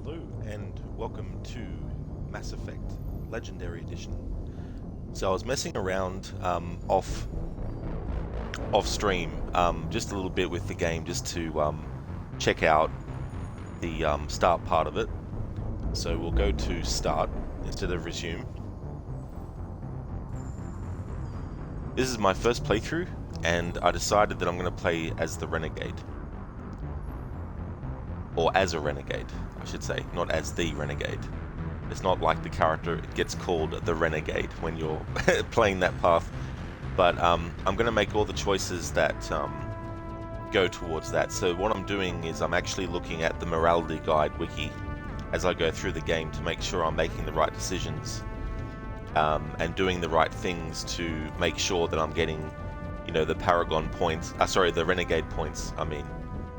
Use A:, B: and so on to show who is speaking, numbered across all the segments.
A: Hello and welcome to Mass Effect Legendary Edition. So I was messing around off stream just a little bit with the game just to check out the start part of it. So we'll go to start instead of resume. This is my first playthrough and I decided that I'm going to play as the Renegade. Or as a Renegade, I should say, not as the Renegade. It's not like the character gets called the Renegade when you're playing that path. But I'm going to make all the choices that go towards that. So what I'm doing is I'm actually looking at the Morality Guide wiki as I go through the game to make sure I'm making the right decisions and doing the right things to make sure that I'm getting, you know, the Paragon points, the Renegade points, I mean,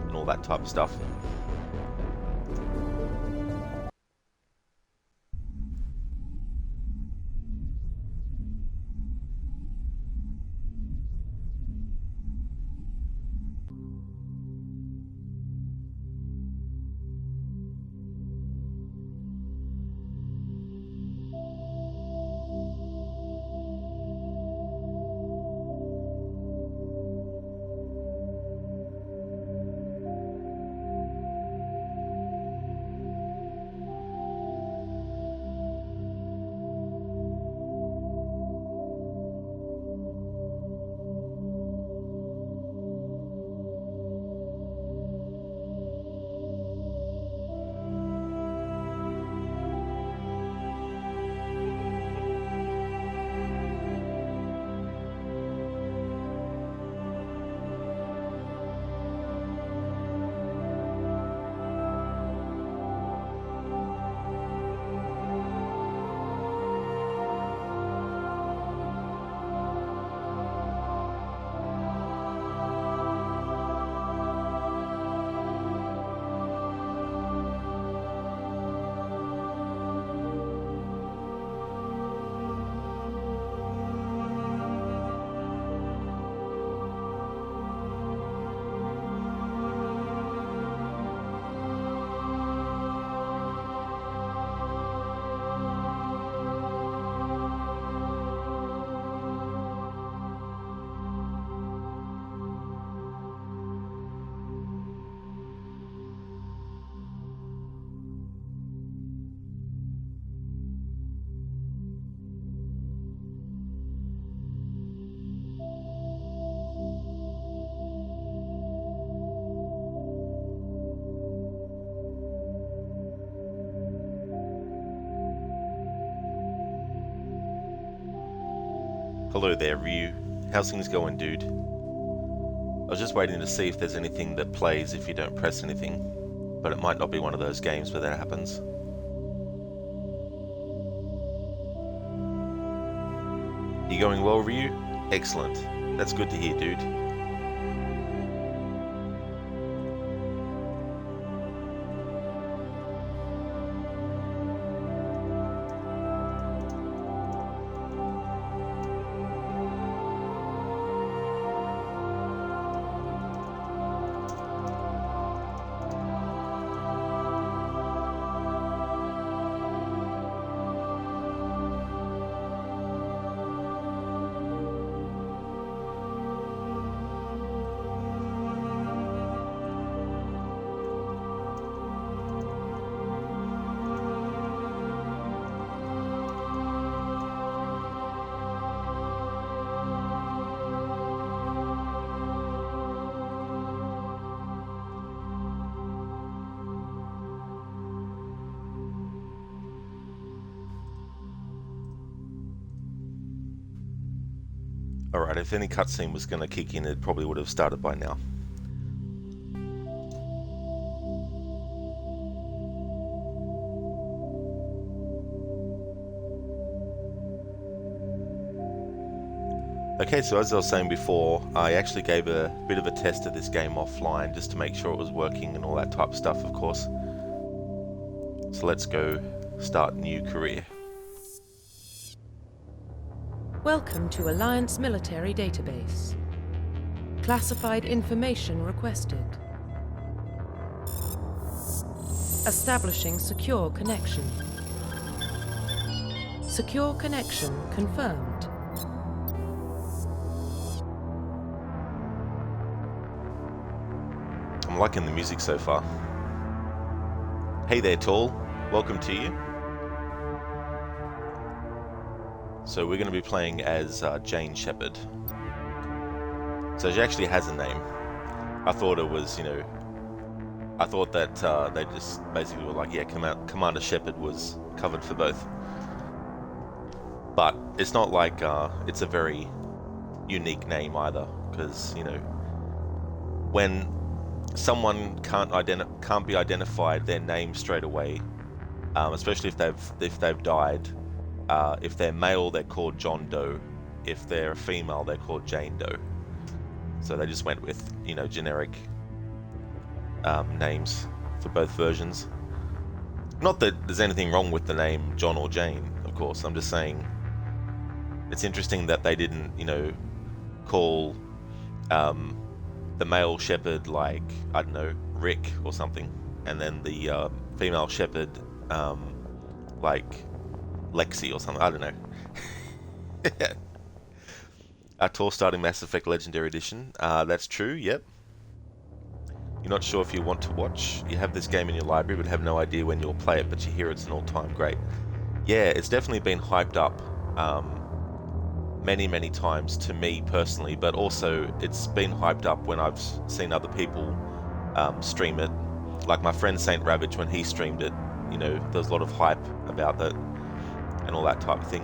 A: and all that type of stuff. Hello there, Ryu. How's things going, dude? I was just waiting to see if there's anything that plays if you don't press anything, but it might not be one of those games where that happens. You going well, Ryu? Excellent. That's good to hear, dude. Alright, if any cutscene was going to kick in, it probably would have started by now. Okay, so as I was saying before, I actually gave a bit of a test of this game offline just to make sure it was working and all that type of stuff, of course. So let's go start new career.
B: Welcome to Alliance Military Database. Classified information requested. Establishing secure connection. Secure connection confirmed.
A: I'm liking the music so far. Hey there, Tall. Welcome to you. So we're going to be playing as Jane Shepherd. So she actually has a name. I thought it was, I thought that they just basically were like, yeah, Commander Shepherd was covered for both. But it's not like it's a very unique name either, because, when someone can't be identified their name straight away, especially if they've died. If they're male, they're called John Doe. If they're a female, they're called Jane Doe. So they just went with generic names for both versions. Not that there's anything wrong with the name John or Jane, of course. I'm just saying it's interesting that they didn't call the male shepherd, like, I don't know, Rick or something, and then the female shepherd like Lexi or something. I don't know. Tor starting Mass Effect Legendary Edition. That's true, yep. You're not sure if you want to watch. You have this game in your library but have no idea when you'll play it, but you hear it's an all-time great. Yeah, it's definitely been hyped up many times to me personally, but also it's been hyped up when I've seen other people stream it. Like my friend Saint Ravage, when he streamed it, there was a lot of hype about that and all that type of thing.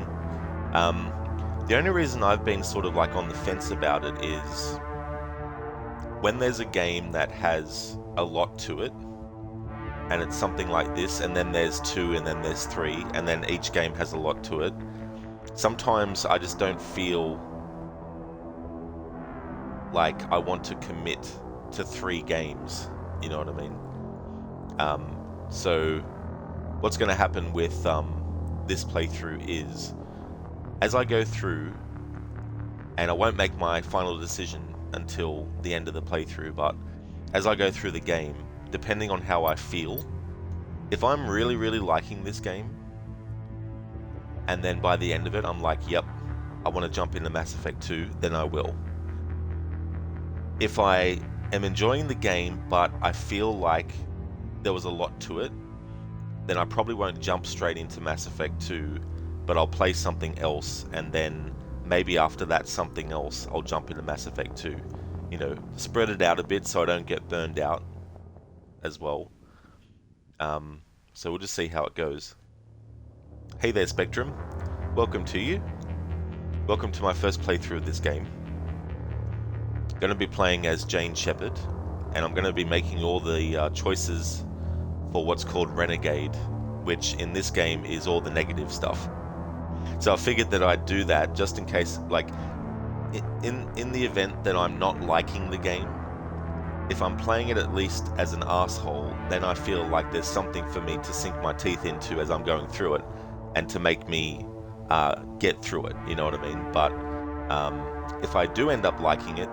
A: The only reason I've been sort of like on the fence about it is when there's a game that has a lot to it, and it's something like this, and then there's 2, and then there's 3, and then each game has a lot to it. Sometimes I just don't feel like I want to commit to 3 games, you know what I mean? So what's going to happen with this playthrough is, as I go through, and I won't make my final decision until the end of the playthrough, but as I go through the game, depending on how I feel, if I'm really liking this game, and then by the end of it I'm like, yep, I want to jump into Mass Effect 2, then I will. If I am enjoying the game but I feel like there was a lot to it, then I probably won't jump straight into Mass Effect 2, but I'll play something else, and then maybe after that something else I'll jump into Mass Effect 2. Spread it out a bit so I don't get burned out as well. So we'll just see how it goes. Hey there, Spectrum. Welcome to you. Welcome to my first playthrough of this game. I'm going to be playing as Jane Shepherd, and I'm going to be making all the choices for what's called Renegade, which in this game is all the negative stuff. So I figured that I'd do that just in case, like, in the event that I'm not liking the game, if I'm playing it at least as an asshole, then I feel like there's something for me to sink my teeth into as I'm going through it, and to make me get through it, you know what I mean? But if I do end up liking it,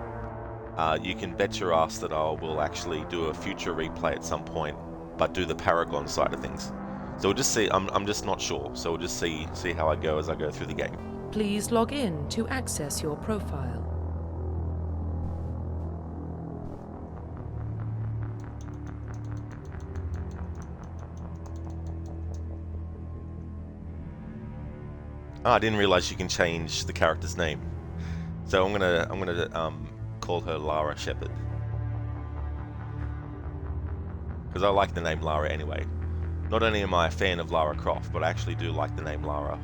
A: you can bet your ass that I will actually do a future replay at some point, but do the Paragon side of things. So we'll just see. I'm just not sure. So we'll just see how I go as I go through the game.
B: Please log in to access your profile.
A: I didn't realize you can change the character's name. So I'm gonna call her Lara Shepherd, because I like the name Lara anyway. Not only am I a fan of Lara Croft, but I actually do like the name Lara.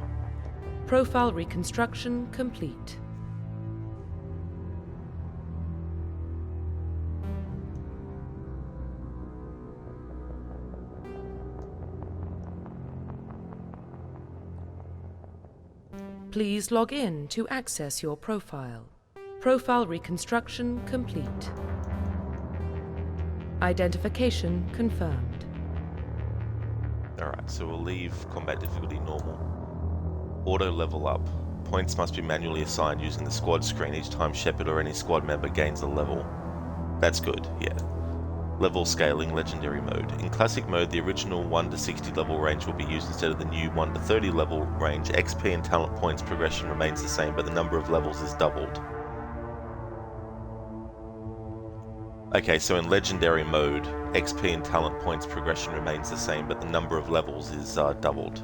B: Profile reconstruction complete. Please log in to access your profile. Profile reconstruction complete. Identification confirmed.
A: Alright, so we'll leave combat difficulty normal. Auto level up. Points must be manually assigned using the squad screen each time Shepard or any squad member gains a level. That's good, yeah. Level scaling, legendary mode. In classic mode, the original 1 to 60 level range will be used instead of the new 1 to 30 level range. XP and talent points progression remains the same, but the number of levels is doubled. Okay, so in legendary mode, XP and talent points progression remains the same, but the number of levels is doubled.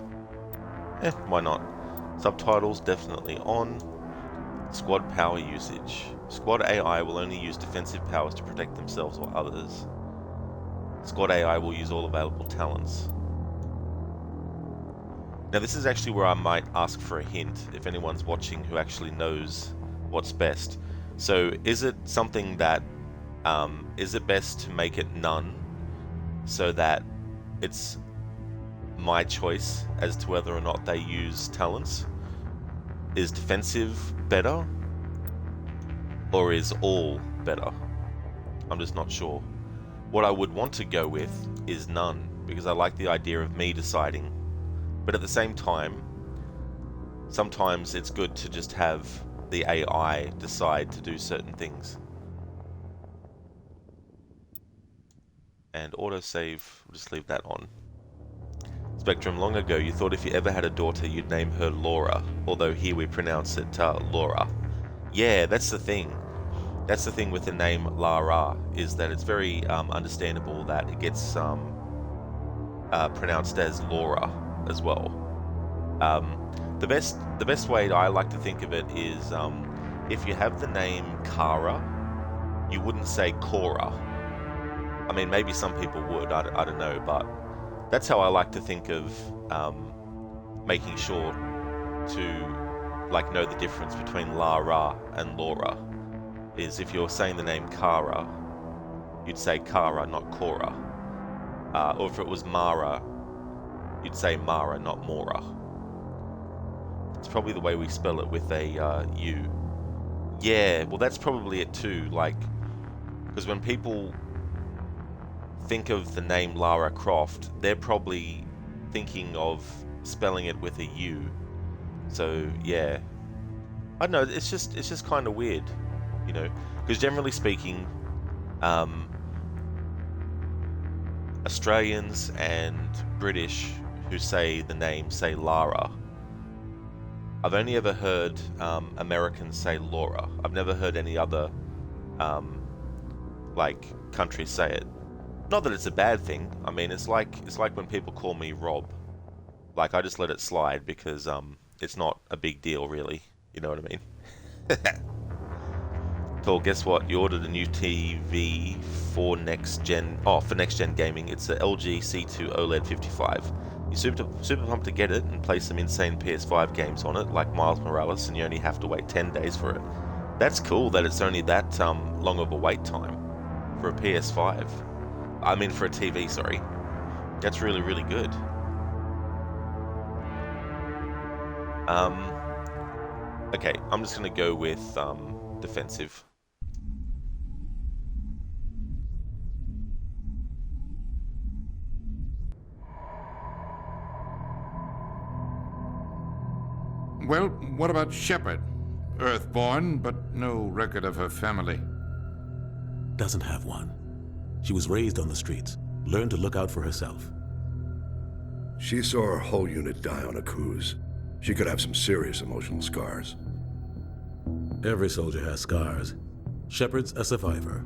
A: Why not? Subtitles definitely on. Squad power usage. Squad AI will only use defensive powers to protect themselves or others. Squad AI will use all available talents. Now this is actually where I might ask for a hint, if anyone's watching who actually knows what's best. So is it something that, is it best to make it none, so that it's my choice as to whether or not they use talents? Is defensive better? Or is all better? I'm just not sure. What I would want to go with is none, because I like the idea of me deciding. But at the same time, sometimes it's good to just have the AI decide to do certain things. And autosave, we'll just leave that on. Spectrum, long ago you thought if you ever had a daughter you'd name her Laura, although here we pronounce it Laura. Yeah, that's the thing. That's the thing with the name Lara, is that it's very understandable that it gets pronounced as Laura as well. The best way I like to think of it is if you have the name Kara, you wouldn't say Cora. I mean, maybe some people would, I don't know, but that's how I like to think of making sure to know the difference between Lara and Laura. Is if you're saying the name Kara, you'd say Kara, not Cora. Or if it was Mara, you'd say Mara, not Mora. It's probably the way we spell it with a U. Yeah, well that's probably it too, because when people think of the name Lara Croft, they're probably thinking of spelling it with a U. So yeah, I don't know, it's just kind of weird. Because generally speaking, Australians and British who say the name say Lara. I've only ever heard Americans say Laura. I've never heard any other countries say it. Not that it's a bad thing. I mean, it's like when people call me Rob. I just let it slide because it's not a big deal really. You know what I mean? Cool, guess what? You ordered a new TV for next gen. Oh, for next gen gaming. It's a LG C2 OLED 55. You're super pumped to get it and play some insane PS5 games on it, like Miles Morales, and you only have to wait 10 days for it. That's cool that it's only that long of a wait time for a PS5. I mean, for a TV, sorry. That's really, really good. Okay, I'm just gonna go with defensive.
C: Well, what about Shepard? Earthborn, but no record of her family.
D: Doesn't have one. She was raised on the streets, learned to look out for herself.
E: She saw her whole unit die on a cruise. She could have some serious emotional scars.
D: Every soldier has scars. Shepard's a survivor.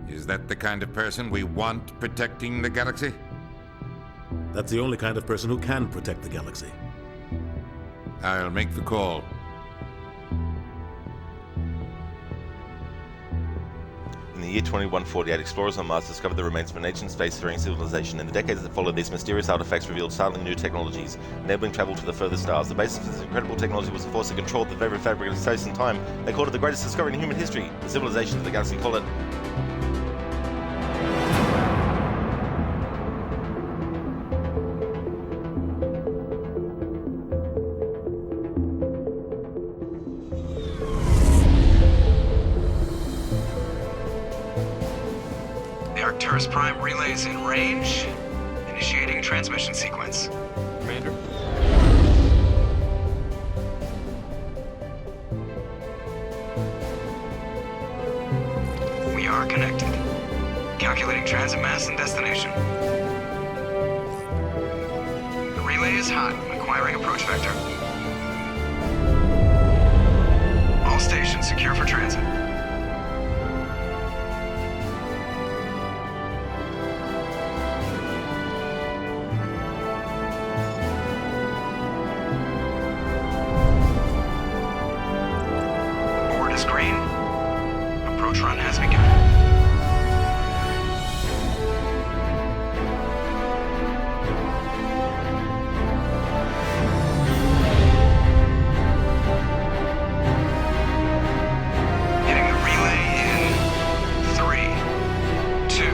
C: Is that the kind of person we want protecting the galaxy?
D: That's the only kind of person who can protect the galaxy.
C: I'll make the call.
A: In the year 2148, explorers on Mars discovered the remains of an ancient spacefaring civilization. In the decades that followed, these mysterious artifacts revealed startling new technologies, enabling travel to the furthest stars. The basis of this incredible technology was a force that controlled the very fabric of space and time. They called it the greatest discovery in human history. The civilizations of the galaxy call it...
F: Arcturus Prime relays in range. Initiating transmission sequence.
A: Commander?
F: We are connected. transit mass and destination. The relay is hot, acquiring approach vector. All stations secure for transit. Board is green. Approach run has begun. Hitting the relay in 3, 2,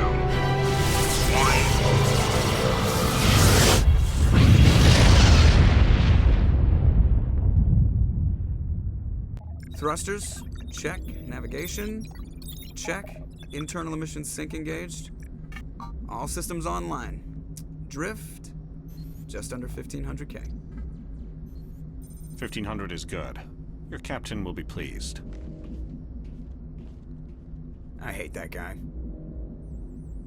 F: 1.
G: Thrusters, check. Navigation, check. Internal emissions sync engaged. All systems online. Drift, just under 1500K.
H: 1500 is good. Your captain will be pleased.
G: I hate that guy.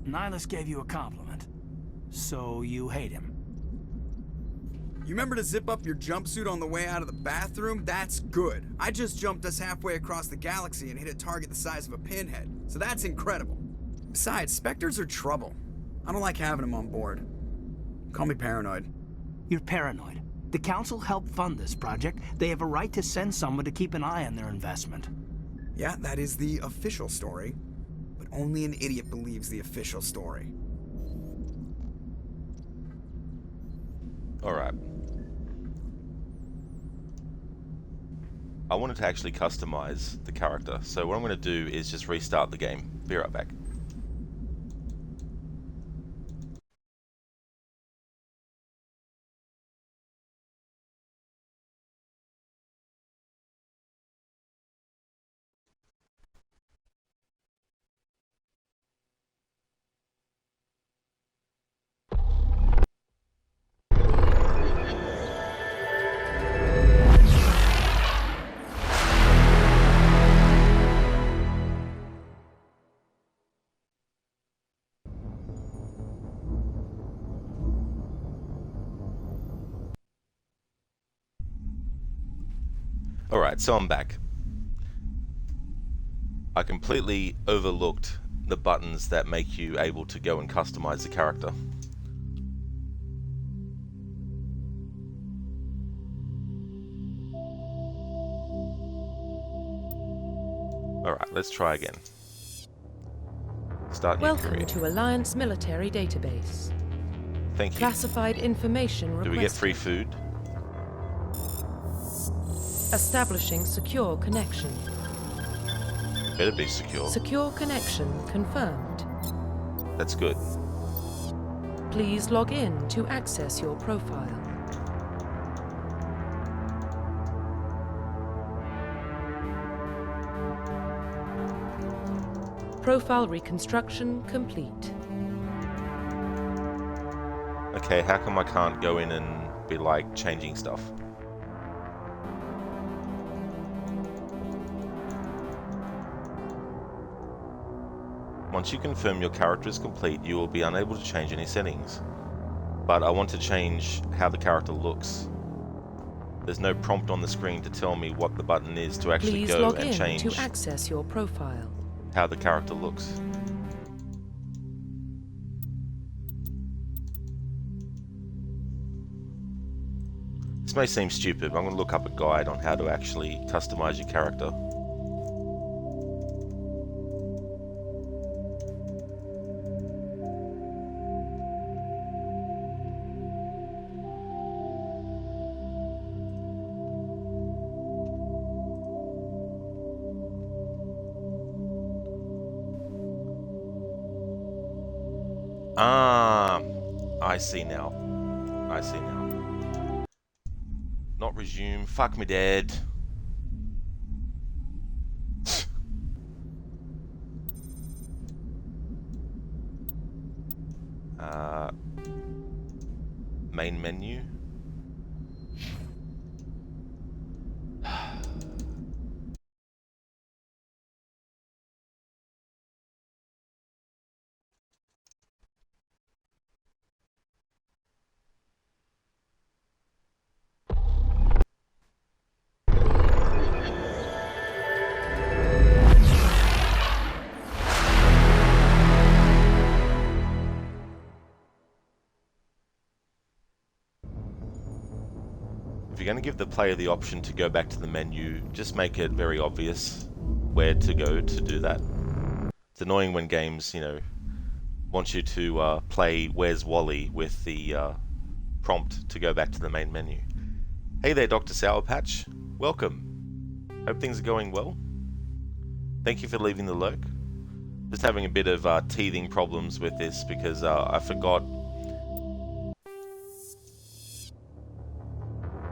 I: Nihilus gave you a compliment. So you hate him.
G: You remember to zip up your jumpsuit on the way out of the bathroom? That's good. I just jumped us halfway across the galaxy and hit a target the size of a pinhead. So that's incredible. Besides, Spectres are trouble. I don't like having them on board. Call me paranoid.
I: You're paranoid. The Council helped fund this project. They have a right to send someone to keep an eye on their investment.
G: Yeah, that is the official story. But only an idiot believes the official story.
A: Alright. I wanted to actually customize the character, so what I'm going to do is just restart the game. Be right back. Alright, so I'm back. I completely overlooked the buttons that make you able to go and customize the character. Alright, let's try again. Start new
B: Welcome
A: career.
B: to Alliance Military Database.
A: Thank you.
B: Classified information requested.
A: Do we get free food?
B: Establishing secure connection.
A: Better be secure.
B: Secure connection confirmed.
A: That's good.
B: Please log in to access your profile. Profile reconstruction complete.
A: Okay, how come I can't go in and be like changing stuff? Once you confirm your character is complete, you will be unable to change any settings. But I want to change how the character looks. There's no prompt on the screen to tell me what the button is to actually
B: Please
A: go
B: log
A: and
B: in
A: change
B: to access your profile.
A: how the character looks. This may seem stupid, but I'm going to look up a guide on how to actually customize your character. I see now. I see now. Not resume. Fuck me, Dad. Main menu. if you're going to give the player the option to go back to the menu, just make it very obvious where to go to do that. It's annoying when games, you know, want you to play Where's Wally with the prompt to go back to the main menu. Hey there, Dr. Sour Patch. Welcome. Hope things are going well. Thank you for leaving the lurk. Just having a bit of teething problems with this because I forgot.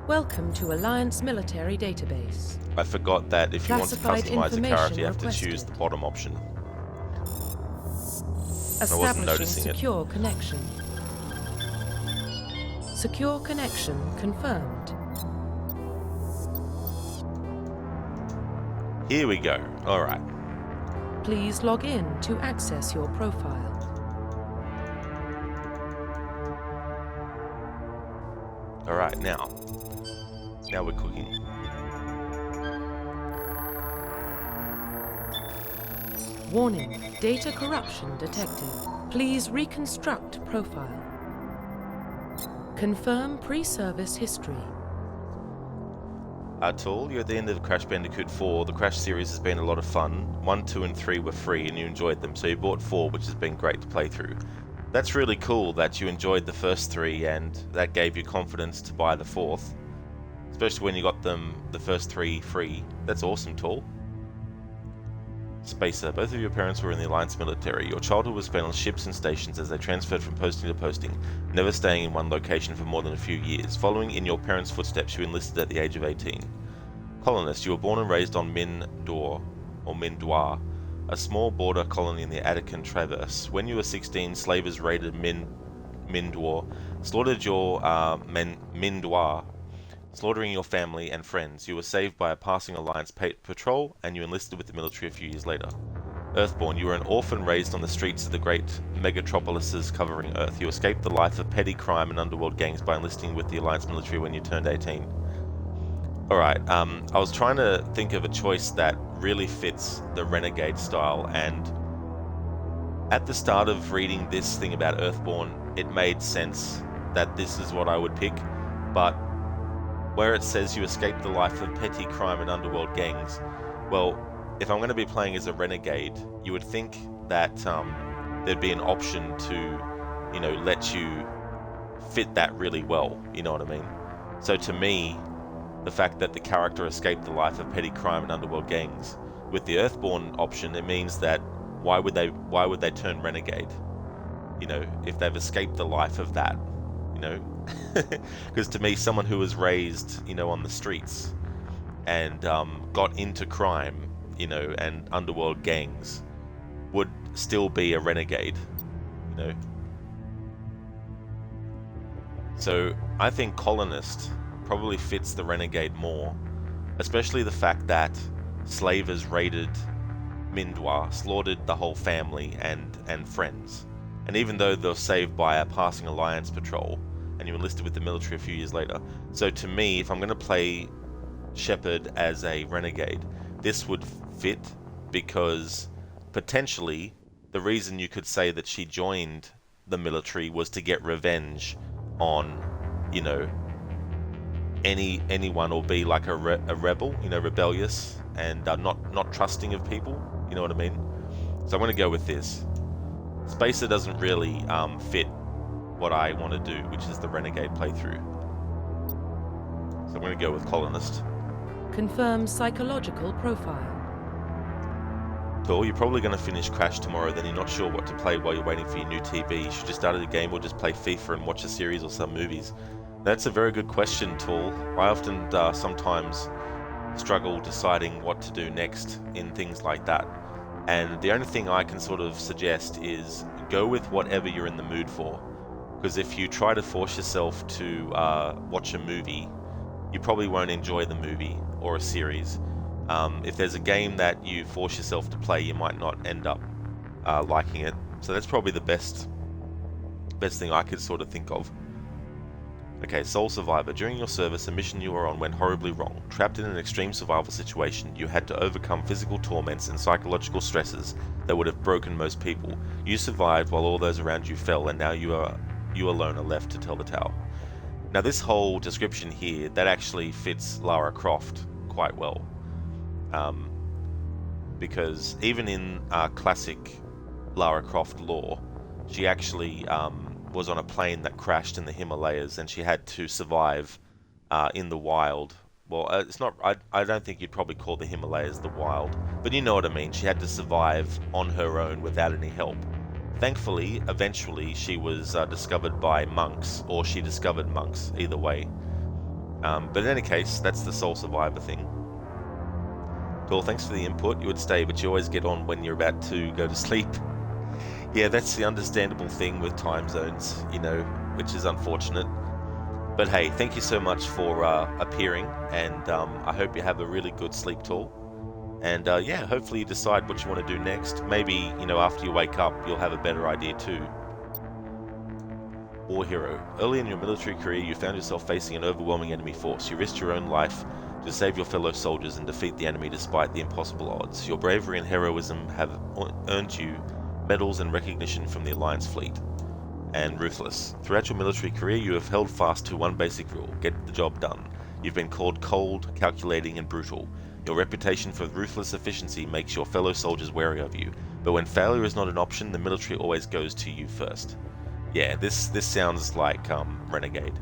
B: Welcome to Alliance Military Database.
A: I forgot that if you want to
B: Classified
A: customize the character, you have to
B: information
A: choose the bottom option.
B: Establishing
A: noticing it.
B: secure connection. Secure connection confirmed.
A: Here we go. Alright.
B: Please log in to access your profile.
A: Alright, now we're cooking.
B: Warning, data corruption detected. Please reconstruct profile. Confirm pre-service history.
A: Tool, you're at the end of Crash Bandicoot 4. The Crash series has been a lot of fun. 1, 2, and 3 were free and you enjoyed them, so you bought 4, which has been great to play through. That's really cool that you enjoyed the first 3 and that gave you confidence to buy the 4th. Especially when you got the first 3 free. That's awesome, Tool. Spacer, both of your parents were in the Alliance military. Your childhood was spent on ships and stations as they transferred from posting to posting, never staying in one location for more than a few years. Following in your parents' footsteps, you enlisted at the age of 18. Colonist, you were born and raised on Mindor, or Mindoir, a small border colony in the Attican Traverse. When you were 16, slavers raided Mindor, slaughtered your Mindoir, slaughtering your family and friends. You were saved by a passing Alliance patrol, and you enlisted with the military a few years later. Earthborn, you were an orphan raised on the streets of the great megatropolises covering Earth. You escaped the life of petty crime and underworld gangs by enlisting with the Alliance military when you turned 18. Alright, I was trying to think of a choice that really fits the Renegade style, and at the start of reading this thing about Earthborn, it made sense that this is what I would pick, but where it says you escape the life of petty crime and underworld gangs, well, if I'm going to be playing as a renegade, you would think that there'd be an option to, you know, let you fit that really well, you know what I mean? So to me, the fact that the character escaped the life of petty crime and underworld gangs, with the Earthborn option, it means that why would they turn renegade? You know, if they've escaped the life of that, you know? Because to me, someone who was raised, you know, on the streets and got into crime, you know, and underworld gangs would still be a renegade, you know. So I think colonist probably fits the renegade more, especially the fact that slavers raided Mindoir, slaughtered the whole family and friends, and even though they were saved by a passing Alliance patrol, and you enlisted with the military a few years later. So to me, if I'm going to play Shepard as a renegade, this would fit, because potentially the reason you could say that she joined the military was to get revenge on, you know, anyone, or be like a rebel, you know, rebellious and not trusting of people, you know what I mean? So I'm going to go with this. Spacer doesn't really fit what I want to do, which is the renegade playthrough. So I'm going to go with colonist.
B: Confirm psychological profile.
A: Cool, you're probably going to finish Crash tomorrow, then you're not sure what to play while you're waiting for your new TV. You should just start a game or just play FIFA and watch a series or some movies. That's a very good question, Tool. I often sometimes struggle deciding what to do next in things like that. And the only thing I can sort of suggest is go with whatever you're in the mood for. Because if you try to force yourself to watch a movie, you probably won't enjoy the movie or a series. If there's a game that you force yourself to play, you might not end up liking it. So that's probably the best thing I could sort of think of. Okay, Soul Survivor. During your service, a mission you were on went horribly wrong. Trapped in an extreme survival situation, you had to overcome physical torments and psychological stresses that would have broken most people. You survived while all those around you fell, and now you alone are left to tell the tale. Now this whole description here, that actually fits Lara Croft quite well. Because even in classic Lara Croft lore, she actually was on a plane that crashed in the Himalayas, and she had to survive in the wild. Well, it's not. I don't think you'd probably call the Himalayas the wild, but you know what I mean. She had to survive on her own without any help. Thankfully, eventually, she was discovered by monks, or she discovered monks. Either way. But in any case, that's the sole survivor thing. Cool. Thanks for the input. You would stay, but you always get on when you're about to go to sleep. Yeah, that's the understandable thing with time zones, you know, which is unfortunate. But hey, thank you so much for appearing, and I hope you have a really good sleep tool. And yeah, hopefully you decide what you want to do next. Maybe, you know, after you wake up, you'll have a better idea too. War hero. Early in your military career, you found yourself facing an overwhelming enemy force. You risked your own life to save your fellow soldiers and defeat the enemy despite the impossible odds. Your bravery and heroism have earned you medals and recognition from the Alliance fleet. And ruthless. Throughout your military career, you have held fast to one basic rule: get the job done. You've been called cold, calculating, and brutal. Your reputation for ruthless efficiency makes your fellow soldiers wary of you, but when failure is not an option, the military always goes to you first. Yeah, this sounds like Renegade.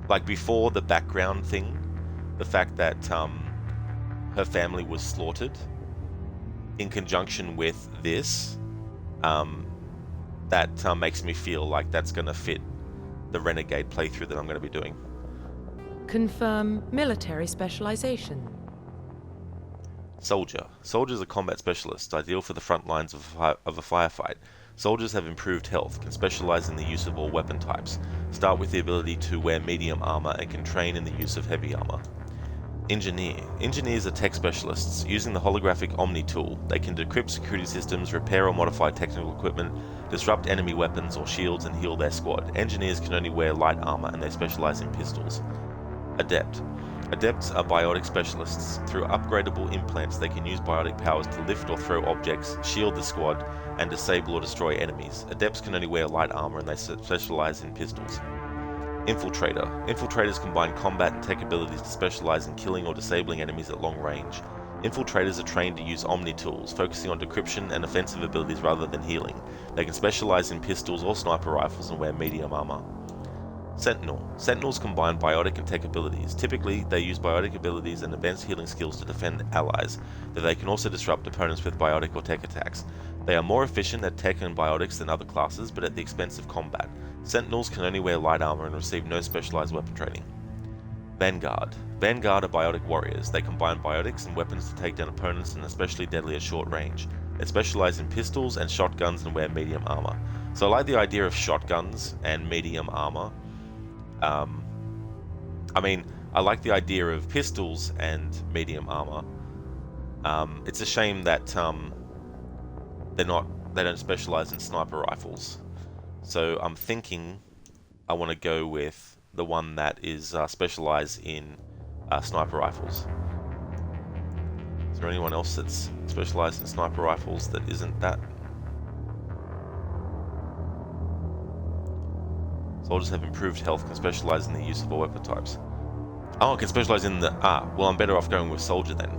A: Like before the background thing, the fact that her family was slaughtered, in conjunction with this, that makes me feel like that's going to fit the Renegade playthrough that I'm going to be doing.
B: Confirm military specialization.
A: Soldier. Soldiers are combat specialists, ideal for the front lines of a firefight. Soldiers have improved health, can specialize in the use of all weapon types, start with the ability to wear medium armor, and can train in the use of heavy armor. Engineer. Engineers are tech specialists. Using the holographic Omni tool, they can decrypt security systems, repair or modify technical equipment, disrupt enemy weapons or shields, and heal their squad. Engineers can only wear light armor, and they specialize in pistols. Adept. Adepts are biotic specialists. Through upgradable implants, they can use biotic powers to lift or throw objects, shield the squad, and disable or destroy enemies. Adepts can only wear light armor, and they specialize in pistols. Infiltrator. Infiltrators combine combat and tech abilities to specialize in killing or disabling enemies at long range. Infiltrators are trained to use Omni tools, focusing on decryption and offensive abilities rather than healing. They can specialize in pistols or sniper rifles and wear medium armor. Sentinel. Sentinels combine biotic and tech abilities. Typically, they use biotic abilities and advanced healing skills to defend allies, though they can also disrupt opponents with biotic or tech attacks. They are more efficient at tech and biotics than other classes, but at the expense of combat. Sentinels can only wear light armor and receive no specialized weapon training. Vanguard. Vanguard are biotic warriors. They combine biotics and weapons to take down opponents and especially deadly at short range. They specialize in pistols and shotguns and wear medium armor. So I like the idea of shotguns and medium armor. I mean, I like the idea of pistols and medium armor. It's a shame that they don't specialize in sniper rifles. So I'm thinking I want to go with the one that is specialized in sniper rifles. Is there anyone else that's specialized in sniper rifles that isn't that? Soldiers have improved health, can specialize in the use of all weapon types. Oh, can specialize in the... well, I'm better off going with soldier then.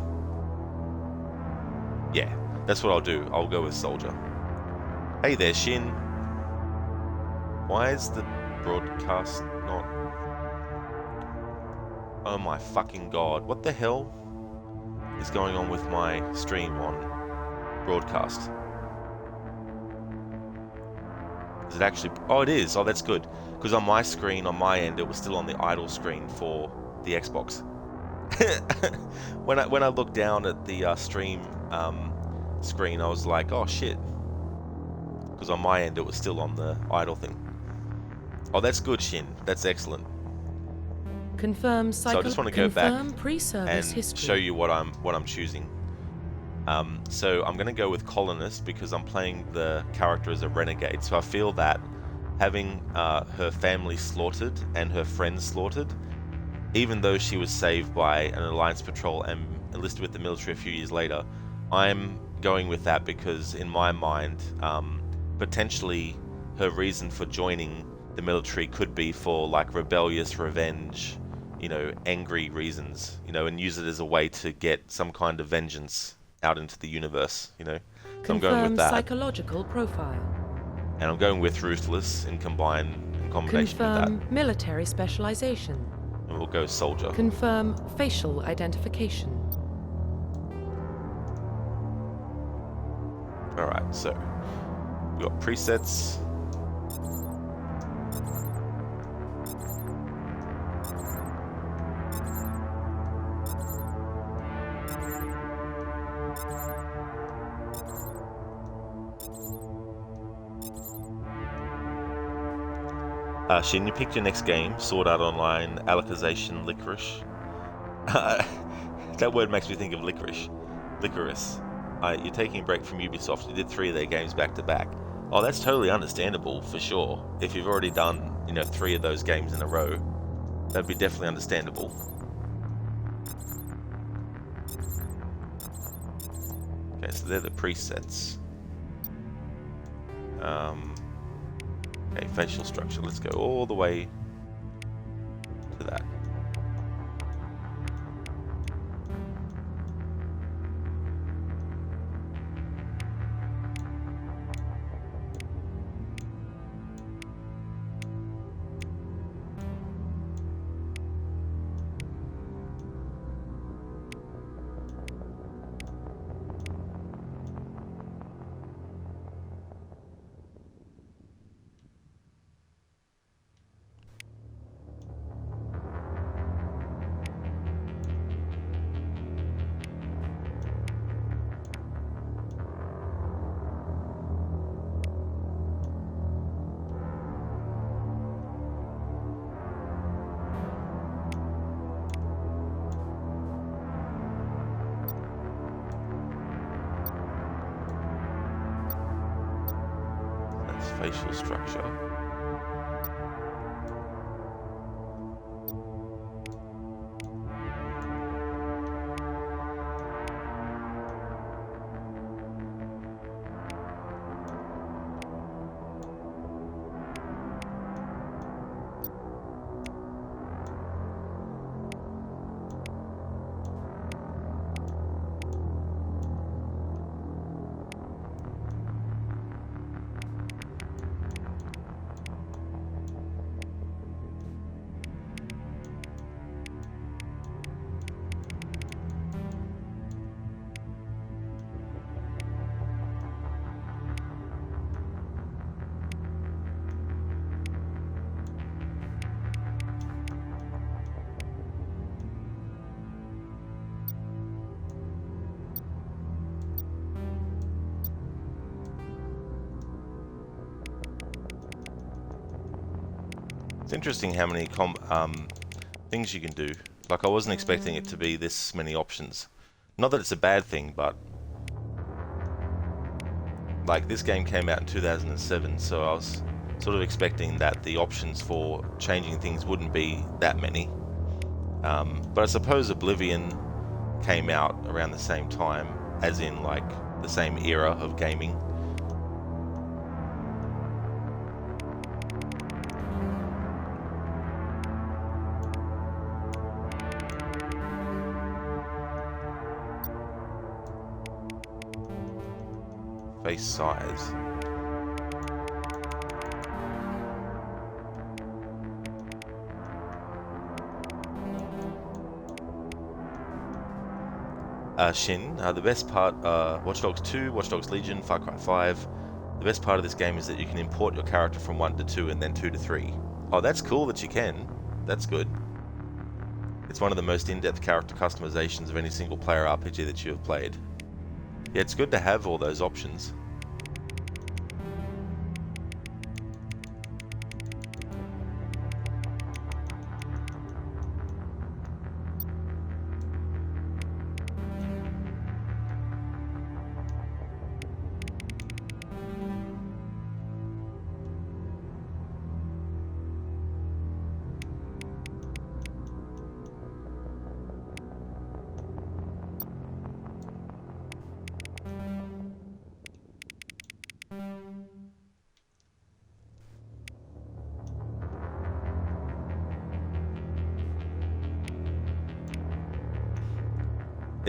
A: Yeah, that's what I'll do. I'll go with soldier. Hey there, Shin. Why is the broadcast not... Oh my fucking god. What the hell is going on with my stream on broadcast? Is it actually... Oh, it is. Oh, that's good. Because on my screen, on my end, it was still on the idle screen for the Xbox. When I looked down at the stream screen, I was like, oh shit. Because on my end, it was still on the idle thing. Oh, that's good, Shin. That's excellent.
B: Confirm
A: So I just want to go back and
B: history.
A: show you what I'm choosing. So I'm going to go with Colonist because I'm playing the character as a renegade. So I feel that having her family slaughtered and her friends slaughtered, even though she was saved by an Alliance patrol and enlisted with the military a few years later, I'm going with that because in my mind, potentially her reason for joining the military could be for like rebellious revenge, you know, angry reasons, you know, and use it as a way to get some kind of vengeance out into the universe, you know. So I'm going with that.
B: Psychological profile.
A: And I'm going with ruthless in combination with
B: Confirm
A: that.
B: military specialization.
A: And we'll go soldier.
B: Confirm facial identification.
A: Alright, so we've got presets. Shin, you picked your next game, Sword Art Online, Alicization Licorice. That word makes me think of licorice. Licorice. You're taking a break from Ubisoft. You did 3 of their games back to back. Oh, that's totally understandable, for sure. If you've already done, you know, 3 of those games in a row, that'd be definitely understandable. Okay, so they're the presets. Okay, facial structure. Let's go all the way to that. Facial structure. It's interesting how many things you can do. Like, I wasn't expecting it to be this many options. Not that it's a bad thing, but like, this game came out in 2007, so I was sort of expecting that the options for changing things wouldn't be that many. But I suppose Oblivion came out around the same time, as in like the same era of gaming. Face size. Shin, the best part, Watch Dogs 2, Watch Dogs Legion, Far Cry 5, the best part of this game is that you can import your character from 1 to 2 and then 2 to 3. Oh, that's cool that you can. That's good. It's one of the most in-depth character customizations of any single player RPG that you have played. Yeah, it's good to have all those options.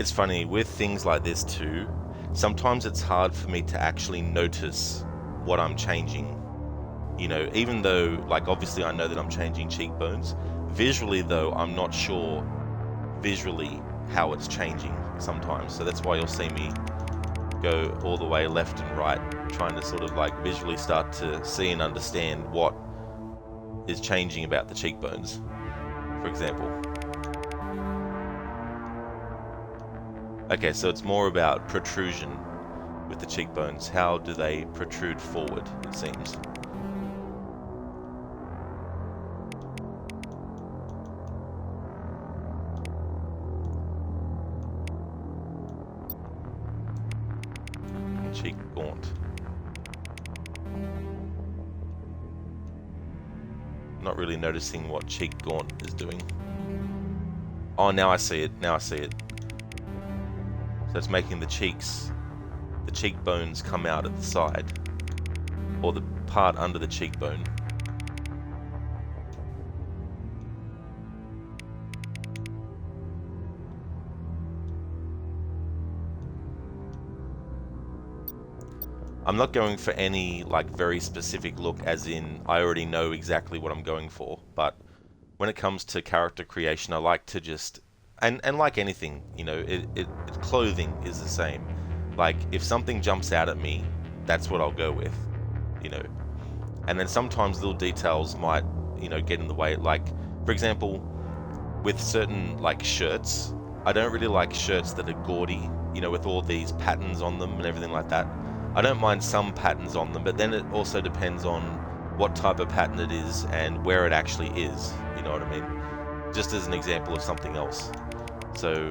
A: It's funny, with things like this too, sometimes it's hard for me to actually notice what I'm changing. You know, even though, like, obviously I know that I'm changing cheekbones, visually though, I'm not sure visually how it's changing sometimes. So that's why you'll see me go all the way left and right, trying to sort of like visually start to see and understand what is changing about the cheekbones, for example. Okay, so it's more about protrusion with the cheekbones. How do they protrude forward, it seems. Cheek gaunt. Not really noticing what cheek gaunt is doing. Oh, now I see it. Now I see it. So it's making the cheekbones come out at the side, or the part under the cheekbone. I'm not going for any like very specific look, as in I already know exactly what I'm going for, but when it comes to character creation, I like to just, and like anything, you know, clothing is the same. Like, if something jumps out at me, that's what I'll go with, you know. And then sometimes little details might, you know, get in the way. Like, for example, with certain like shirts, I don't really like shirts that are gaudy, you know, with all these patterns on them and everything like that. I don't mind some patterns on them, but then it also depends on what type of pattern it is and where it actually is, you know what I mean? Just as an example of something else. So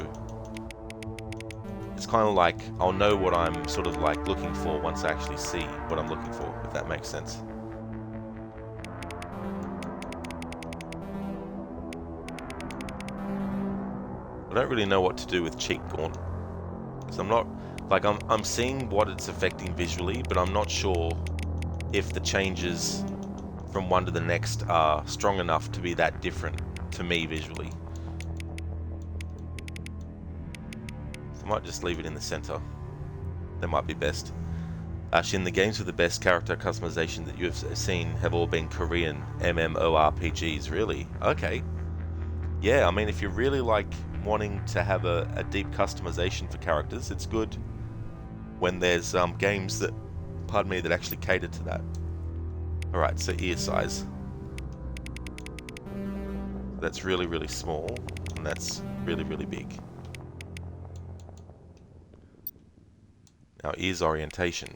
A: it's kind of like I'll know what I'm sort of like looking for once I actually see what I'm looking for, if that makes sense. I don't really know what to do with cheek gaunt, because I'm not, like, I'm seeing what it's affecting visually, but I'm not sure if the changes from one to the next are strong enough to be that different to me visually. So I might just leave it in the center. That might be best. Shin, the games with the best character customization that you've seen have all been Korean MMORPGs, really? Okay. Yeah, I mean, if you really like wanting to have a deep customization for characters, it's good when there's games that, pardon me, that actually cater to that. Alright, so ear size. That's really, really small, and that's really, really big. Now, ears orientation.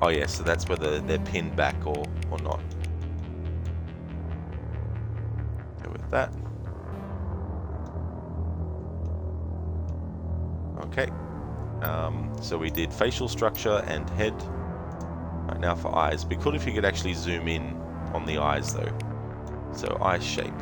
A: Oh yeah, so that's whether they're pinned back or not. Go with that. Okay, so we did facial structure and head. Right, now for eyes. Be cool if you could actually zoom in on the eyes though. So eye shape.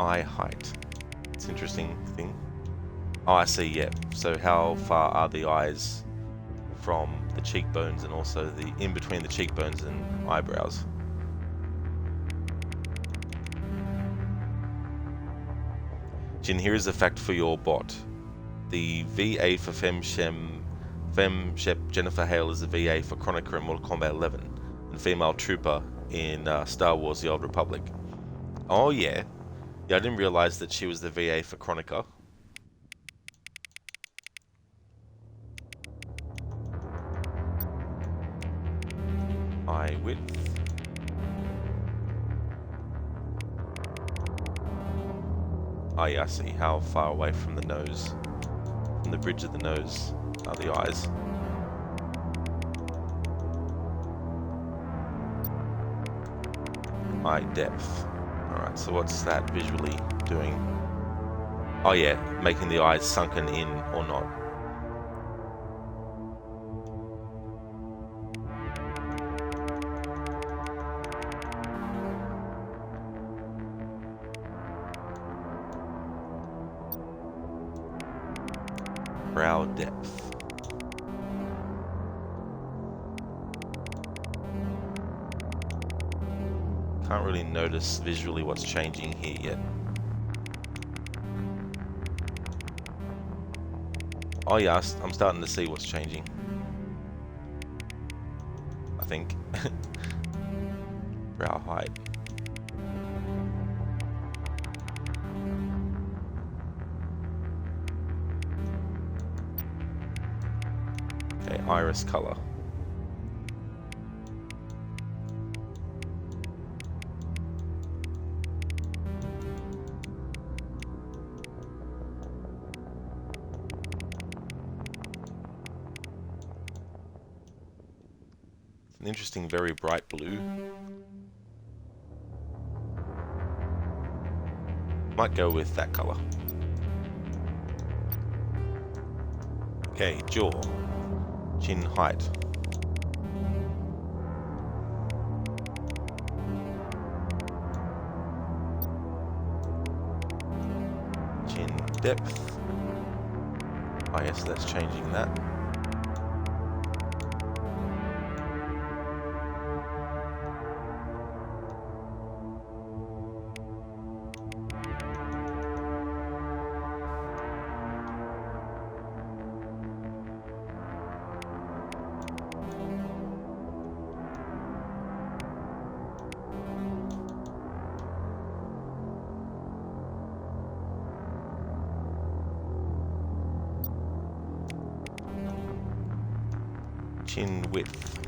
A: Eye height. It's an interesting thing. Oh, I see, yeah. So how far are the eyes from the cheekbones, and also the in between the cheekbones and eyebrows? Jin, here is a fact for your bot. The VA for FemShep Jennifer Hale is the VA for Chronica in Mortal Kombat 11, and female trooper in Star Wars The Old Republic. Oh yeah. Yeah, I didn't realize that she was the VA for Chronica. Eye width. Oh yeah, I see. How far away from the nose, from the bridge of the nose, are the eyes. eye depth. Alright, so what's that visually doing? Oh yeah, making the eyes sunken in or not. Brow depth. Can't really notice visually what's changing here yet. Oh yeah, I'm starting to see what's changing. I think. Brow height. Okay, iris color. An interesting, very bright blue. Might go with that color. Okay, jaw. Chin height. Chin depth. Oh yes, that's changing that. Chin width.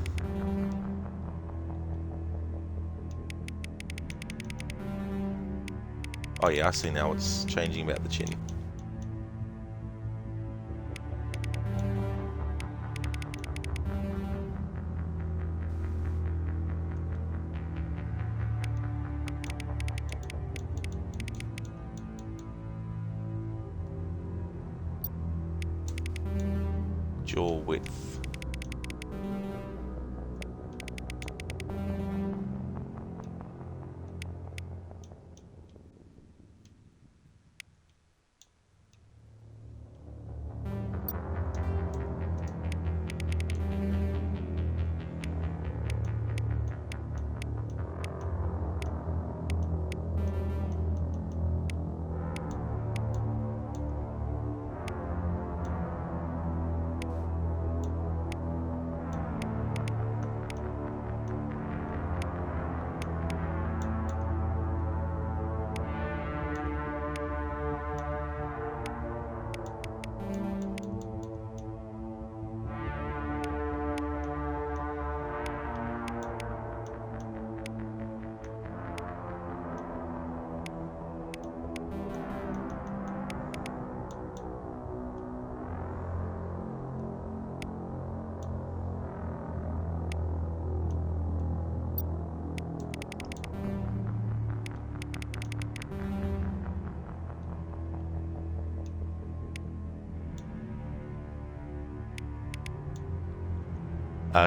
A: Oh yeah, I see now what's changing about the chin. Jaw width.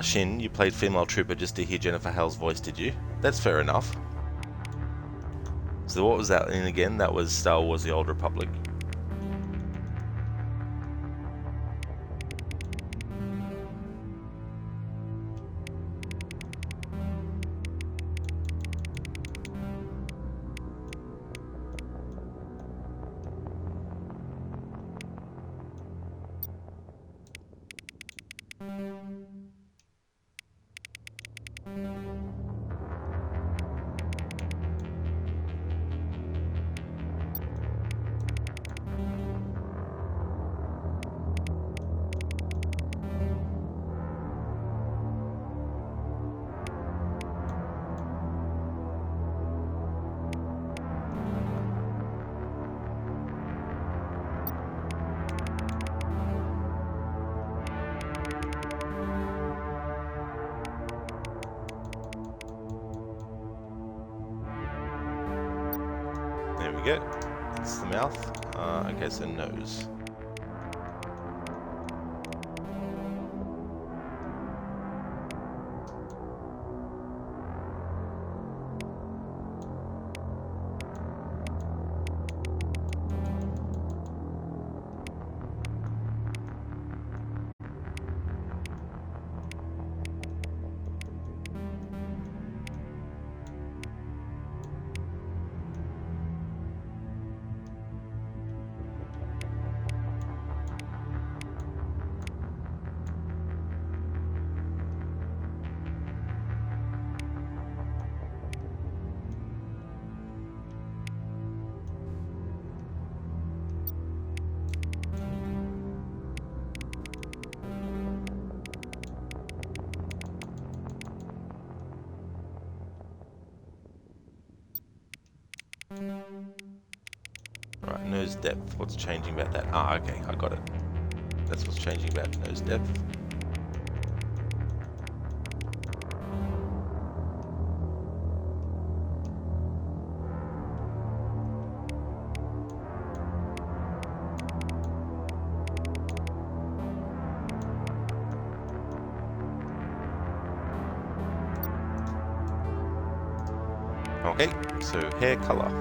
A: Shin, you played female trooper just to hear Jennifer Hale's voice, did you? That's fair enough. So what was that in again? That was Star Wars: The Old Republic. we go. It's the mouth. Okay, so nose. Right, nose depth. What's changing about that? Ah, okay, I got it. That's what's changing about nose depth. Okay, so hair color.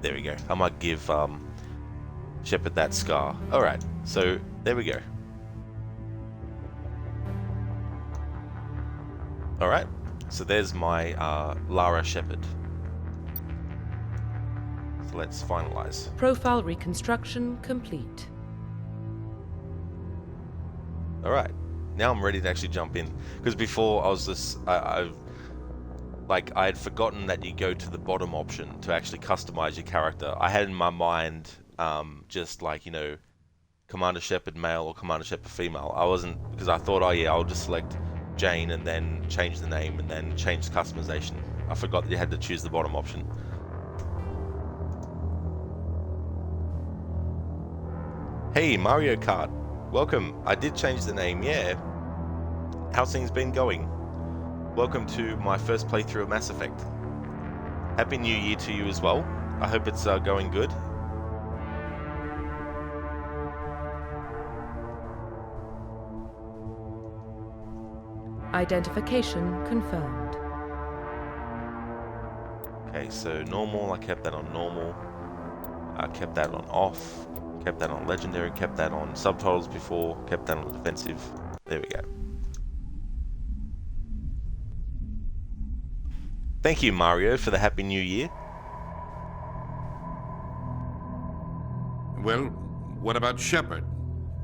A: There we go. I might give Shepard that scar. Alright, so there we go. Alright, so there's my Lara Shepard. So let's finalize.
B: Profile reconstruction complete.
A: Alright, now I'm ready to actually jump in. Because before I was just, I had forgotten that you go to the bottom option to actually customize your character. I had in my mind just like, you know, Commander Shepard male or Commander Shepard female. I wasn't, because I thought, oh yeah, I'll just select Jane and then change the name and then change the customization. I forgot that you had to choose the bottom option. Hey, Mario Kart. Welcome. I did change the name, yeah. How's things been going? Welcome to my first playthrough of Mass Effect. Happy New Year to you as well. I hope it's going good.
B: Identification confirmed.
A: Okay, so normal, I kept that on normal. I kept that on off. Kept that on legendary, kept that on subtitles before, kept that on defensive. There we go. Thank you, Mario, for the Happy New Year.
C: Well, what about Shepard?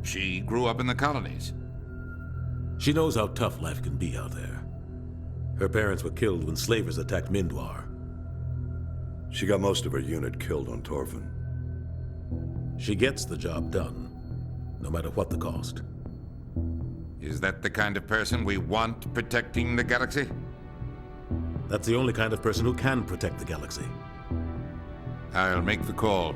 C: She grew up in the colonies.
D: She knows how tough life can be out there. Her parents were killed when slavers attacked Mindwar.
E: She got most of her unit killed on Torfin.
D: She gets the job done, no matter what the cost.
C: Is that the kind of person we want protecting the galaxy?
D: That's the only kind of person who can protect the galaxy.
C: I'll make the call.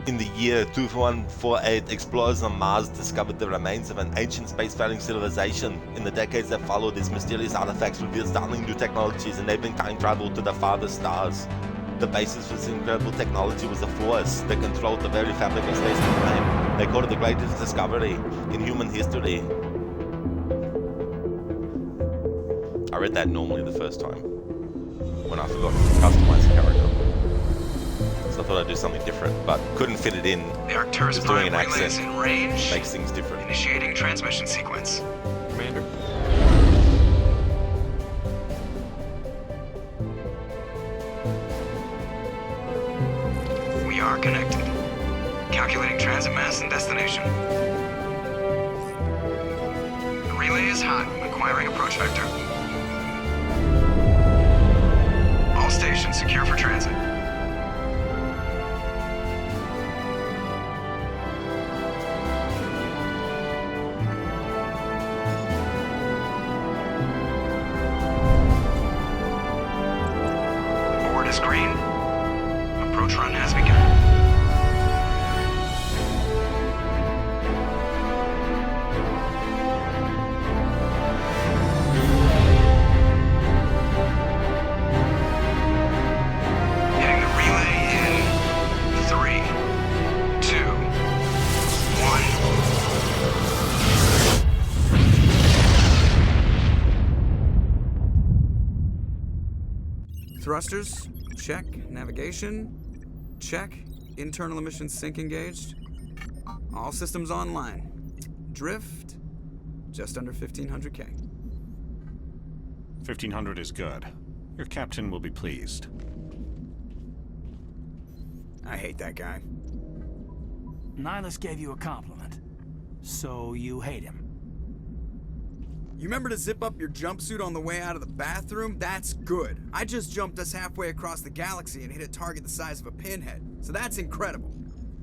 A: In the year 2148, explorers on Mars discovered the remains of an ancient spacefaring civilization. In the decades that followed, these mysterious artifacts revealed startling new technologies, enabling time travel to the farthest stars. The basis for this incredible technology was the Force that controlled the very fabric of space and time. They called it the greatest discovery in human history. I read that normally the first time, when I forgot to customize the character. So I thought I'd do something different, but couldn't fit it in.
F: The Arcturus
A: Just doing
F: Prime
A: an
F: relay is
A: accent
F: in range.
A: makes things different.
F: Initiating transmission sequence.
A: Commander.
F: We are connected. Calculating transit mass and destination. The relay is hot, acquiring approach vector. All stations secure for transit. Board is green. Approach run has begun. Hitting the relay in 3, 2, 1.
G: Thrusters, check. Navigation, check. Internal emissions sync engaged. All systems online. Drift, just under 1500K.
H: 1500 is good. Your captain will be pleased.
G: I hate that guy.
I: Nihilus gave you a compliment. So you hate him.
G: You remember to zip up your jumpsuit on the way out of the bathroom? That's good. I just jumped us halfway across the galaxy and hit a target the size of a pinhead, so that's incredible.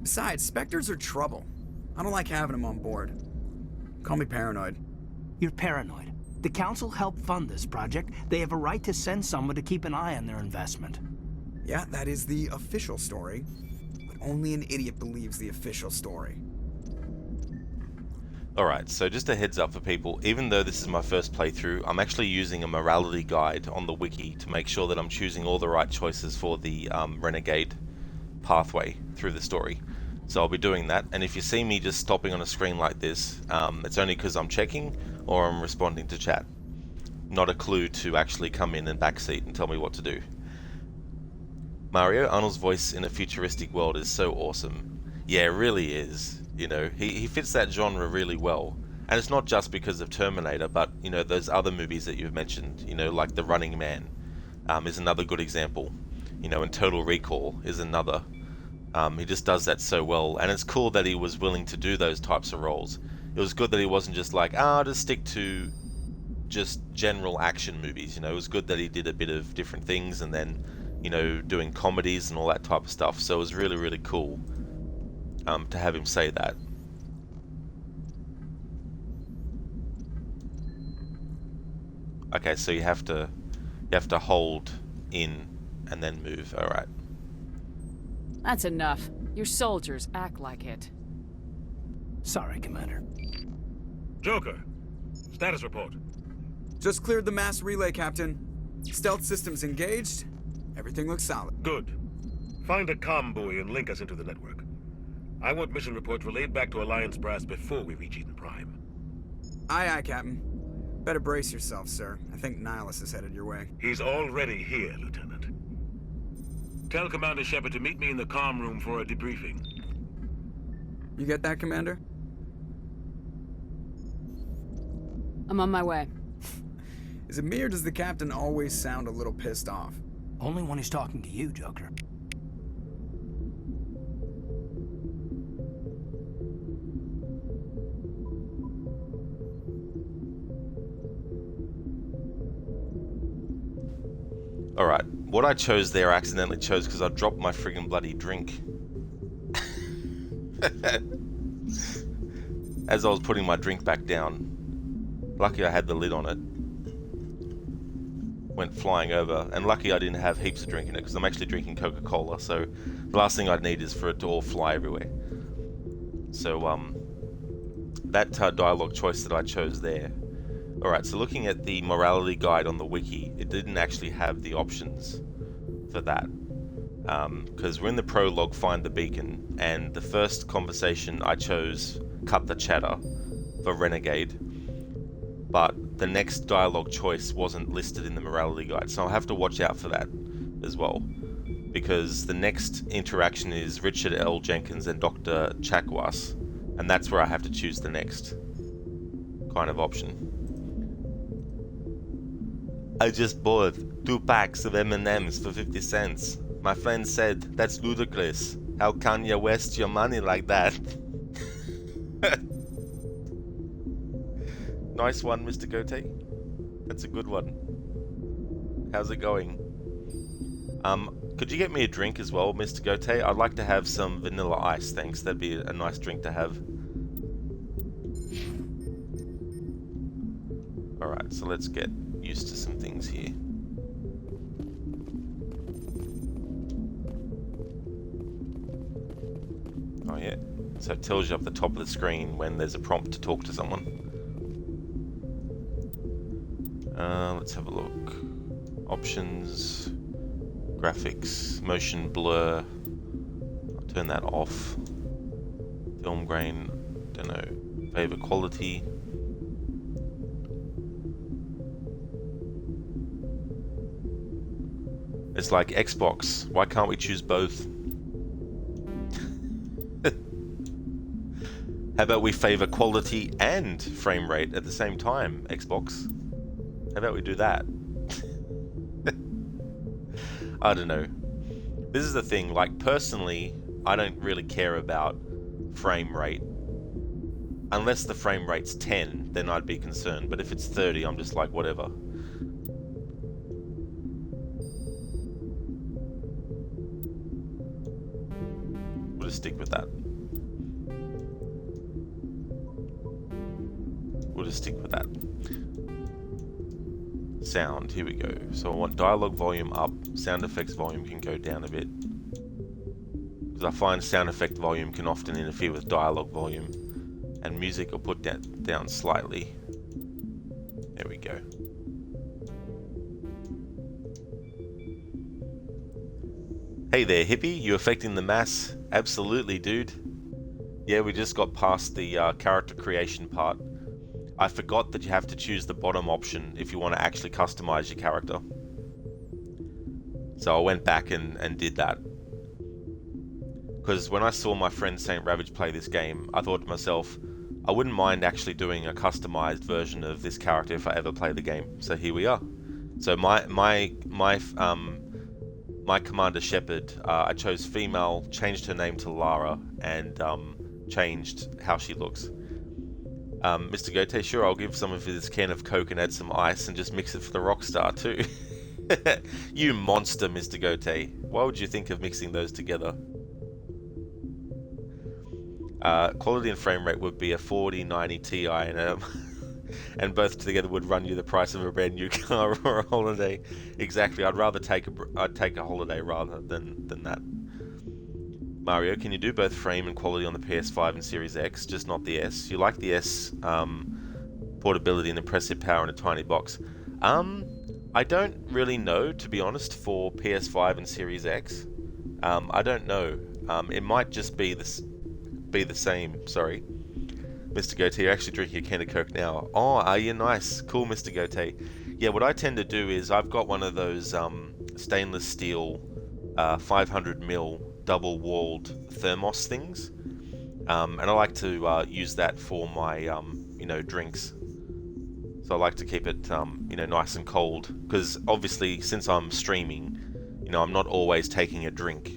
G: Besides, Spectres are trouble. I don't like having them on board. Call me paranoid.
I: You're paranoid. The Council helped fund this project. They have a right to send someone to keep an eye on their investment.
G: Yeah, that is the official story. But only an idiot believes the official story.
A: Alright, so just a heads up for people, even though this is my first playthrough, I'm actually using a morality guide on the wiki to make sure that I'm choosing all the right choices for the Renegade pathway through the story. So I'll be doing that, and if you see me just stopping on a screen like this, it's only because I'm checking, or I'm responding to chat. Not a clue to actually come in and backseat and tell me what to do. Mario, Arnold's voice in a futuristic world is so awesome. Yeah, it really is. You know, he fits that genre really well. And it's not just because of Terminator, but, you know, those other movies that you've mentioned, you know, like The Running Man is another good example. You know, and Total Recall is another. He just does that so well. And it's cool that he was willing to do those types of roles. It was good that he wasn't just like, I'll just stick to just general action movies. You know, it was good that he did a bit of different things and then, you know, doing comedies and all that type of stuff. So it was really, really cool to have him say that. Okay, so you have to hold in and then move. All right.
J: That's enough. Your soldiers act like it.
I: Sorry, Commander.
D: Joker, status report.
G: Just cleared the mass relay, Captain. Stealth systems engaged. Everything looks solid.
D: Good. Find a comm buoy and link us into the network. I want mission reports relayed back to Alliance Brass before we reach Eden Prime.
G: Aye, aye, Captain. Better brace yourself, sir. I think Nihilus is headed your way.
D: He's already here, Lieutenant. Tell Commander Shepard to meet me in the comm room for a debriefing.
G: You get that, Commander?
J: I'm on my way.
G: Is it me or does the Captain always sound a little pissed off?
I: Only when he's talking to you, Joker.
A: Alright, what I chose there I accidentally chose because I dropped my friggin' bloody drink. As I was putting my drink back down. Lucky I had the lid on it. Went flying over, and lucky I didn't have heaps of drink in it because I'm actually drinking Coca-Cola, so the last thing I'd need is for it to all fly everywhere. So, that dialogue choice that I chose there. Alright, so looking at the morality guide on the wiki, it didn't actually have the options for that. Because we're in the prologue, find the beacon, and the first conversation I chose, cut the chatter, for Renegade. But the next dialogue choice wasn't listed in the morality guide, so I'll have to watch out for that as well. Because the next interaction is Richard L. Jenkins and Dr. Chakwas, and that's where I have to choose the next kind of option. I just bought 2 packs of M&Ms for 50 cents. My friend said, that's ludicrous. How can you waste your money like that? Nice one, Mr. Goatee. That's a good one. How's it going? Could you get me a drink as well, Mr. Goatee? I'd like to have some vanilla ice, thanks. That'd be a nice drink to have. Alright, so let's get used to some things here. Oh yeah, so it tells you up the top of the screen when there's a prompt to talk to someone. Let's have a look. Options, graphics, motion blur. I'll turn that off. Film grain, don't know. Favor quality. It's like Xbox. Why can't we choose both? How about we favor quality and frame rate at the same time, Xbox? How about we do that? I don't know. This is the thing, like personally, I don't really care about frame rate. Unless the frame rate's 10, then I'd be concerned. But if it's 30, I'm just like, whatever. We'll just stick with that. We'll just stick with that. Sound, here we go. So I want dialogue volume up, sound effects volume can go down a bit. Because I find sound effect volume can often interfere with dialogue volume. And music will put that down slightly. There we go. Hey there, hippie, you affecting the mass? Absolutely, dude. Yeah, we just got past the character creation part. I forgot that you have to choose the bottom option if you want to actually customize your character. So I went back and did that. Because when I saw my friend Saint Ravage play this game, I thought to myself, I wouldn't mind actually doing a customized version of this character if I ever play the game. So here we are. So my Commander Shepard, I chose female, changed her name to Lara, and changed how she looks. Mr. Gote, sure, I'll give some of his can of Coke and add some ice and just mix it for the Rockstar too. You monster, Mr. Gote. Why would you think of mixing those together? Quality and frame rate would be a 4090 Ti and both together would run you the price of a brand new car or a holiday. Exactly, I'd take a holiday rather than that. Mario, can you do both frame and quality on the PS5 and Series X, just not the S? You like the S portability and impressive power in a tiny box. I don't really know, to be honest, for PS5 and Series X. I don't know. It might just be the same, sorry. Mr. Gote, you're actually drinking a can of Coke now. Oh, are you? Nice. Cool, Mr. Gote. Yeah, what I tend to do is I've got one of those stainless steel 500ml double-walled thermos things. And I like to use that for my, drinks. So I like to keep it, nice and cold. Because obviously, since I'm streaming, I'm not always taking a drink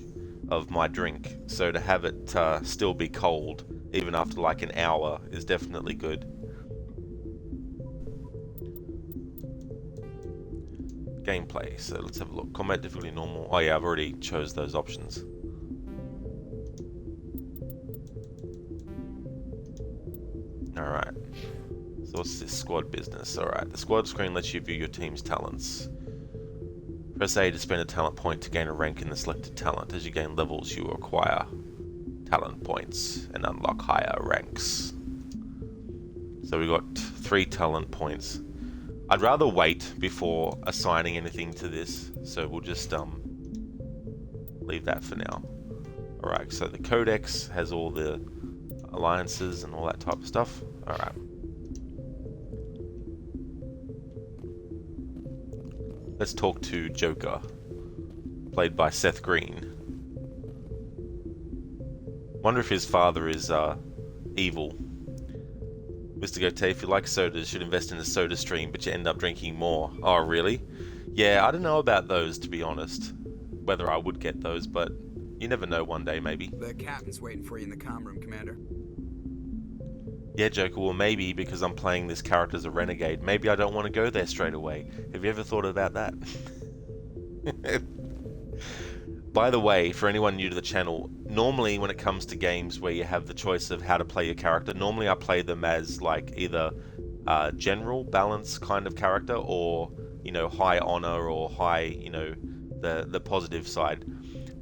A: of my drink, so to have it still be cold even after like an hour is definitely good. Gameplay, so let's have a look. Combat difficulty normal. Oh yeah, I've already chose those options. Alright, so what's this squad business? Alright, the squad screen lets you view your team's talents. Press A to spend a talent point to gain a rank in the selected talent. As you gain levels, you acquire talent points and unlock higher ranks. So we got 3 talent points. I'd rather wait before assigning anything to this, so we'll just leave that for now. Alright, so the Codex has all the alliances and all that type of stuff. Alright. Let's talk to Joker, played by Seth Green. Wonder if his father is evil. Mr. Gote, if you like sodas, you should invest in a soda stream, but you end up drinking more. Oh, really? Yeah, I don't know about those, to be honest. Whether I would get those, but you never know, one day, maybe.
G: The captain's waiting for you in the comm room, Commander.
A: Yeah, Joker, well maybe because I'm playing this character as a renegade, maybe I don't want to go there straight away. Have you ever thought about that? By the way, for anyone new to the channel, normally when it comes to games where you have the choice of how to play your character, normally I play them as like either general balance kind of character or, high honor or high, the positive side.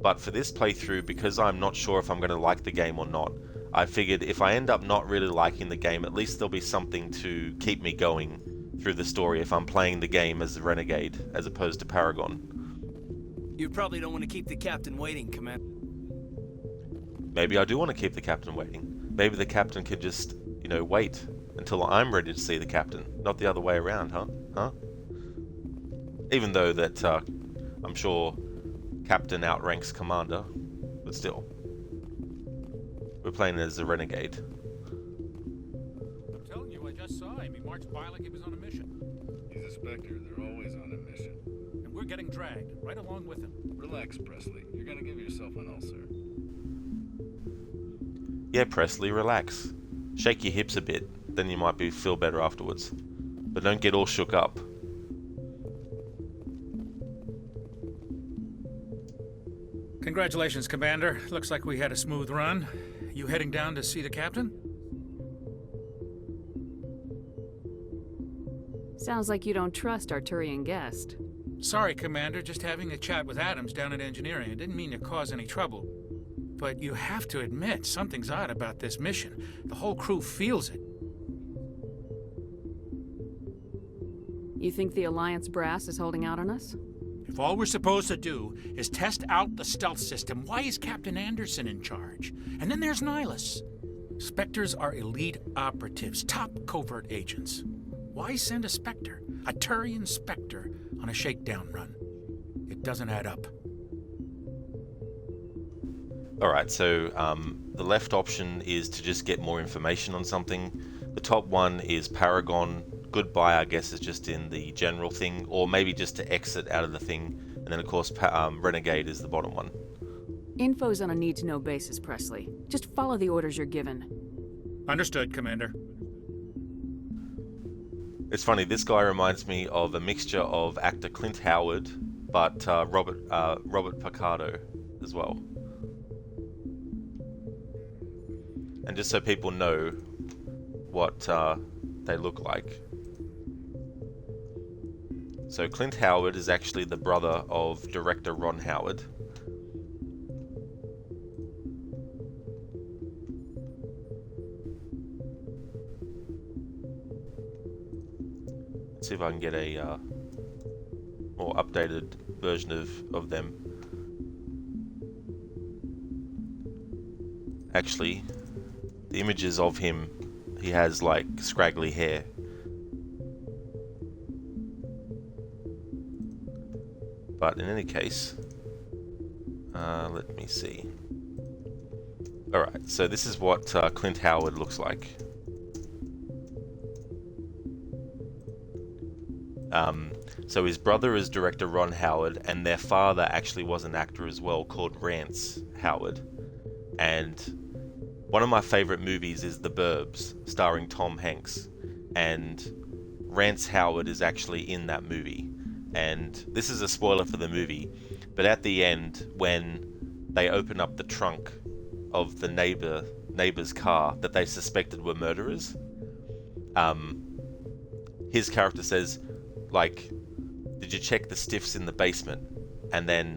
A: But for this playthrough, because I'm not sure if I'm going to like the game or not, I figured if I end up not really liking the game, at least there'll be something to keep me going through the story if I'm playing the game as a renegade as opposed to Paragon.
I: You probably don't want to keep the captain waiting, Commander.
A: Maybe I do want to keep the captain waiting. Maybe the captain could just, wait until I'm ready to see the captain, not the other way around, huh? Even though that I'm sure captain outranks commander, but still. We're playing as a renegade.
K: I'm telling you, I just saw him. He marched by like he was on a mission.
E: He's a Spectre. They're always on a mission.
K: And we're getting dragged, right along with him.
E: Relax, Presley. You're gonna give yourself an ulcer.
A: Yeah, Presley, relax. Shake your hips a bit, then you might feel better afterwards. But don't get all shook up.
K: Congratulations, Commander. Looks like we had a smooth run. You heading down to see the captain?
J: Sounds like you don't trust Arturian Guest.
K: Sorry, Commander. Just having a chat with Adams down at engineering. I didn't mean to cause any trouble. But you have to admit, something's odd about this mission. The whole crew feels it.
J: You think the Alliance brass is holding out on us?
K: If all we're supposed to do is test out the stealth system, why is Captain Anderson in charge? And then there's Nihilus. Spectres are elite operatives, top covert agents. Why send a Spectre, a Turian Spectre, on a shakedown run? It doesn't add up.
A: Alright, so the left option is to just get more information on something. The top one is Paragon. Goodbye, I guess, is just in the general thing, or maybe just to exit out of the thing. And then, of course, Renegade is the bottom one.
J: Info's on a need-to-know basis, Presley. Just follow the orders you're given.
K: Understood, Commander.
A: It's funny, this guy reminds me of a mixture of actor Clint Howard, but Robert Picardo as well. And just so people know what they look like. So Clint Howard is actually the brother of director Ron Howard. Let's see if I can get a more updated version of them. Actually, the images of him, he has like scraggly hair. But in any case, let me see. Alright, so this is what Clint Howard looks like. So his brother is director Ron Howard, and their father actually was an actor as well called Rance Howard. And one of my favorite movies is The Burbs, starring Tom Hanks. And Rance Howard is actually in that movie. And this is a spoiler for the movie, but at the end, when they open up the trunk of the neighbor's car that they suspected were murderers, his character says, like, did you check the stiffs in the basement? And then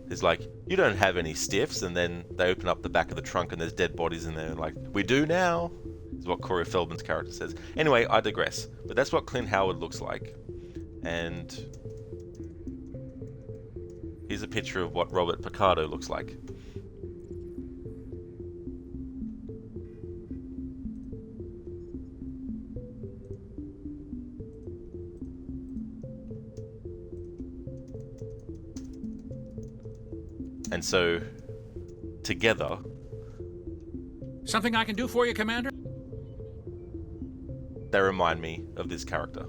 A: he's like, you don't have any stiffs. And then they open up the back of the trunk and there's dead bodies in there, and like, we do now, is what Corey Feldman's character says. Anyway, I digress, but that's what Clint Howard looks like. And here's a picture of what Robert Picardo looks like. And so, together...
K: Something I can do for you, Commander?
A: They remind me of this character.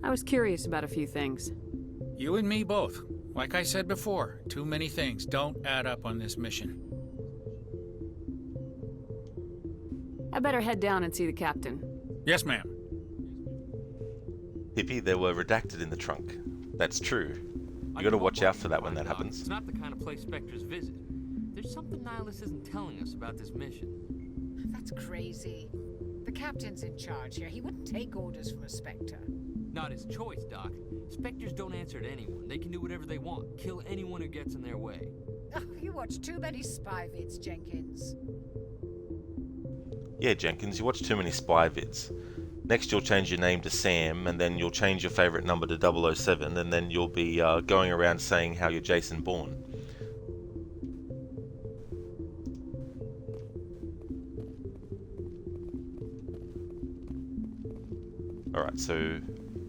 J: I was curious about a few things.
K: You and me both. Like I said before, too many things don't add up on this mission.
J: I better head down and see the captain.
K: Yes, ma'am.
A: Hippie, they were redacted in the trunk. That's true. You gotta watch out for that when that happens.
L: It's not the kind of place Spectres visit. There's something Nihilus isn't telling us about this mission.
M: That's crazy. The captain's in charge here. He wouldn't take orders from a Spectre.
L: Not his choice, Doc. Spectres don't answer to anyone. They can do whatever they want. Kill anyone who gets in their way.
M: Oh, you watch too many spy vids, Jenkins.
A: Yeah, Jenkins, you watch too many spy vids. Next you'll change your name to Sam, and then you'll change your favourite number to 007, and then you'll be going around saying how you're Jason Bourne. Alright, so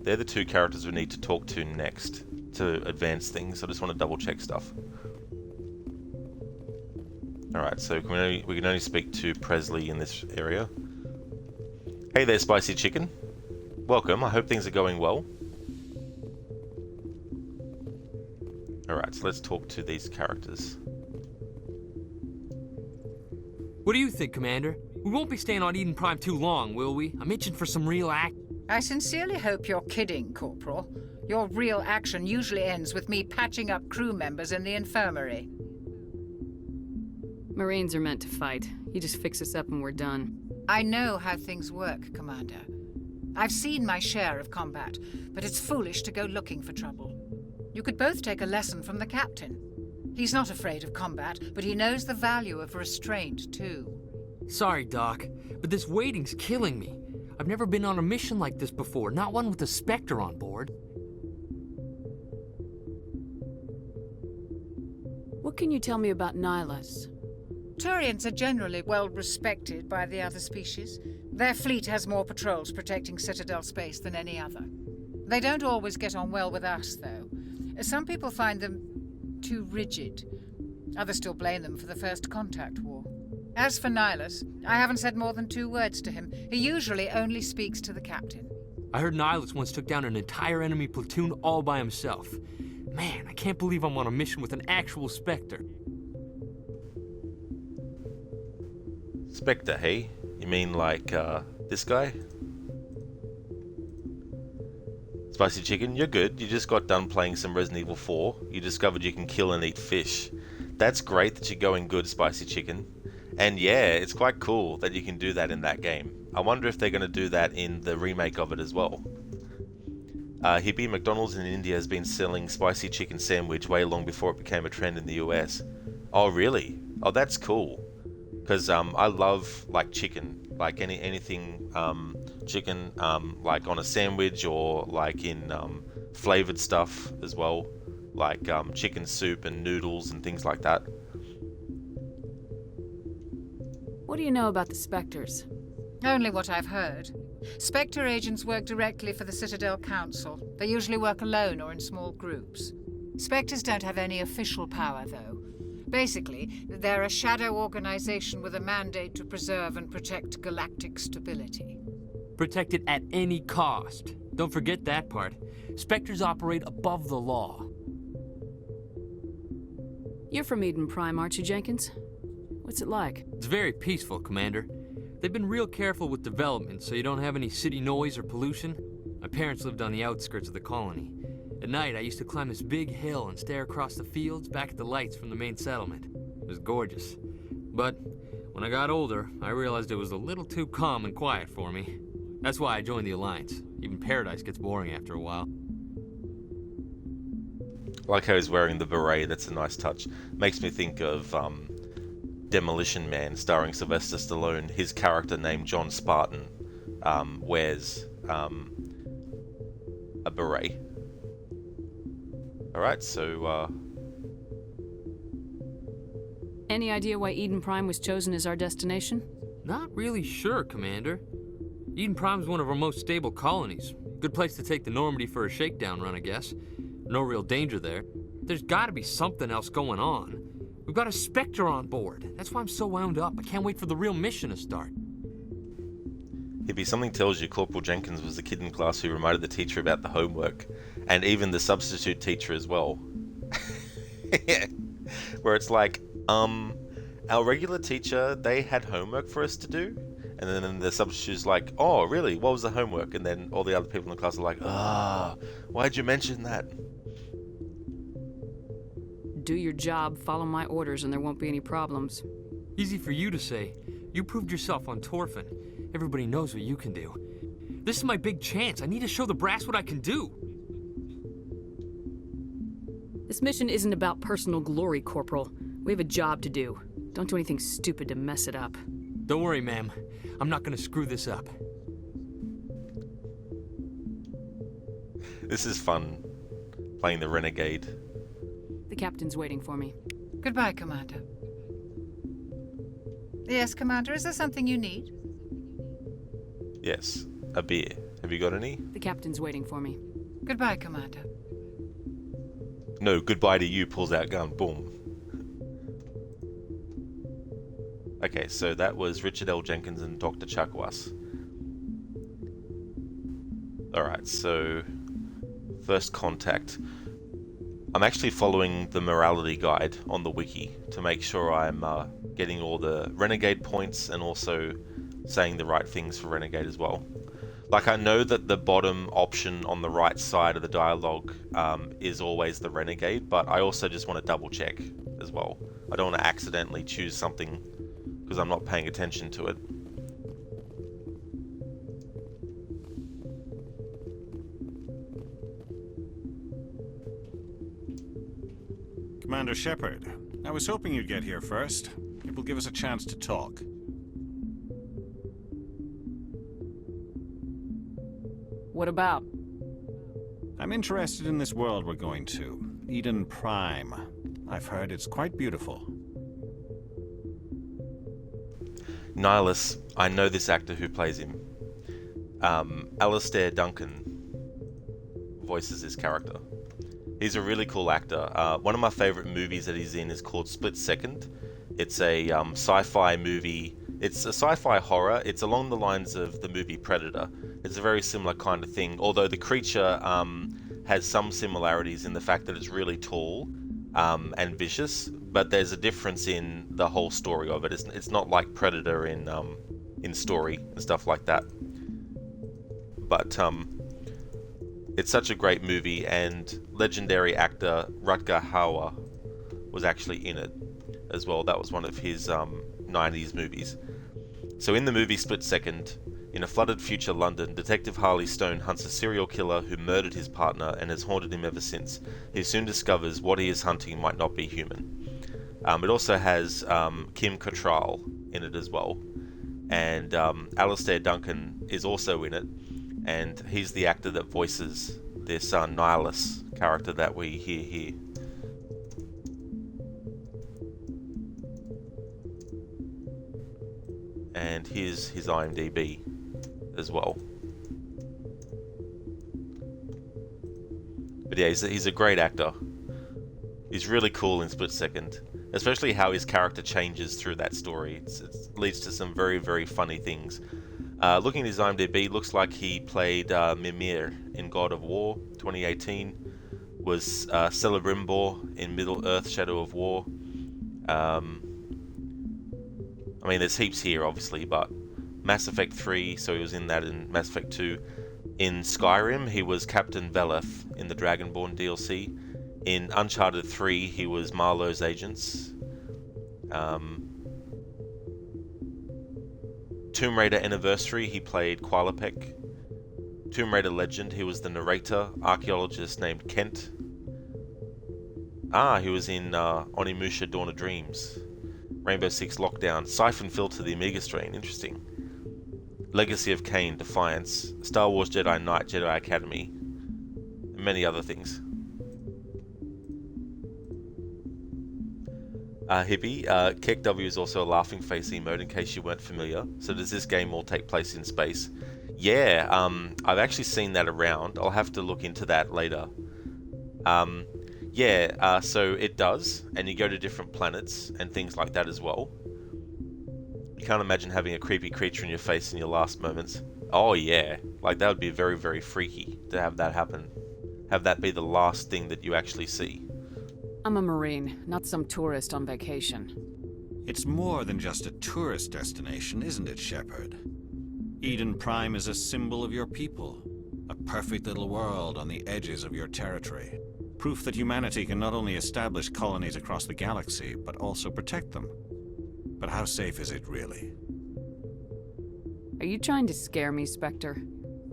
A: they're the two characters we need to talk to next to advance things. I just want to double check stuff. Alright, so we can only speak to Presley in this area. Hey there, Spicy Chicken. Welcome, I hope things are going well. Alright, so let's talk to these characters.
L: What do you think, Commander? We won't be staying on Eden Prime too long, will we? I'm itching for some real act.
M: I sincerely hope you're kidding, Corporal. Your real action usually ends with me patching up crew members in the infirmary.
J: Marines are meant to fight. You just fix us up and we're done.
M: I know how things work, Commander. I've seen my share of combat, but it's foolish to go looking for trouble. You could both take a lesson from the captain. He's not afraid of combat, but he knows the value of restraint, too.
L: Sorry, Doc, but this waiting's killing me. I've never been on a mission like this before, not one with a Spectre on board.
J: What can you tell me about Nihilus?
M: Turians are generally well respected by the other species. Their fleet has more patrols protecting Citadel space than any other. They don't always get on well with us, though. Some people find them too rigid. Others still blame them for the First Contact War. As for Nihilus, I haven't said more than 2 words to him. He usually only speaks to the captain.
L: I heard Nihilus once took down an entire enemy platoon all by himself. Man, I can't believe I'm on a mission with an actual Spectre.
A: Spectre, hey? You mean like, this guy? Spicy Chicken, you're good. You just got done playing some Resident Evil 4. You discovered you can kill and eat fish. That's great that you're going good, Spicy Chicken. And yeah, it's quite cool that you can do that in that game. I wonder if they're going to do that in the remake of it as well. Hippie, McDonald's in India has been selling spicy chicken sandwich way long before it became a trend in the US. Oh really? Oh, that's cool. Because I love like chicken, like anything chicken, like on a sandwich or like in flavored stuff as well, like chicken soup and noodles and things like that.
J: What do you know about the Spectres?
M: Only what I've heard. Spectre agents work directly for the Citadel Council. They usually work alone or in small groups. Spectres don't have any official power, though. Basically, they're a shadow organization with a mandate to preserve and protect galactic stability.
L: Protect it at any cost. Don't forget that part. Spectres operate above the law.
J: You're from Eden Prime, aren't you, Jenkins? What's it like?
L: It's very peaceful, Commander. They've been real careful with development, so you don't have any city noise or pollution. My parents lived on the outskirts of the colony. At night, I used to climb this big hill and stare across the fields back at the lights from the main settlement. It was gorgeous. But when I got older, I realized it was a little too calm and quiet for me. That's why I joined the Alliance. Even Paradise gets boring after a while.
A: Like how he's wearing the beret, that's a nice touch. Makes me think of Demolition Man, starring Sylvester Stallone. His character named John Spartan wears a beret. Alright, so
J: Any idea why Eden Prime was chosen as our destination?
L: Not really sure, Commander. Eden Prime's one of our most stable colonies. Good place to take the Normandy for a shakedown run, I guess. No real danger there. There's gotta be something else going on. We've got a Spectre on board. That's why I'm so wound up. I can't wait for the real mission to start.
A: Hippie, something tells you Corporal Jenkins was the kid in class who reminded the teacher about the homework, and even the substitute teacher as well. Where it's like, our regular teacher, they had homework for us to do, and then the substitute's like, oh, really? What was the homework? And then all the other people in the class are like, why'd you mention that?
J: Do your job, follow my orders, and there won't be any problems.
L: Easy for you to say. You proved yourself on Torfin. Everybody knows what you can do. This is my big chance. I need to show the brass what I can do.
J: This mission isn't about personal glory, Corporal. We have a job to do. Don't do anything stupid to mess it up.
L: Don't worry, ma'am. I'm not gonna screw this up.
A: This is fun, playing the Renegade.
J: The captain's waiting for me.
M: Goodbye, Commander. Yes, Commander, is there something you need?
A: Yes, a beer. Have you got any?
J: The captain's waiting for me.
M: Goodbye, Commander.
A: No, goodbye to you, pulls out gun, boom. Okay, so that was Richard L. Jenkins and Dr. Chakwas. Alright, so first contact. I'm actually following the morality guide on the wiki to make sure I'm getting all the Renegade points and also saying the right things for Renegade as well. Like, I know that the bottom option on the right side of the dialogue is always the Renegade, but I also just want to double check as well. I don't want to accidentally choose something because I'm not paying attention to it.
H: Commander Shepard, I was hoping you'd get here first. It will give us a chance to talk.
J: What about?
H: I'm interested in this world we're going to, Eden Prime. I've heard it's quite beautiful.
A: Nihilus, I know this actor who plays him. Alistair Duncan voices his character. He's a really cool actor. One of my favorite movies that he's in is called Split Second. It's a sci-fi movie. It's a sci-fi horror. It's along the lines of the movie Predator. It's a very similar kind of thing, although the creature has some similarities in the fact that it's really tall and vicious, but there's a difference in the whole story of it. It's not like Predator in story and stuff like that. But it's such a great movie, and legendary actor Rutger Hauer was actually in it as well. That was one of his 90s movies. So in the movie Split Second, in a flooded future London, Detective Harley Stone hunts a serial killer who murdered his partner and has haunted him ever since. He soon discovers what he is hunting might not be human. It also has Kim Cattrall in it as well, and Alistair Duncan is also in it, and he's the actor that voices this Nihilus character that we hear here. And here's his IMDb as well. But yeah, he's a great actor. He's really cool in Split Second, especially how his character changes through that story. It leads to some very, very funny things. Looking at his IMDb, looks like he played Mimir in God of War 2018, was Celebrimbor in Middle-earth Shadow of War. I mean, there's heaps here, obviously, but Mass Effect 3, so he was in that in Mass Effect 2. In Skyrim, he was Captain Veleth in the Dragonborn DLC. In Uncharted 3, he was Marlowe's agents. Tomb Raider Anniversary, he played Qualopec. Tomb Raider Legend, he was the narrator, archaeologist named Kent. He was in Onimusha Dawn of Dreams. Rainbow Six Lockdown, Siphon Filter, the Amiga strain, interesting. Legacy of Kain, Defiance, Star Wars Jedi Knight, Jedi Academy, and many other things. Hippie, Keck W is also a laughing face emote in case you weren't familiar. So does this game all take place in space? Yeah, I've actually seen that around. I'll have to look into that later. So it does, and you go to different planets and things like that as well. You can't imagine having a creepy creature in your face in your last moments. Oh yeah, like that would be very, very freaky to have that happen. Have that be the last thing that you actually see.
J: I'm a Marine, not some tourist on vacation.
H: It's more than just a tourist destination, isn't it, Shepard? Eden Prime is a symbol of your people. A perfect little world on the edges of your territory. Proof that humanity can not only establish colonies across the galaxy, but also protect them. But how safe is it, really?
J: Are you trying to scare me, Spectre?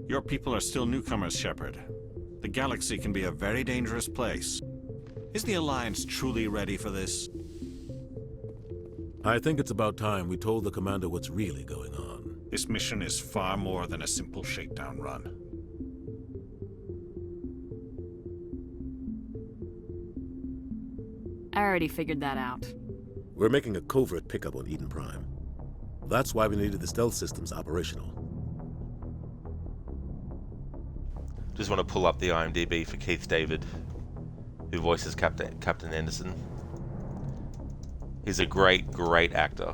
H: Your people are still newcomers, Shepard. The galaxy can be a very dangerous place. Is the Alliance truly ready for this?
N: I think it's about time we told the Commander what's really going on.
H: This mission is far more than a simple shakedown run.
J: I already figured that out.
N: We're making a covert pickup on Eden Prime. That's why we needed the stealth systems operational.
A: Just want to pull up the IMDb for Keith David, who voices Captain Anderson. He's a great, great actor.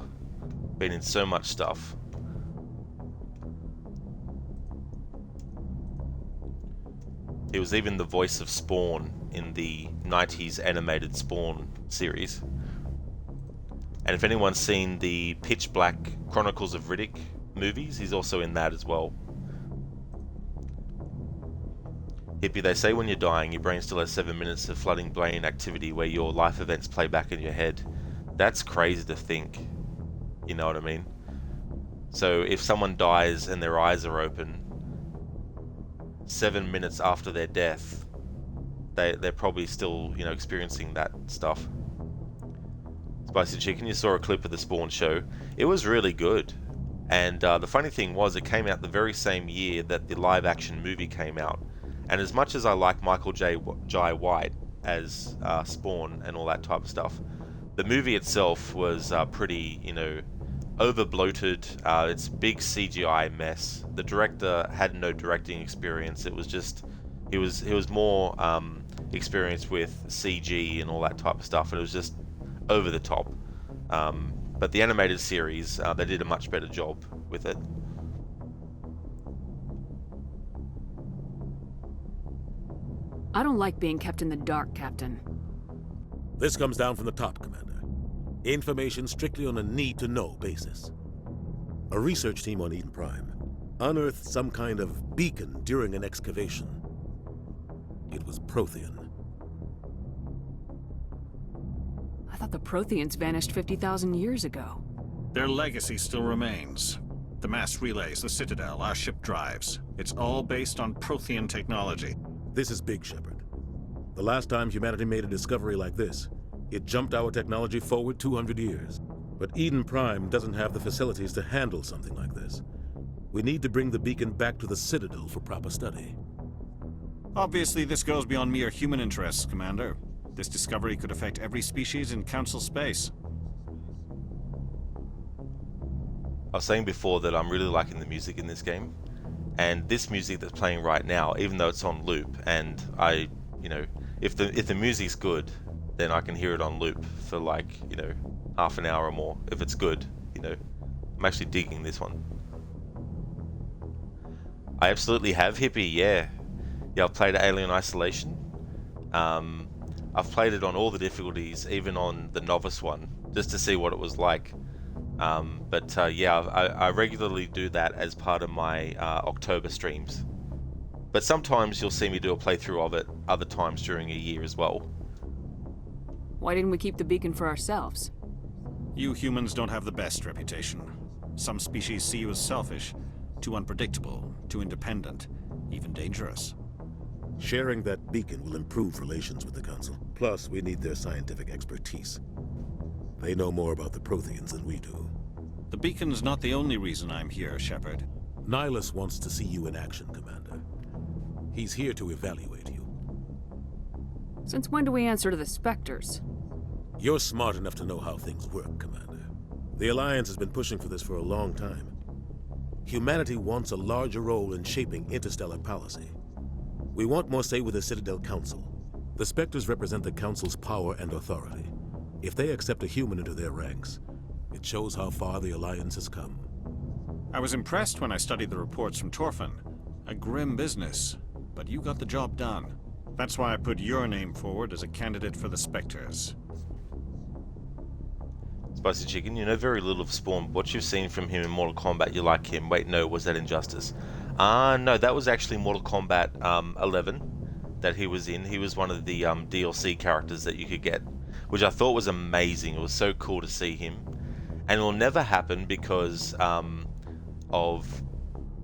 A: Been in so much stuff. He was even the voice of Spawn in the 90s animated Spawn series. And if anyone's seen the Pitch Black Chronicles of Riddick movies, he's also in that as well. Hippie, they say when you're dying, your brain still has 7 minutes of flooding brain activity where your life events play back in your head. That's crazy to think. You know what I mean? So if someone dies and their eyes are open, 7 minutes after their death, they're probably still, experiencing that stuff. Spicy Chicken, you saw a clip of the Spawn show. It was really good. And the funny thing was, it came out the very same year that the live-action movie came out. And as much as I like Michael Jai White as Spawn and all that type of stuff, the movie itself was pretty, over bloated. It's a big CGI mess. The director had no directing experience. It was just he was more experienced with CG and all that type of stuff, and it was just over the top. But the animated series, they did a much better job with it.
J: I don't like being kept in the dark, Captain.
N: This comes down from the top, Commander. Information strictly on a need-to-know basis. A research team on Eden Prime unearthed some kind of beacon during an excavation. It was Prothean.
J: I thought the Protheans vanished 50,000 years ago.
H: Their legacy still remains. The mass relays, the Citadel, our ship drives. It's all based on Prothean technology.
N: This is big, Shepard. The last time humanity made a discovery like this, it jumped our technology forward 200 years. But Eden Prime doesn't have the facilities to handle something like this. We need to bring the beacon back to the Citadel for proper study.
H: Obviously, this goes beyond mere human interests, Commander. This discovery could affect every species in Council space.
A: I was saying before that I'm really liking the music in this game. And this music that's playing right now, even though it's on loop, and if the music's good, then I can hear it on loop for like, half an hour or more. If it's good, I'm actually digging this one. I absolutely have, Hippie, yeah. Yeah, I've played Alien Isolation. I've played it on all the difficulties, even on the novice one, just to see what it was like. Yeah, I regularly do that as part of my October streams. But sometimes you'll see me do a playthrough of it other times during a year as well.
J: Why didn't we keep the beacon for ourselves?
H: You humans don't have the best reputation. Some species see you as selfish, too unpredictable, too independent, even dangerous.
N: Sharing that beacon will improve relations with the Council. Plus, we need their scientific expertise. They know more about the Protheans than we do.
H: The beacon's not the only reason I'm here, Shepard.
N: Nihilus wants to see you in action, Commander. He's here to evaluate you.
J: Since when do we answer to the Spectres?
N: You're smart enough to know how things work, Commander. The Alliance has been pushing for this for a long time. Humanity wants a larger role in shaping interstellar policy. We want more say with the Citadel Council. The Spectres represent the Council's power and authority. If they accept a human into their ranks, it shows how far the Alliance has come.
H: I was impressed when I studied the reports from Torfin. A grim business, but you got the job done. That's why I put your name forward as a candidate for the Spectres.
A: Spicy Chicken, you know very little of Spawn. What you've seen from him in Mortal Kombat, you like him. Wait, no, was that Injustice? No, that was actually Mortal Kombat 11 that he was in. He was one of the DLC characters that you could get, which I thought was amazing. It was so cool to see him. And it will never happen because of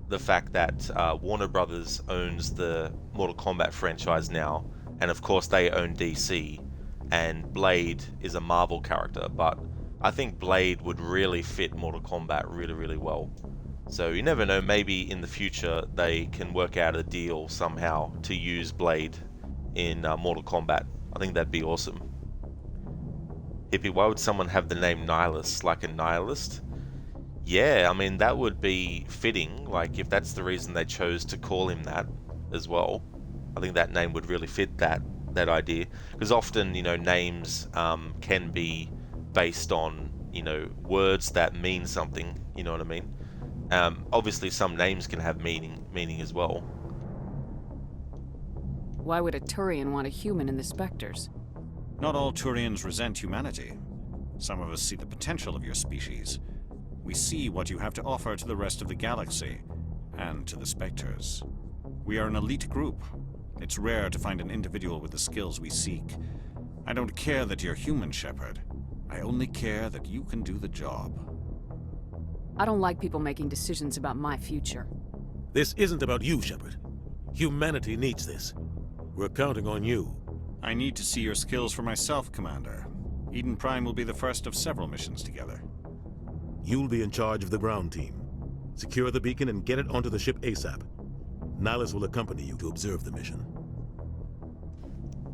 A: the fact that Warner Brothers owns the Mortal Kombat franchise now, and of course they own DC, and Blade is a Marvel character, but I think Blade would really fit Mortal Kombat really, really well. So you never know, maybe in the future they can work out a deal somehow to use Blade in Mortal Kombat. I think that'd be awesome. Hippie, why would someone have the name Nihilus, like a nihilist? Yeah, I mean, that would be fitting, like if that's the reason they chose to call him that as well. I think that name would really fit that idea. Because often, names can be based on, words that mean something, you know what I mean? Obviously some names can have meaning as well.
J: Why would a Turian want a human in the Spectres?
H: Not all Turians resent humanity. Some of us see the potential of your species. We see what you have to offer to the rest of the galaxy, and to the Spectres. We are an elite group. It's rare to find an individual with the skills we seek. I don't care that you're human, Shepard. I only care that you can do the job.
J: I don't like people making decisions about my future.
N: This isn't about you, Shepard. Humanity needs this. We're counting on you.
H: I need to see your skills for myself, Commander. Eden Prime will be the first of several missions together.
N: You'll be in charge of the ground team. Secure the beacon and get it onto the ship ASAP. Nihilus will accompany you to observe the mission.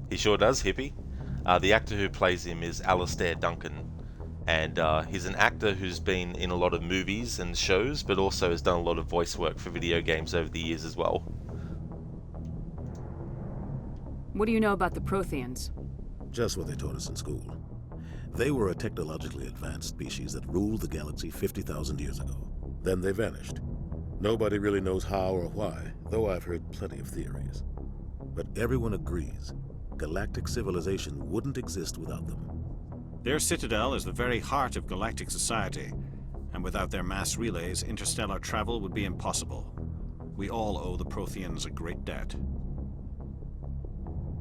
A: He sure does, Hippie. The actor who plays him is Alistair Duncan, And he's an actor who's been in a lot of movies and shows, but also has done a lot of voice work for video games over the years as well.
J: What do you know about the Protheans?
N: Just what they taught us in school. They were a technologically advanced species that ruled the galaxy 50,000 years ago. Then they vanished. Nobody really knows how or why, though I've heard plenty of theories. But everyone agrees, galactic civilization wouldn't exist without them.
H: Their citadel is the very heart of galactic society, and without their mass relays, interstellar travel would be impossible. We all owe the Protheans a great debt.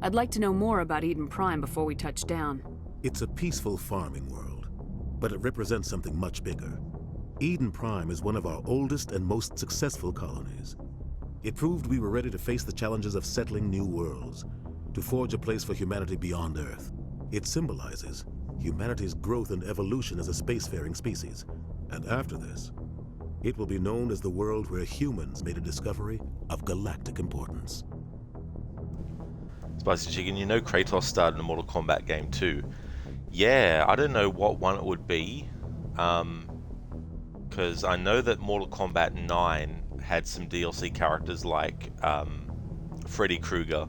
J: I'd like to know more about Eden Prime before we touch down.
N: It's a peaceful farming world, but it represents something much bigger. Eden Prime is one of our oldest and most successful colonies. It proved we were ready to face the challenges of settling new worlds, to forge a place for humanity beyond Earth. It symbolizes humanity's growth and evolution as a spacefaring species. And after this, it will be known as the world where humans made a discovery of galactic importance.
A: Spicy Chicken, you know Kratos started a Mortal Kombat game too. Yeah, I don't know what one it would be, because I know that Mortal Kombat 9 had some DLC characters like Freddy Krueger,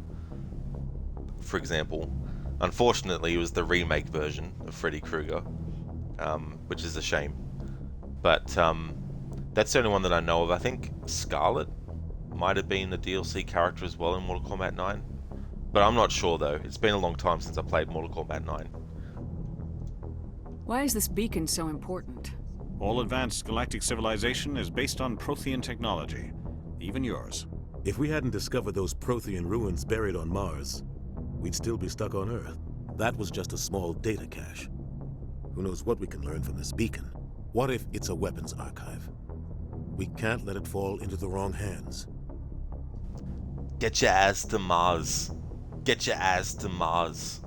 A: for example. Unfortunately, it was the remake version of Freddy Krueger, which is a shame. But that's the only one that I know of. I think Scarlet might have been a DLC character as well in Mortal Kombat 9. But I'm not sure though. It's been a long time since I played Mortal Kombat 9.
J: Why is this beacon so important?
H: All advanced galactic civilization is based on Prothean technology, even yours.
N: If we hadn't discovered those Prothean ruins buried on Mars, we'd still be stuck on Earth. That was just a small data cache. Who knows what we can learn from this beacon? What if it's a weapons archive? We can't let it fall into the wrong hands.
A: Get your ass to Mars. Get your ass to Mars.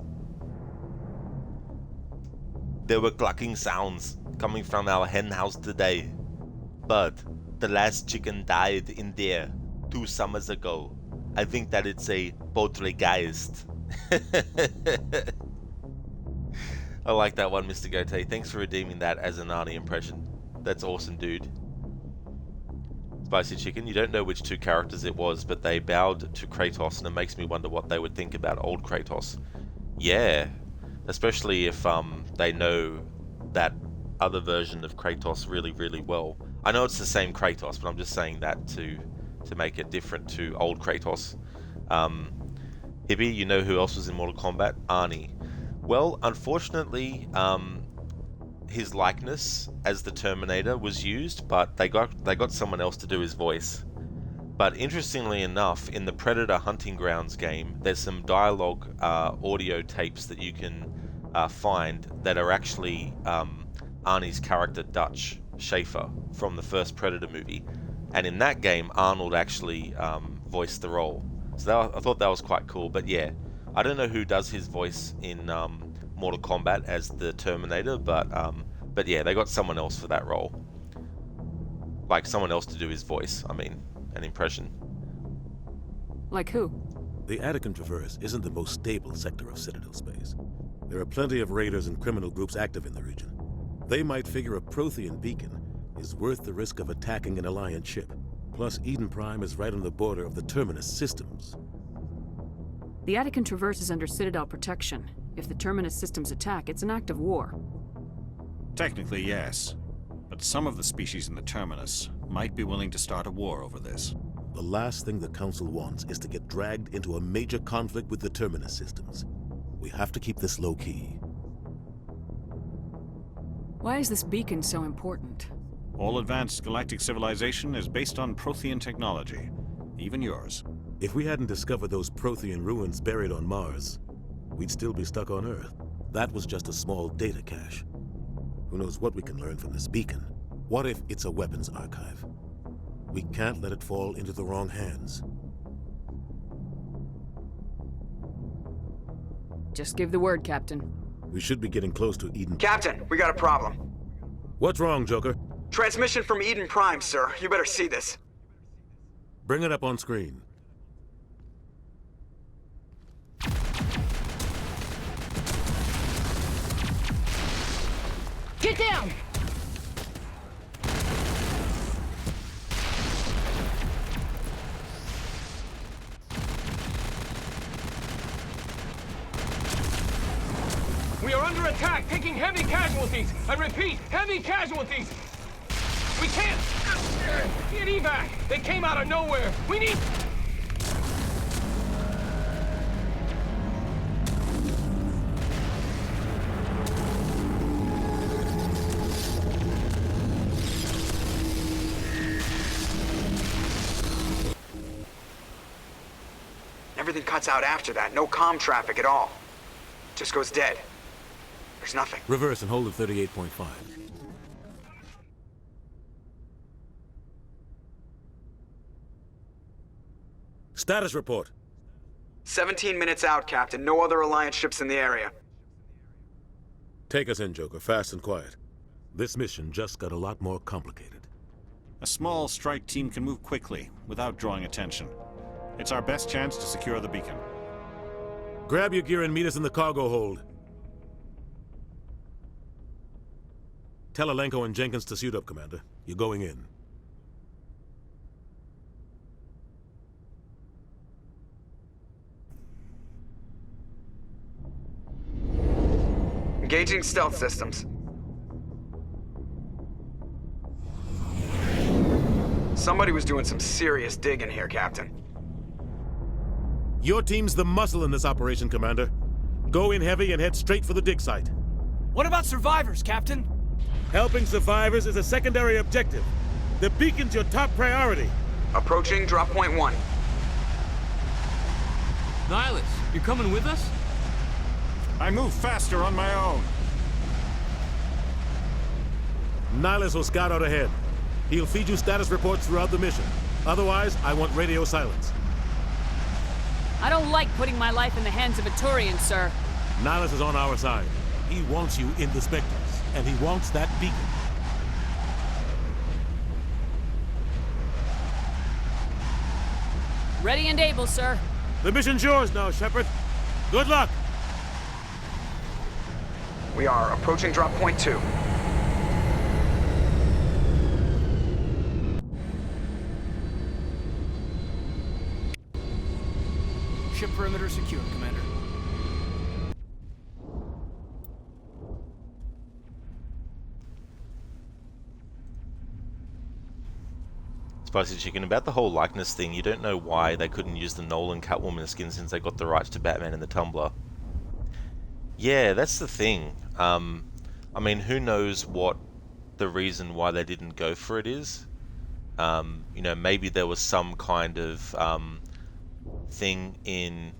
A: There were clucking sounds coming from our hen house today. But the last chicken died in there 2 summers ago. I think that it's a poltergeist. I like that one, Mr. Gote. Thanks for redeeming that as an Arnie impression. That's awesome, dude. Spicy Chicken, you don't know which 2 characters it was, but they bowed to Kratos, and it makes me wonder what they would think about old Kratos. Yeah, especially if they know that other version of Kratos really, really well. I know it's the same Kratos, but I'm just saying that to make it different to old Kratos. Hibby, you know who else was in Mortal Kombat? Arnie. Well, unfortunately, his likeness as the Terminator was used, but they got someone else to do his voice. But interestingly enough, in the Predator Hunting Grounds game, there's some dialogue audio tapes that you can find that are actually Arnie's character Dutch Schaefer from the first Predator movie. And in that game, Arnold actually voiced the role. So I thought that was quite cool. But yeah, I don't know who does his voice in Mortal Kombat as the Terminator, but yeah, they got someone else for that role. Like someone else to do his voice, I mean, an impression.
J: Like who?
N: The Attican Traverse isn't the most stable sector of Citadel space. There are plenty of raiders and criminal groups active in the region. They might figure a Prothean beacon is worth the risk of attacking an Alliance ship. Plus, Eden Prime is right on the border of the Terminus systems.
J: The Attican Traverse is under Citadel protection. If the Terminus systems attack, it's an act of war.
H: Technically, yes. But some of the species in the Terminus might be willing to start a war over this.
N: The last thing the Council wants is to get dragged into a major conflict with the Terminus systems. We have to keep this low-key.
J: Why is this beacon so important?
H: All advanced galactic civilization is based on Prothean technology, even yours.
N: If we hadn't discovered those Prothean ruins buried on Mars, we'd still be stuck on Earth. That was just a small data cache. Who knows what we can learn from this beacon? What if it's a weapons archive? We can't let it fall into the wrong hands.
J: Just give the word, Captain.
N: We should be getting close to Eden.
G: Captain, we got a problem.
N: What's wrong, Joker?
G: Transmission from Eden Prime, sir. You better see this.
N: Bring it up on screen.
O: Get Get down!
P: We are under attack, taking heavy casualties. I repeat, heavy casualties. We can't get evac. They came out of nowhere. We need...
G: Everything cuts out after that. No comm traffic at all. Just goes dead. There's nothing.
N: Reverse and hold at 38.5. Status report.
G: 17 minutes out, Captain. No other Alliance ships in the area.
N: Take us in, Joker, fast and quiet. This mission just got a lot more complicated.
H: A small strike team can move quickly, without drawing attention. It's our best chance to secure the beacon.
N: Grab your gear and meet us in the cargo hold. Tell Alenko and Jenkins to suit up, Commander. You're going in.
G: Engaging stealth systems. Somebody was doing some serious digging here, Captain.
N: Your team's the muscle in this operation, Commander. Go in heavy and head straight for the dig site.
I: What about survivors, Captain?
N: Helping survivors is a secondary objective. The beacon's your top priority.
G: Approaching drop point 1.
L: Nihilus, you're coming with us?
H: I move faster on my own.
N: Nihilus will scout out ahead. He'll feed you status reports throughout the mission. Otherwise, I want radio silence.
J: I don't like putting my life in the hands of a Turian, sir.
N: Nihilus is on our side. He wants you in the Spectres, and he wants that beacon.
J: Ready and able, sir.
N: The mission's yours now, Shepard. Good luck!
G: We are approaching drop point 2.
I: Ship perimeter secure, Commander.
A: Spicy Chicken, about the whole likeness thing, you don't know why they couldn't use the Nolan Catwoman skin since they got the rights to Batman in the Tumblr. Yeah, that's the thing. I mean, who knows what the reason why they didn't go for it is. You know, maybe there was some kind of thing in,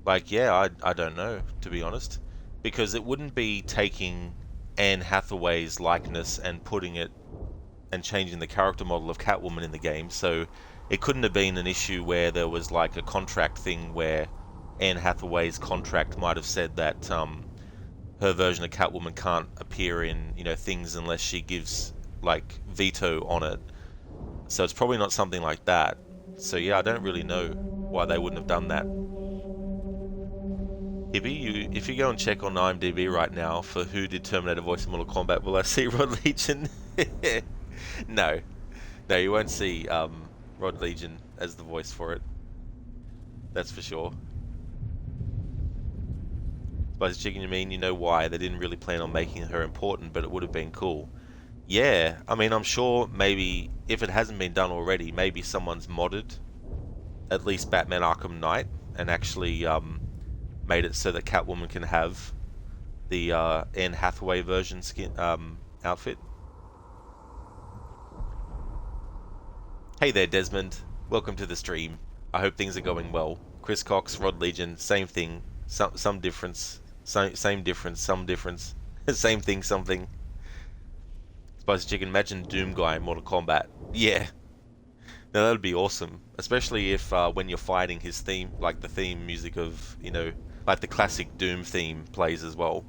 A: like, yeah, I don't know, to be honest. Because it wouldn't be taking Anne Hathaway's likeness and putting it and changing the character model of Catwoman in the game, so it couldn't have been an issue where there was like a contract thing where Anne Hathaway's contract might have said that her version of Catwoman can't appear in, you know, things unless she gives like veto on it. So it's probably not something like that. So yeah, I don't really know why they wouldn't have done that. If you go and check on IMDb right now for who did Terminator voice in Mortal Kombat, will I see Rod Legion? No, you won't see Rod Legion as the voice for it. That's for sure. Spicy Chicken, you mean you know why they didn't really plan on making her important, but it would have been cool. Yeah, I mean, I'm sure maybe if it hasn't been done already, maybe someone's modded at least Batman Arkham Knight and actually made it so that Catwoman can have the Anne Hathaway version skin outfit. Hey there, Desmond. Welcome to the stream. I hope things are going well. Chris Cox, Rod Legion, same thing, some difference, same difference, some difference, same thing, something. Spicy Chicken, imagine Doom Guy in Mortal Kombat. Yeah. Now that would be awesome, especially if when you're fighting, his theme, like the theme music of, you know, like the classic Doom theme plays as well.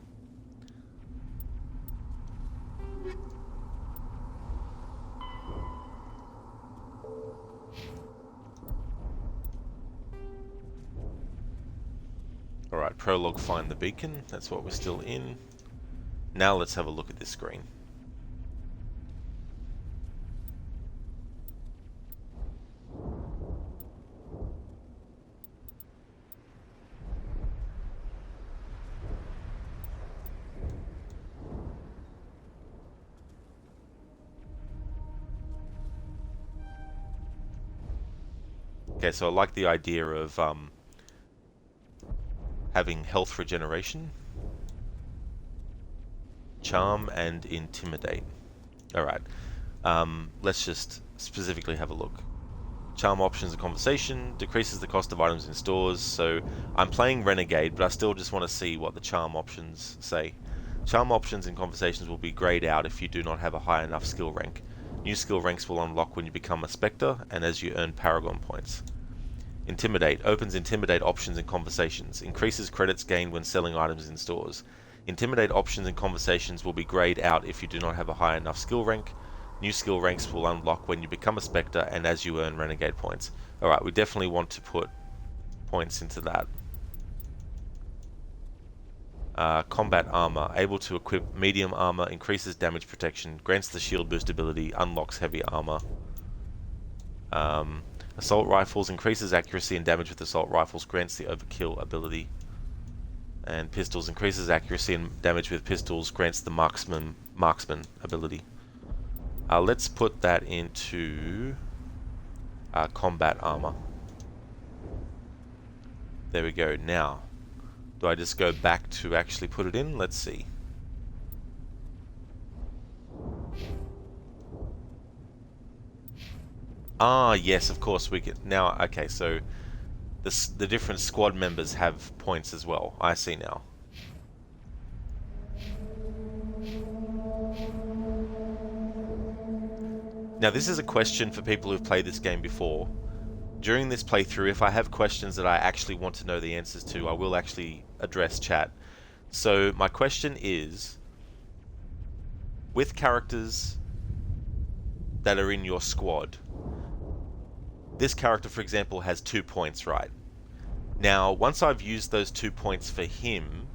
A: Alright, prologue, find the beacon. That's what we're still in. Now let's have a look at this screen. Okay, so I like the idea of having health regeneration, charm, and intimidate. Alright, let's just specifically have a look. Charm options and conversation decreases the cost of items in stores. So I'm playing Renegade, but I still just want to see what the charm options say. Charm options and conversations will be grayed out if you do not have a high enough skill rank. New skill ranks will unlock when you become a Spectre and as you earn Paragon points. Intimidate opens Intimidate options and conversations. Increases credits gained when selling items in stores. Intimidate options and conversations will be grayed out if you do not have a high enough skill rank. New skill ranks will unlock when you become a Spectre and as you earn Renegade points. Alright, we definitely want to put points into that. Combat armor. Able to equip medium armor, increases damage protection, grants the shield boost ability, unlocks heavy armor. Assault rifles. Increases accuracy and damage with assault rifles, grants the overkill ability. And pistols. Increases accuracy and damage with pistols, grants the marksman ability. Let's put that into combat armor. There we go. Now, do I just go back to actually put it in? Let's see. Ah, yes, of course we can. Now, okay, so the different squad members have points as well. I see now. Now this is a question for people who've played this game before. During this playthrough, if I have questions that I actually want to know the answers to, I will actually address chat. So my question is, with characters that are in your squad, this character, for example, has 2 points, right? Now, once I've used those 2 points for him,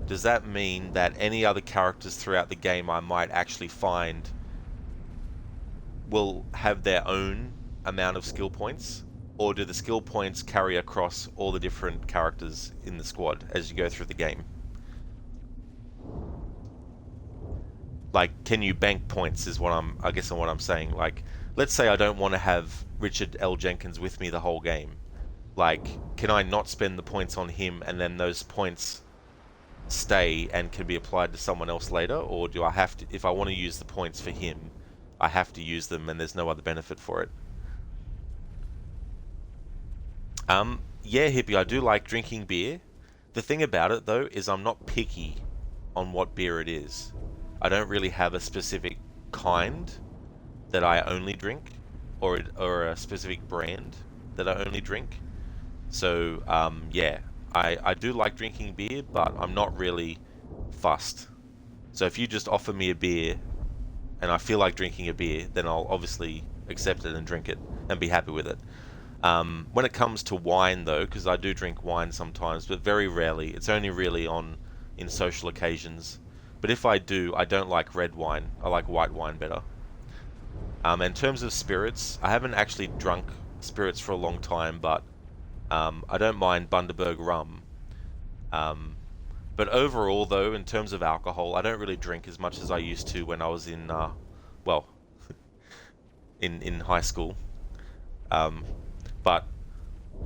A: does that mean that any other characters throughout the game I might actually find will have their own amount of skill points? Or do the skill points carry across all the different characters in the squad as you go through the game? Like, can you bank points is what I'm saying. Like, let's say I don't want to have Richard L. Jenkins with me the whole game. Like, can I not spend the points on him and then those points stay and can be applied to someone else later? Or do I have to, if I want to use the points for him, I have to use them and there's no other benefit for it? Yeah, Hippie, I do like drinking beer. The thing about it, though, is I'm not picky on what beer it is. I don't really have a specific kind that I only drink, or a specific brand that I only drink. So, yeah, I do like drinking beer, but I'm not really fussed. So if you just offer me a beer, and I feel like drinking a beer, then I'll obviously accept it and drink it, and be happy with it. When it comes to wine, though, because I do drink wine sometimes, but very rarely. It's only really in social occasions. But if I do, I don't like red wine. I like white wine better. In terms of spirits, I haven't actually drunk spirits for a long time, but I don't mind Bundaberg rum. But overall, though, in terms of alcohol, I don't really drink as much as I used to when I was in, well, in high school. But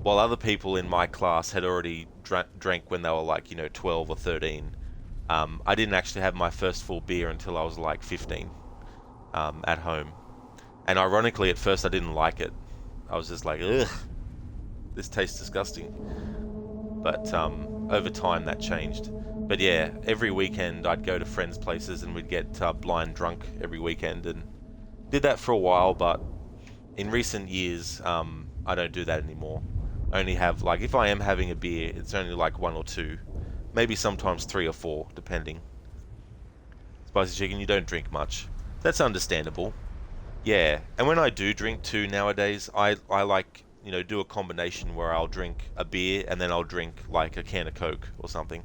A: while other people in my class had already drank when they were like, 12 or 13, I didn't actually have my first full beer until I was like 15 at home. And ironically, at first I didn't like it. I was just like, ugh, this tastes disgusting. But over time that changed. But yeah, every weekend I'd go to friends' places and we'd get blind drunk every weekend, and did that for a while, but in recent years, I don't do that anymore. I only have, like, if I am having a beer, it's only like 1 or 2. Maybe sometimes 3 or 4, depending. Spicy Chicken, you don't drink much. That's understandable. Yeah, and when I do drink too nowadays, I like, do a combination where I'll drink a beer and then I'll drink like a can of Coke or something.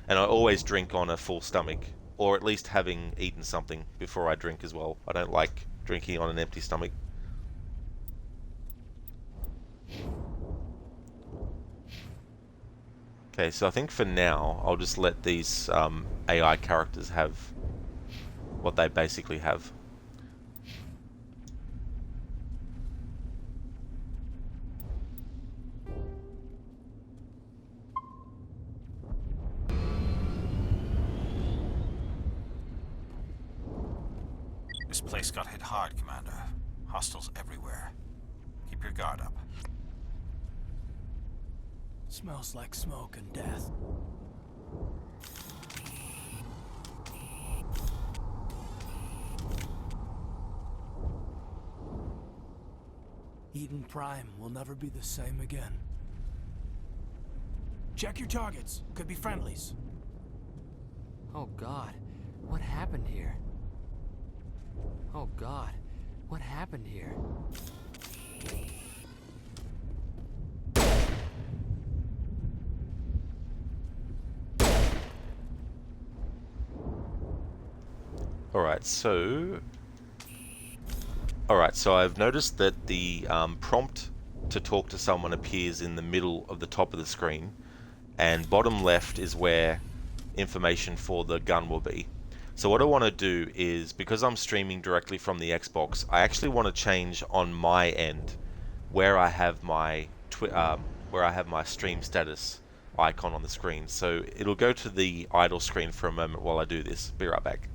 A: And I always drink on a full stomach, or at least having eaten something before I drink as well. I don't like drinking on an empty stomach. Okay, so I think for now, I'll just let these AI characters have what they basically have.
H: This place got hit hard, Commander. Hostiles everywhere. Keep your guard up.
I: Smells like smoke and death. Eden Prime will never be the same again. Check your targets. Could be friendlies.
L: Oh God, what happened here? Oh God, what happened here?
A: Alright, so I've noticed that the prompt to talk to someone appears in the middle of the top of the screen, and bottom left is where information for the gun will be. So what I want to do is, because I'm streaming directly from the Xbox, I actually want to change on my end where I have my stream status icon on the screen. So it'll go to the idle screen for a moment while I do this. Be right back.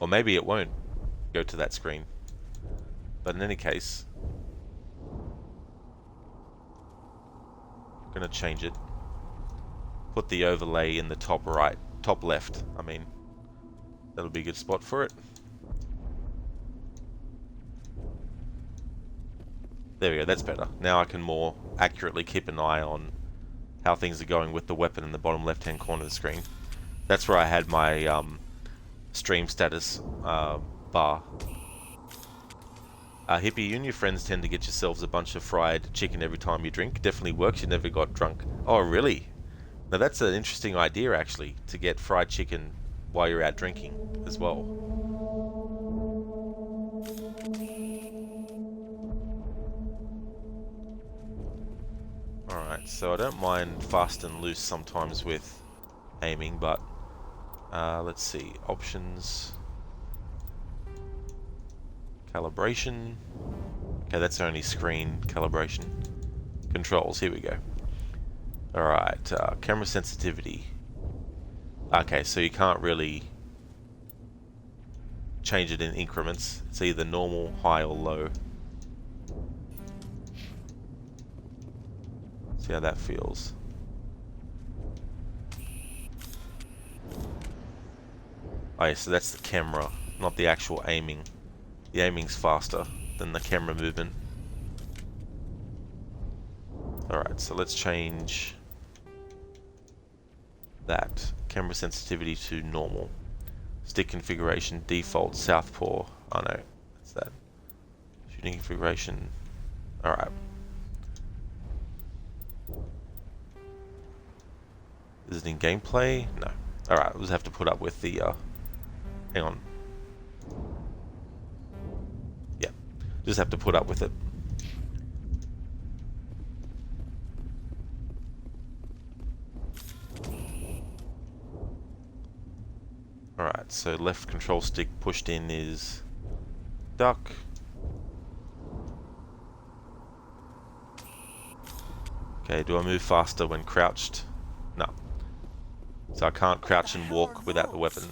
A: Or maybe it won't go to that screen. But in any case, I'm going to change it. Put the overlay in the top right, top left, I mean. That'll be a good spot for it. There we go, that's better. Now I can more accurately keep an eye on how things are going with the weapon in the bottom left hand corner of the screen. That's where I had my stream status bar. Hippie, you and your friends tend to get yourselves a bunch of fried chicken every time you drink. Definitely works, you never got drunk. Oh really? Now that's an interesting idea actually, to get fried chicken while you're out drinking as well. Alright, so I don't mind fast and loose sometimes with aiming, but let's see, options, calibration. Okay, that's only screen calibration. Controls, here we go. Alright, camera sensitivity. Okay, so you can't really change it in increments. It's either normal, high, or low. See how that feels. Oh yeah, so that's the camera, not the actual aiming. The aiming's faster than the camera movement. Alright, so let's change that. Camera sensitivity to normal. Stick configuration, default, southpaw. Oh no, that's that. Shooting configuration. Alright. Is it in gameplay? No. Alright, we'll just have to put up with the, hang on. Yeah, just have to put up with it. Alright, so left control stick pushed in is duck. Okay, do I move faster when crouched? No. So I can't crouch and walk without the weapon.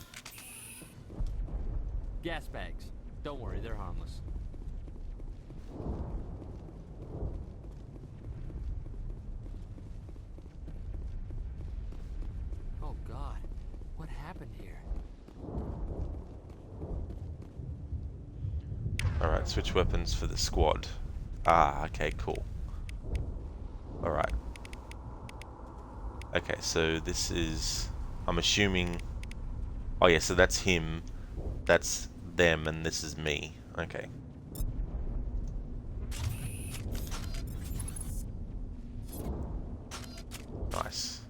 L: Gas bags. Don't worry, they're harmless. Oh God, what happened here?
A: Alright, switch weapons for the squad. Ah, okay, cool. Alright. Okay, so this is, I'm assuming, oh yeah, so that's him, that's them, and this is me. Okay. Nice.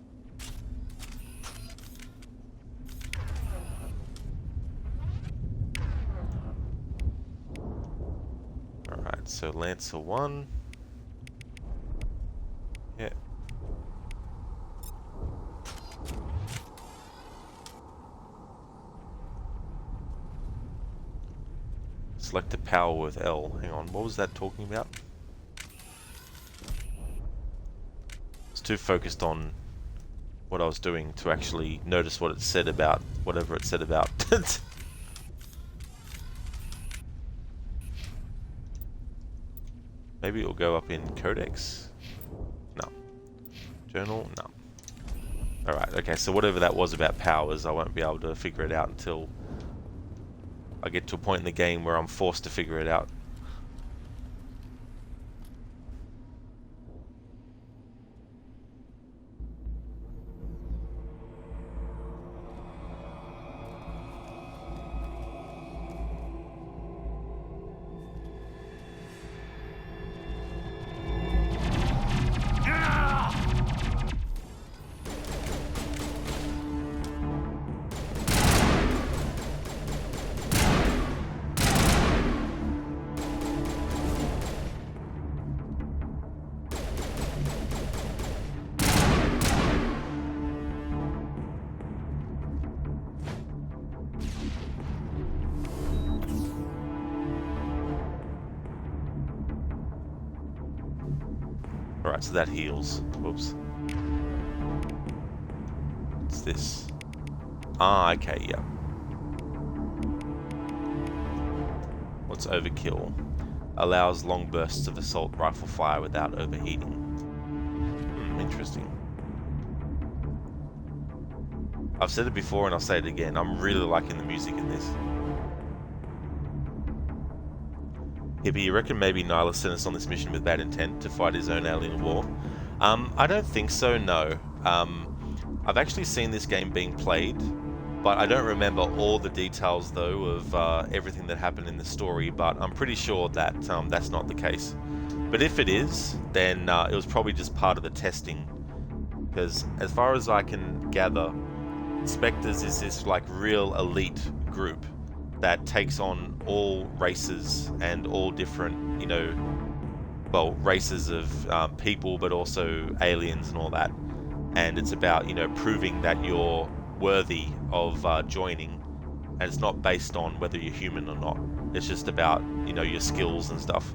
A: Alright, so Lancer 1. Yeah. Select the power with L. Hang on, what was that talking about? It's too focused on what I was doing to actually notice what it said about whatever it said about. Maybe it'll go up in Codex? No. Journal? No. Alright, okay, so whatever that was about powers, I won't be able to figure it out until I get to a point in the game where I'm forced to figure it out. Alright, so that heals. Whoops. What's this? Ah, okay, yeah. What's overkill? Allows long bursts of assault rifle fire without overheating. Interesting. I've said it before and I'll say it again. I'm really liking the music in this. Hippie, you reckon maybe Nihilus sent us on this mission with bad intent to fight his own alien war? I don't think so, no. I've actually seen this game being played, but I don't remember all the details though of everything that happened in the story, but I'm pretty sure that that's not the case. But if it is, then it was probably just part of the testing, because as far as I can gather, Spectres is this like real elite group that takes on all races and all different, you know, well, races of people, but also aliens and all that. And it's about, you know, proving that you're worthy of joining. And it's not based on whether you're human or not. It's just about, you know, your skills and stuff.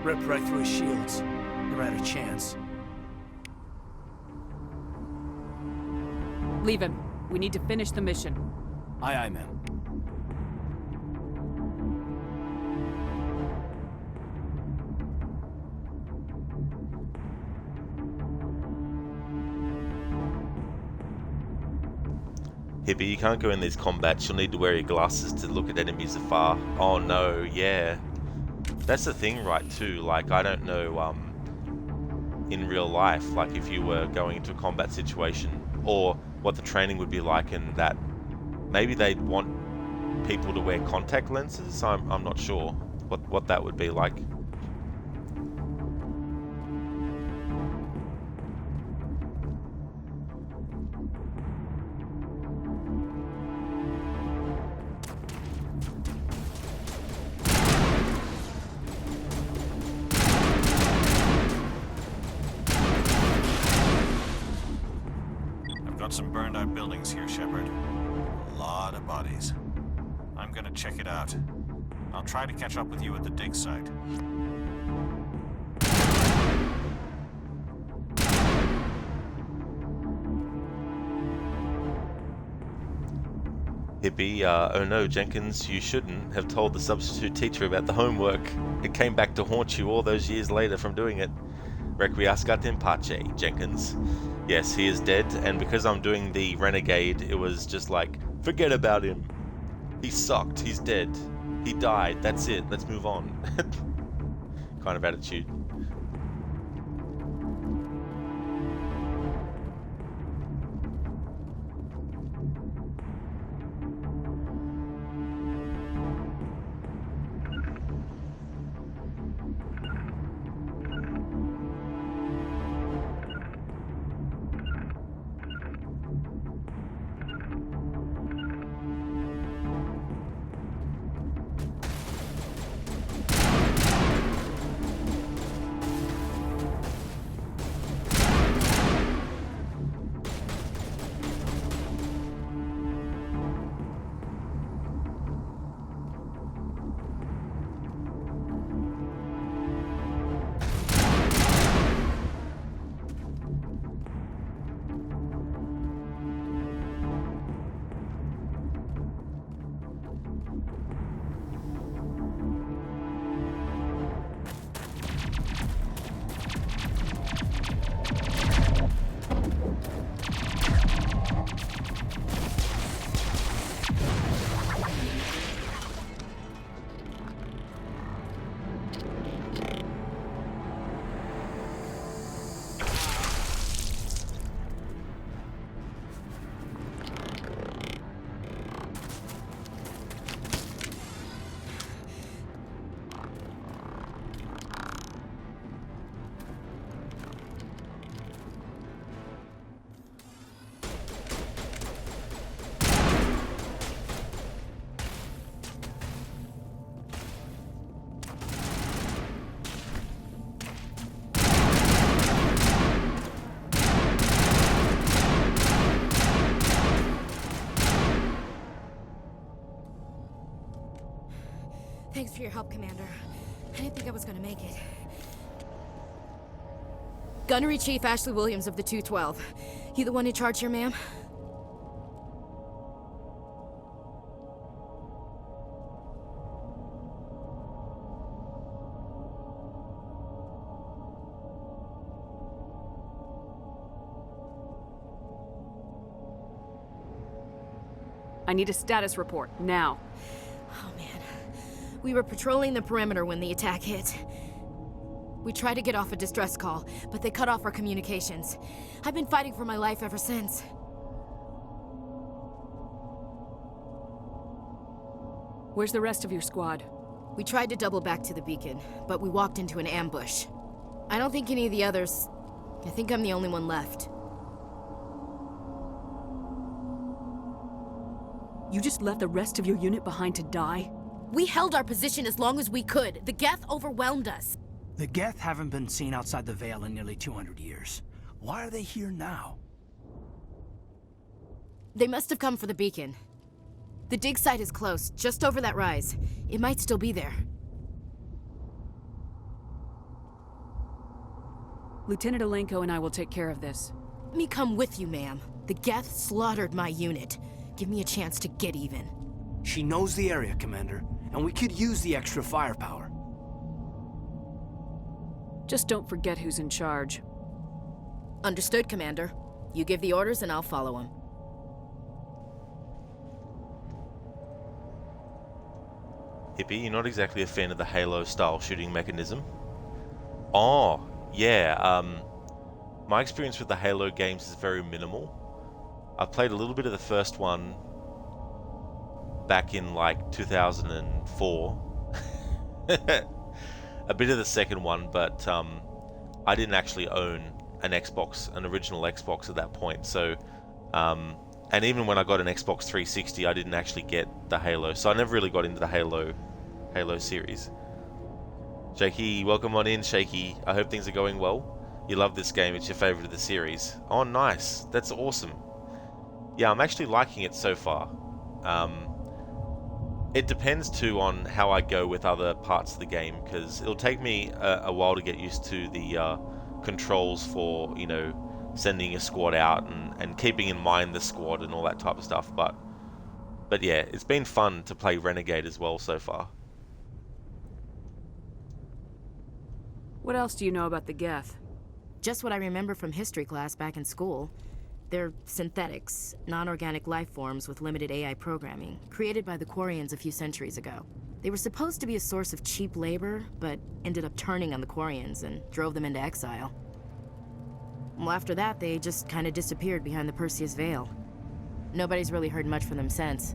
I: Ripped right through his shields. Never had a chance.
J: Leave him. We need to finish the mission.
I: Aye, aye, ma'am.
A: Hippie, you can't go in these combats. You'll need to wear your glasses to look at enemies afar. Oh no, yeah. That's the thing, right, too. Like, I don't know, in real life, like if you were going into a combat situation, or what the training would be like, and that maybe they'd want people to wear contact lenses. I'm not sure what that would be like.
H: Some burned out buildings here, Shepard. A lot of bodies. I'm gonna check it out. I'll try to catch up with you at the dig site.
A: Hippie, oh no, Jenkins, you shouldn't have told the substitute teacher about the homework. It came back to haunt you all those years later from doing it. Requiescat in pace, Jenkins. Yes, he is dead, and because I'm doing the Renegade, it was just like, forget about him. He sucked, he's dead. He died, that's it, let's move on. Kind of attitude.
O: Thanks for your help, Commander. I didn't think I was gonna make it. Gunnery Chief Ashley Williams of the 212. You the one in charge here, ma'am?
J: I need a status report, now.
O: Oh man. We were patrolling the perimeter when the attack hit. We tried to get off a distress call, but they cut off our communications. I've been fighting for my life ever since.
J: Where's the rest of your squad?
O: We tried to double back to the beacon, but we walked into an ambush. I don't think any of the others... I think I'm the only one left.
J: You just left the rest of your unit behind to die?
O: We held our position as long as we could. The Geth overwhelmed us.
I: The Geth haven't been seen outside the Veil in nearly 200 years. Why are they here now?
O: They must have come for the beacon. The dig site is close, just over that rise. It might still be there.
J: Lieutenant Alenko and I will take care of this.
O: Let me come with you, ma'am. The Geth slaughtered my unit. Give me a chance to get even.
I: She knows the area, Commander, and we could use the extra firepower.
J: Just don't forget who's in charge.
O: Understood, Commander. You give the orders and I'll follow them.
A: Hippie, you're not exactly a fan of the Halo-style shooting mechanism. Oh, yeah, my experience with the Halo games is very minimal. I've played a little bit of the first one back in like 2004. A bit of the second one, but I didn't actually own an original Xbox at that point. So, and even when I got an Xbox 360, I didn't actually get the Halo. So I never really got into the Halo series. Shaky, welcome on in, Shaky. I hope things are going well. You love this game. It's your favorite of the series. Oh, nice. That's awesome. Yeah, I'm actually liking it so far. It depends too on how I go with other parts of the game, because it'll take me a while to get used to the controls for, you know, sending a squad out and keeping in mind the squad and all that type of stuff. But yeah, it's been fun to play Renegade as well so far.
J: What else do you know about the Geth?
O: Just what I remember from history class back in school. They're synthetics, non-organic life forms with limited AI programming, created by the Quarians a few centuries ago. They were supposed to be a source of cheap labor, but ended up turning on the Quarians and drove them into exile. Well, after that, they just kind of disappeared behind the Perseus Veil. Nobody's really heard much from them since.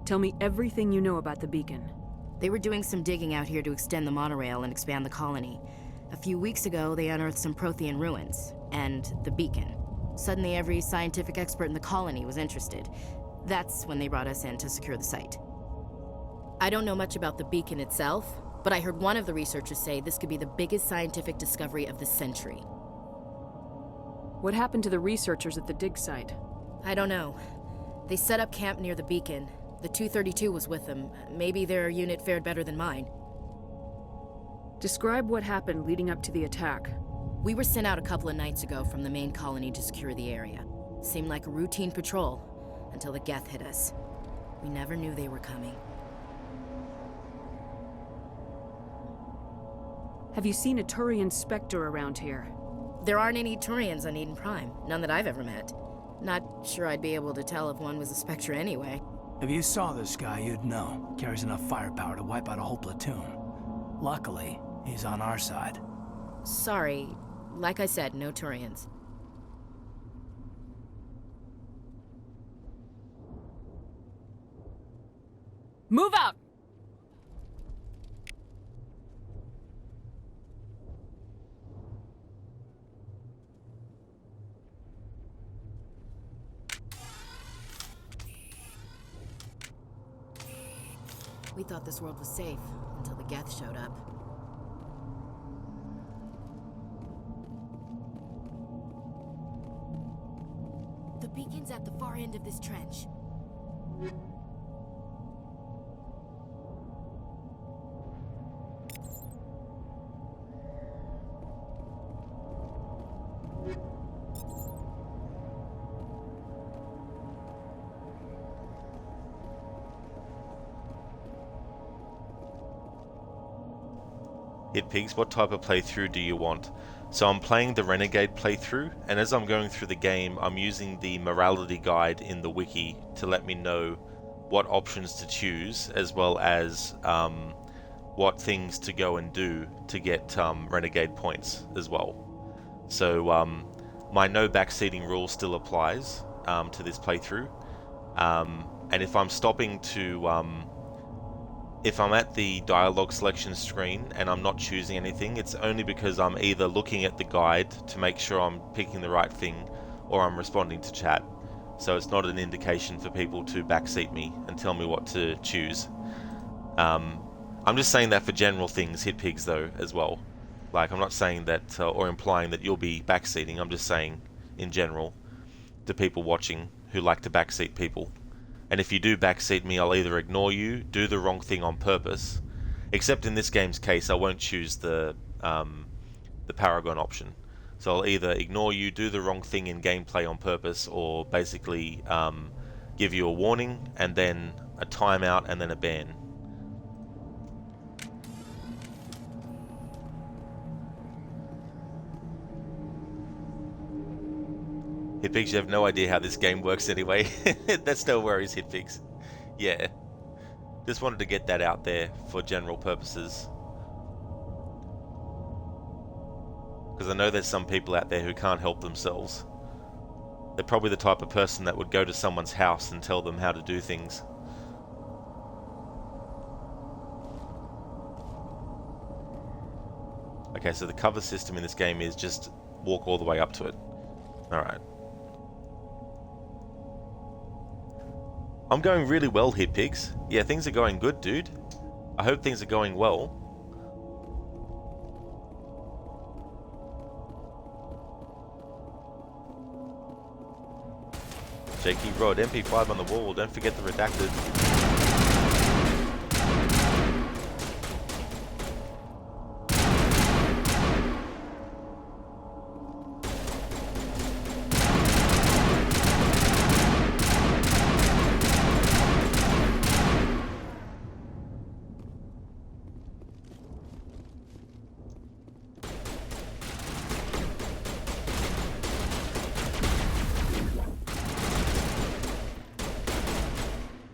J: Tell me everything you know about the beacon.
O: They were doing some digging out here to extend the monorail and expand the colony. A few weeks ago, they unearthed some Prothean ruins, and the beacon. Suddenly, every scientific expert in the colony was interested. That's when they brought us in to secure the site. I don't know much about the beacon itself, but I heard one of the researchers say this could be the biggest scientific discovery of the century.
J: What happened to the researchers at the dig site?
O: I don't know. They set up camp near the beacon. The 232 was with them. Maybe their unit fared better than mine.
J: Describe what happened leading up to the attack.
O: We were sent out a couple of nights ago from the main colony to secure the area. Seemed like a routine patrol, until the Geth hit us. We never knew they were coming.
J: Have you seen a Turian Spectre around here?
O: There aren't any Turians on Eden Prime. None that I've ever met. Not sure I'd be able to tell if one was a Spectre anyway.
I: If you saw this guy, you'd know. Carries enough firepower to wipe out a whole platoon. Luckily, he's on our side.
O: Sorry. Like I said, no Turians.
J: Move out!
O: We thought this world was safe, until the Geth showed up. The beacon's at the far end of this trench.
A: Hitpigs, what type of playthrough do you want? So I'm playing the Renegade playthrough, and as I'm going through the game, I'm using the morality guide in the wiki to let me know what options to choose, as well as what things to go and do to get Renegade points as well. So my no backseating rule still applies to this playthrough, and if I'm stopping to if I'm at the dialogue selection screen and I'm not choosing anything, it's only because I'm either looking at the guide to make sure I'm picking the right thing, or I'm responding to chat. So it's not an indication for people to backseat me and tell me what to choose. I'm just saying that for general things, Hitpigs though, as well. Like, I'm not saying that or implying that you'll be backseating. I'm just saying in general to people watching who like to backseat people. And if you do backseat me, I'll either ignore you, do the wrong thing on purpose, except in this game's case, I won't choose the Paragon option. So I'll either ignore you, do the wrong thing in gameplay on purpose, or basically give you a warning, and then a timeout, and then a ban. Hitpigs, you have no idea how this game works anyway. That's no worries, Hitpigs. Yeah. Just wanted to get that out there for general purposes. Because I know there's some people out there who can't help themselves. They're probably the type of person that would go to someone's house and tell them how to do things. Okay, so the cover system in this game is just walk all the way up to it. Alright. I'm going really well, Hitpigs. Yeah, things are going good, dude. I hope things are going well. Shaky Rod, MP5 on the wall, don't forget the redacted.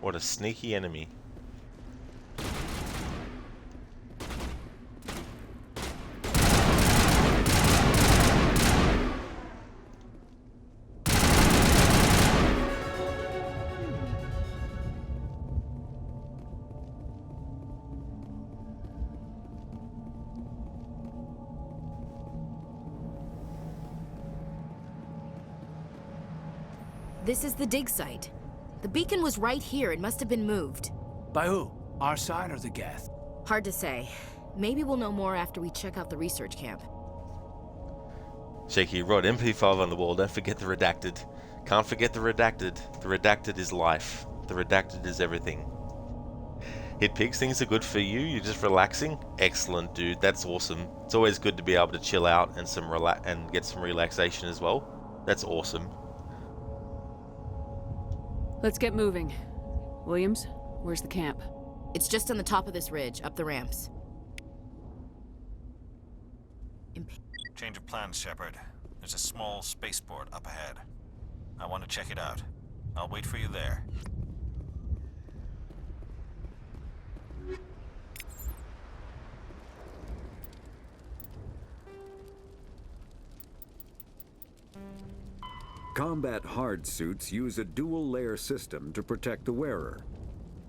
A: What a sneaky enemy.
O: This is the dig site. The beacon was right here. It must have been moved.
I: By who? Our side or the Geth?
O: Hard to say. Maybe we'll know more after we check out the research camp.
A: Shaky Rod, MP5 on the wall, don't forget the redacted. Can't forget the redacted. The redacted is life. The redacted is everything. Hitpigs, things are good for you? You're just relaxing? Excellent, dude. That's awesome. It's always good to be able to chill out and get some relaxation as well. That's awesome.
J: Let's get moving. Williams, where's the camp?
O: It's just on the top of this ridge, up the ramps.
H: Change of plans, Shepard. There's a small spaceport up ahead. I want to check it out. I'll wait for you there.
Q: Combat hard suits use a dual-layer system to protect the wearer.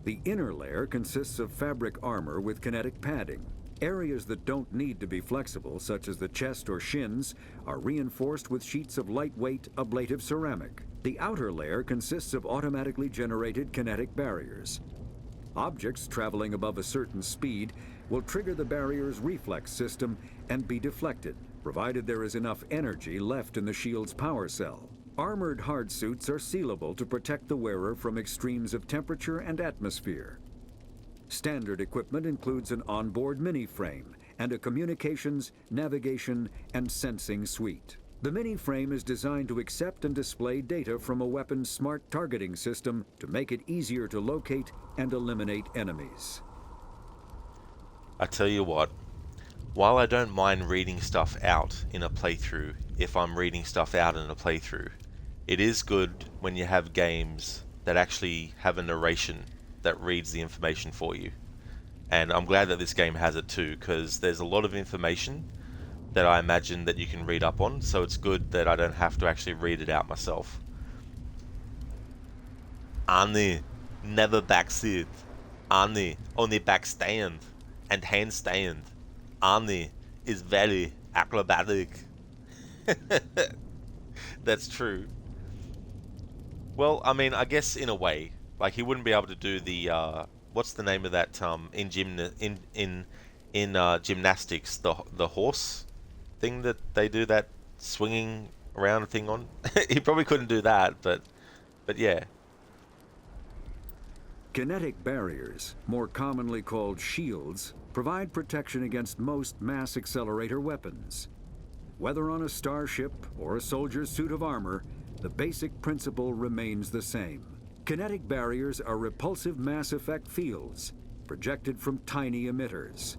Q: The inner layer consists of fabric armor with kinetic padding. Areas that don't need to be flexible, such as the chest or shins, are reinforced with sheets of lightweight, ablative ceramic. The outer layer consists of automatically generated kinetic barriers. Objects traveling above a certain speed will trigger the barrier's reflex system and be deflected, provided there is enough energy left in the shield's power cell. Armored hard suits are sealable to protect the wearer from extremes of temperature and atmosphere. Standard equipment includes an onboard mini-frame and a communications, navigation, and sensing suite. The mini-frame is designed to accept and display data from a weapon's smart targeting system to make it easier to locate and eliminate enemies.
A: I tell you what, while I don't mind reading stuff out in a playthrough, if I'm reading stuff out in a playthrough, it is good when you have games that actually have a narration that reads the information for you. And I'm glad that this game has it too, because there's a lot of information that I imagine that you can read up on, so it's good that I don't have to actually read it out myself. Annie, never backseat. Annie, only backstand and handstand. Annie is very acrobatic. That's true. Well, I mean, I guess in a way, like he wouldn't be able to do the what's the name of that in gymnastics, the horse thing that they do that swinging around thing on. He probably couldn't do that, but yeah.
Q: Kinetic barriers, more commonly called shields, provide protection against most mass accelerator weapons. Whether on a starship or a soldier's suit of armor, the basic principle remains the same. Kinetic barriers are repulsive mass effect fields, projected from tiny emitters.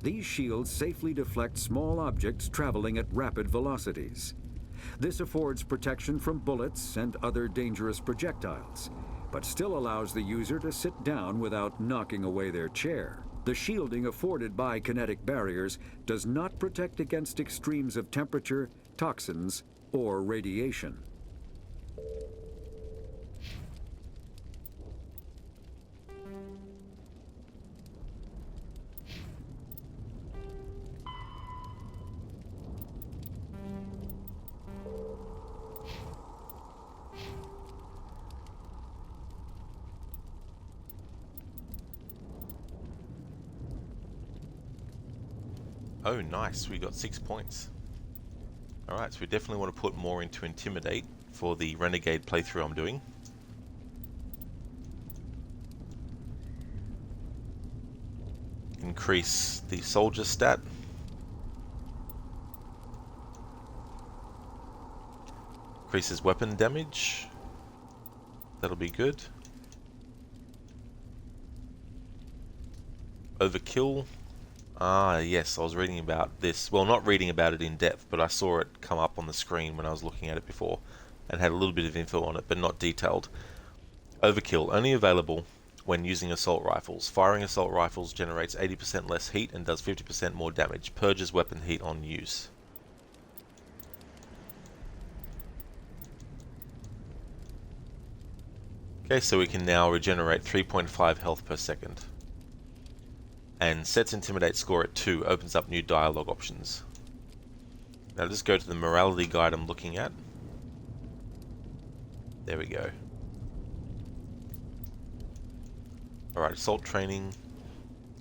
Q: These shields safely deflect small objects traveling at rapid velocities. This affords protection from bullets and other dangerous projectiles, but still allows the user to sit down without knocking away their chair. The shielding afforded by kinetic barriers does not protect against extremes of temperature, toxins, or radiation.
A: Oh, nice. We got 6 points. Alright, so we definitely want to put more into Intimidate for the Renegade playthrough I'm doing. Increase the soldier stat. Increases weapon damage. That'll be good. Overkill. Ah, yes, I was reading about this. Well, not reading about it in depth, but I saw it come up on the screen when I was looking at it before and had a little bit of info on it, but not detailed. Overkill, only available when using assault rifles. Firing assault rifles generates 80% less heat and does 50% more damage. Purges weapon heat on use. Okay, so we can now regenerate 3.5 health per second. And sets Intimidate score at 2, opens up new dialogue options. Now just go to the morality guide I'm looking at. There we go. Alright, assault training,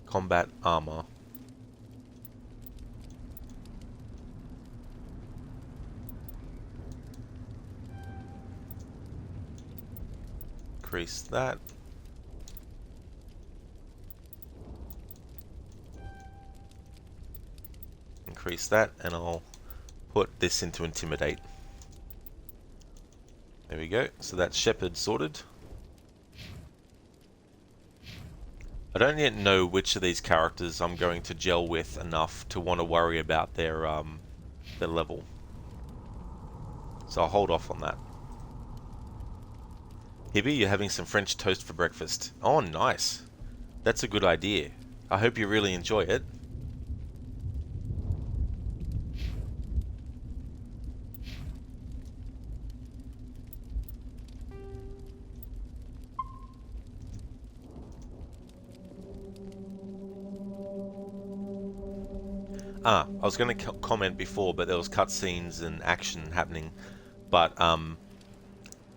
A: combat armor. Increase that. Increase that, and I'll put this into Intimidate. There we go. So that's Shepherd sorted. I don't yet know which of these characters I'm going to gel with enough to want to worry about their level. So I'll hold off on that. Hibby, you're having some French toast for breakfast. Oh, nice. That's a good idea. I hope you really enjoy it. I was going to comment before, but there was cutscenes and action happening. But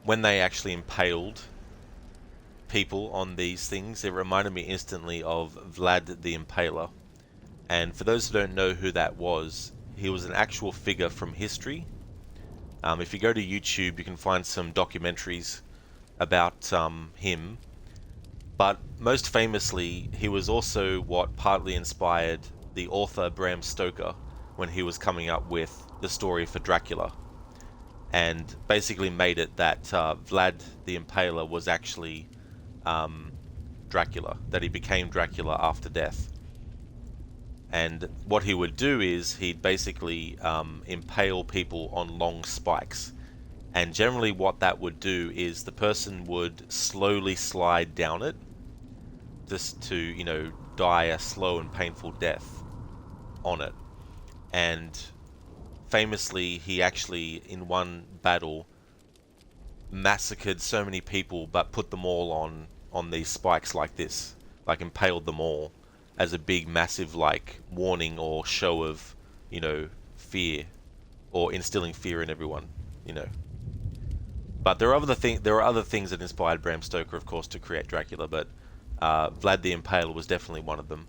A: when they actually impaled people on these things, it reminded me instantly of Vlad the Impaler. And for those who don't know who that was, he was an actual figure from history. If you go to YouTube, you can find some documentaries about him. But most famously, he was also what partly inspired the author Bram Stoker when he was coming up with the story for Dracula, and basically made it that Vlad the Impaler was actually Dracula, that he became Dracula after death. And what he would do is he'd basically impale people on long spikes. And generally what that would do is the person would slowly slide down it, just to, you know, die a slow and painful death on it. And famously, he actually, in one battle, massacred so many people, but put them all on these spikes like this, like impaled them all, as a big, massive, like, warning or show of, you know, fear, or instilling fear in everyone, you know. But there are other things that inspired Bram Stoker, of course, to create Dracula, but Vlad the Impaler was definitely one of them.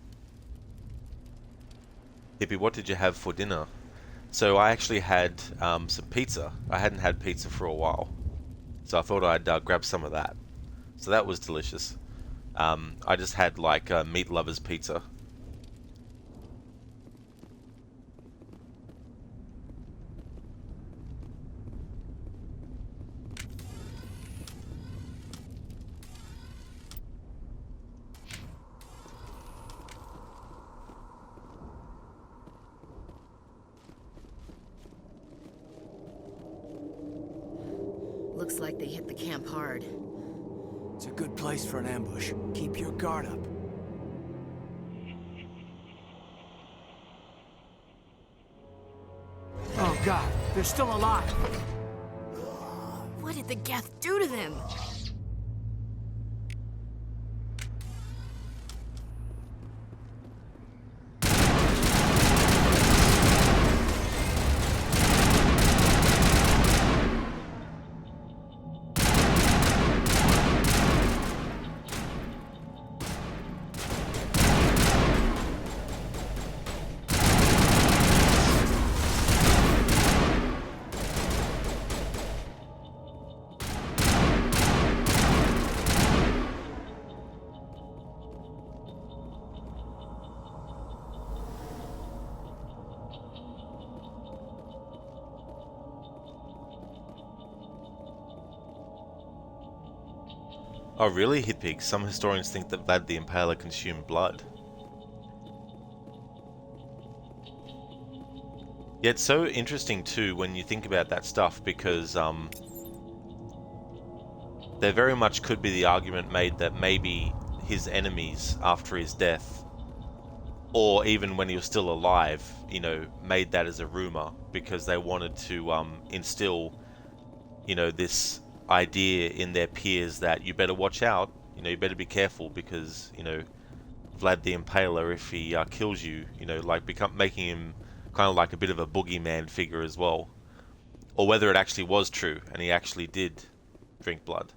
A: Hippie, what did you have for dinner? So I actually had some pizza. I hadn't had pizza for a while, so I thought I'd grab some of that. So that was delicious. I just had like meat lovers pizza.
O: Looks like they hit the camp hard.
I: It's a good place for an ambush. Keep your guard up. Oh god, they're still alive!
O: What did the Geth do to them?
A: Oh really, Hitpig? Some historians think that Vlad the Impaler consumed blood. Yeah, it's so interesting too when you think about that stuff, because there very much could be the argument made that maybe his enemies after his death, or even when he was still alive, you know, made that as a rumor because they wanted to instill, you know, this idea in their peers that you better watch out, you know, you better be careful because, you know, Vlad the Impaler, if he kills you, you know, like making him kind of like a bit of a boogeyman figure as well. Or whether it actually was true and he actually did drink blood.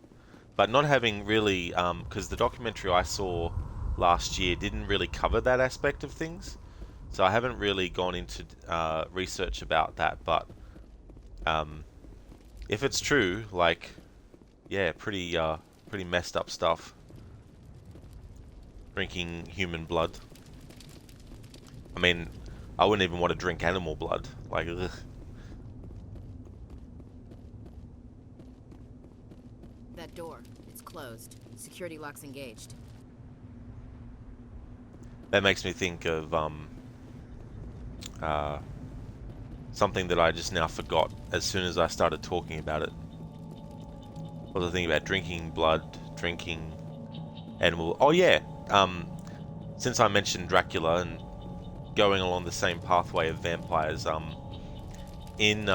A: But not having really, because the documentary I saw last year didn't really cover that aspect of things, so I haven't really gone into research about that, but if it's true, like, yeah, pretty messed up stuff. Drinking human blood. I mean, I wouldn't even want to drink animal blood. Like, ugh.
O: That door, it's closed. Security lock's engaged.
A: That makes me think of something that I just now forgot as soon as I started talking about it. What was I thinking about? Drinking blood, drinking animal... Oh yeah! Since I mentioned Dracula and going along the same pathway of vampires, in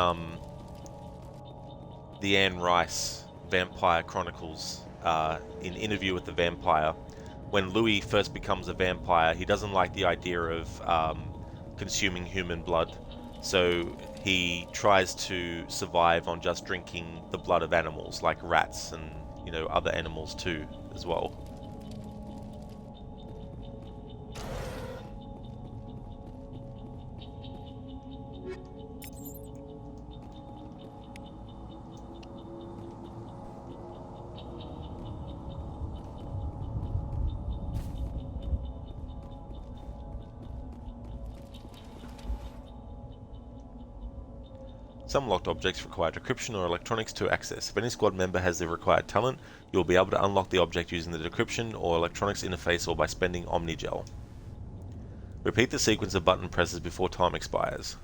A: the Anne Rice Vampire Chronicles, in Interview with the Vampire, when Louis first becomes a vampire, he doesn't like the idea of consuming human blood. So he tries to survive on just drinking the blood of animals, like rats and, you know, other animals too, as well. Some locked objects require decryption or electronics to access. If any squad member has the required talent, you will be able to unlock the object using the decryption or electronics interface or by spending Omnigel. Repeat the sequence of button presses before time expires.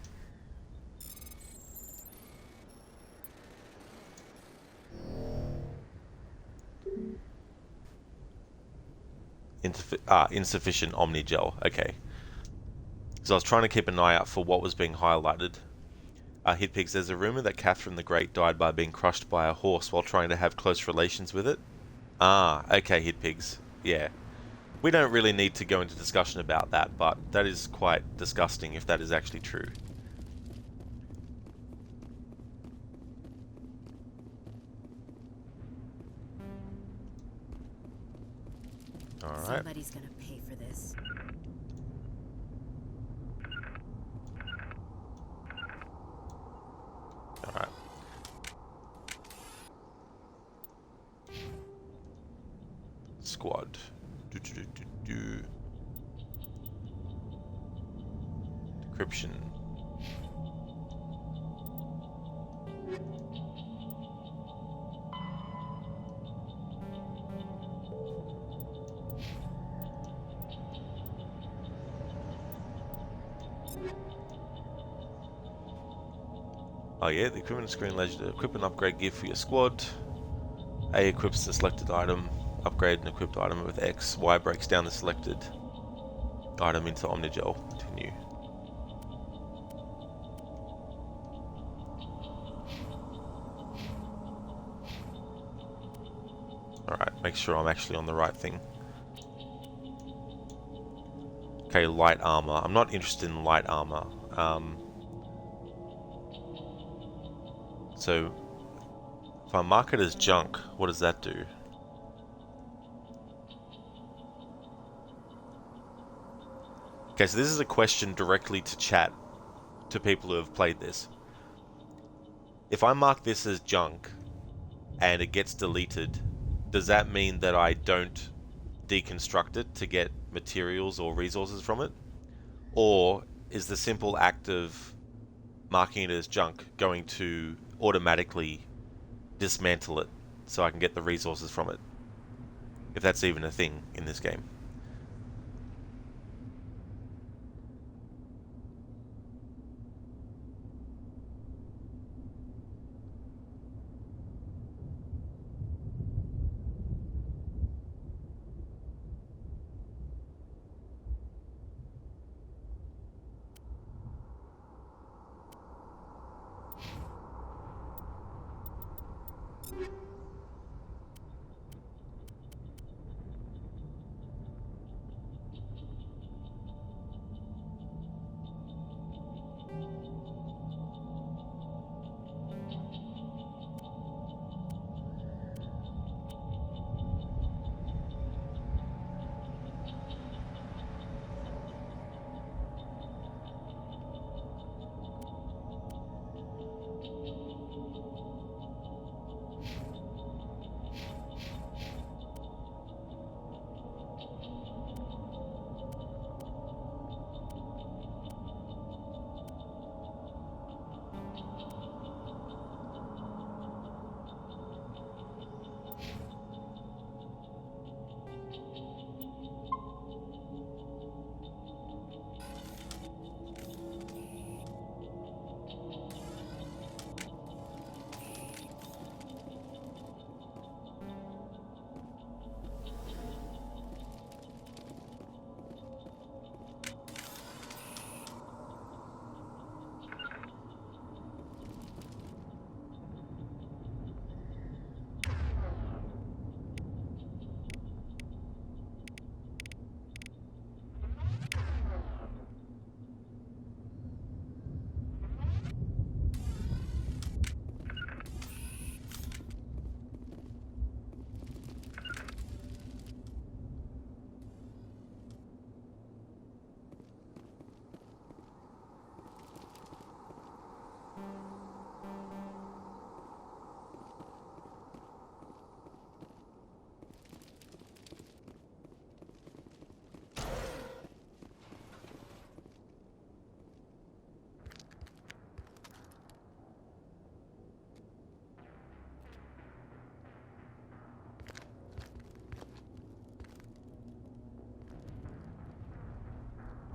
A: Insufficient Omnigel. Okay. So I was trying to keep an eye out for what was being highlighted. Hitpigs, there's a rumor that Catherine the Great died by being crushed by a horse while trying to have close relations with it. Okay, Hitpigs. Yeah. We don't really need to go into discussion about that, but that is quite disgusting if that is actually true. Alright.
O: Somebody's gonna pay for this.
A: Alright. Squad. Decryption. Oh yeah, the equipment screen allows you to equip and upgrade gear for your squad. A equips the selected item. Upgrade an equipped item with X. Y breaks down the selected item into Omnigel. Continue. Alright, make sure I'm actually on the right thing. Okay, light armor. I'm not interested in light armor. So, if I mark it as junk, what does that do? Okay, so this is a question directly to chat, to people who have played this. If I mark this as junk, and it gets deleted, does that mean that I don't deconstruct it to get materials or resources from it? Or is the simple act of marking it as junk going to automatically dismantle it so I can get the resources from it? If that's even a thing in this game.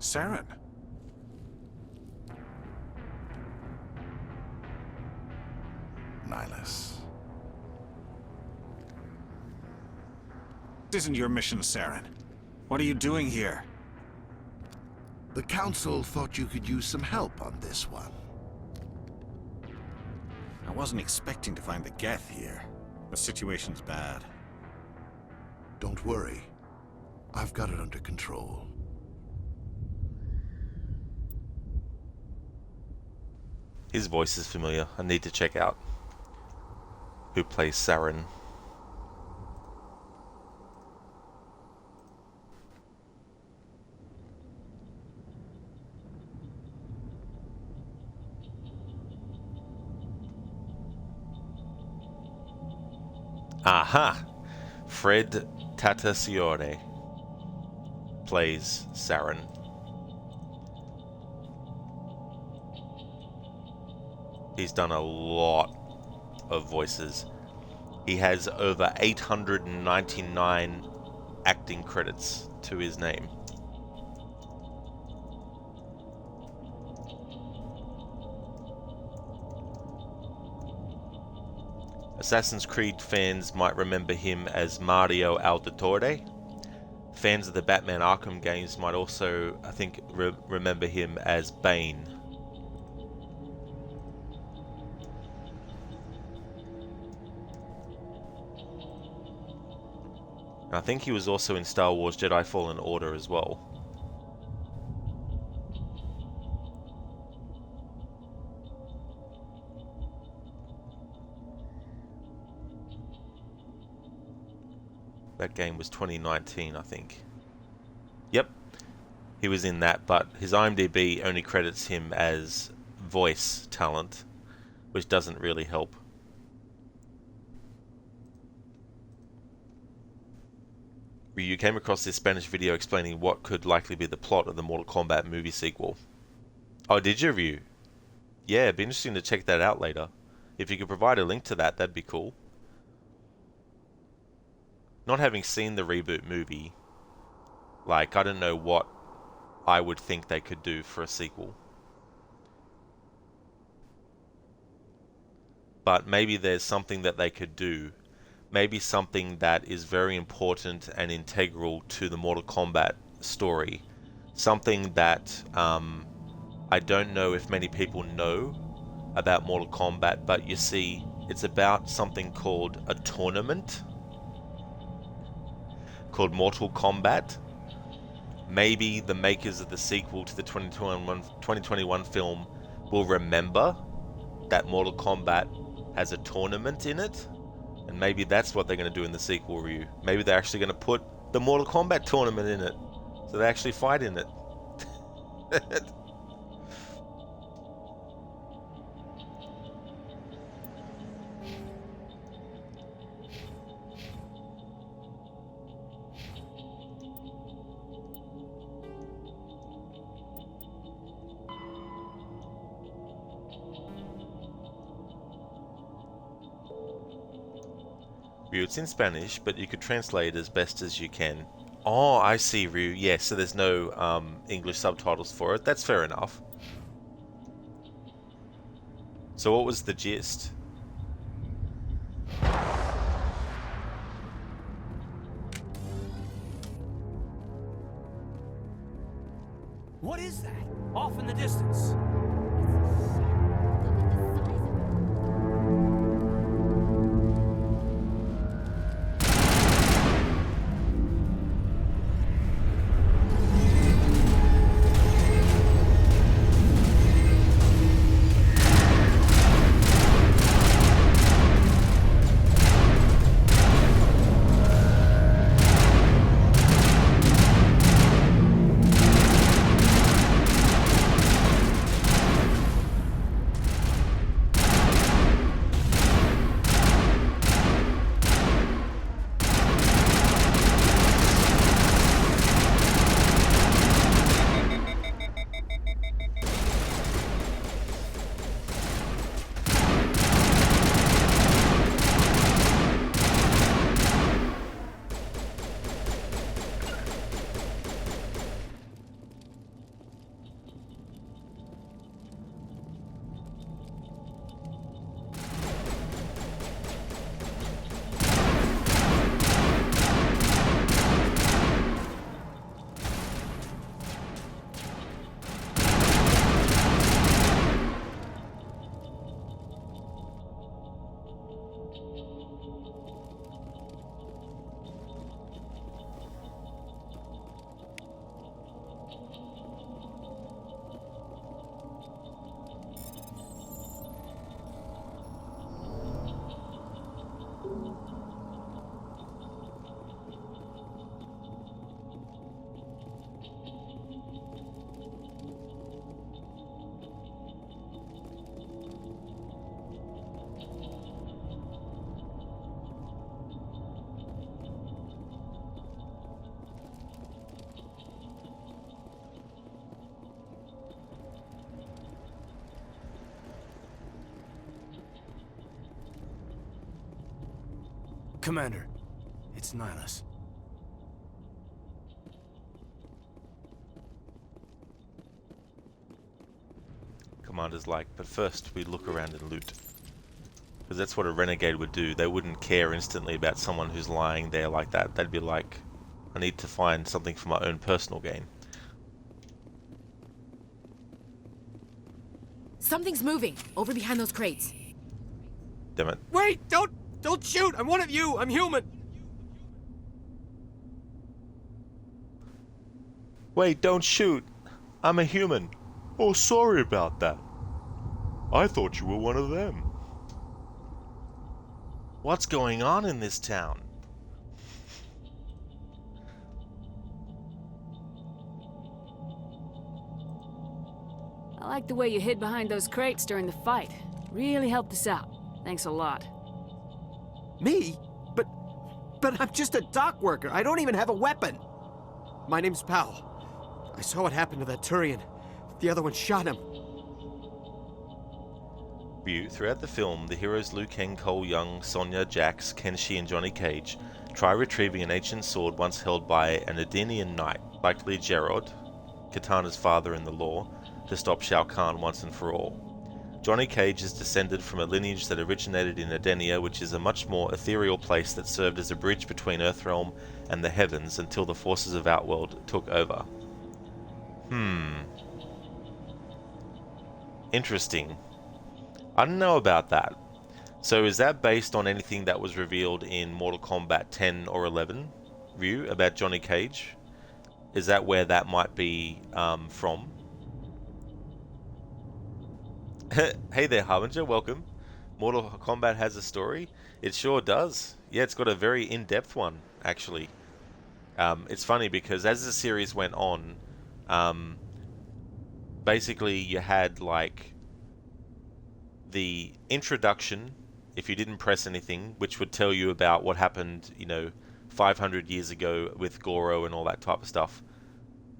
R: Saren.
C: Nihilus.
R: This isn't your mission, Saren. What are you doing here?
S: The Council thought you could use some help on this one.
R: I wasn't expecting to find the Geth here. The situation's bad.
S: Don't worry. I've got it under control.
A: His voice is familiar. I need to check out who plays Saren. Aha! Fred Tatasciore plays Saren. He's done a lot of voices. He has over 899 acting credits to his name. Assassin's Creed fans might remember him as Mario Auditore. Fans of the Batman Arkham games might also, I think, remember him as Bane. I think he was also in Star Wars Jedi Fallen Order as well. That game was 2019, I think. Yep, he was in that, but his IMDb only credits him as voice talent, which doesn't really help. You came across this Spanish video explaining what could likely be the plot of the Mortal Kombat movie sequel. Oh, did you, Ryu? Yeah, it'd be interesting to check that out later. If you could provide a link to that, that'd be cool. Not having seen the reboot movie, like, I don't know what I would think they could do for a sequel. But maybe there's something that they could do. Maybe something that is very important and integral to the Mortal Kombat story. Something that I don't know if many people know about Mortal Kombat, but you see, it's about something called a tournament called Mortal Kombat. Maybe the makers of the sequel to the 2021 film will remember that Mortal Kombat has a tournament in it. And maybe that's what they're going to do in the sequel review. Maybe they're actually going to put the Mortal Kombat tournament in it. So they actually fight in it. Ryu, it's in Spanish, but you could translate as best as you can. Oh, I see, Ryu. Yes, so there's no English subtitles for it. That's fair enough. So what was the gist?
I: What is that? Off in the distance. Commander. It's Nihilus.
A: Commander's like, but first we look around and loot. Because that's what a renegade would do. They wouldn't care instantly about someone who's lying there like that. They'd be like, I need to find something for my own personal gain.
O: Something's moving over behind those crates.
A: Damn it.
P: Wait! Don't shoot! I'm one of you! I'm human!
A: Wait, don't shoot! I'm a human. Oh, sorry about that. I thought you were one of them. What's going on in this town?
J: I like the way you hid behind those crates during the fight. Really helped us out. Thanks a lot.
P: Me? But I'm just a dock worker. I don't even have a weapon. My name's Powell. I saw what happened to that Turian. The other one shot him.
A: Throughout the film, the heroes Liu Kang, Cole Young, Sonya, Jax, Kenshi, and Johnny Cage try retrieving an ancient sword once held by an Edenian knight, likely Gerard, Kitana's father-in-the-law, to stop Shao Kahn once and for all. Johnny Cage is descended from a lineage that originated in Edenia, which is a much more ethereal place that served as a bridge between Earthrealm and the heavens until the forces of Outworld took over. Interesting. I don't know about that. So is that based on anything that was revealed in Mortal Kombat 10 or 11 Ryu about Johnny Cage? Is that where that might be from? Hey there, Harbinger, welcome. Mortal Kombat has a story? It sure does. Yeah, it's got a very in-depth one, actually. It's funny because as the series went on, basically you had like the introduction, if you didn't press anything, which would tell you about what happened, 500 years ago with Goro and all that type of stuff.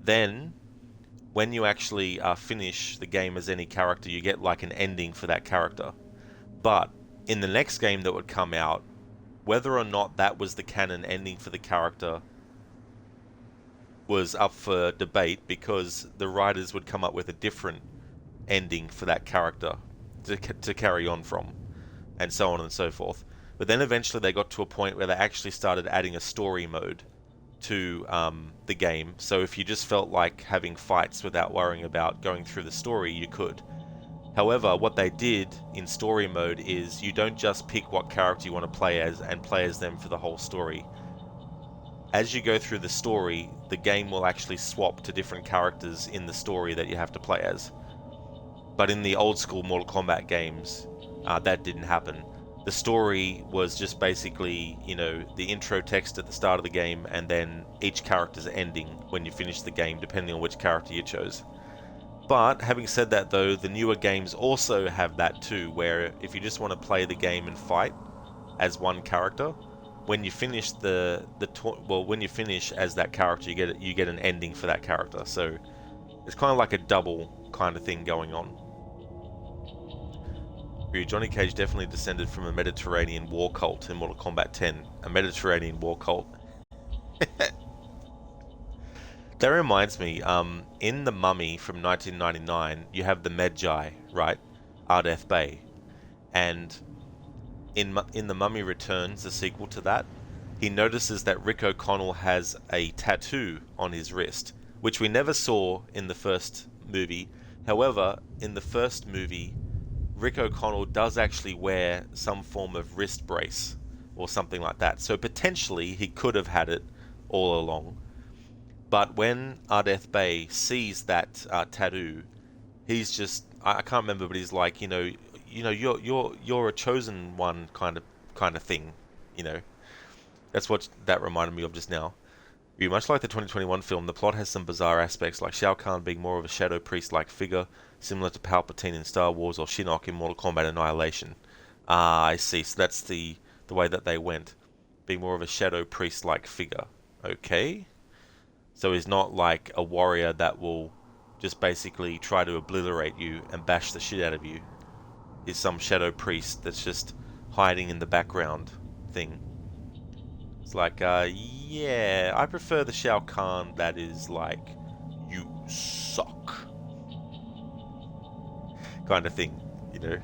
A: Then, when you actually finish the game as any character, you get like an ending for that character. But in the next game that would come out, whether or not that was the canon ending for the character was up for debate, because the writers would come up with a different ending for that character to carry on from, and so on and so forth. But then eventually they got to a point where they actually started adding a story mode to the game. So if you just felt like having fights without worrying about going through the story, you could. However, what they did in story mode is you don't just pick what character you want to play as and play as them for the whole story. As you go through the story, the game will actually swap to different characters in the story that you have to play as. But in the old school Mortal Kombat games, that didn't happen. The story was just basically, the intro text at the start of the game, and then each character's ending when you finish the game, depending on which character you chose. But having said that though, the newer games also have that too, where if you just want to play the game and fight as one character, when you finish when you finish as that character, you get an ending for that character. So it's kind of like a double kind of thing going on. Johnny Cage definitely descended from a Mediterranean war cult in Mortal Kombat 10. A Mediterranean war cult. That reminds me, in The Mummy from 1999, you have the Medjai, right? Ardeth Bay. And in The Mummy Returns, the sequel to that, he notices that Rick O'Connell has a tattoo on his wrist, which we never saw in the first movie. However, in the first movie, Rick O'Connell does actually wear some form of wrist brace or something like that. So potentially he could have had it all along. But when Ardeth Bay sees that tattoo, he's just, I can't remember, but he's like, you're a chosen one kind of thing, That's what that reminded me of just now. Much like the 2021 film, the plot has some bizarre aspects, like Shao Kahn being more of a Shadow Priest-like figure, similar to Palpatine in Star Wars or Shinnok in Mortal Kombat Annihilation. Ah, I see. So that's the way that they went. Being more of a Shadow Priest-like figure. Okay. So he's not like a warrior that will just basically try to obliterate you and bash the shit out of you. He's some Shadow Priest that's just hiding in the background thing. It's like, yeah, I prefer the Shao Kahn that is like, you suck. Kind of thing, you know?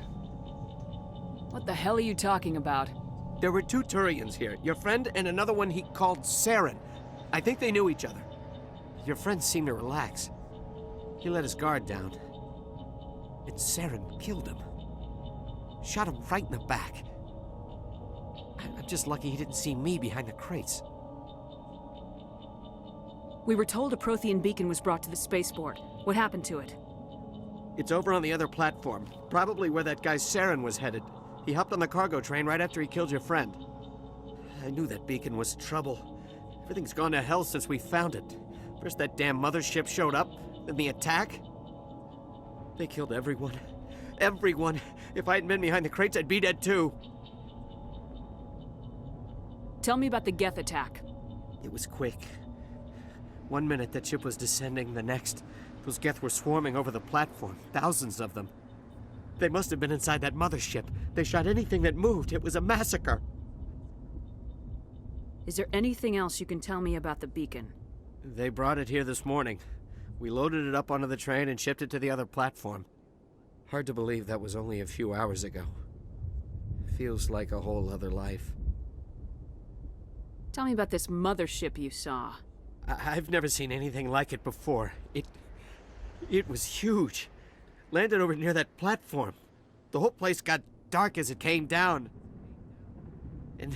J: What the hell are you talking about?
P: There were 2 Turians here, your friend and another one he called Saren. I think they knew each other. Your friend seemed to relax. He let his guard down. And Saren killed him. Shot him right in the back. I'm just lucky he didn't see me behind the crates.
J: We were told a Prothean beacon was brought to the spaceport. What happened to it?
P: It's over on the other platform, probably where that guy Saren was headed. He hopped on the cargo train right after he killed your friend. I knew that beacon was trouble. Everything's gone to hell since we found it. First that damn mothership showed up, then the attack. They killed everyone. Everyone. If I hadn't been behind the crates, I'd be dead too.
J: Tell me about the Geth attack.
P: It was quick. 1 minute that ship was descending, the next, those Geth were swarming over the platform, thousands of them. They must have been inside that mothership. They shot anything that moved. It was a massacre.
J: Is there anything else you can tell me about the beacon?
P: They brought it here this morning. We loaded it up onto the train and shipped it to the other platform. Hard to believe that was only a few hours ago. Feels like a whole other life.
J: Tell me about this mothership you saw.
P: I've never seen anything like it before. It was huge. Landed over near that platform. The whole place got dark as it came down. And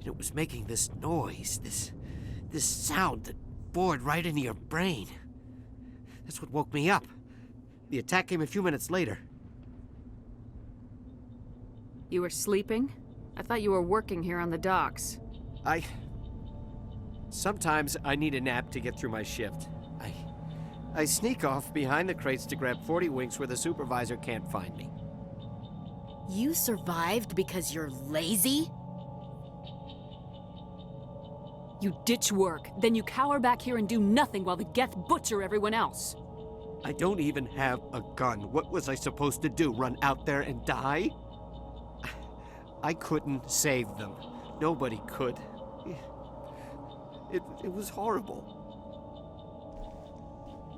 P: it was making this noise, this sound that bored right into your brain. That's what woke me up. The attack came a few minutes later.
J: You were sleeping? I thought you were working here on the docks.
P: Sometimes I need a nap to get through my shift. I sneak off behind the crates to grab 40 winks where the supervisor can't find me.
O: You survived because you're lazy?
J: You ditch work, then you cower back here and do nothing while the Geth butcher everyone else.
P: I don't even have a gun. What was I supposed to do, run out there and die? I couldn't save them. Nobody could. It was horrible.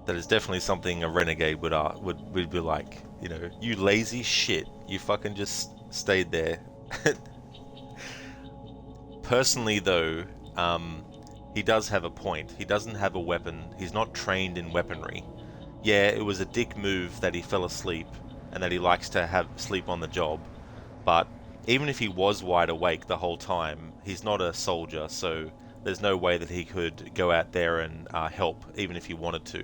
A: That is definitely something a renegade would be like. You know, you lazy shit. You fucking just stayed there. Personally, though, he does have a point. He doesn't have a weapon. He's not trained in weaponry. Yeah, it was a dick move that he fell asleep and that he likes to have sleep on the job. But even if he was wide awake the whole time, he's not a soldier, so there's no way that he could go out there and help, even if he wanted to.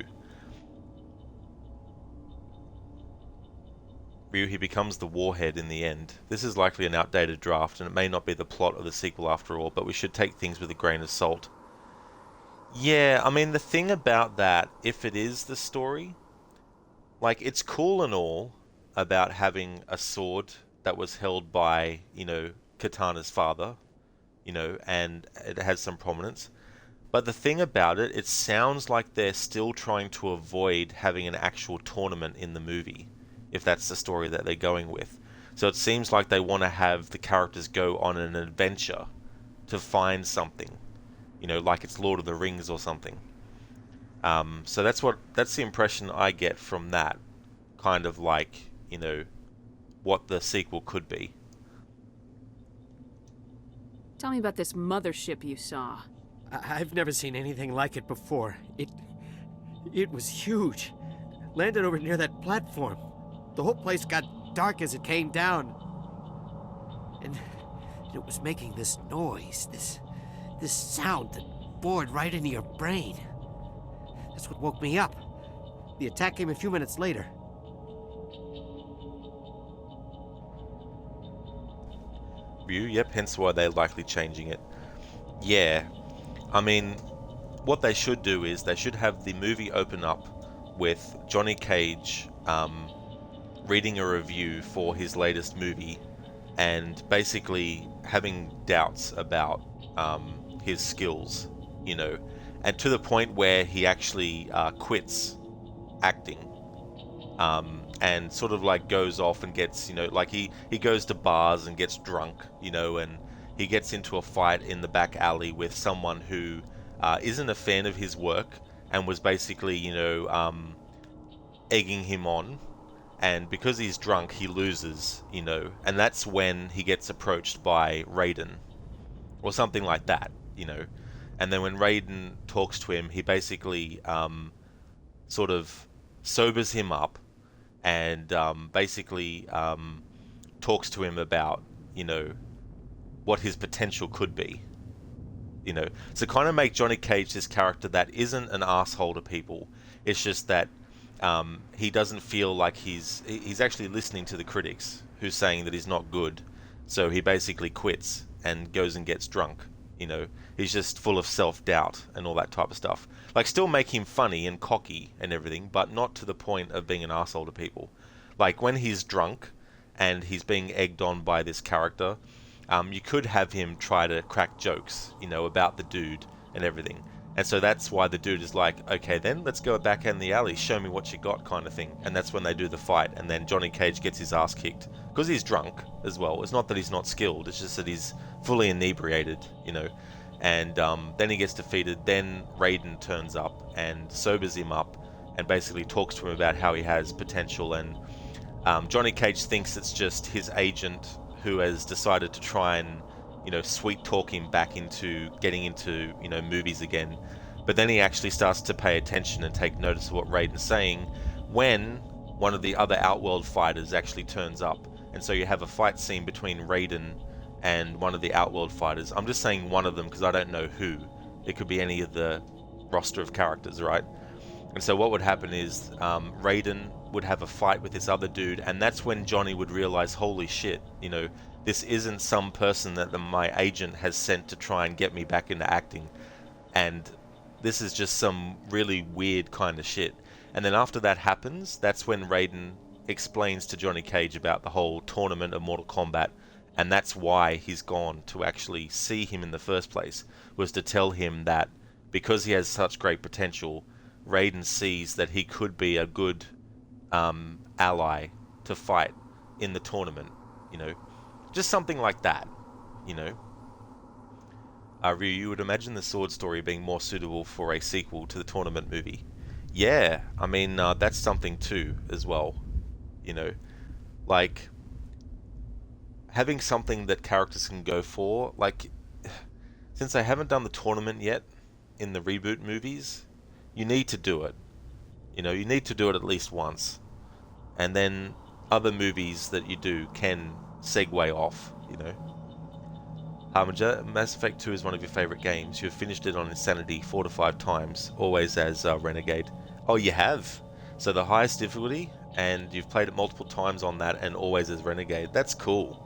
A: Ryu, he becomes the warhead in the end. This is likely an outdated draft, and it may not be the plot of the sequel after all, but we should take things with a grain of salt. Yeah, I mean, the thing about that, if it is the story, like, it's cool and all about having a sword that was held by, you know, Katana's father, you know, and it has some prominence. But the thing about it, it sounds like they're still trying to avoid having an actual tournament in the movie, if that's the story that they're going with. So it seems like they want to have the characters go on an adventure to find something, you know, like it's Lord of the Rings or something. So that's the impression I get from that, kind of like, you know, what the sequel could be.
J: Tell me about this mothership you saw.
P: I've never seen anything like it before. It was huge. Landed over near that platform. The whole place got dark as it came down. And it was making this noise, this sound that bored right into your brain. That's what woke me up. The attack came a few minutes later.
A: Ryu, yep, hence why they're likely changing it. Yeah, I mean, what they should do is they should have the movie open up with Johnny Cage reading a review for his latest movie and basically having doubts about his skills, you know, and to the point where he actually quits acting and sort of like goes off and gets, you know, like he goes to bars and gets drunk, you know, and he gets into a fight in the back alley with someone who isn't a fan of his work and was basically, egging him on. And because he's drunk, he loses, and that's when he gets approached by Raiden, or something like that, And then when Raiden talks to him, he basically sort of sobers him up and basically talks to him about, what his potential could be. So kind of make Johnny Cage this character that isn't an asshole to people. It's just that he doesn't feel like he's actually listening to the critics who's saying that he's not good. So he basically quits and goes and gets drunk. He's just full of self-doubt and all that type of stuff. Like, still make him funny and cocky and everything, but not to the point of being an asshole to people. Like, when he's drunk and he's being egged on by this character, you could have him try to crack jokes, about the dude and everything. And so that's why the dude is like, okay then, let's go back in the alley, show me what you got, kind of thing. And that's when they do the fight, and then Johnny Cage gets his ass kicked. Because he's drunk as well. It's not that he's not skilled, it's just that he's fully inebriated, And then he gets defeated, then Raiden turns up and sobers him up and basically talks to him about how he has potential. And Johnny Cage thinks it's just his agent who has decided to try and sweet talk him back into getting into, movies again. But then he actually starts to pay attention and take notice of what Raiden's saying when one of the other Outworld fighters actually turns up. And so you have a fight scene between Raiden and one of the Outworld fighters. I'm just saying one of them because I don't know who. It could be any of the roster of characters, right? And so what would happen is Raiden would have a fight with this other dude, and that's when Johnny would realize, holy shit, this isn't some person that my agent has sent to try and get me back into acting, and this is just some really weird kind of shit. And then after that happens, that's when Raiden explains to Johnny Cage about the whole tournament of Mortal Kombat, and that's why he's gone to actually see him in the first place, was to tell him that because he has such great potential, Raiden sees that he could be a good ally to fight in the tournament, just something like that, Ryu, you would imagine the sword story being more suitable for a sequel to the tournament movie. Yeah, I mean, that's something too, as well, like, having something that characters can go for, like, since they haven't done the tournament yet in the reboot movies, you need to do it. You need to do it at least once. And then other movies that you do can segue off, Mass Effect 2 is one of your favorite games. You've finished it on Insanity 4 to 5 times, always as Renegade. Oh, you have? So the highest difficulty, and you've played it multiple times on that, and always as Renegade. That's cool.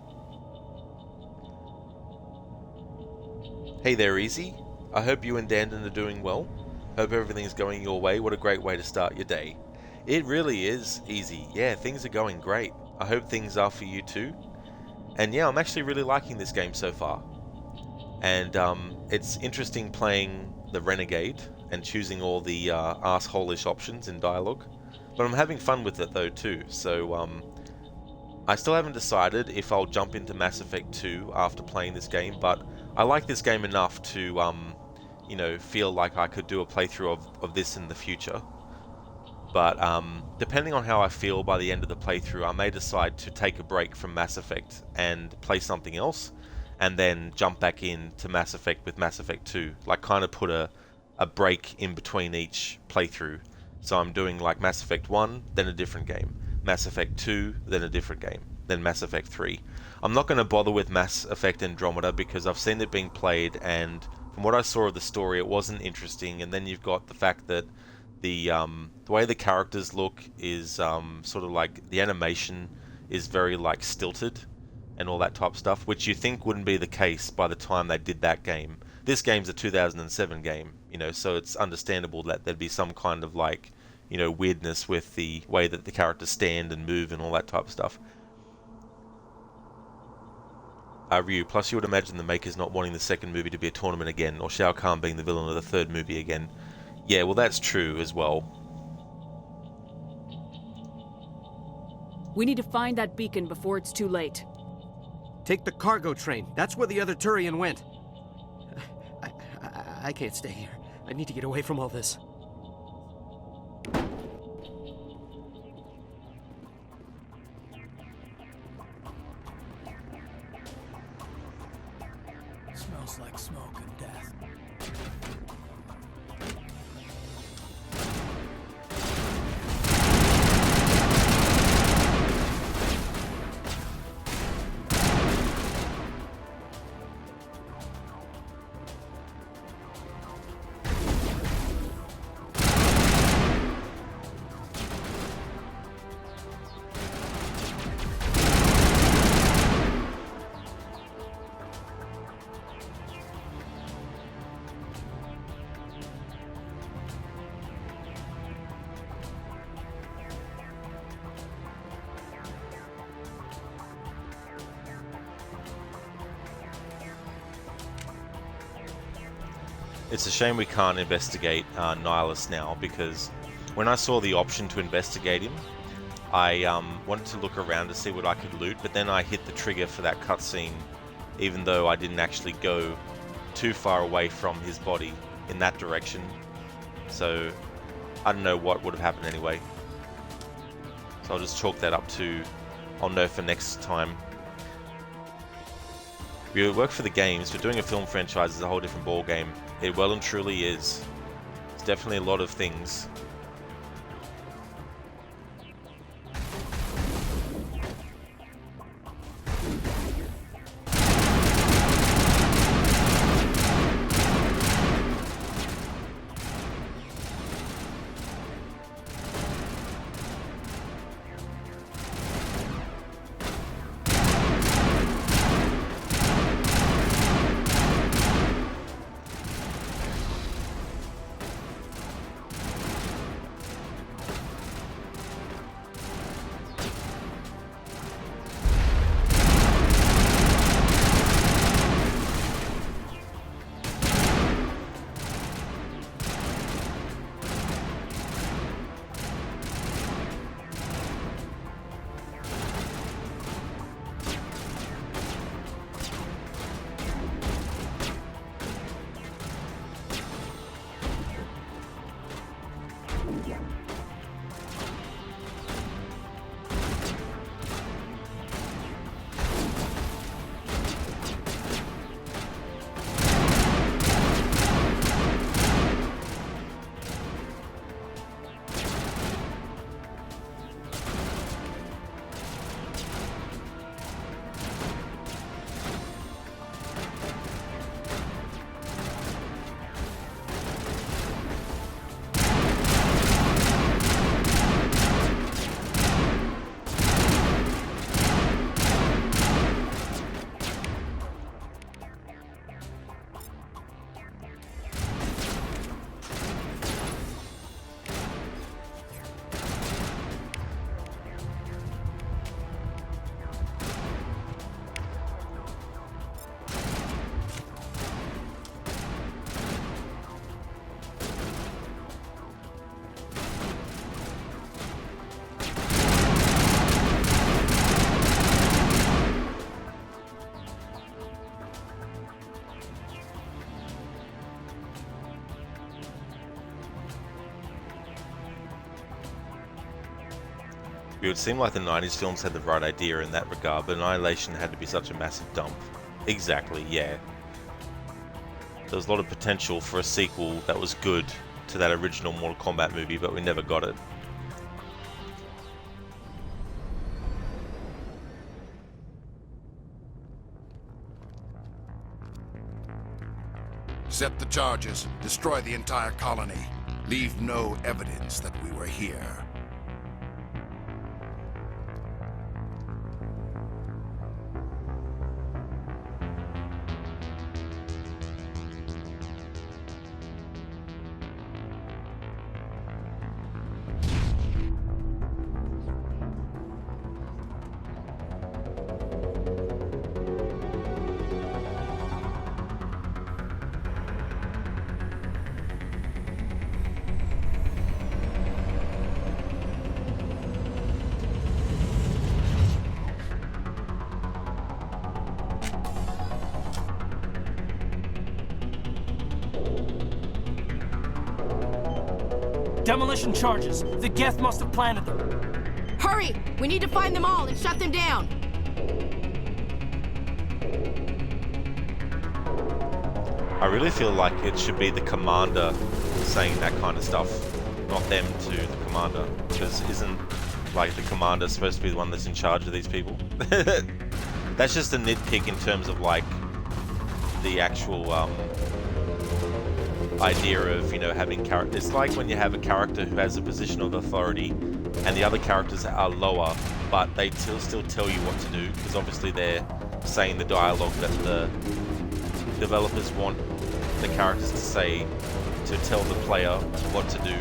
A: Hey there, Easy. I hope you and Dandon are doing well. Hope everything's going your way. What a great way to start your day. It really is, Easy. Yeah, things are going great. I hope things are for you too. And yeah, I'm actually really liking this game so far. And it's interesting playing the Renegade and choosing all the asshole-ish options in dialogue. But I'm having fun with it though too. So I still haven't decided if I'll jump into Mass Effect 2 after playing this game, but I like this game enough to feel like I could do a playthrough of this in the future. But depending on how I feel by the end of the playthrough, I may decide to take a break from Mass Effect and play something else, and then jump back into Mass Effect with Mass Effect 2. Like, kind of put a break in between each playthrough. So I'm doing like Mass Effect 1, then a different game. Mass Effect 2, then a different game. Then Mass Effect 3. I'm not going to bother with Mass Effect Andromeda because I've seen it being played, and from what I saw of the story, it wasn't interesting. And then you've got the fact that the way the characters look is sort of like the animation is very like stilted and all that type of stuff, which you think wouldn't be the case by the time they did that game. This game's a 2007 game, so it's understandable that there'd be some kind of like, weirdness with the way that the characters stand and move and all that type of stuff. Ryu, plus you would imagine the makers not wanting the second movie to be a tournament again, or Shao Kahn being the villain of the third movie again. Yeah, well, that's true as well.
J: We need to find that beacon before it's too late.
P: Take the cargo train. That's where the other Turian went. I can't stay here. I need to get away from all this.
I: Smells like smoke and death.
A: It's a shame we can't investigate Nihilus now, because when I saw the option to investigate him, I wanted to look around to see what I could loot, but then I hit the trigger for that cutscene, even though I didn't actually go too far away from his body in that direction. So I don't know what would have happened anyway. So I'll just chalk that up to I'll know for next time. We work for the games, but doing a film franchise is a whole different ball game. It well and truly is. It's definitely a lot of things. It would seem like the 90s films had the right idea in that regard, but Annihilation had to be such a massive dump. Exactly, yeah. There was a lot of potential for a sequel that was good to that original Mortal Kombat movie, but we never got it.
S: Set the charges. Destroy the entire colony. Leave no evidence that we were here.
I: Demolition charges. The Geth must have planted them.
O: Hurry! We need to find them all and shut them down!
A: I really feel like it should be the commander saying that kind of stuff, not them to the commander, because isn't like the commander supposed to be the one that's in charge of these people? That's just a nitpick in terms of like the actual idea of, you know, having character. It's like when you have a character who has a position of authority and the other characters are lower, but they still tell you what to do, because obviously they're saying the dialogue that the developers want the characters to say, to tell the player what to do.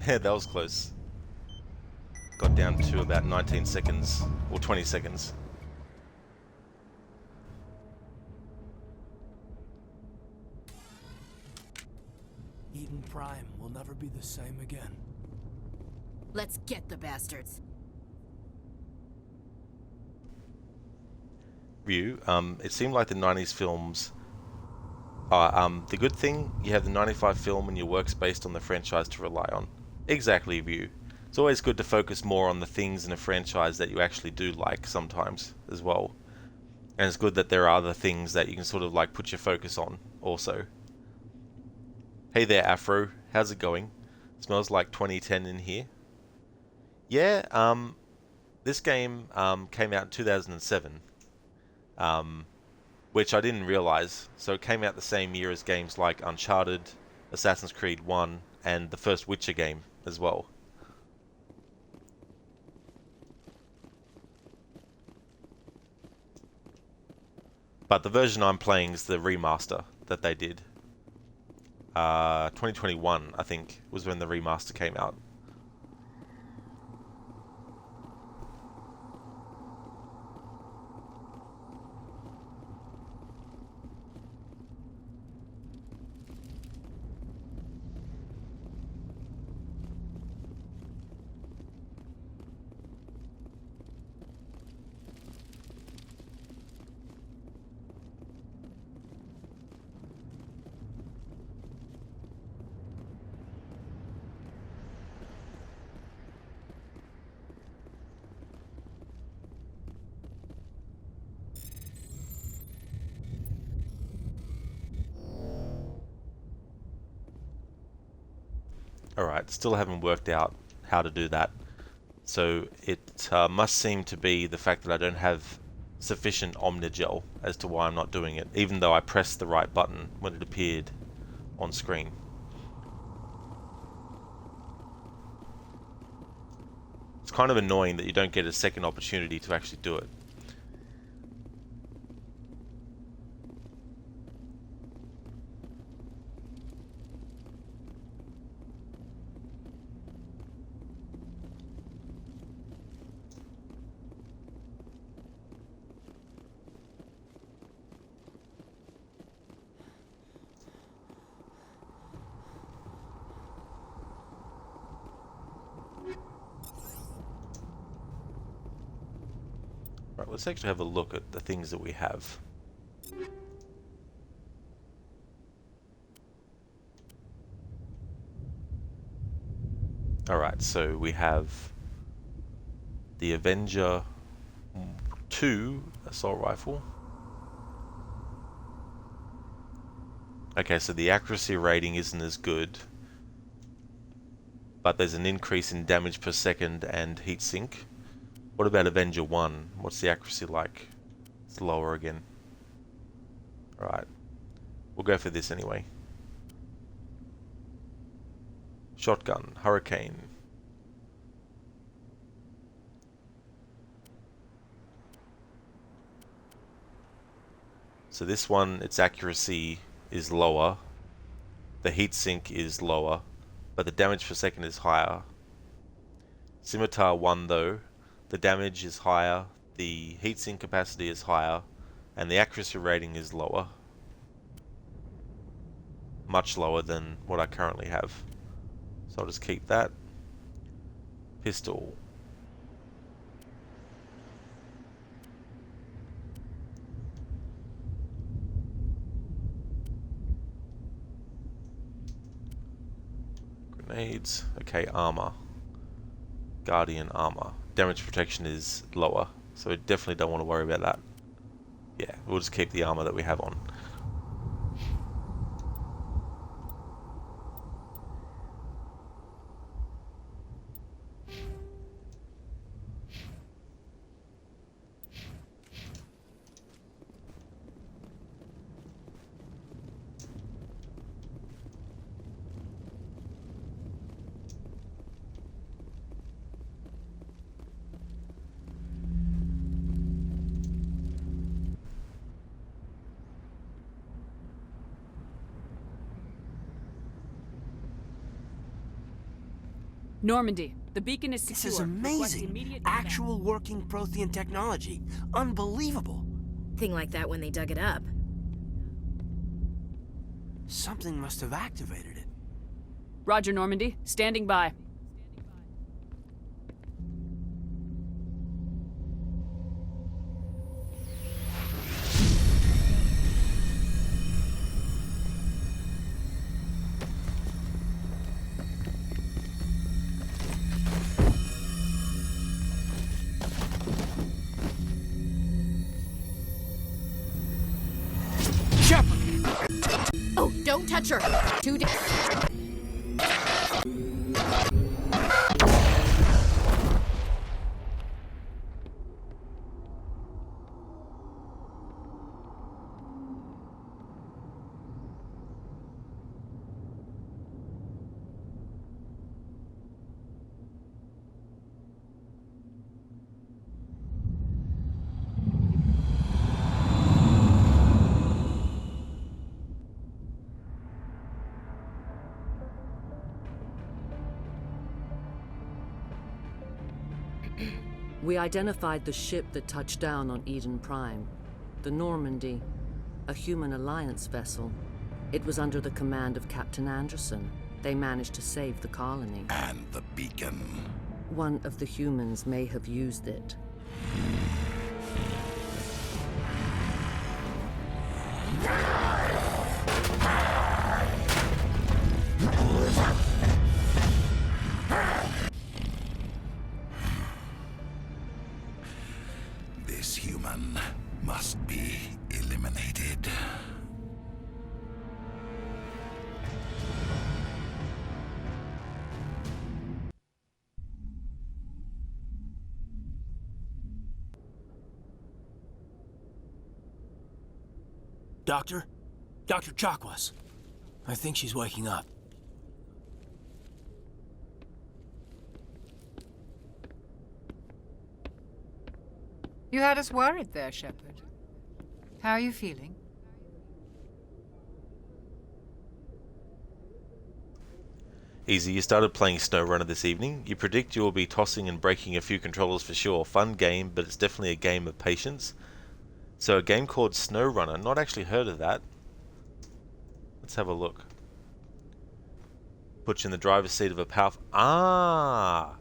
A: Yeah, that was close. Got down to about 19 seconds, or 20 seconds.
I: Eden Prime will never be the same again.
O: Let's get the bastards.
A: view, it seemed like the 90s films are the good thing. You have the 95 film and your work's based on the franchise to rely on. Exactly, view. It's always good to focus more on the things in a franchise that you actually do like sometimes as well. And it's good that there are other things that you can sort of like put your focus on also. Hey there, Afro. How's it going? Smells like 2010 in here. Yeah, this game came out in 2007. Which I didn't realize. So it came out the same year as games like Uncharted, Assassin's Creed 1, and the first Witcher game as well. But the version I'm playing is the remaster that they did. 2021, I think, was when the remaster came out. Alright, still haven't worked out how to do that. So it must seem to be the fact that I don't have sufficient Omnigel as to why I'm not doing it, even though I pressed the right button when it appeared on screen. It's kind of annoying that you don't get a second opportunity to actually do it. Right, let's actually have a look at the things that we have. Alright, so we have the Avenger 2 assault rifle. Okay, so the accuracy rating isn't as good, but there's an increase in damage per second and heat sink. What about Avenger 1? What's the accuracy like? It's lower again. Alright. We'll go for this anyway. Shotgun, Hurricane. So this one, its accuracy is lower. The heat sink is lower, but the damage per second is higher. Scimitar 1 though, the damage is higher, the heatsink capacity is higher, and the accuracy rating is lower. Much lower than what I currently have. So I'll just keep that. Pistol. Grenades. Okay, armor. Guardian armor. Damage protection is lower, so we definitely don't want to worry about that. Yeah, we'll just keep the armor that we have on.
J: Normandy, the beacon is secure.
I: This is amazing. Actual working Prothean technology. Unbelievable.
O: Thing like that when they dug it up.
I: Something must have activated it.
J: Roger, Normandy. Standing by.
O: Don't touch her!
B: We identified the ship that touched down on Eden Prime. The Normandy, a human alliance vessel. It was under the command of Captain Anderson. They managed to save the colony.
S: And the beacon.
B: One of the humans may have used it.
S: This human must be eliminated.
I: Doctor? Dr. Chakwas. I think she's waking up.
M: You had us worried there, Shepard. How are you feeling?
A: Easy, you started playing SnowRunner this evening. You predict you will be tossing and breaking a few controllers for sure. Fun game, but it's definitely a game of patience. So a game called SnowRunner, not actually heard of that. Let's have a look. Put you in the driver's seat of a powerful... Ah!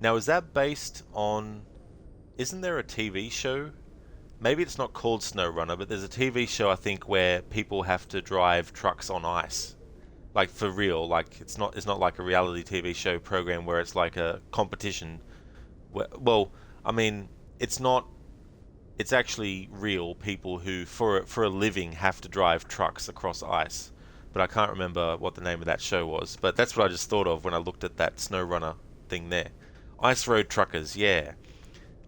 A: Now is that based on... Isn't there a TV show? Maybe it's not called SnowRunner, but there's a TV show I think where people have to drive trucks on ice. Like for real, like it's not like a reality TV show program where it's like a competition. Well, I mean, it's not. It's actually real people who, for a living, have to drive trucks across ice. But I can't remember what the name of that show was. But that's what I just thought of when I looked at that SnowRunner thing there. Ice Road Truckers, yeah.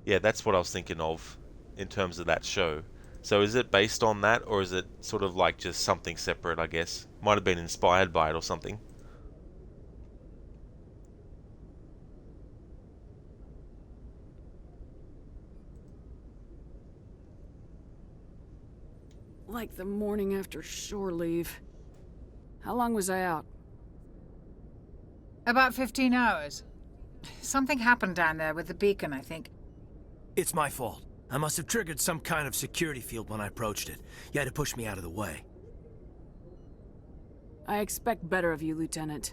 A: Yeah, that's what I was thinking of in terms of that show. So is it based on that, or is it sort of like just something separate, I guess? Might have been inspired by it or something.
J: Like the morning after shore leave. How long was I out?
M: About 15 hours. Something happened down there with the beacon, I think.
I: It's my fault. I must have triggered some kind of security field when I approached it. You had to push me out of the way.
J: I expect better of you, Lieutenant.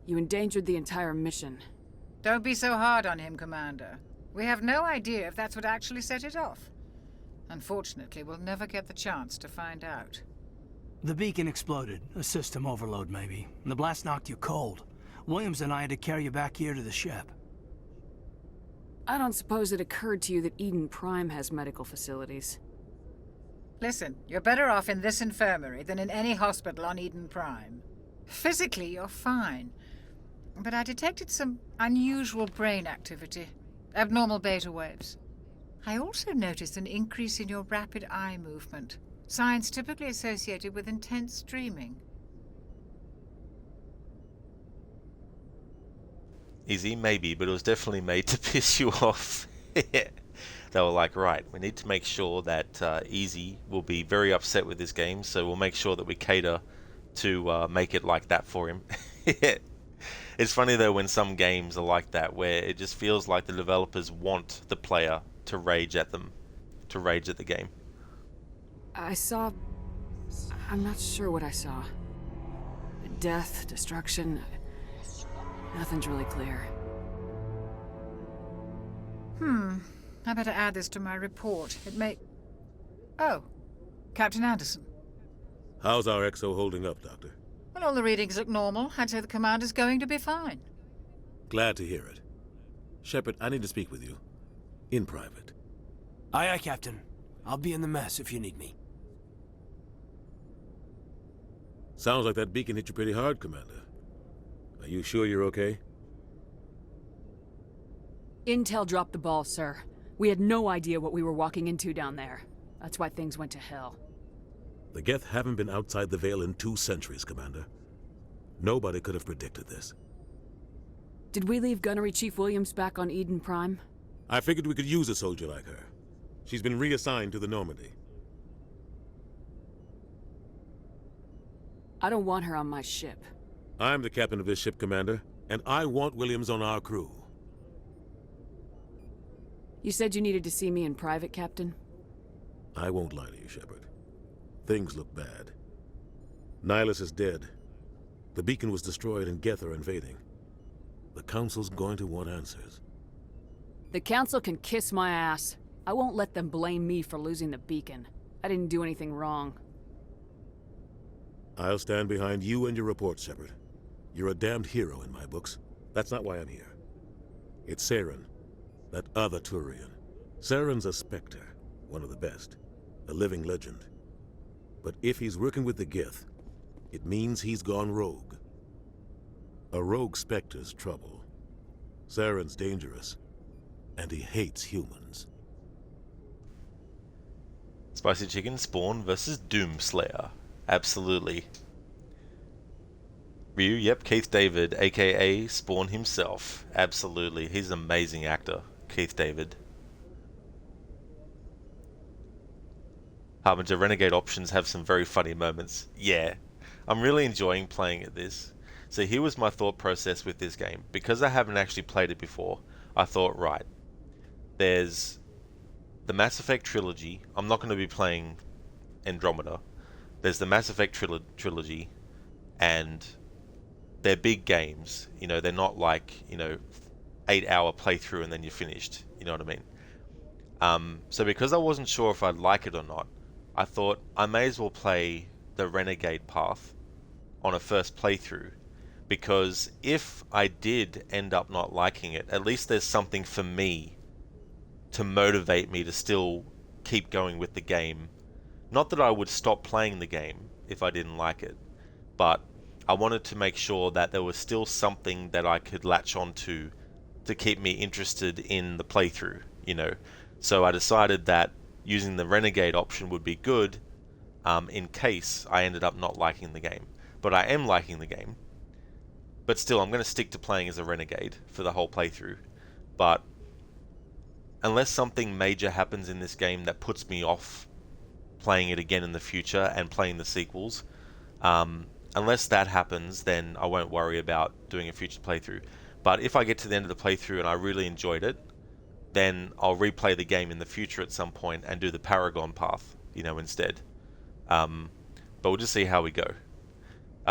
J: You endangered the entire mission.
M: Don't be so hard on him, Commander. We have no idea if that's what actually set it off. Unfortunately, we'll never get the chance to find out.
I: The beacon exploded. A system overload, maybe. And the blast knocked you cold. Williams and I had to carry you back here to the ship.
J: I don't suppose it occurred to you that Eden Prime has medical facilities.
M: Listen, you're better off in this infirmary than in any hospital on Eden Prime. Physically, you're fine. But I detected some unusual brain activity. Abnormal beta waves. I also noticed an increase in your rapid eye movement. Signs typically associated with intense dreaming.
A: Easy, maybe, but it was definitely made to piss you off. They were like, right, we need to make sure that Easy will be very upset with this game, so we'll make sure that we cater to make it like that for him. It's funny though when some games are like that, where it just feels like the developers want the player to rage at them, to rage at the game.
J: I saw... I'm not sure what I saw. Death, destruction... Nothing's really clear.
M: I better add this to my report. It may... Oh, Captain Anderson.
N: How's our XO holding up, Doctor?
M: Well, all the readings look normal. I'd say the commander's going to be fine.
N: Glad to hear it. Shepard, I need to speak with you. In private.
I: Aye, aye, Captain. I'll be in the mess if you need me.
N: Sounds like that beacon hit you pretty hard, Commander. Are you sure you're okay?
J: Intel dropped the ball, sir. We had no idea what we were walking into down there. That's why things went to hell.
N: The Geth haven't been outside the Veil in 2 centuries, Commander. Nobody could have predicted this.
J: Did we leave Gunnery Chief Williams back on Eden Prime?
N: I figured we could use a soldier like her. She's been reassigned to the Normandy.
J: I don't want her on my ship.
N: I'm the captain of this ship, Commander, and I want Williams on our crew.
J: You said you needed to see me in private, Captain?
N: I won't lie to you, Shepard. Things look bad. Nihilus is dead. The beacon was destroyed and Geth are invading. The Council's going to want answers.
J: The Council can kiss my ass. I won't let them blame me for losing the beacon. I didn't do anything wrong.
N: I'll stand behind you and your report, Shepard. You're a damned hero in my books. That's not why I'm here. It's Saren, that other Turian. Saren's a Spectre, one of the best, a living legend. But if he's working with the Geth, it means he's gone rogue. A rogue Spectre's trouble. Saren's dangerous, and he hates humans.
A: Spicy Chicken Spawn versus Doomslayer. Absolutely. Ryu, yep, Keith David, aka Spawn himself. Absolutely. He's an amazing actor, Keith David. Harbinger Renegade options have some very funny moments. Yeah, I'm really enjoying playing at this. So here was my thought process with this game. Because I haven't actually played it before, I thought, right, there's the Mass Effect trilogy. I'm not going to be playing Andromeda. There's the Mass Effect trilogy, and they're big games. You know, they're not like, 8-hour playthrough and then you're finished. You know what I mean? So because I wasn't sure if I'd like it or not, I thought I may as well play the Renegade path on a first playthrough, because if I did end up not liking it, at least there's something for me to motivate me to still keep going with the game. Not that I would stop playing the game if I didn't like it, but I wanted to make sure that there was still something that I could latch onto to keep me interested in the playthrough, So I decided that using the Renegade option would be good in case I ended up not liking the game. But I am liking the game. But still, I'm going to stick to playing as a Renegade for the whole playthrough. But unless something major happens in this game that puts me off playing it again in the future and playing the sequels, unless that happens, then I won't worry about doing a future playthrough. But if I get to the end of the playthrough and I really enjoyed it, then I'll replay the game in the future at some point and do the Paragon path, instead. But we'll just see how we go.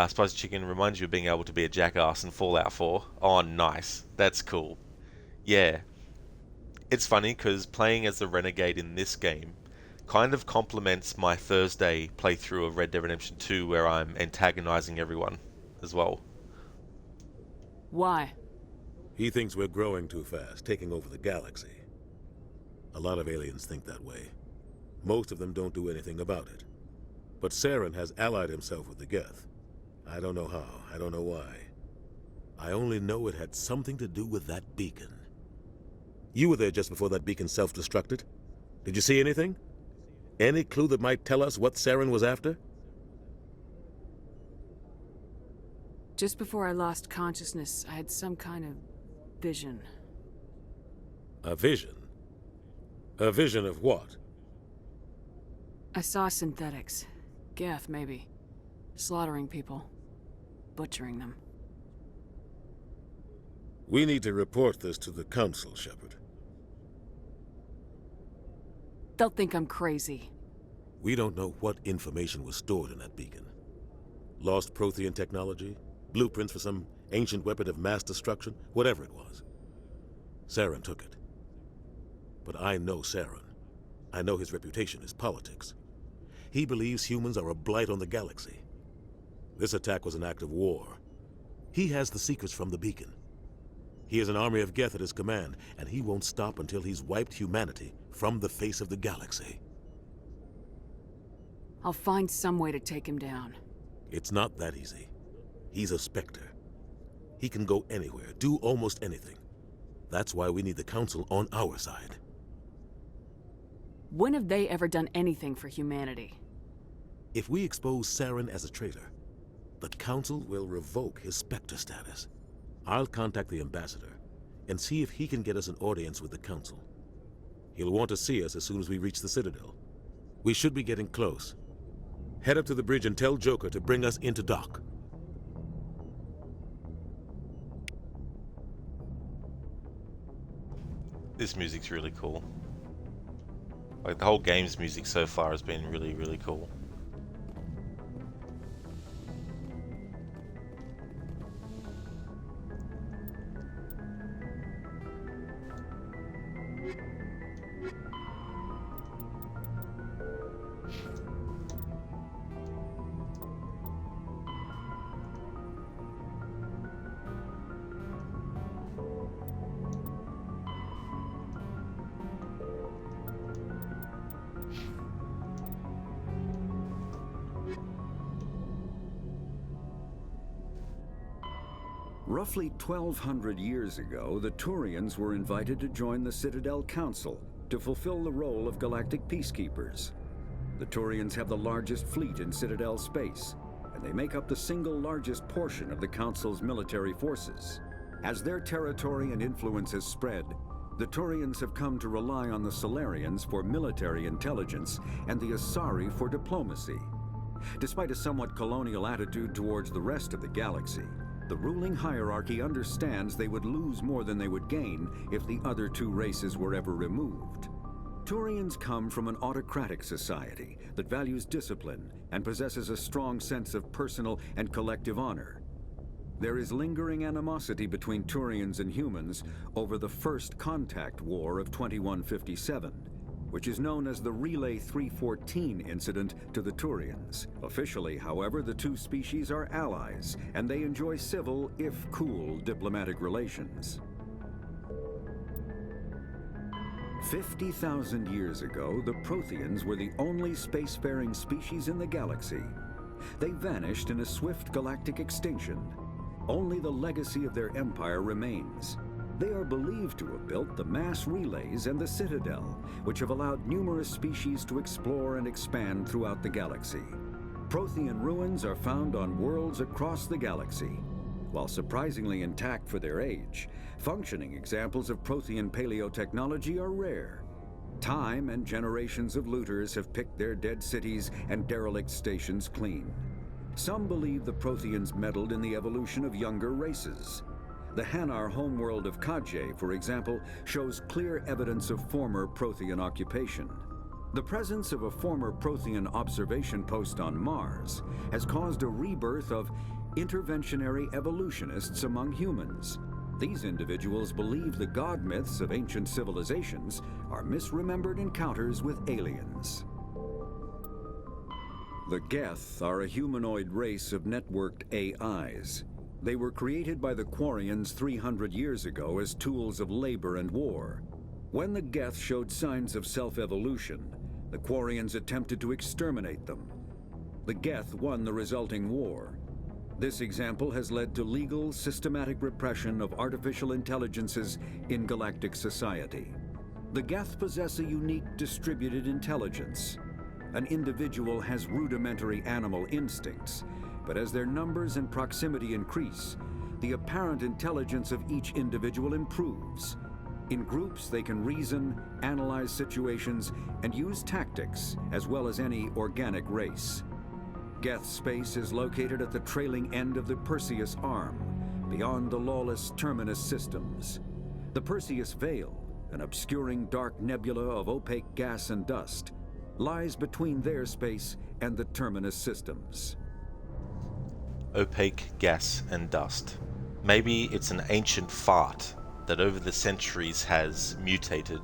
A: Spicy Chicken reminds you of being able to be a jackass in Fallout 4. Oh, nice. That's cool. Yeah. It's funny because playing as the Renegade in this game kind of complements my Thursday playthrough of Red Dead Redemption 2, where I'm antagonizing everyone as well.
J: Why?
N: He thinks we're growing too fast, taking over the galaxy. A lot of aliens think that way. Most of them don't do anything about it. But Saren has allied himself with the Geth. I don't know how, I don't know why. I only know it had something to do with that beacon. You were there just before that beacon self-destructed. Did you see anything? Any clue that might tell us what Saren was after?
J: Just before I lost consciousness, I had some kind of vision.
N: A vision? A vision of what?
J: I saw synthetics. Geth, maybe. Slaughtering people. Butchering them.
N: We need to report this to the Council, Shepard.
J: They'll think I'm crazy.
N: We don't know what information was stored in that beacon. Lost Prothean technology? Blueprints for some ancient weapon of mass destruction? Whatever it was. Saren took it. But I know Saren. I know his reputation is politics. He believes humans are a blight on the galaxy. This attack was an act of war. He has the secrets from the beacon. He has an army of Geth at his command, and he won't stop until he's wiped humanity from the face of the galaxy.
J: I'll find some way to take him down.
N: It's not that easy. He's a Spectre. He can go anywhere, do almost anything. That's why we need the Council on our side.
J: When have they ever done anything for humanity?
N: If we expose Saren as a traitor, the Council will revoke his Spectre status. I'll contact the Ambassador and see if he can get us an audience with the Council. He'll want to see us as soon as we reach the Citadel. We should be getting close. Head up to the bridge and tell Joker to bring us into dock.
A: This music's really cool. Like, the whole game's music so far has been really, really cool.
Q: Roughly 1,200 years ago, the Turians were invited to join the Citadel Council to fulfill the role of galactic peacekeepers. The Turians have the largest fleet in Citadel space, and they make up the single largest portion of the Council's military forces. As their territory and influence has spread, the Turians have come to rely on the Solarians for military intelligence and the Asari for diplomacy. Despite a somewhat colonial attitude towards the rest of the galaxy, the ruling hierarchy understands they would lose more than they would gain if the other two races were ever removed. Turians come from an autocratic society that values discipline and possesses a strong sense of personal and collective honor. There is lingering animosity between Turians and humans over the First Contact War of 2157, which is known as the Relay 314 incident to the Turians. Officially, however, the two species are allies, and they enjoy civil, if cool, diplomatic relations. 50,000 years ago, the Protheans were the only spacefaring species in the galaxy. They vanished in a swift galactic extinction. Only the legacy of their empire remains. They are believed to have built the mass relays and the Citadel, which have allowed numerous species to explore and expand throughout the galaxy. Prothean ruins are found on worlds across the galaxy. While surprisingly intact for their age, functioning examples of Prothean paleotechnology are rare. Time and generations of looters have picked their dead cities and derelict stations clean. Some believe the Protheans meddled in the evolution of younger races. The Hanar homeworld of Kajay, for example, shows clear evidence of former Prothean occupation. The presence of a former Prothean observation post on Mars has caused a rebirth of interventionary evolutionists among humans. These individuals believe the god myths of ancient civilizations are misremembered encounters with aliens. The Geth are a humanoid race of networked AIs. They were created by the Quarians 300 years ago as tools of labor and war. When the Geth showed signs of self-evolution, the Quarians attempted to exterminate them. The Geth won the resulting war. This example has led to legal, systematic repression of artificial intelligences in galactic society. The Geth possess a unique distributed intelligence. An individual has rudimentary animal instincts, but as their numbers and proximity increase, the apparent intelligence of each individual improves. In groups, they can reason, analyze situations, and use tactics, as well as any organic race. Geth space is located at the trailing end of the Perseus Arm, beyond the lawless Terminus systems. The Perseus Veil, an obscuring dark nebula of opaque gas and dust, lies between their space and the Terminus systems.
A: Opaque gas and dust. Maybe it's an ancient fart that over the centuries has mutated.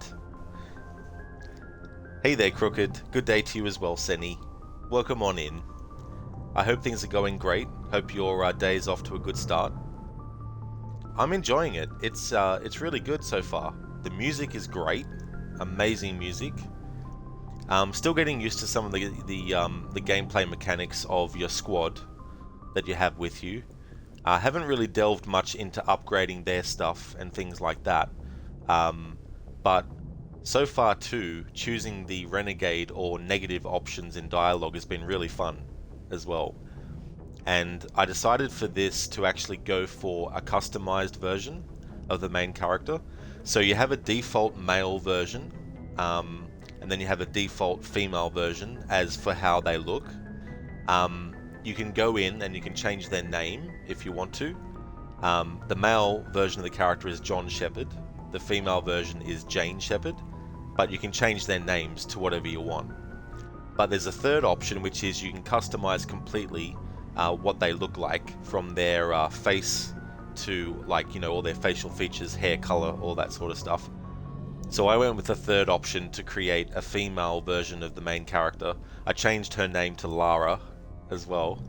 A: Hey there, Crooked. Good day to you as well, Senny. Welcome on in. I hope things are going great. Hope your day is off to a good start. I'm enjoying it. It's really good so far. The music is great. Amazing music. Still getting used to some of the gameplay mechanics of your squad. that you have with you. I haven't really delved much into upgrading their stuff and things like that, but so far too, choosing the renegade or negative options in dialogue has been really fun as well. And I decided for this to actually go for a customized version of the main character. So you have a default male version, and then you have a default female version as for how they look. You can go in and you can change their name if you want to. The male version of the character is John Shepard. The female version is Jane Shepard. But you can change their names to whatever you want. But there's a third option, which is you can customize completely what they look like, from their face to, like, you know, all their facial features, hair color, all that sort of stuff. So I went with the third option to create a female version of the main character. I changed her name to Lara as well.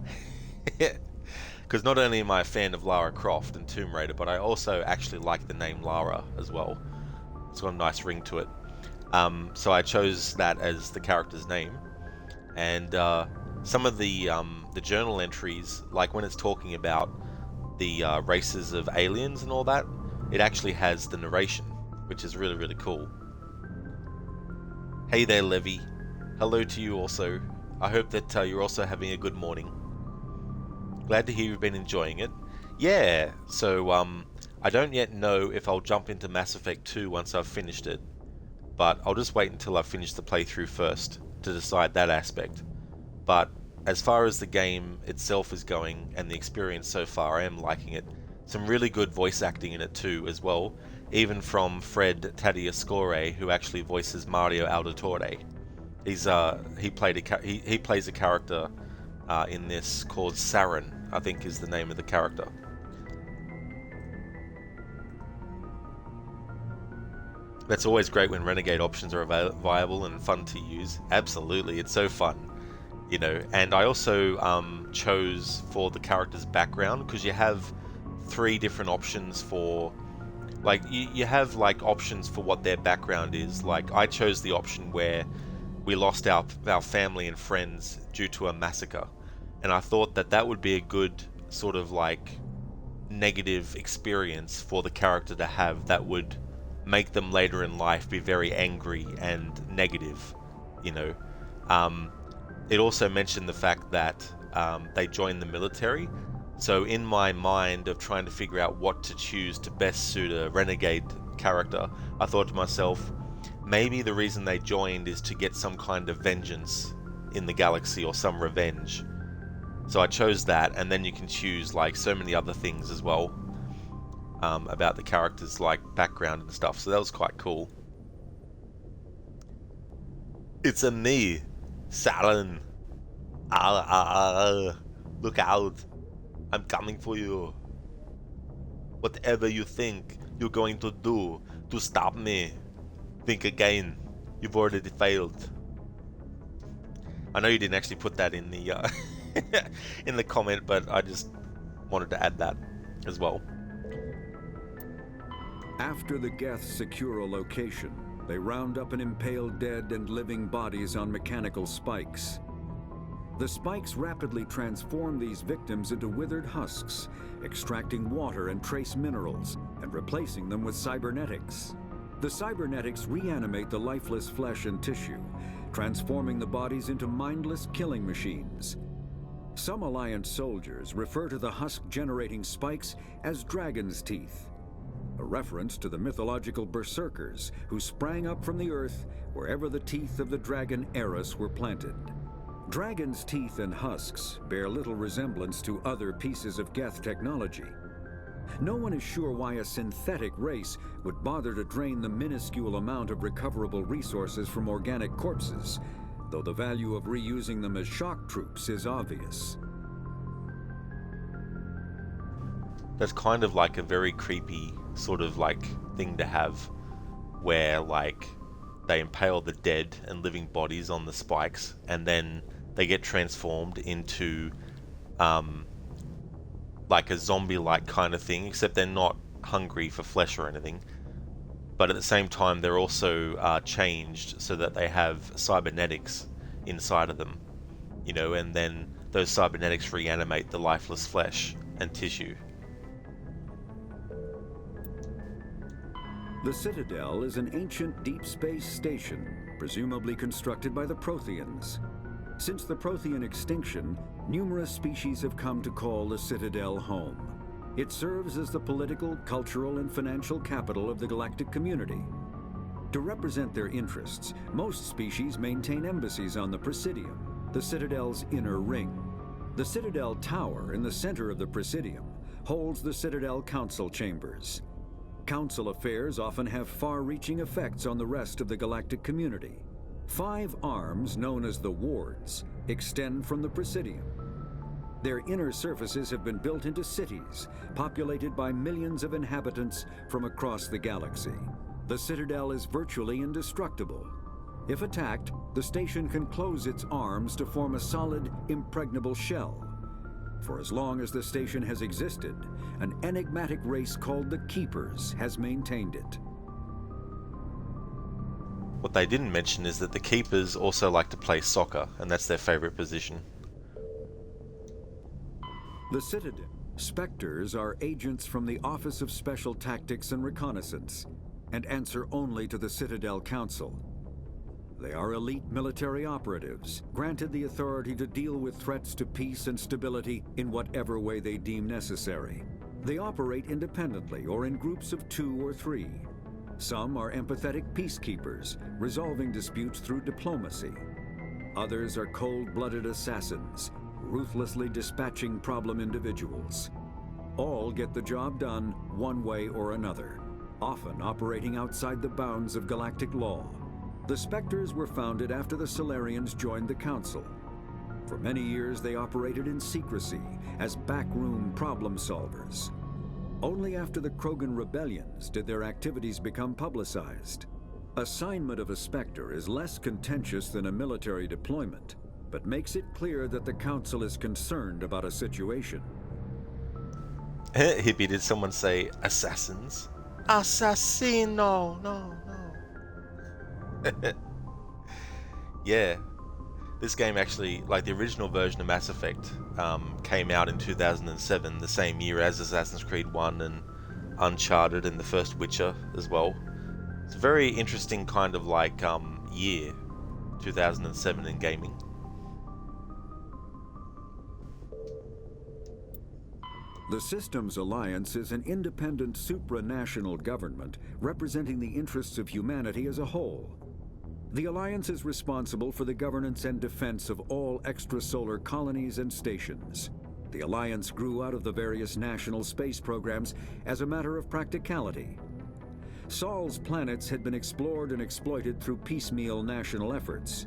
A: Because not only am I a fan of Lara Croft and Tomb Raider, but I also actually like the name Lara as well. It's got a nice ring to it. So I chose that as the character's name. And some of the journal entries, like when it's talking about the races of aliens and all that, it actually has the narration, which is really, really cool. Hey there, Levy. Hello to you also. I hope that you're also having a good morning. Glad to hear you've been enjoying it. Yeah, so I don't yet know if I'll jump into Mass Effect 2 once I've finished it, but I'll just wait until I've finished the playthrough first to decide that aspect. But as far as the game itself is going and the experience so far, I am liking it. Some really good voice acting in it too as well, even from Fred Tagliascore, who actually voices Mario Auditore. He plays a character in this called Saren, I think is the name of the character. That's always great when Renegade options are viable and fun to use. Absolutely, it's so fun, you know. And I also chose for the character's background, because you have 3 different options for, like, you have like options for what their background is. Like, I chose the option where we lost our family and friends due to a massacre, and I thought that that would be a good sort of like negative experience for the character to have, that would make them later in life be very angry and negative, you know. It also mentioned the fact that they joined the military. So in my mind of trying to figure out what to choose to best suit a renegade character, I thought to myself, maybe the reason they joined is to get some kind of vengeance in the galaxy or some revenge. So I chose that, and then you can choose like so many other things as well about the character's like background and stuff. So that was quite cool. It's a me, Saren. Look out. I'm coming for you. Whatever you think you're going to do to stop me, think again. You've already failed. I know you didn't actually put that in the in the comment, but I just wanted to add that as well.
Q: After the Geths secure a location, they round up and impale dead and living bodies on mechanical spikes. The spikes rapidly transform these victims into withered husks, extracting water and trace minerals, and replacing them with cybernetics. The cybernetics reanimate the lifeless flesh and tissue, transforming the bodies into mindless killing machines. Some Alliance soldiers refer to the husk-generating spikes as dragon's teeth, a reference to the mythological berserkers who sprang up from the earth wherever the teeth of the dragon Eris were planted. Dragon's teeth and husks bear little resemblance to other pieces of Geth technology. No one is sure why a synthetic race would bother to drain the minuscule amount of recoverable resources from organic corpses, though the value of reusing them as shock troops is obvious.
A: That's kind of like a very creepy sort of like thing to have, where like they impale the dead and living bodies on the spikes, and then they get transformed into like a zombie-like kind of thing, except they're not hungry for flesh or anything. But at the same time, they're also changed so that they have cybernetics inside of them, you know, and then those cybernetics reanimate the lifeless flesh and tissue.
Q: The Citadel is an ancient deep space station, presumably constructed by the Protheans. Since the Prothean extinction, numerous species have come to call the Citadel home. It serves as the political, cultural, and financial capital of the galactic community. To represent their interests, most species maintain embassies on the Presidium, the Citadel's inner ring. The Citadel Tower in the center of the Presidium holds the Citadel Council Chambers. Council affairs often have far-reaching effects on the rest of the galactic community. 5 arms, known as the Wards, extend from the Presidium. Their inner surfaces have been built into cities, populated by millions of inhabitants from across the galaxy. The Citadel is virtually indestructible. If attacked, the station can close its arms to form a solid, impregnable shell. For as long as the station has existed, an enigmatic race called the Keepers has maintained it.
A: What they didn't mention is that the Keepers also like to play soccer, and that's their favorite position.
Q: The Citadel. Spectres are agents from the Office of Special Tactics and Reconnaissance, and answer only to the Citadel Council. They are elite military operatives, granted the authority to deal with threats to peace and stability in whatever way they deem necessary. They operate independently or in groups of 2 or 3. Some are empathetic peacekeepers, resolving disputes through diplomacy. Others are cold-blooded assassins, ruthlessly dispatching problem individuals. All get the job done one way or another, often operating outside the bounds of galactic law. The Spectres were founded after the Solarians joined the Council. For many years they operated in secrecy as backroom problem solvers. Only after the Krogan rebellions did their activities become publicized. Assignment of a Spectre is less contentious than a military deployment, but makes it clear that the Council is concerned about a situation.
A: Hippie, did someone say assassins? Assassino! No. Yeah, this game actually, like the original version of Mass Effect, came out in 2007, the same year as Assassin's Creed 1 and Uncharted and the first Witcher as well. It's a very interesting kind of like year, 2007 in gaming.
Q: The Systems Alliance is an independent supranational government representing the interests of humanity as a whole. The Alliance is responsible for the governance and defense of all extrasolar colonies and stations. The Alliance grew out of the various national space programs as a matter of practicality. Sol's planets had been explored and exploited through piecemeal national efforts.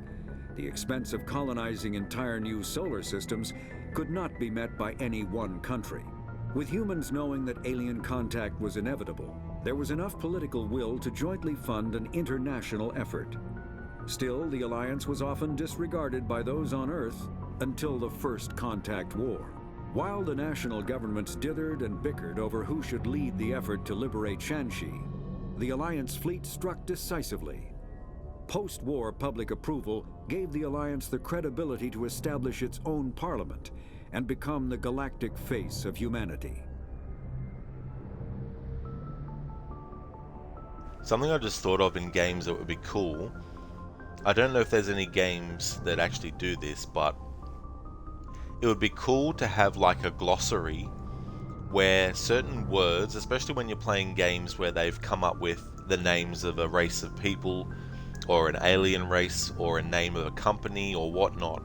Q: The expense of colonizing entire new solar systems could not be met by any one country. With humans knowing that alien contact was inevitable, there was enough political will to jointly fund an international effort. Still, the Alliance was often disregarded by those on Earth until the First Contact War. While the national governments dithered and bickered over who should lead the effort to liberate Shanxi, the Alliance fleet struck decisively. Post-war public approval gave the Alliance the credibility to establish its own parliament and become the galactic face of humanity.
A: Something I just thought of in games that would be cool, I don't know if there's any games that actually do this, but it would be cool to have like a glossary where certain words, especially when you're playing games where they've come up with the names of a race of people or an alien race or a name of a company or whatnot,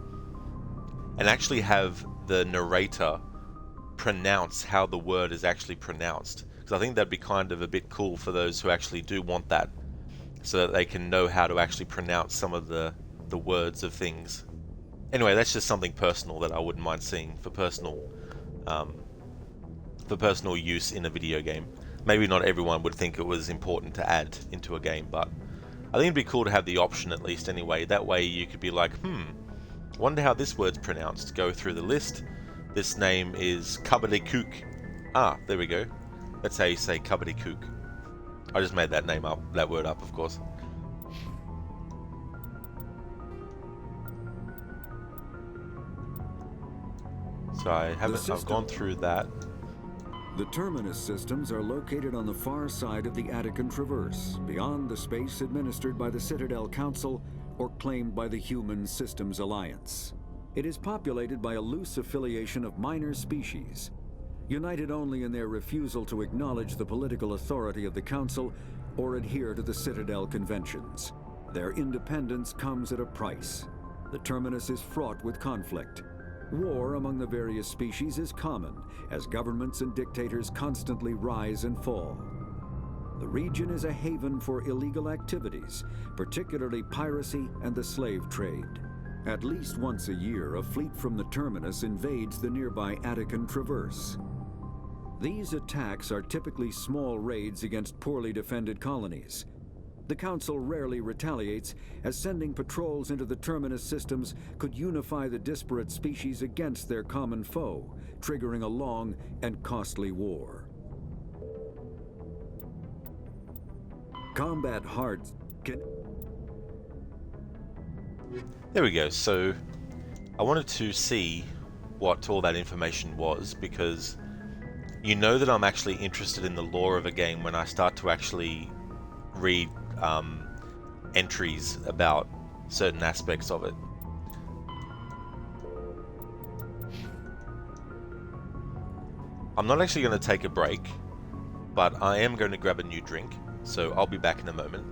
A: and actually have the narrator pronounce how the word is actually pronounced. Because I think that'd be kind of a bit cool for those who actually do want that, so that they can know how to actually pronounce some of the words of things. Anyway, that's just something personal that I wouldn't mind seeing for personal use in a video game. Maybe not everyone would think it was important to add into a game, but I think it'd be cool to have the option at least anyway. That way you could be like, wonder how this word's pronounced. Go through the list. This name is Kabadikook. Ah, there we go. That's how you say Kabadikook. I just made that name up, that word up, of course. So I've gone through that.
Q: The terminus systems are located on the far side of the Attican Traverse, beyond the space administered by the Citadel Council or claimed by the Human Systems Alliance. It is populated by a loose affiliation of minor species, united only in their refusal to acknowledge the political authority of the Council or adhere to the Citadel conventions. Their independence comes at a price. The terminus is fraught with conflict. War among the various species is common, as governments and dictators constantly rise and fall. The region is a haven for illegal activities, particularly piracy and the slave trade. At least once a year, a fleet from the terminus invades the nearby Attican Traverse. These attacks are typically small raids against poorly defended colonies. The Council rarely retaliates, as sending patrols into the terminus systems could unify the disparate species against their common foe, triggering a long and costly war. Combat hards can...
A: There we go. So I wanted to see what all that information was, because you know that I'm actually interested in the lore of a game when I start to actually read entries about certain aspects of it. I'm not actually going to take a break, but I am going to grab a new drink, so I'll be back in a moment.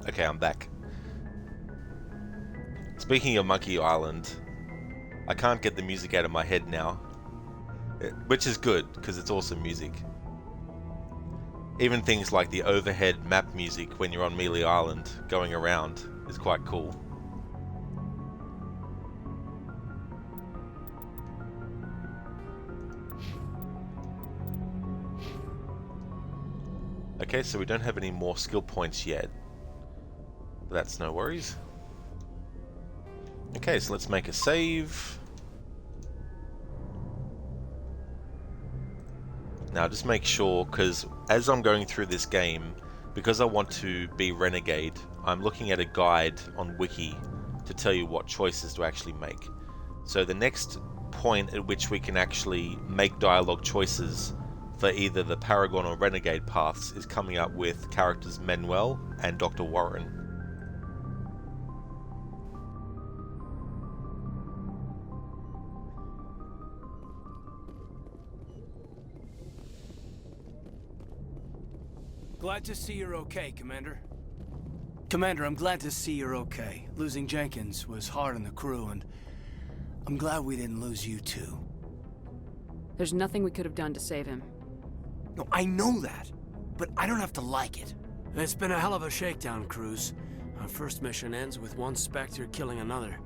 A: Okay, I'm back. Speaking of Monkey Island, I can't get the music out of my head now, which is good, because it's awesome music. Even things like the overhead map music when you're on Mealy Island going around is quite cool. Okay, so we don't have any more skill points yet. That's no worries. Okay, so let's make a save. Now just make sure, because as I'm going through this game, because I want to be Renegade, I'm looking at a guide on Wiki to tell you what choices to actually make. So the next point at which we can actually make dialogue choices for either the Paragon or Renegade paths is coming up with characters Manuel and Dr. Warren.
I: Glad to see you're okay, Commander. Commander, I'm glad to see you're okay. Losing Jenkins was hard on the crew, and I'm glad we didn't lose you too.
J: There's nothing we could have done to save him.
I: No, I know that, but I don't have to like it. It's been a hell of a shakedown, Cruz. Our first mission ends with one Spectre killing another.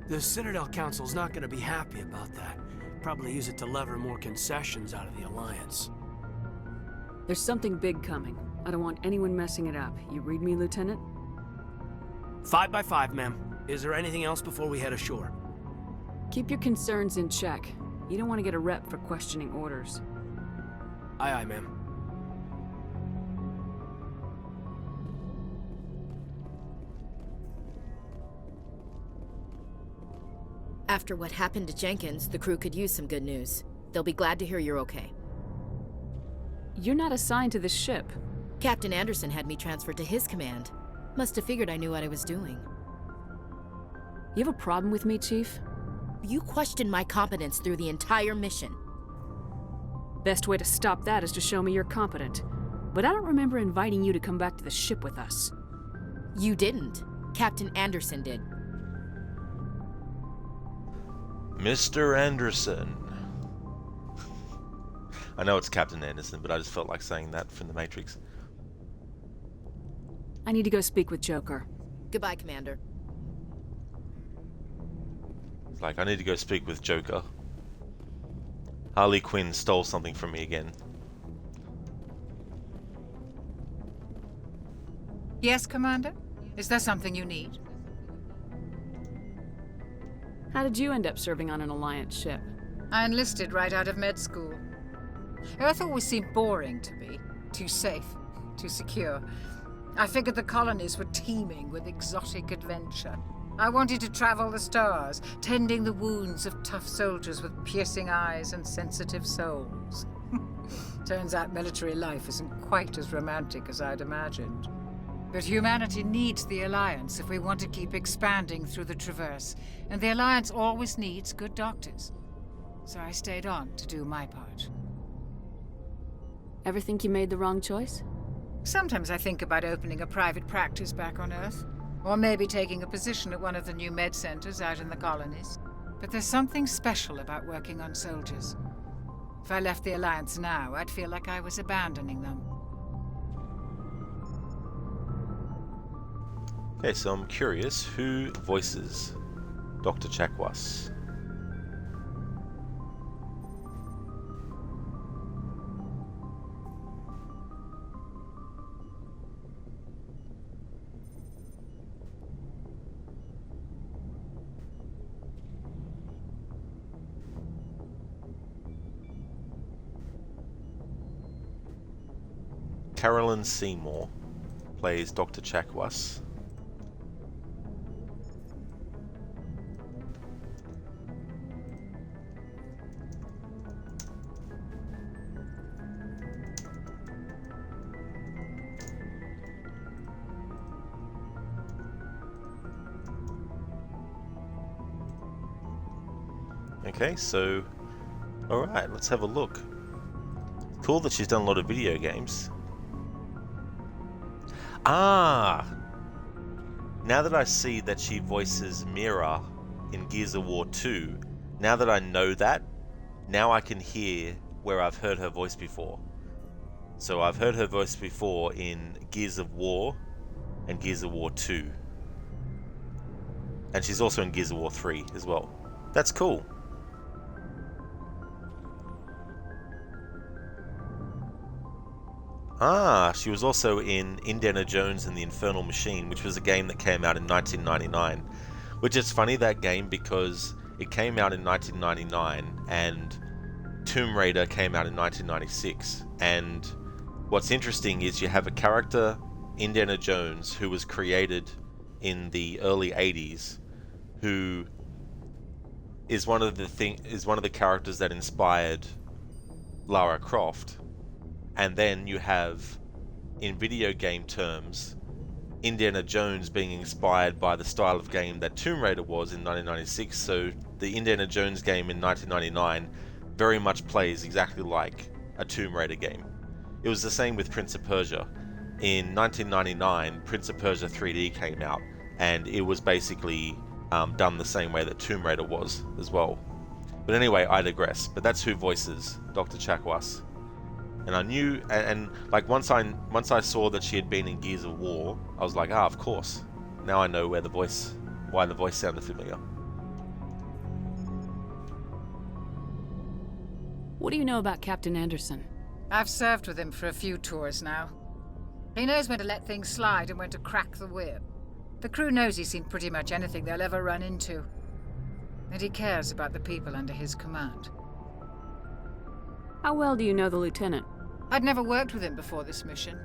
I: The Citadel Council's not gonna be happy about that. Probably use it to lever more concessions out of the Alliance.
J: There's something big coming. I don't want anyone messing it up. You read me, Lieutenant?
I: 5 by 5, ma'am. Is there anything else before we head ashore?
J: Keep your concerns in check. You don't want to get a rep for questioning orders.
I: Aye, aye, ma'am.
O: After what happened to Jenkins, the crew could use some good news. They'll be glad to hear you're okay.
J: You're not assigned to this ship.
O: Captain Anderson had me transferred to his command. Must have figured I knew what I was doing.
J: You have a problem with me, Chief?
O: You questioned my competence through the entire mission.
J: Best way to stop that is to show me you're competent. But I don't remember inviting you to come back to the ship with us.
O: You didn't. Captain Anderson did.
A: Mr. Anderson. I know it's Captain Anderson, but I just felt like saying that from The Matrix.
J: I need to go speak with Joker.
O: Goodbye, Commander.
A: Like, I need to go speak with Joker. Harley Quinn stole something from me again.
M: Yes, Commander? Is there something you need?
J: How did you end up serving on an Alliance ship?
M: I enlisted right out of med school. Earth always seemed boring to me. Too safe, too secure. I figured the colonies were teeming with exotic adventure. I wanted to travel the stars, tending the wounds of tough soldiers with piercing eyes and sensitive souls. Turns out military life isn't quite as romantic as I'd imagined. But humanity needs the Alliance if we want to keep expanding through the Traverse, and the Alliance always needs good doctors. So I stayed on to do my part.
J: Ever think you made the wrong choice?
M: Sometimes I think about opening a private practice back on Earth. Or maybe taking a position at one of the new med centers out in the colonies. But there's something special about working on soldiers. If I left the Alliance now, I'd feel like I was abandoning them.
A: Okay, so I'm curious, who voices Dr. Chakwas? Carolyn Seymour plays Dr. Chakwas. Okay, so alright, let's have a look. Cool that she's done a lot of video games. Ah! Now that I see that she voices Mira in Gears of War 2, now that I know that, now I can hear where I've heard her voice before. So I've heard her voice before in Gears of War and Gears of War 2. And she's also in Gears of War 3 as well. That's cool. Ah, she was also in Indiana Jones and the Infernal Machine, which was a game that came out in 1999. Which is funny, that game, because it came out in 1999 and Tomb Raider came out in 1996. And what's interesting is you have a character, Indiana Jones, who was created in the early 80s, who is one of the characters that inspired Lara Croft. And then you have, in video game terms, Indiana Jones being inspired by the style of game that Tomb Raider was in 1996. So the Indiana Jones game in 1999 very much plays exactly like a Tomb Raider game. It was the same with Prince of Persia. In 1999, Prince of Persia 3D came out, and it was basically done the same way that Tomb Raider was as well. But anyway, I digress. But that's who voices Dr. Chakwas. And I knew, and like once I saw that she had been in Gears of War, I was like, ah, of course. Now I know why the voice sounded familiar.
J: What do you know about Captain Anderson?
M: I've served with him for a few tours now. He knows when to let things slide and when to crack the whip. The crew knows he's seen pretty much anything they'll ever run into. And he cares about the people under his command.
J: How well do you know the lieutenant?
M: I'd never worked with him before this mission.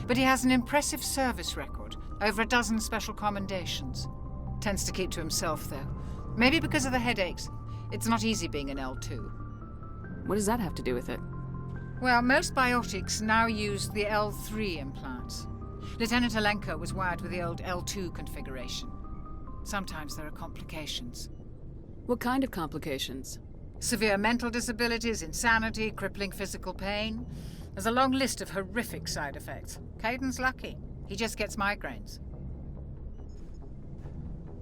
M: But he has an impressive service record, over a dozen special commendations. Tends to keep to himself, though. Maybe because of the headaches. It's not easy being an L2.
J: What does that have to do with it?
M: Well, most biotics now use the L3 implants. Lieutenant Alenko was wired with the old L2 configuration. Sometimes there are complications.
J: What kind of complications?
M: Severe mental disabilities, insanity, crippling physical pain. There's a long list of horrific side effects. Caden's lucky. He just gets migraines.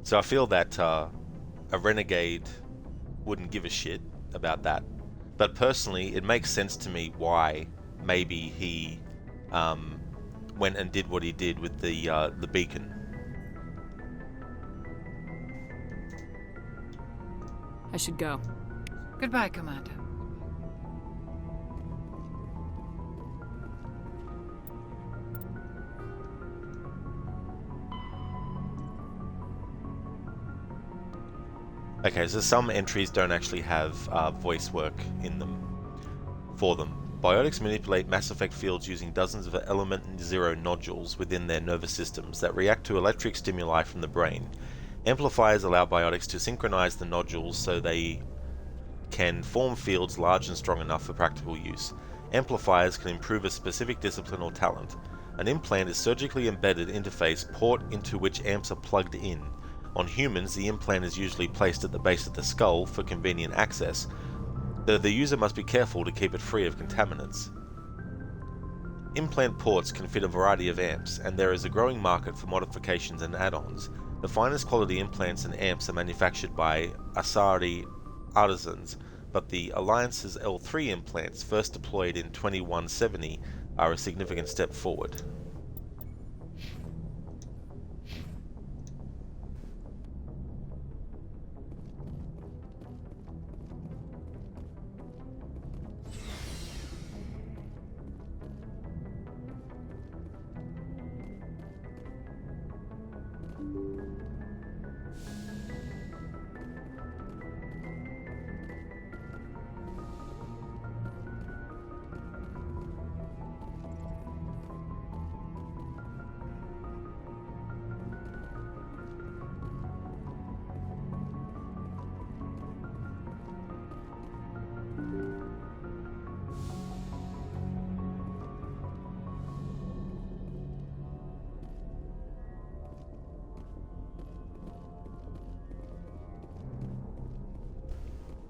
A: So I feel that a renegade wouldn't give a shit about that. But personally, it makes sense to me why maybe he went and did what he did with the beacon.
J: I should go.
M: Goodbye, Commander.
A: Okay, so some entries don't actually have voice work in them for them. Biotics manipulate Mass Effect fields using dozens of element zero nodules within their nervous systems that react to electric stimuli from the brain. Amplifiers allow biotics to synchronize the nodules so they can form fields large and strong enough for practical use. Amplifiers can improve a specific discipline or talent. An implant is surgically embedded interface port into which amps are plugged in. On humans, the implant is usually placed at the base of the skull for convenient access, though the user must be careful to keep it free of contaminants. Implant ports can fit a variety of amps, and there is a growing market for modifications and add-ons. The finest quality implants and amps are manufactured by Asari artisans, but the Alliance's L3 implants, first deployed in 2170, are a significant step forward.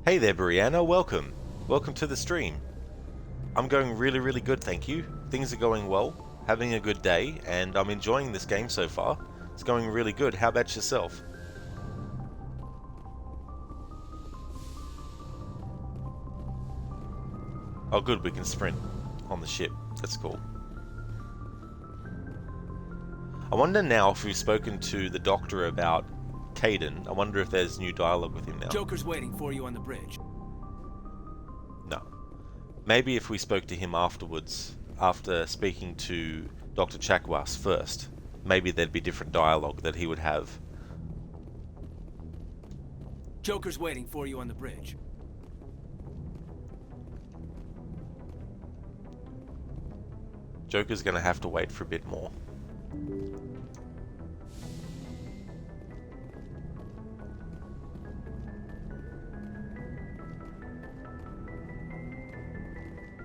A: Hey there, Brianna, welcome. Welcome to the stream. I'm going really good, thank you. Things are going well, having a good day, and I'm enjoying this game so far. It's going really good. How about yourself? Oh good, we can sprint on the ship. That's cool. I wonder now if we've spoken to the doctor about Caden. I wonder if there's new dialogue with him now.
I: Joker's waiting for you on the bridge.
A: No. Maybe if we spoke to him afterwards, after speaking to Dr. Chakwas first, maybe there'd be different dialogue that he would have.
I: Joker's waiting for you on the bridge.
A: Joker's gonna have to wait for a bit more.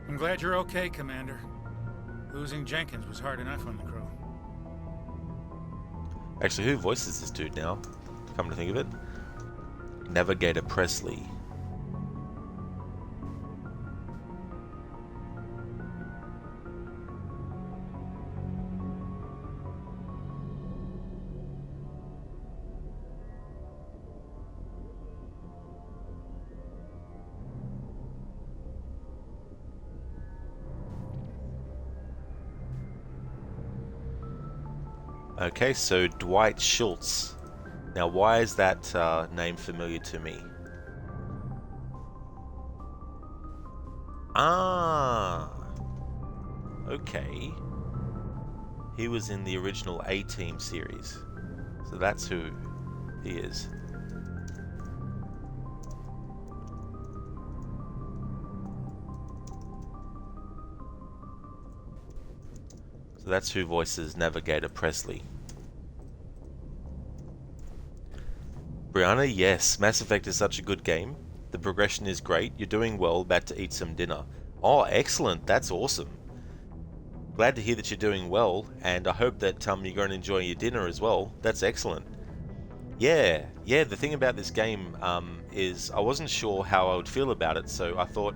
K: I'm glad you're okay, Commander. Losing Jenkins was hard enough on the crew.
A: Actually, who voices this dude now? Come to think of it. Navigator Presley. Okay, so Dwight Schultz. Now, why is that name familiar to me? Ah, okay. He was in the original A-Team series, so that's who he is. So that's who voices Navigator Presley. Brianna, yes, Mass Effect is such a good game. The progression is great. You're doing well, about to eat some dinner. Oh, excellent. That's awesome. Glad to hear that you're doing well, and I hope that you're going to enjoy your dinner as well. That's excellent. Yeah, the thing about this game is I wasn't sure how I would feel about it, so I thought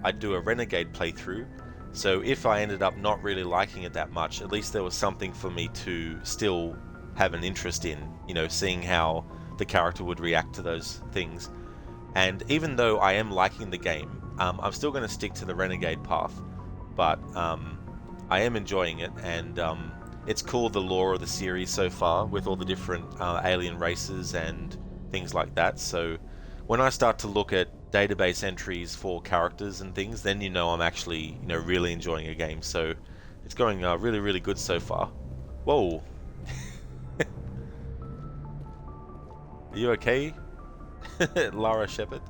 A: I'd do a Renegade playthrough. So if I ended up not really liking it that much, at least there was something for me to still have an interest in, you know, seeing how the character would react to those things. And even though I am liking the game, I'm still going to stick to the Renegade path, but I am enjoying it, and it's cool, the lore of the series so far, with all the different alien races and things like that. So when I start to look at database entries for characters and things, then you know I'm actually, you know, really enjoying a game. So it's going really, really good so far. Whoa. Are you okay, Lara Shepard?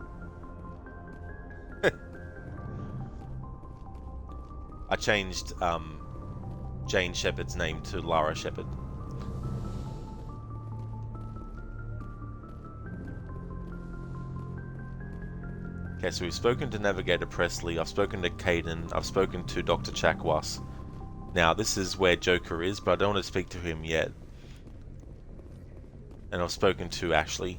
A: I changed Jane Shepard's name to Lara Shepard. Okay, so we've spoken to Navigator Presley, I've spoken to Caden, I've spoken to Dr. Chakwas. Now, this is where Joker is, but I don't want to speak to him yet. And I've spoken to Ashley.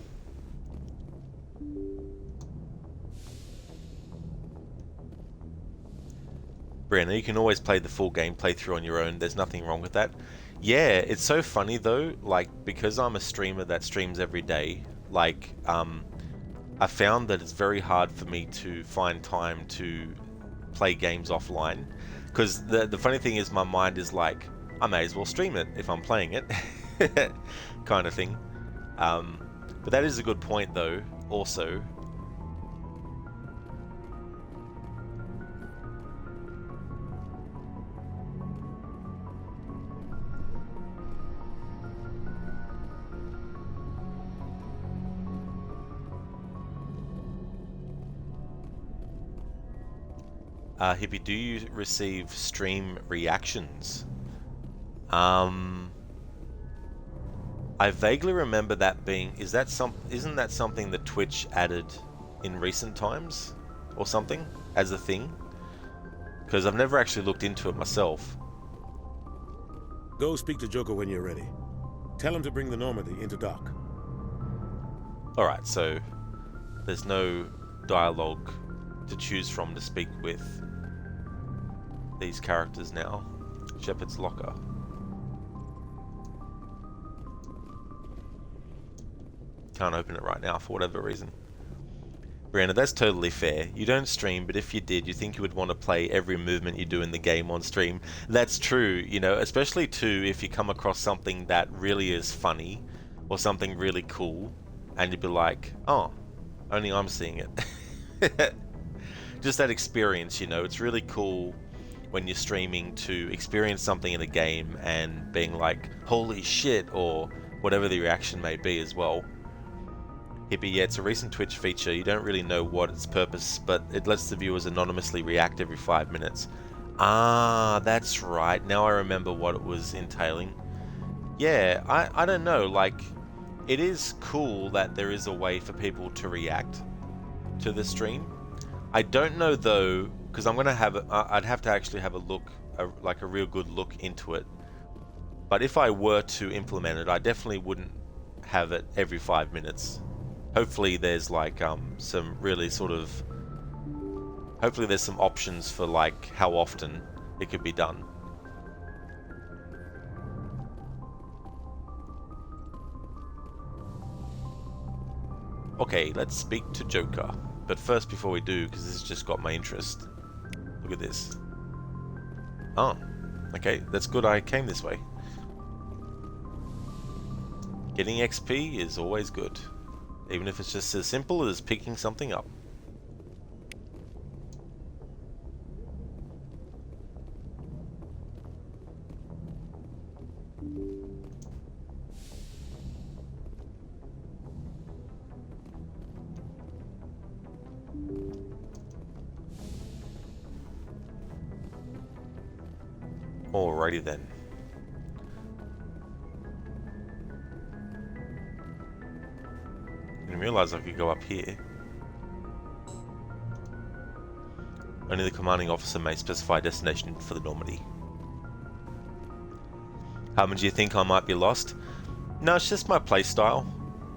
A: Brianna, you can always play the full game playthrough on your own, there's nothing wrong with that. Yeah, it's so funny though, like, because I'm a streamer that streams every day, like, I found that it's very hard for me to find time to play games offline, because the funny thing is my mind is like, I may as well stream it if I'm playing it, kind of thing. But that is a good point though, also. Hippie, do you receive stream reactions? I vaguely remember that being, isn't that something that Twitch added in recent times or something as a thing? Because I've never actually looked into it myself.
N: Go speak to Joker when you're ready. Tell him to bring the Normandy into dock.
A: Alright, so there's no dialogue to choose from to speak with these characters now. Shepard's locker. Can't open it right now for whatever reason. Brianna, that's totally fair. You don't stream, but if you did, you think you would want to play every movement you do in the game on stream. That's true, you know, especially too if you come across something that really is funny or something really cool and you'd be like, oh, only I'm seeing it. Just that experience, you know, it's really cool when you're streaming to experience something in a game and being like, holy shit, or whatever the reaction may be as well. Hippie, yeah, it's a recent Twitch feature. You don't really know what its purpose, but it lets the viewers anonymously react every 5 minutes. Ah, that's right. Now I remember what it was entailing. Yeah, I don't know, like, it is cool that there is a way for people to react to the stream. I don't know though, because I'm gonna have I'd have to actually have a look, like a real good look into it. But if I were to implement it, I definitely wouldn't have it every 5 minutes. Hopefully there's like some really sort of, hopefully there's some options for like how often it could be done. Okay, let's speak to Joker. But first, before we do, because this has just got my interest, look at this. Oh, okay, that's good I came this way. Getting XP is always good, even if it's just as simple as picking something up. Alrighty then. Didn't realize I could go up here. Only the commanding officer may specify a destination for the Normandy. How much do you think I might be lost? No, it's just my playstyle.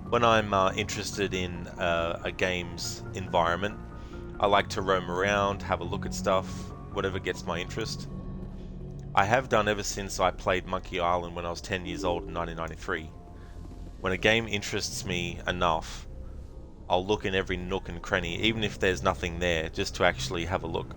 A: When I'm interested in a game's environment, I like to roam around, have a look at stuff, whatever gets my interest. I have done ever since I played Monkey Island when I was 10 years old in 1993. When a game interests me enough, I'll look in every nook and cranny, even if there's nothing there, just to actually have a look.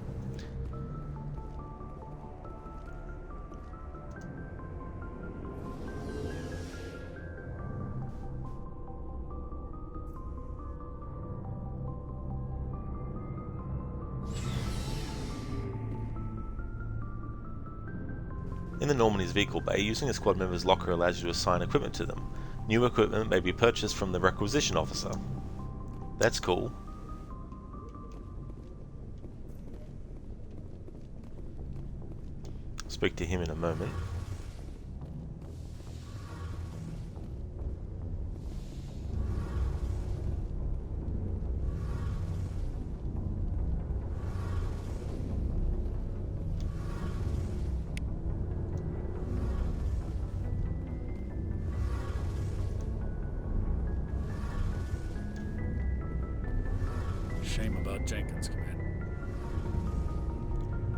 A: In the Normandy's vehicle bay, using a squad member's locker allows you to assign equipment to them. New equipment may be purchased from the requisition officer. That's cool. Speak to him in a moment.
T: Shame about Jenkins, Commander.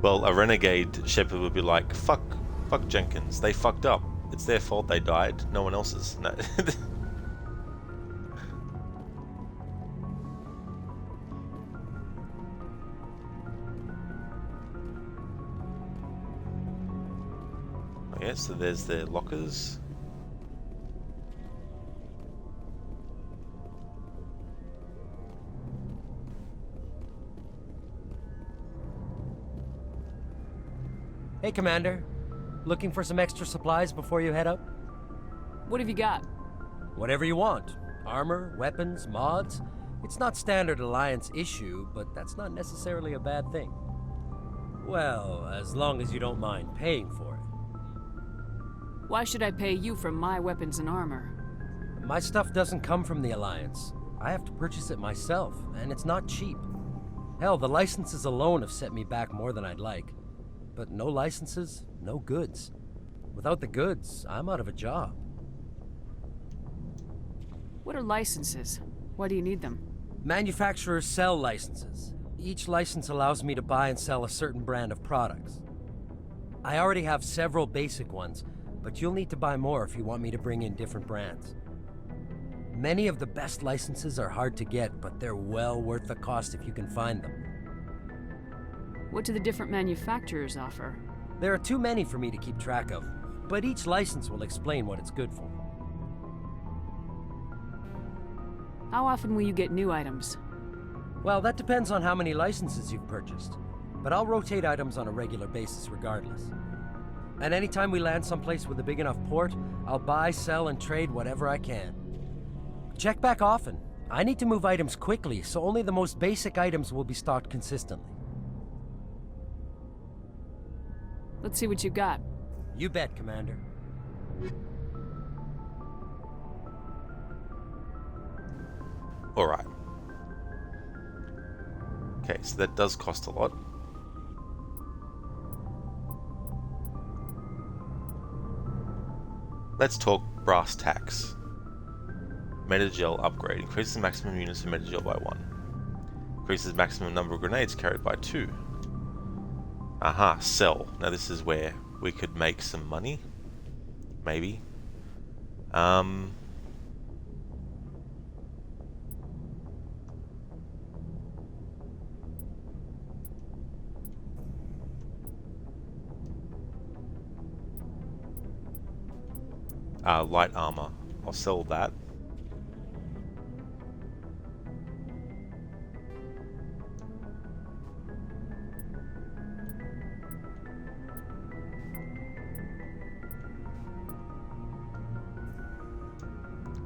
A: Well, a renegade Shepard would be like, fuck Jenkins. They fucked up. It's their fault they died. No one else's. No. Okay, so there's their lockers.
U: Hey, Commander. Looking for some extra supplies before you head up?
J: What have you got?
U: Whatever you want. Armor, weapons, mods. It's not standard Alliance issue, but that's not necessarily a bad thing. Well, as long as you don't mind paying for it.
J: Why should I pay you for my weapons and armor?
U: My stuff doesn't come from the Alliance. I have to purchase it myself, and it's not cheap. Hell, the licenses alone have set me back more than I'd like. But no licenses, no goods. Without the goods, I'm out of a job.
J: What are licenses? Why do you need them?
U: Manufacturers sell licenses. Each license allows me to buy and sell a certain brand of products. I already have several basic ones, but you'll need to buy more if you want me to bring in different brands. Many of the best licenses are hard to get, but they're well worth the cost if you can find them.
J: What do the different manufacturers offer?
U: There are too many for me to keep track of, but each license will explain what it's good for.
J: How often will you get new items?
U: Well, that depends on how many licenses you've purchased, but I'll rotate items on a regular basis regardless. And anytime we land someplace with a big enough port, I'll buy, sell, and trade whatever I can. Check back often. I need to move items quickly, so only the most basic items will be stocked consistently.
J: Let's see what you got.
U: You bet, Commander.
A: Alright. Okay, so that does cost a lot. Let's talk brass tacks. Metagel upgrade. Increases maximum units of metagel by 1. Increases maximum number of grenades carried by 2. Aha, sell. Now this is where we could make some money. Maybe. Light armor. I'll sell that.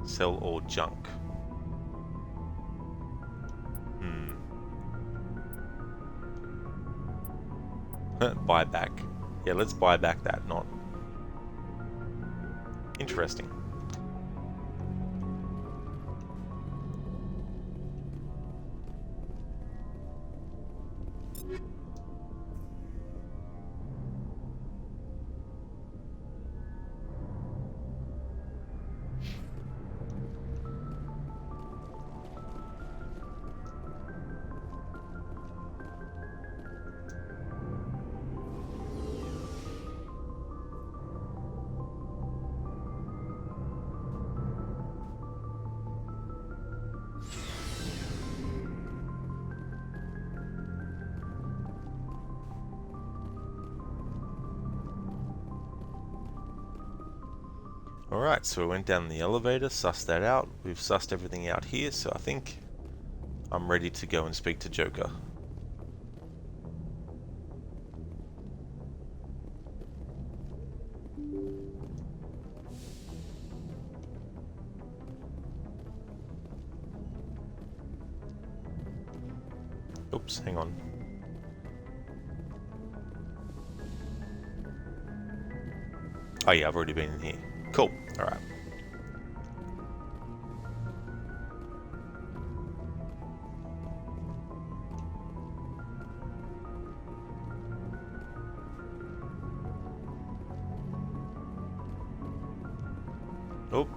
A: Sell all junk. Buy back. Yeah, let's buy back that knot. Interesting. Alright, so we went down the elevator, sussed that out. We've sussed everything out here, so I think I'm ready to go and speak to Joker. Oops, hang on. Oh yeah, I've already been in here. Cool, alright. Oh,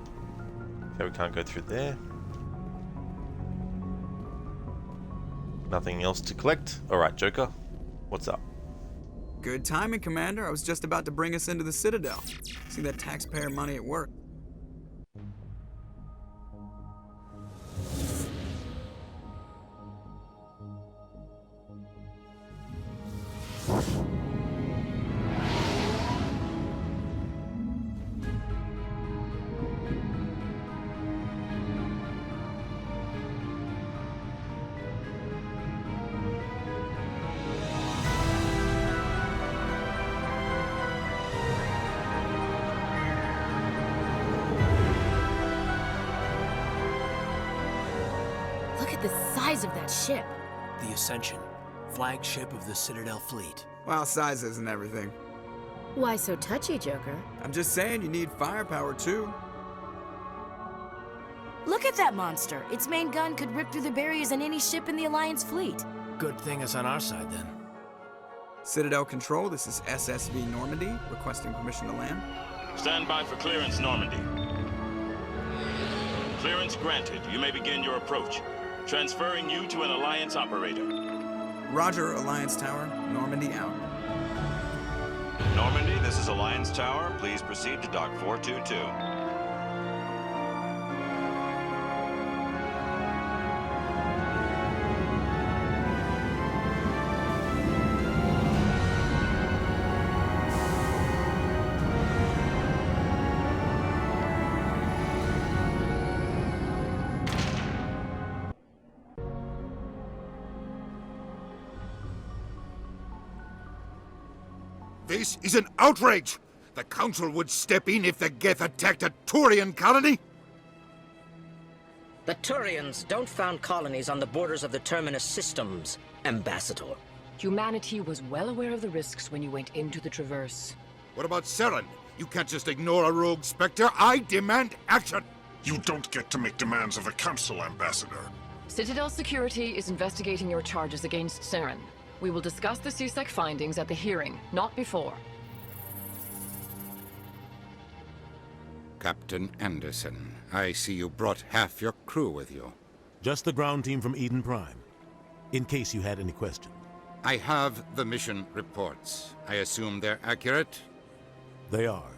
A: okay, we can't go through there. Nothing else to collect. Alright, Joker, what's up?
G: Good timing, Commander. I was just about to bring us into the Citadel. See that taxpayer money at work.
O: The size of that ship.
I: The Ascension, flagship of the Citadel fleet.
G: Well, size isn't everything.
O: Why so touchy, Joker?
G: I'm just saying you need firepower too.
O: Look at that monster. Its main gun could rip through the barriers in any ship in the Alliance fleet.
I: Good thing it's on our side then.
G: Citadel Control, this is SSV Normandy, requesting permission to land.
F: Stand by for clearance, Normandy. Clearance granted. You may begin your approach. Transferring you to an Alliance operator.
G: Roger, Alliance Tower. Normandy out.
F: Normandy, this is Alliance Tower. Please proceed to Dock 422.
S: This is an outrage! The Council would step in if the Geth attacked a Turian colony?
V: The Turians don't found colonies on the borders of the Terminus systems, Ambassador.
W: Humanity was well aware of the risks when you went into the Traverse.
S: What about Saren? You can't just ignore a rogue Spectre. I demand action!
X: You don't get to make demands of the Council, Ambassador.
W: Citadel Security is investigating your charges against Saren. We will discuss the CSEC findings at the hearing, not before.
C: Captain Anderson, I see you brought half your crew with you.
N: Just the ground team from Eden Prime, in case you had any questions.
C: I have the mission reports. I assume they're accurate?
N: They are.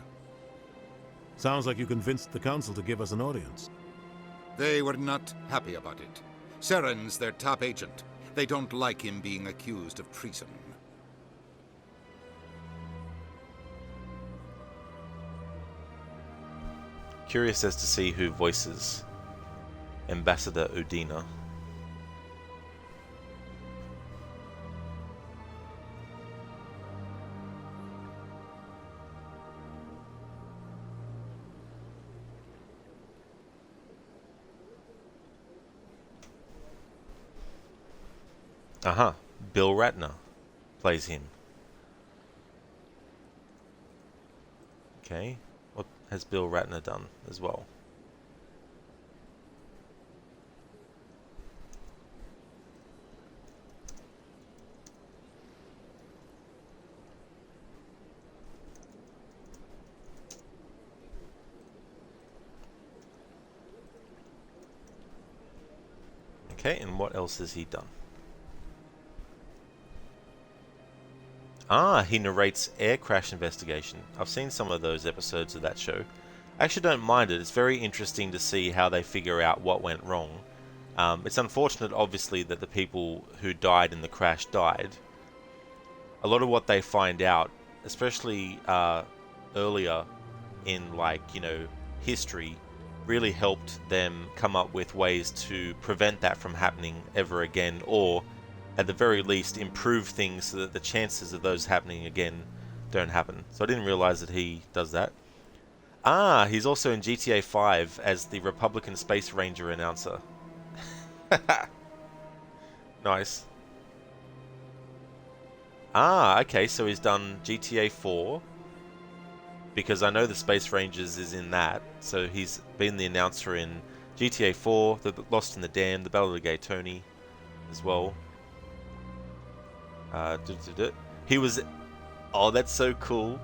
N: Sounds like you convinced the Council to give us an audience.
C: They were not happy about it. Saren's their top agent. They don't like him being accused of treason.
A: Curious as to see who voices Ambassador Udina. Aha, Bill Ratner plays him. Okay, what has Bill Ratner done as well? Okay, and what else has he done? Ah, he narrates Air Crash Investigation. I've seen some of those episodes of that show. I actually don't mind it. It's very interesting to see how they figure out what went wrong. It's unfortunate, obviously, that the people who died in the crash died. A lot of what they find out, especially earlier in, like, you know, history really helped them come up with ways to prevent that from happening ever again, or at the very least improve things so that the chances of those happening again don't happen. So I didn't realize that he does that. Ah, he's also in GTA 5 as the Republican Space Ranger announcer. Nice. Ah, okay, so he's done GTA 4, because I know the Space Rangers is in that, so he's been the announcer in GTA 4, the Lost in the Dam, the Battle of the Gay Tony as well. He was... Oh, that's so cool.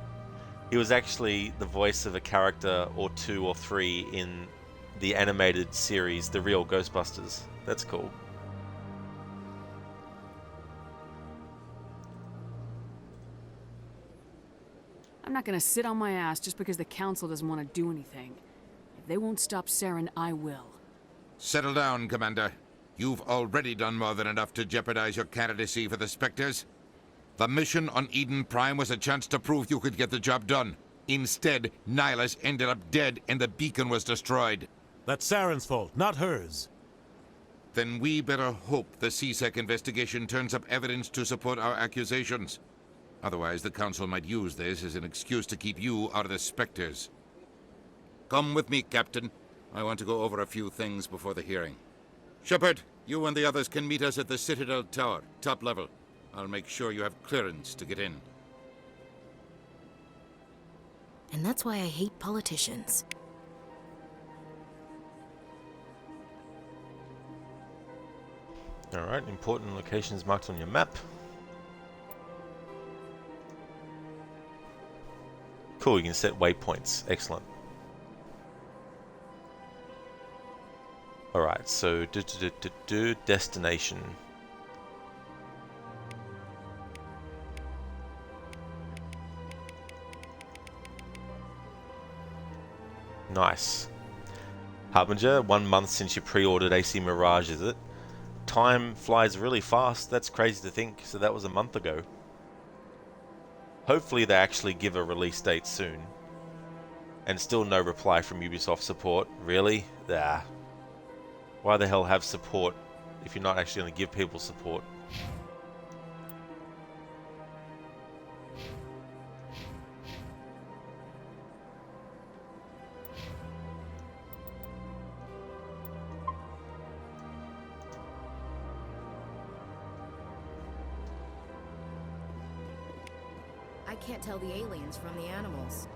A: He was actually the voice of a character or 2 or 3 in the animated series, The Real Ghostbusters. That's cool.
J: I'm not gonna sit on my ass just because the council doesn't want to do anything. If they won't stop Saren, I will.
C: Settle down, Commander. You've already done more than enough to jeopardize your candidacy for the Spectres. The mission on Eden Prime was a chance to prove you could get the job done. Instead, Nihilus ended up dead and the beacon was destroyed.
N: That's Saren's fault, not hers.
C: Then we better hope the CSEC investigation turns up evidence to support our accusations. Otherwise, the Council might use this as an excuse to keep you out of the Spectres. Come with me, Captain. I want to go over a few things before the hearing. Shepard, you and the others can meet us at the Citadel Tower, top level. I'll make sure you have clearance to get in.
O: And that's why I hate politicians.
A: Alright, important locations marked on your map. Cool, you can set waypoints. Excellent. Alright, so destination. Nice. Harbinger, 1 month since you pre-ordered AC Mirage, is it? Time flies really fast. That's crazy to think. So that was a month ago. Hopefully they actually give a release date soon. And still no reply from Ubisoft support. Really? Ah. Why the hell have support if you're not actually going to give people support?
O: I can't tell the aliens from the animals.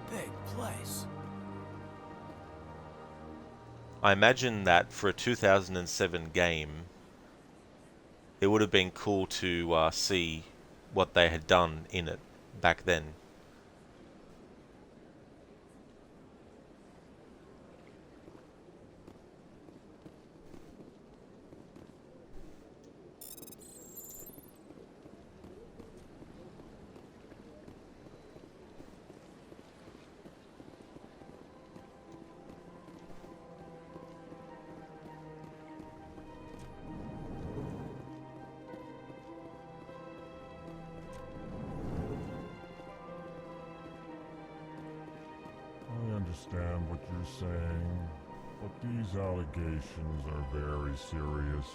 I: Big place.
A: I imagine that for a 2007 game, it would have been cool to see what they had done in it back then.
D: I understand what you're saying, but these allegations are very serious.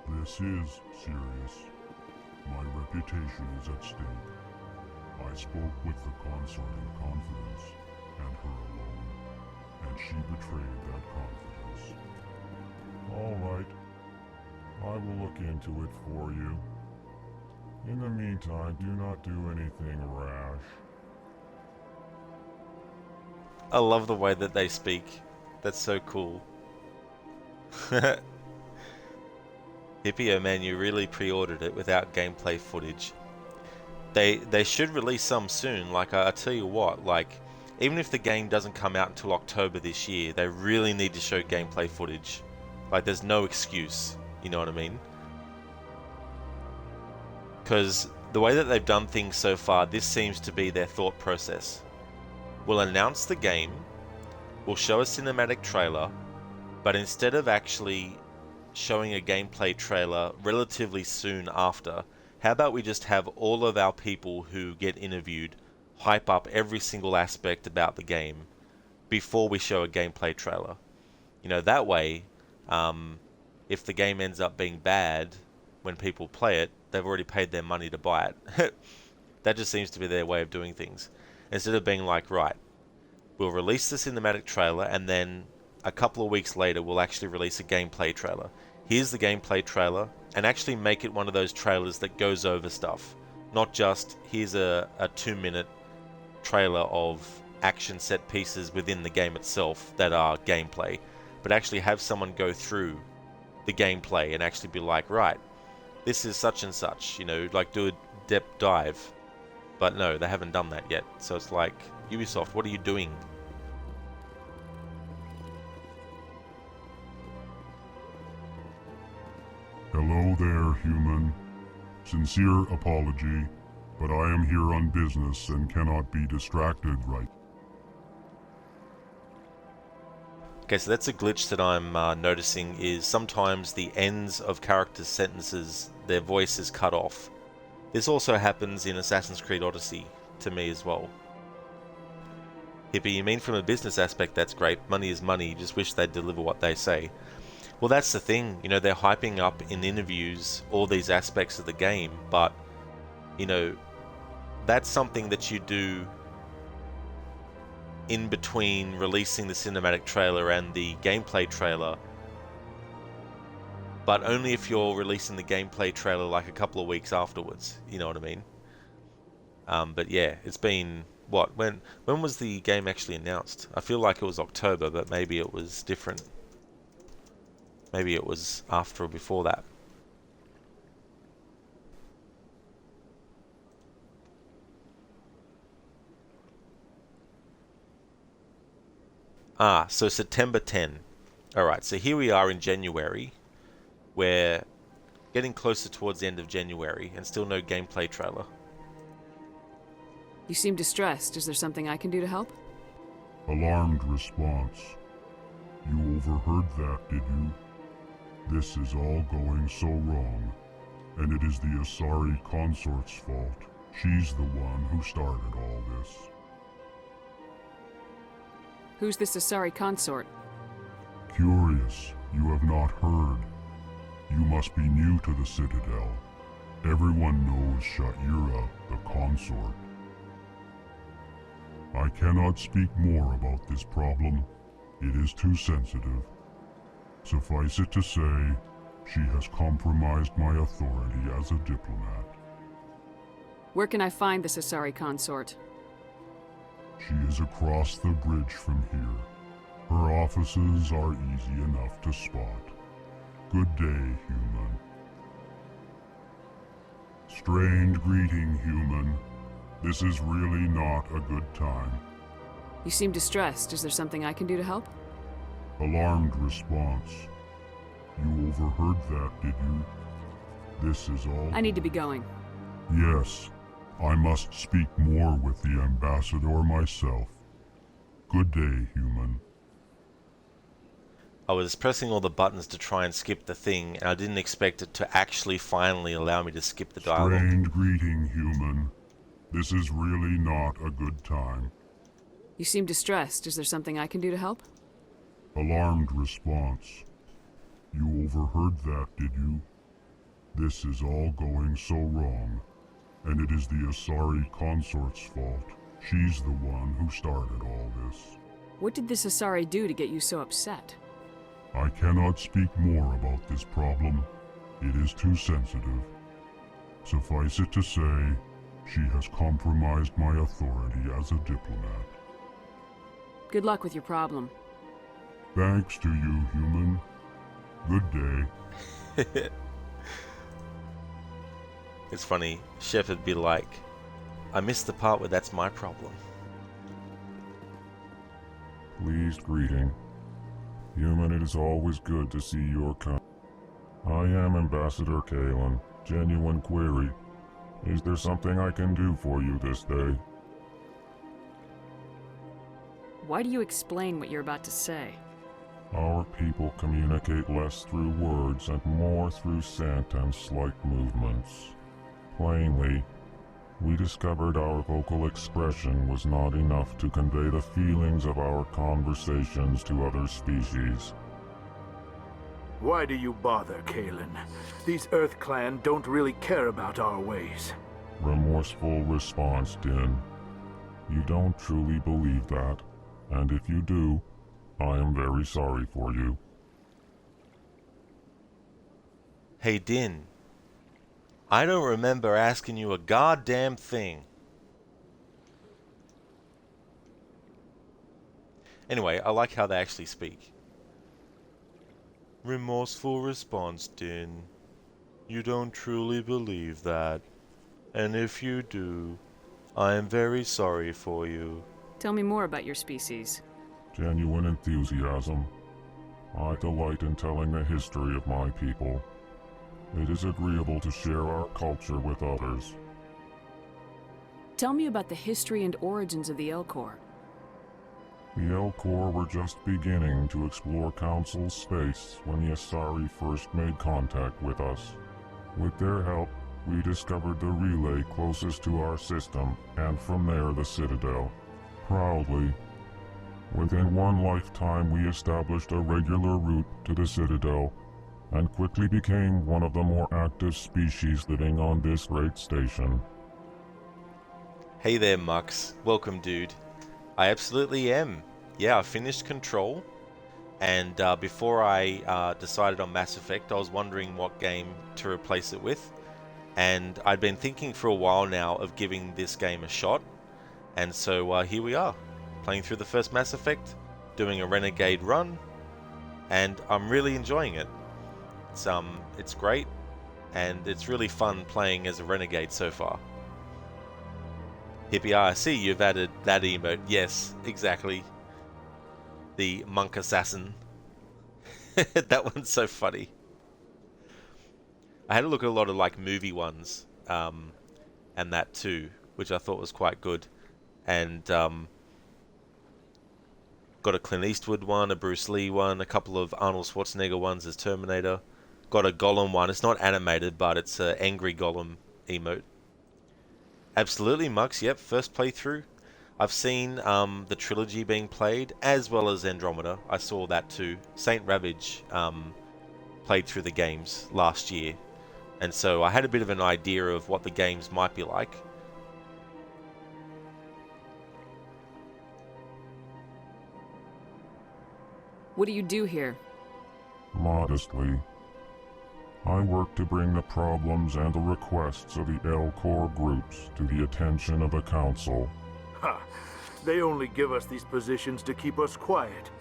D: This is serious. My reputation is at stake. I spoke with the consort in confidence, and her alone, and she betrayed that confidence. All right. I will look into it for you. In the meantime, do not do anything rash.
A: I love the way that they speak. That's so cool. Hippie, oh man, you really pre-ordered it without gameplay footage. They should release some soon. Like, I tell you what, like, even if the game doesn't come out until October this year, they really need to show gameplay footage. Like, there's no excuse. You know what I mean? Because the way that they've done things so far, this seems to be their thought process. We'll announce the game, we'll show a cinematic trailer, but instead of actually showing a gameplay trailer relatively soon after, how about we just have all of our people who get interviewed hype up every single aspect about the game before we show a gameplay trailer. You know, that way, if the game ends up being bad when people play it, they've already paid their money to buy it. That just seems to be their way of doing things. Instead of being like, right, we'll release the cinematic trailer and then a couple of weeks later we'll actually release a gameplay trailer. Here's the gameplay trailer, and actually make it one of those trailers that goes over stuff. Not just, here's a 2-minute trailer of action set pieces within the game itself that are gameplay, but actually have someone go through the gameplay and actually be like, right, this is such and such, you know, like do a depth dive. But no, they haven't done that yet. So it's like, Ubisoft, what are you doing?
D: Hello there, human. Sincere apology, but I am here on business and cannot be distracted right.
A: Okay, so that's a glitch that I'm noticing, is sometimes the ends of characters' sentences, their voice is cut off. This also happens in Assassin's Creed Odyssey to me as well. Hippie, you mean from a business aspect that's great, money is money, you just wish they'd deliver what they say. Well, that's the thing, you know, they're hyping up in interviews all these aspects of the game, but, you know, that's something that you do in between releasing the cinematic trailer and the gameplay trailer, but only if you're releasing the gameplay trailer like a couple of weeks afterwards, you know what I mean? But yeah, it's been, what, when was the game actually announced? I feel like it was October, but maybe it was different. Maybe it was after or before that. So September 10. Alright, so here we are in January. We're getting closer towards the end of January and still no gameplay trailer.
J: You seem distressed. Is there something I can do to help?
D: Alarmed response. You overheard that, did you? This is all going so wrong, and it is the Asari consort's fault. She's the one who started all this.
J: Who's this Asari consort?
D: Curious, you have not heard. You must be new to the Citadel. Everyone knows Sha'ira, the consort. I cannot speak more about this problem. It is too sensitive. Suffice it to say, she has compromised my authority as a diplomat.
J: Where can I find this Asari consort?
D: She is across the bridge from here. Her offices are easy enough to spot. Good day, human. Strained greeting, human. This is really not a good time.
J: You seem distressed. Is there something I can do to help?
D: Alarmed response. You overheard that, did you? This is all...
J: I need to be going.
D: Yes. I must speak more with the ambassador myself. Good day, human.
A: I was pressing all the buttons to try and skip the thing, and I didn't expect it to actually finally allow me to skip the dialogue.
D: Strained greeting, human. This is really not a good time.
J: You seem distressed. Is there something I can do to help?
D: Alarmed response. You overheard that, did you? This is all going so wrong, and it is the Asari consort's fault. She's the one who started all this.
J: What did this Asari do to get you so upset?
D: I cannot speak more about this problem. It is too sensitive. Suffice it to say, she has compromised my authority as a diplomat.
J: Good luck with your problem.
D: Thanks to you, human. Good day.
A: It's funny, Chef would be like, I missed the part where that's my problem.
D: Pleased greeting. Human, it is always good to see your kind. I am Ambassador Kalen. Genuine query. Is there something I can do for you this day?
J: Why do you explain what you're about to say?
D: Our people communicate less through words and more through scent and slight movements. Plainly, we discovered our vocal expression was not enough to convey the feelings of our conversations to other species.
E: Why do you bother, Kalen? These Earth Clan don't really care about our ways.
D: Remorseful response, Din. You don't truly believe that, and if you do, I am very sorry for you.
A: Hey Din, I don't remember asking you a goddamn thing. Anyway, I like how they actually speak. Remorseful response, Din. You don't truly believe that. And if you do, I am very sorry for you.
J: Tell me more about your species.
D: Genuine enthusiasm. I delight in telling the history of my people. It is agreeable to share our culture with others.
J: Tell me about the history and origins of the Elcor.
D: The Elcor were just beginning to explore Council's space when the Asari first made contact with us. With their help, we discovered the relay closest to our system, and from there the Citadel. Proudly, within one lifetime we established a regular route to the Citadel, and quickly became one of the more active species living on this great station.
A: Hey there, Mux. Welcome, dude. I absolutely am. Yeah, I finished Control, and before I decided on Mass Effect, I was wondering what game to replace it with, and I'd been thinking for a while now of giving this game a shot, and so here we are, playing through the first Mass Effect, doing a Renegade Run, and I'm really enjoying it. It's great, and it's really fun playing as a Renegade so far. Hippie, I see you've added that emote. Yes, exactly. The monk assassin. That one's so funny. I had a look at a lot of like movie ones, and that too, which I thought was quite good. And got a Clint Eastwood one, a Bruce Lee one, a couple of Arnold Schwarzenegger ones as Terminator. Got a Gollum one. It's not animated, but it's an angry Gollum emote. Absolutely, Mux. Yep, first playthrough. I've seen the trilogy being played, as well as Andromeda. I saw that too. Saint Ravage played through the games last year, and so I had a bit of an idea of what the games might be like.
J: What do you do here?
D: Modestly, I work to bring the problems and the requests of the Elcor groups to the attention of the Council.
E: Ha! They only give us these positions to keep us quiet.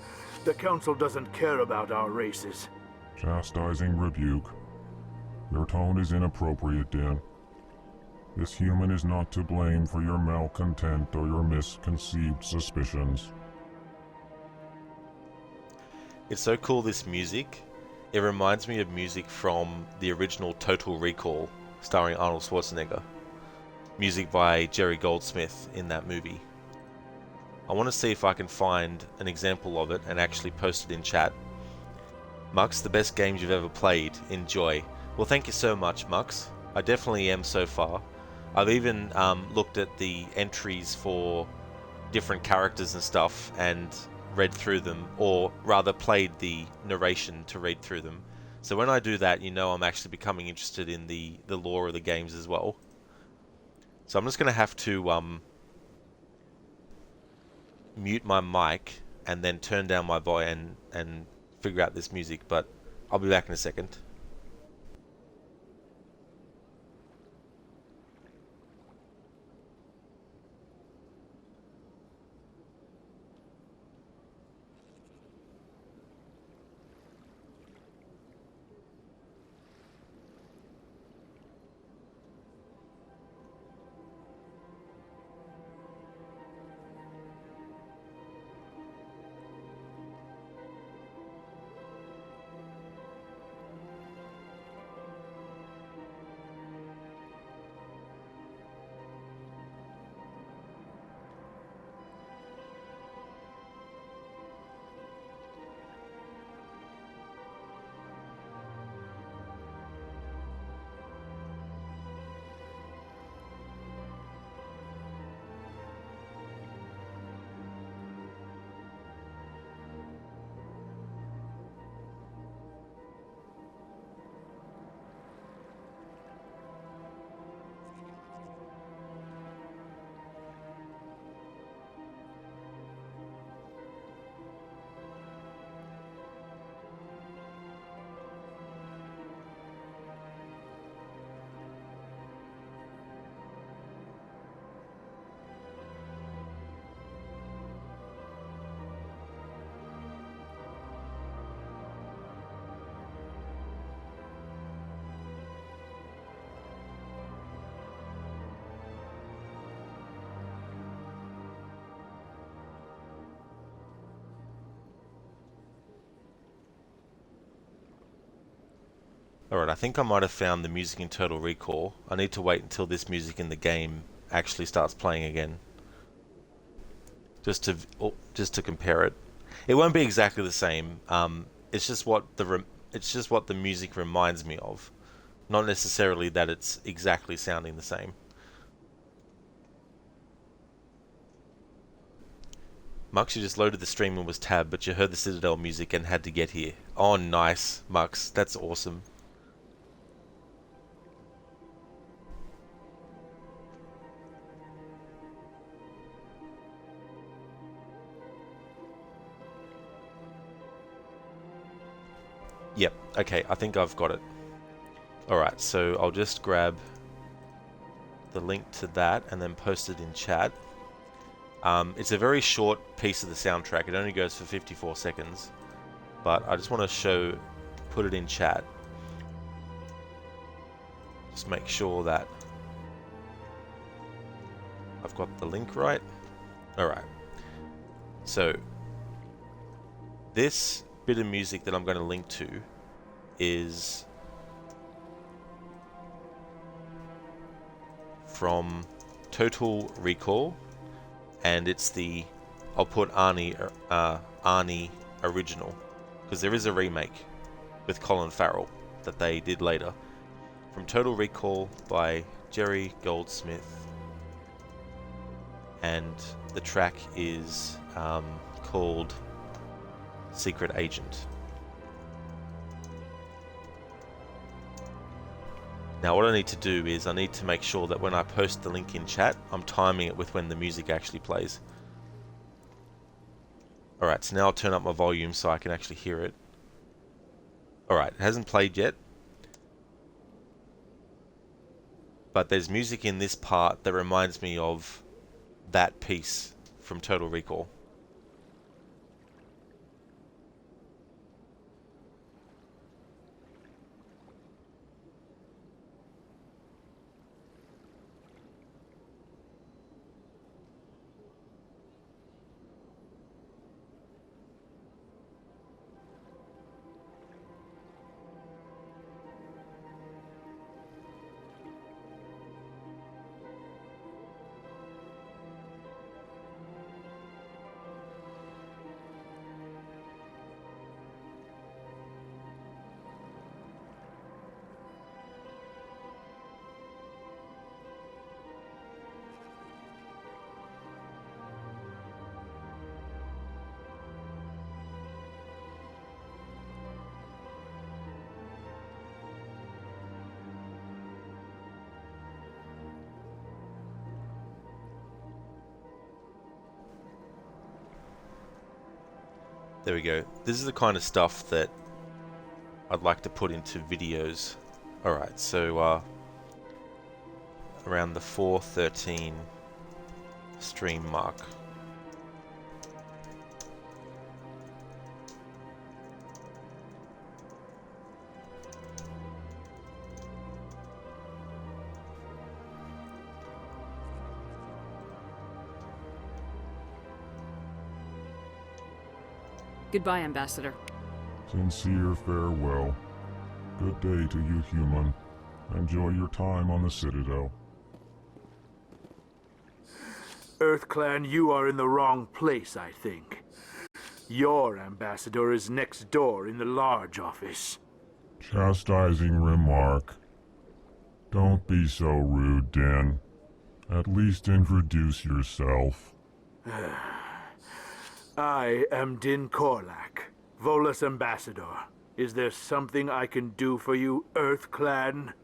E: The Council doesn't care about our races.
D: Chastising rebuke. Your tone is inappropriate, Din. This human is not to blame for your malcontent or your misconceived suspicions.
A: It's so cool, this music. It reminds me of music from the original Total Recall, starring Arnold Schwarzenegger. Music by Jerry Goldsmith in that movie. I want to see if I can find an example of it and actually post it in chat. Mux, the best games you've ever played. Enjoy. Well, thank you so much, Mux. I definitely am so far. I've even looked at the entries for different characters and stuff and read through them, or rather played the narration to read through them. So when I do that, you know I'm actually becoming interested in the lore of the games as well. So I'm just going to have to mute my mic and then turn down my volume and figure out this music, but I'll be back in a second. Alright, I think I might have found the music in Total Recall. I need to wait until this music in the game actually starts playing again. Just to compare it. It won't be exactly the same. It's just what the music reminds me of. Not necessarily that it's exactly sounding the same. Mux, you just loaded the stream and was tabbed, but you heard the Citadel music and had to get here. Oh, nice, Mux. That's awesome. Yep, okay, I think I've got it. Alright, so I'll just grab the link to that and then post it in chat. It's a very short piece of the soundtrack. It only goes for 54 seconds. But I just want to put it in chat. Just make sure that I've got the link right. Alright. So, this bit of music that I'm going to link to is from Total Recall, and it's the, I'll put Arnie original, because there is a remake with Colin Farrell that they did later, from Total Recall by Jerry Goldsmith, and the track is called Secret Agent. Now what I need to do is I need to make sure that when I post the link in chat, I'm timing it with when the music actually plays. Alright, so now I'll turn up my volume so I can actually hear it. Alright, it hasn't played yet. But there's music in this part that reminds me of that piece from Total Recall. There we go. This is the kind of stuff that I'd like to put into videos. Alright, so around the 4:13 stream mark.
J: Goodbye, Ambassador.
D: Sincere farewell. Good day to you, human. Enjoy your time on the Citadel.
E: EarthClan, you are in the wrong place, I think. Your ambassador is next door in the large office.
D: Chastising remark. Don't be so rude, Din. At least introduce yourself.
E: I am Din Korlak, Volus Ambassador. Is there something I can do for you, EarthClan?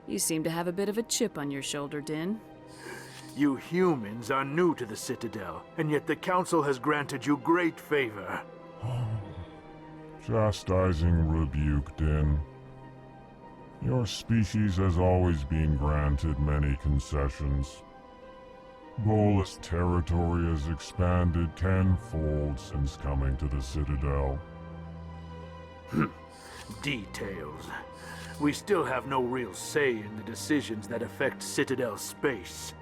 J: You seem to have a bit of a chip on your shoulder, Din.
E: You humans are new to the Citadel, and yet the Council has granted you great favor.
D: Chastising rebuke, Din. Your species has always been granted many concessions. Volus territory has expanded tenfold since coming to the Citadel.
E: Details. We still have no real say in the decisions that affect Citadel space.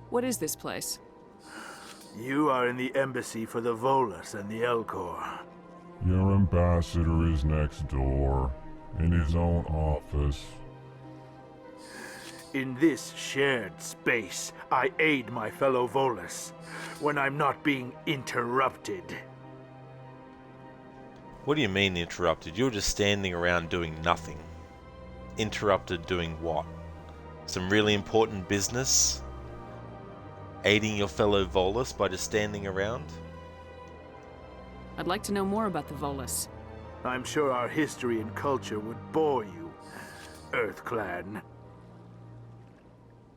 J: What is this place?
E: You are in the embassy for the Volus and the Elcor.
D: Your ambassador is next door, in his own office.
E: In this shared space, I aid my fellow Volus when I'm not being interrupted.
A: What do you mean interrupted? You're just standing around doing nothing. Interrupted doing what? Some really important business? Aiding your fellow Volus by just standing around?
J: I'd like to know more about the Volus.
E: I'm sure our history and culture would bore you, Earth Clan.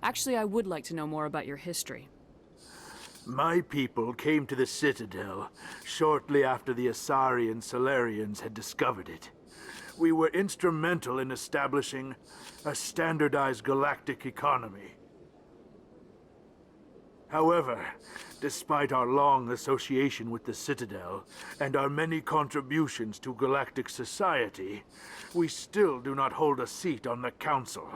J: Actually, I would like to know more about your history.
E: My people came to the Citadel shortly after the Asari Solarians had discovered it. We were instrumental in establishing a standardized galactic economy. However, despite our long association with the Citadel and our many contributions to galactic society, we still do not hold a seat on the Council.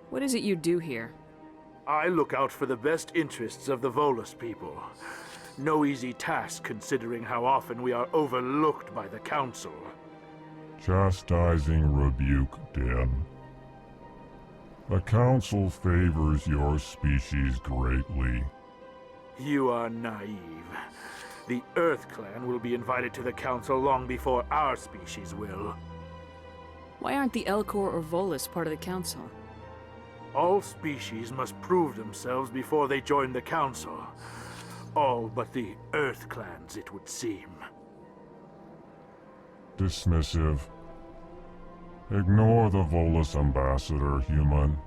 J: What is it you do here?
E: I look out for the best interests of the Volus people. No easy task considering how often we are overlooked by the Council.
D: Chastising rebuke, Den. The Council favors your species greatly.
E: You are naive. The Earth Clan will be invited to the Council long before our species will.
J: Why aren't the Elcor or Volus part of the Council?
E: All species must prove themselves before they join the Council. All but the Earth Clans, it would seem.
D: Dismissive. Ignore the Volus ambassador, human.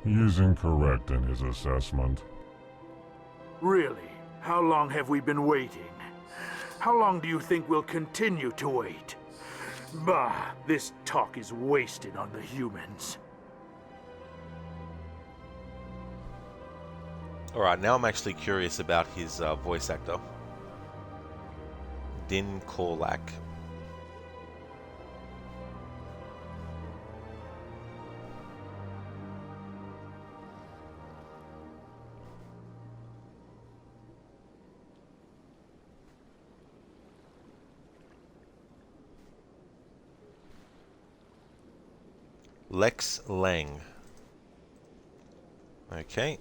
D: He is incorrect in his assessment.
E: Really? How long have we been waiting? How long do you think we'll continue to wait? Bah, this talk is wasted on the humans.
A: Alright, now I'm actually curious about his voice actor. Din Korlak. Lex Lang. Okay.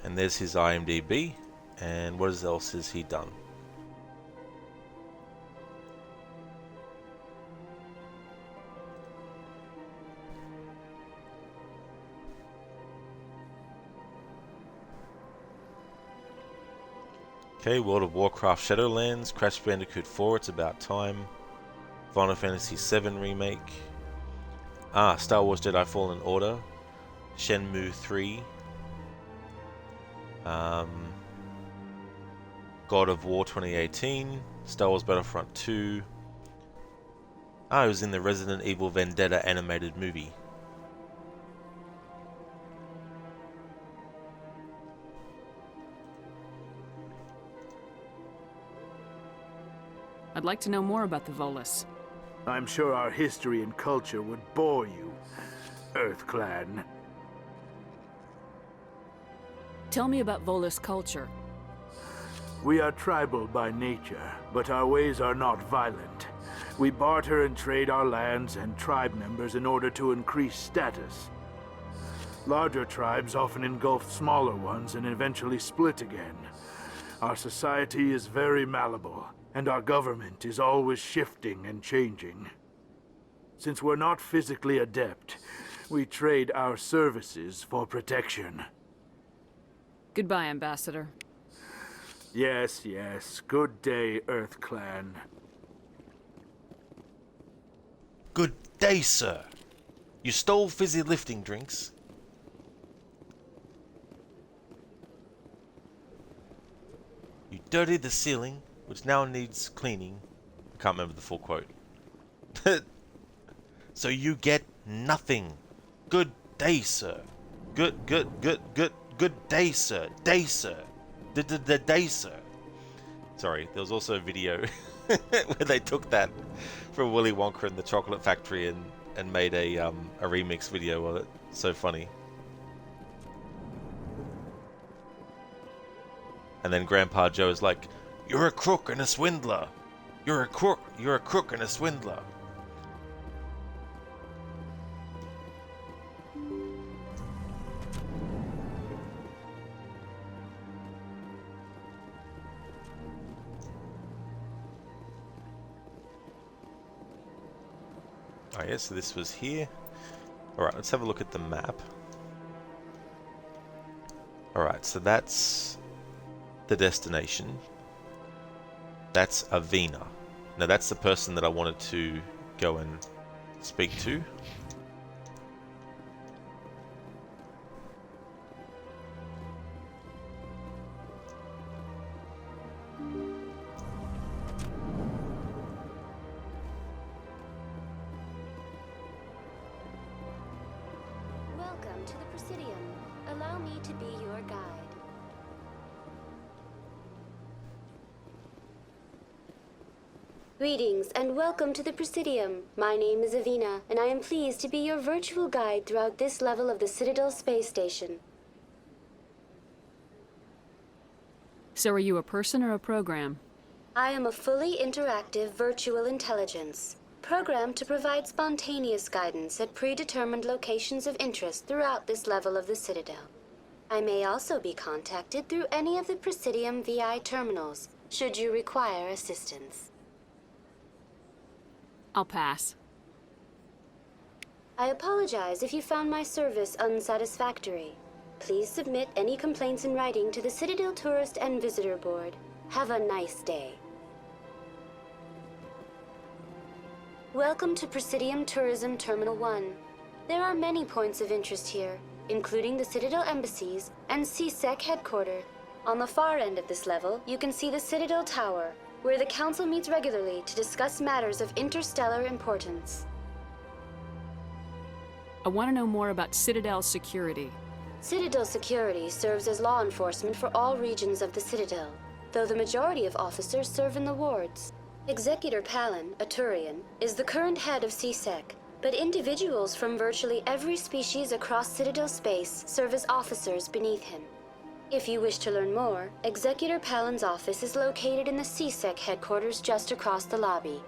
A: And there's his IMDb. And what else has he done? Okay, World of Warcraft Shadowlands, Crash Bandicoot 4, It's About Time, Final Fantasy VII Remake, Star Wars Jedi Fallen Order, Shenmue 3, God of War 2018, Star Wars Battlefront 2, it was in the Resident Evil Vendetta animated movie.
J: I'd like to know more about the Volus.
E: I'm sure our history and culture would bore you, Earth Clan.
J: Tell me about Volus culture.
E: We are tribal by nature, but our ways are not violent. We barter and trade our lands and tribe members in order to increase status. Larger tribes often engulf smaller ones and eventually split again. Our society is very malleable, and our government is always shifting and changing. Since we're not physically adept, we trade our services for protection.
J: Goodbye, Ambassador.
E: Yes, yes. Good day, Earth Clan.
A: Good day, sir. You stole fizzy lifting drinks. You dirtied the ceiling, which now needs cleaning. I can't remember the full quote. So you get nothing. Good day, sir. Good day, sir. Day, sir. Day, sir. Sorry, there was also a video where they took that from Willy Wonka and the Chocolate Factory and made a remix video of it. So funny. And then Grandpa Joe is like, "You're a crook and a swindler. You're a crook and a swindler." Oh yeah, so this was here. Alright, let's have a look at the map. Alright, so that's the destination. That's Avina. Now that's the person that I wanted to go and speak to.
H: Welcome to the Presidium. Allow me to be your guide. Greetings and welcome to the Presidium. My name is Avina, and I am pleased to be your virtual guide throughout this level of the Citadel Space Station.
J: So are you a person or a program?
H: I am a fully interactive virtual intelligence, programmed to provide spontaneous guidance at predetermined locations of interest throughout this level of the Citadel. I may also be contacted through any of the Presidium VI terminals, should you require assistance.
J: I'll pass.
H: I apologize if you found my service unsatisfactory. Please submit any complaints in writing to the Citadel Tourist and Visitor Board. Have a nice day. Welcome to Presidium Tourism Terminal 1. There are many points of interest here, including the Citadel embassies and CSEC headquarters. On the far end of this level, you can see the Citadel Tower, where the Council meets regularly to discuss matters of interstellar importance.
J: I want to know more about Citadel security.
H: Citadel security serves as law enforcement for all regions of the Citadel, though the majority of officers serve in the wards. Executor Palin, a Turian, is the current head of CSEC, but individuals from virtually every species across Citadel space serve as officers beneath him. If you wish to learn more, Executor Palin's office is located in the CSEC headquarters just across the lobby.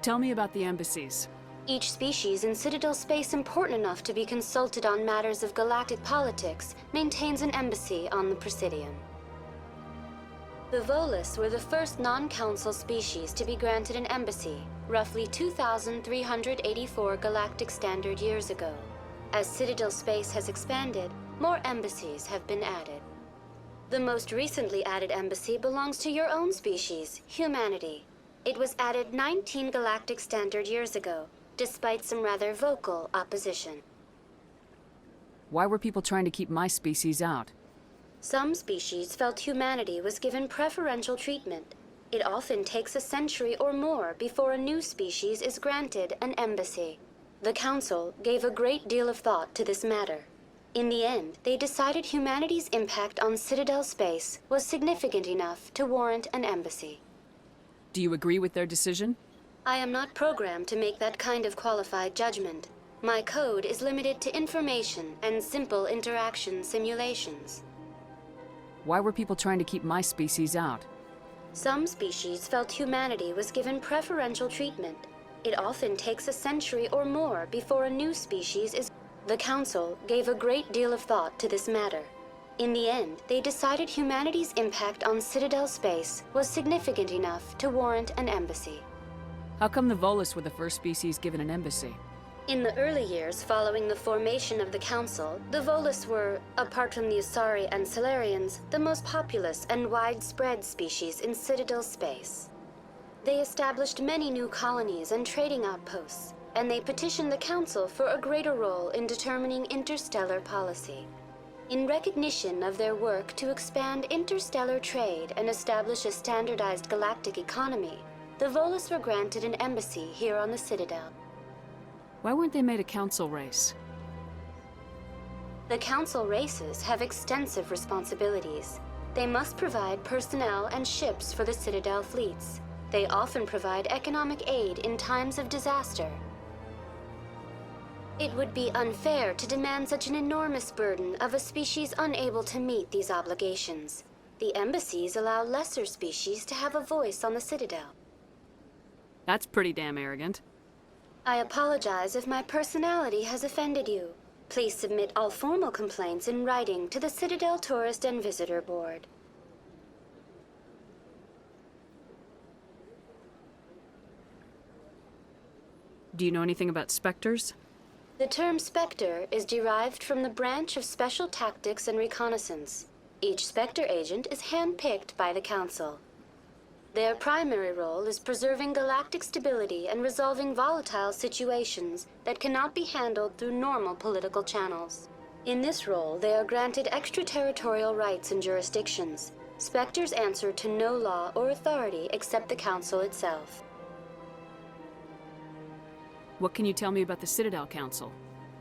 J: Tell me about the embassies.
H: Each species in Citadel space important enough to be consulted on matters of galactic politics maintains an embassy on the Presidium. The Volus were the first non-council species to be granted an embassy, roughly 2,384 galactic standard years ago. As Citadel space has expanded, more embassies have been added. The most recently added embassy belongs to your own species, humanity. It was added 19 galactic standard years ago, despite some rather vocal opposition.
J: Why were people trying to keep my species out?
H: Some species felt humanity was given preferential treatment. It often takes a century or more before a new species is granted an embassy. The Council gave a great deal of thought to this matter. In the end, they decided humanity's impact on Citadel space was significant enough to warrant an embassy.
J: Do you agree with their decision?
H: I am not programmed to make that kind of qualified judgment. My code is limited to information and simple interaction simulations.
J: Why were people trying to keep my species out?
H: Some species felt humanity was given preferential treatment. It often takes a century or more before a new species is... The Council gave a great deal of thought to this matter. In the end, they decided humanity's impact on Citadel space was significant enough to warrant an embassy.
J: How come the Volus were the first species given an embassy?
H: In the early years following the formation of the Council, the Volus were, apart from the Asari and Solarians, the most populous and widespread species in Citadel space. They established many new colonies and trading outposts, and they petitioned the Council for a greater role in determining interstellar policy. In recognition of their work to expand interstellar trade and establish a standardized galactic economy, the Volus were granted an embassy here on the Citadel.
J: Why weren't they made a council race?
H: The council races have extensive responsibilities. They must provide personnel and ships for the Citadel fleets. They often provide economic aid in times of disaster. It would be unfair to demand such an enormous burden of a species unable to meet these obligations. The embassies allow lesser species to have a voice on the Citadel.
J: That's pretty damn arrogant.
H: I apologize if my personality has offended you. Please submit all formal complaints in writing to the Citadel Tourist and Visitor Board.
J: Do you know anything about specters?
H: The term Spectre is derived from the branch of Special Tactics and Reconnaissance. Each Spectre agent is handpicked by the Council. Their primary role is preserving galactic stability and resolving volatile situations that cannot be handled through normal political channels. In this role, they are granted extraterritorial rights and jurisdictions. Spectres answer to no law or authority except the Council itself.
J: What can you tell me about the Citadel Council?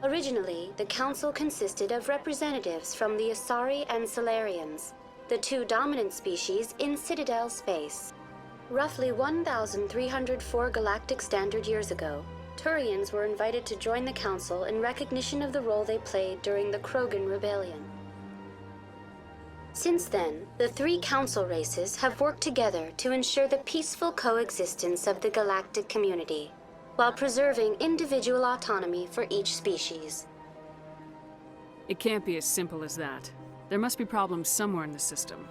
H: Originally, the Council consisted of representatives from the Asari and Solarians, the two dominant species in Citadel space. Roughly 1,304 galactic standard years ago, Turians were invited to join the Council in recognition of the role they played during the Krogan Rebellion. Since then, the three Council races have worked together to ensure the peaceful coexistence of the galactic community, while preserving individual autonomy for each species.
J: It can't be as simple as that. There must be problems somewhere in the system.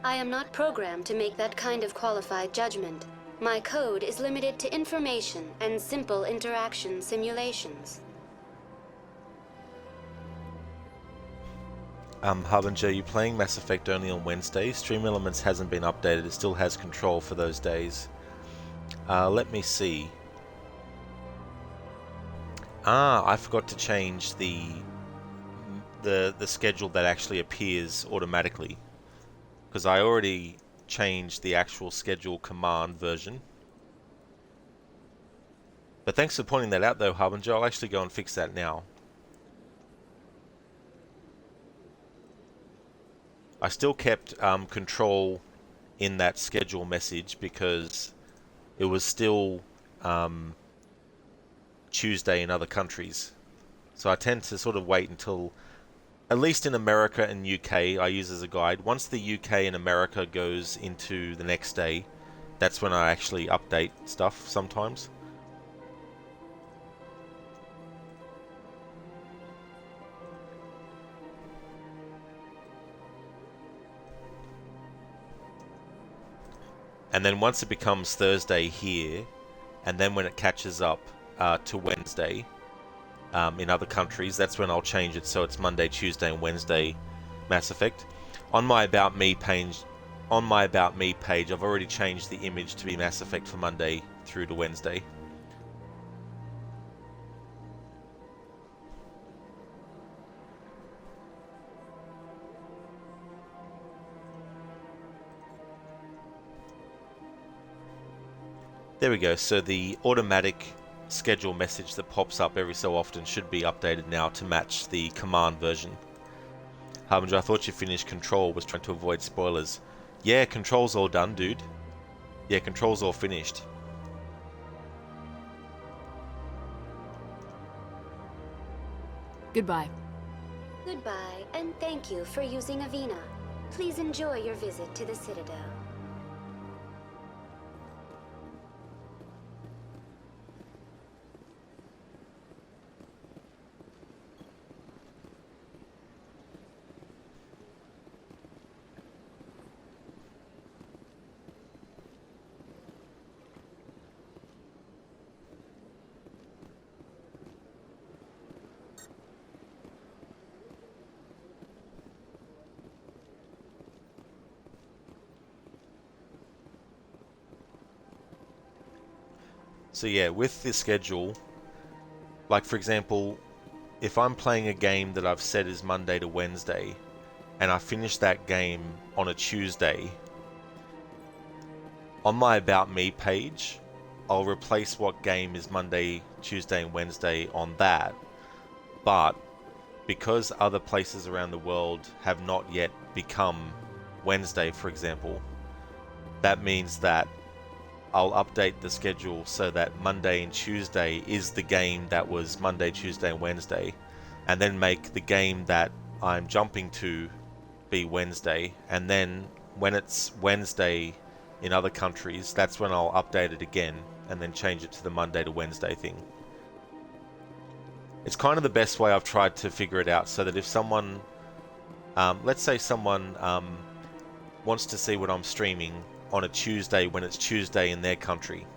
H: I am not programmed to make that kind of qualified judgment. My code is limited to information and simple interaction simulations.
A: Harbinger, you playing Mass Effect only on Wednesday? Stream Elements hasn't been updated. It still has control for those days. Let me see. I forgot to change the schedule that actually appears automatically, because I already changed the actual schedule command version. But thanks for pointing that out though, Harbinger. I'll actually go and fix that now. I still kept control in that schedule message because it was still Tuesday in other countries. So I tend to sort of wait until, at least in America and UK, I use as a guide. Once the UK and America goes into the next day, that's when I actually update stuff sometimes. And then once it becomes Thursday here, and then when it catches up to Wednesday in other countries, that's when I'll change it so it's Monday, Tuesday, and Wednesday Mass Effect. On my About Me page, I've already changed the image to be Mass Effect for Monday through to Wednesday. There we go. So the automatic schedule message that pops up every so often should be updated now to match the command version. Harbinger, I thought you finished Control, was trying to avoid spoilers. Yeah, Control's all done, dude. Yeah, Control's all finished.
J: Goodbye.
H: Goodbye, and thank you for using Avina. Please enjoy your visit to the Citadel.
A: So yeah, with the schedule, like for example, if I'm playing a game that I've set is Monday to Wednesday, and I finish that game on a Tuesday, on my About Me page, I'll replace what game is Monday, Tuesday, and Wednesday on that. But because other places around the world have not yet become Wednesday, for example, that means that I'll update the schedule so that Monday and Tuesday is the game that was Monday, Tuesday, and Wednesday, and then make the game that I'm jumping to be Wednesday, and then when it's Wednesday in other countries, that's when I'll update it again and then change it to the Monday to Wednesday thing. It's kind of the best way I've tried to figure it out, so that if someone, let's say someone wants to see what I'm streaming on a Tuesday when it's Tuesday in their country,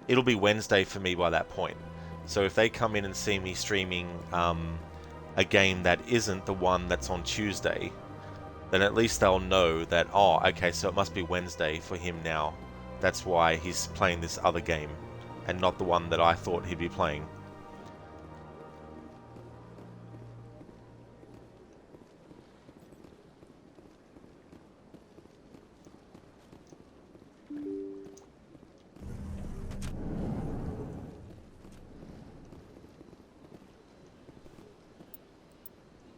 A: it'll be Wednesday for me by that point. So if they come in and see me streaming a game that isn't the one that's on Tuesday, then at least they'll know that, oh, okay, so it must be Wednesday for him now. That's why he's playing this other game and not the one that I thought he'd be playing.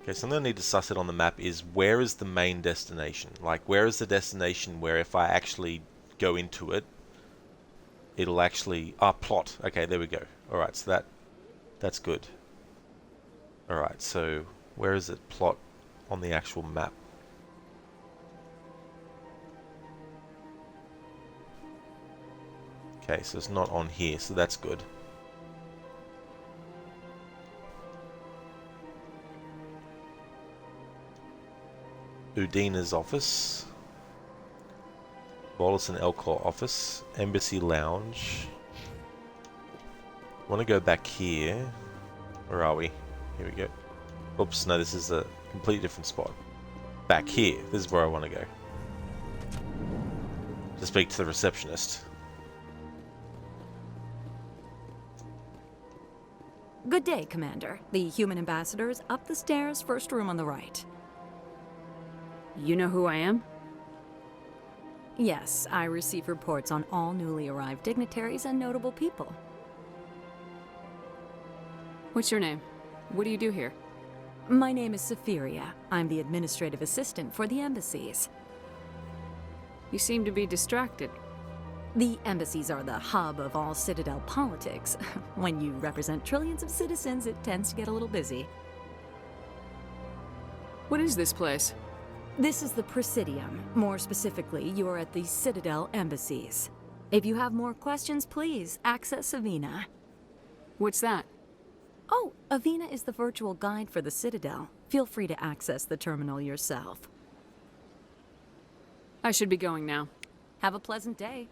A: Okay, something I need to suss it on the map is, where is the main destination? Like, where is the destination where if I actually go into it, it'll actually... Ah, plot. Okay, there we go. Alright, so that's good. Alright, so where is it? Plot on the actual map. Okay, so it's not on here, so that's good. Udina's office, Wallace and Elcor office, Embassy Lounge. Want to go back here. Where are we? Here we go. Oops, no, this is a completely different spot. Back here. This is where I want to go. To speak to the receptionist.
B: Good day, Commander. The human ambassador is up the stairs, first room on the right.
J: You know who I am?
B: Yes, I receive reports on all newly arrived dignitaries and notable people.
J: What's your name? What do you do here?
B: My name is Safiria. I'm the administrative assistant for the embassies.
J: You seem to be distracted.
B: The embassies are the hub of all Citadel politics. When you represent trillions of citizens, it tends to get a little busy.
J: What is this place?
B: This is the Presidium. More specifically, you are at the Citadel embassies. If you have more questions, please access Avina.
J: What's that?
B: Oh, Avina is the virtual guide for the Citadel. Feel free to access the terminal yourself.
J: I should be going now.
B: Have a pleasant day.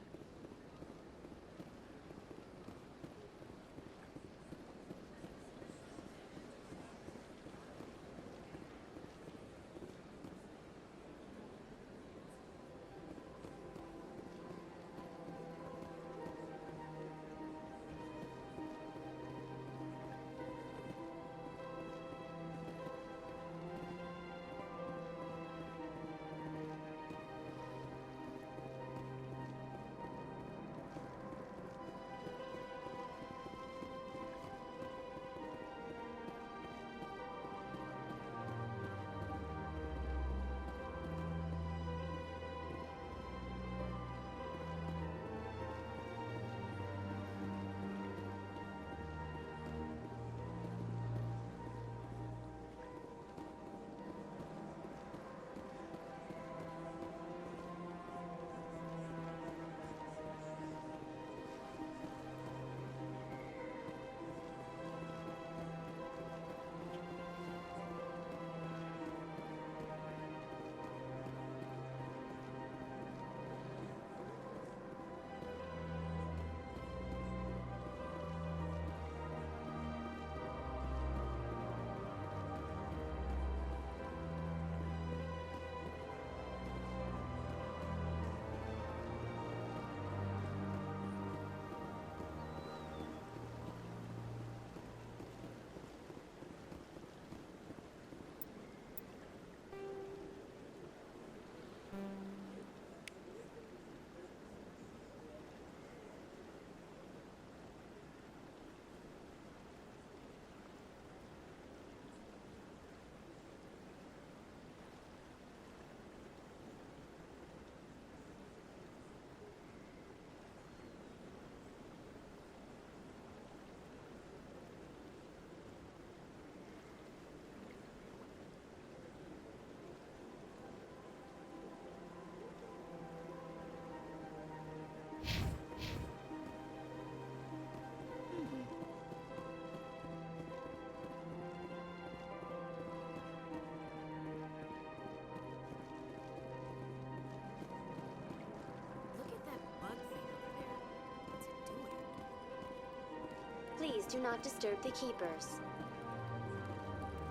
H: Please do not disturb the Keepers.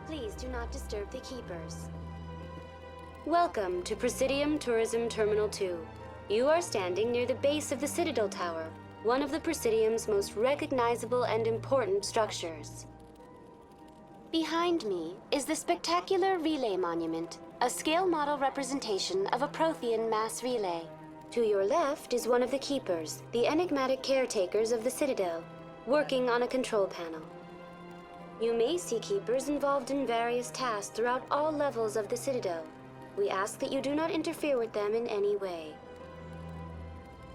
H: Please do not disturb the Keepers. Welcome to Presidium Tourism Terminal 2. You are standing near the base of the Citadel Tower, one of the Presidium's most recognizable and important structures. Behind me is the spectacular Relay Monument, a scale model representation of a Prothean mass relay. To your left is one of the Keepers, the enigmatic caretakers of the Citadel, working on a control panel. You may see Keepers involved in various tasks throughout all levels of the Citadel. We ask that you do not interfere with them in any way.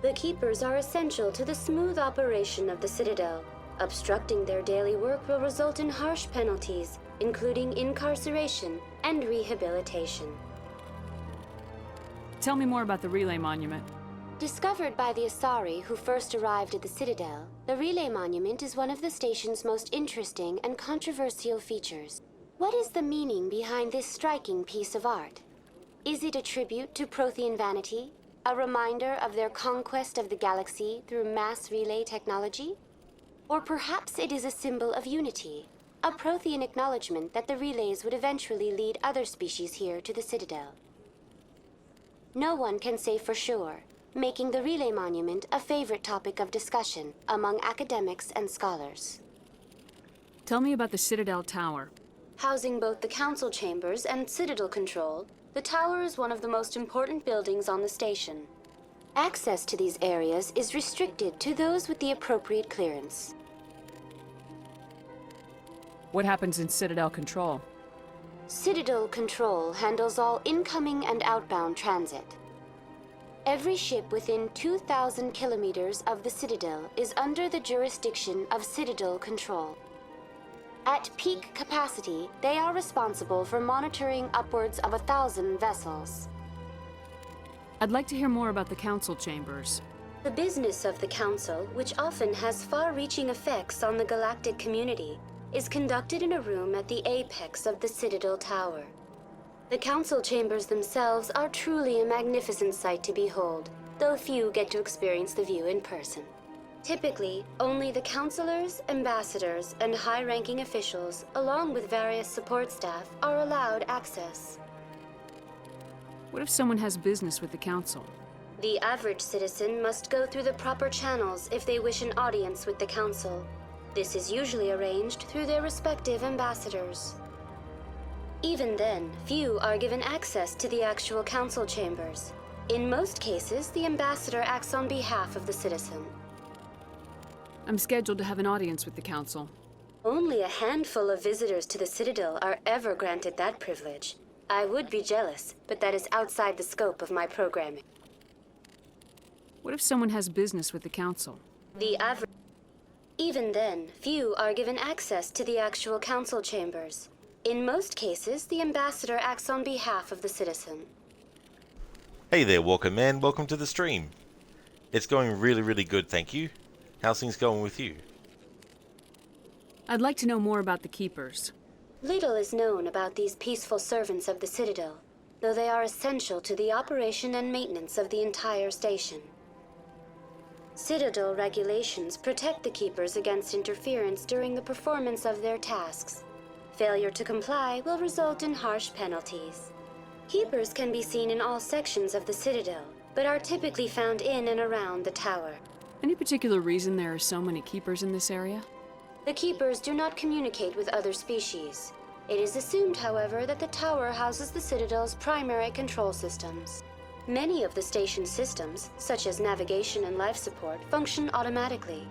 H: The Keepers are essential to the smooth operation of the Citadel. Obstructing their daily work will result in harsh penalties, including incarceration and rehabilitation.
J: Tell me more about the Relay Monument.
H: Discovered by the Asari who first arrived at the Citadel, the Relay Monument is one of the station's most interesting and controversial features. What is the meaning behind this striking piece of art? Is it a tribute to Prothean vanity? A reminder of their conquest of the galaxy through mass relay technology? Or perhaps it is a symbol of unity, a Prothean acknowledgement that the relays would eventually lead other species here to the Citadel. No one can say for sure, making the Relay Monument a favorite topic of discussion among academics and scholars.
J: Tell me about the Citadel Tower.
H: Housing both the council chambers and Citadel control, the tower is one of the most important buildings on the station. Access to these areas is restricted to those with the appropriate clearance.
J: What happens in Citadel Control?
H: Citadel Control handles all incoming and outbound transit. Every ship within 2,000 kilometers of the Citadel is under the jurisdiction of Citadel Control. At peak capacity, they are responsible for monitoring upwards of 1,000 vessels.
J: I'd like to hear more about the council chambers.
H: The business of the Council, which often has far-reaching effects on the galactic community, is conducted in a room at the apex of the Citadel Tower. The Council chambers themselves are truly a magnificent sight to behold, though few get to experience the view in person. Typically, only the councilors, ambassadors, and high-ranking officials, along with various support staff, are allowed access.
J: What if someone has business with the council?
H: The average citizen must go through the proper channels if they wish an audience with the council. This is usually arranged through their respective ambassadors. Even then, few are given access to the actual council chambers. In most cases, the ambassador acts on behalf of the citizen.
J: I'm scheduled to have an audience with the council.
H: Only a handful of visitors to the Citadel are ever granted that privilege. I would be jealous, but that is outside the scope of my programming.
J: What if someone has business with the council?
H: Even then, few are given access to the actual council chambers. In most cases, the ambassador acts on behalf of the citizen.
A: Hey there, Walker Man. Welcome to the stream. It's going really good, thank you. How's things going with you?
J: I'd like to know more about the Keepers.
H: Little is known about these peaceful servants of the Citadel, though they are essential to the operation and maintenance of the entire station. Citadel regulations protect the Keepers against interference during the performance of their tasks. Failure to comply will result in harsh penalties. Keepers can be seen in all sections of the Citadel, but are typically found in and around the tower.
J: Any particular reason there are so many Keepers in this area?
H: The Keepers do not communicate with other species. It is assumed, however, that the tower houses the Citadel's primary control systems. Many of the station's systems, such as navigation and life support, function automatically.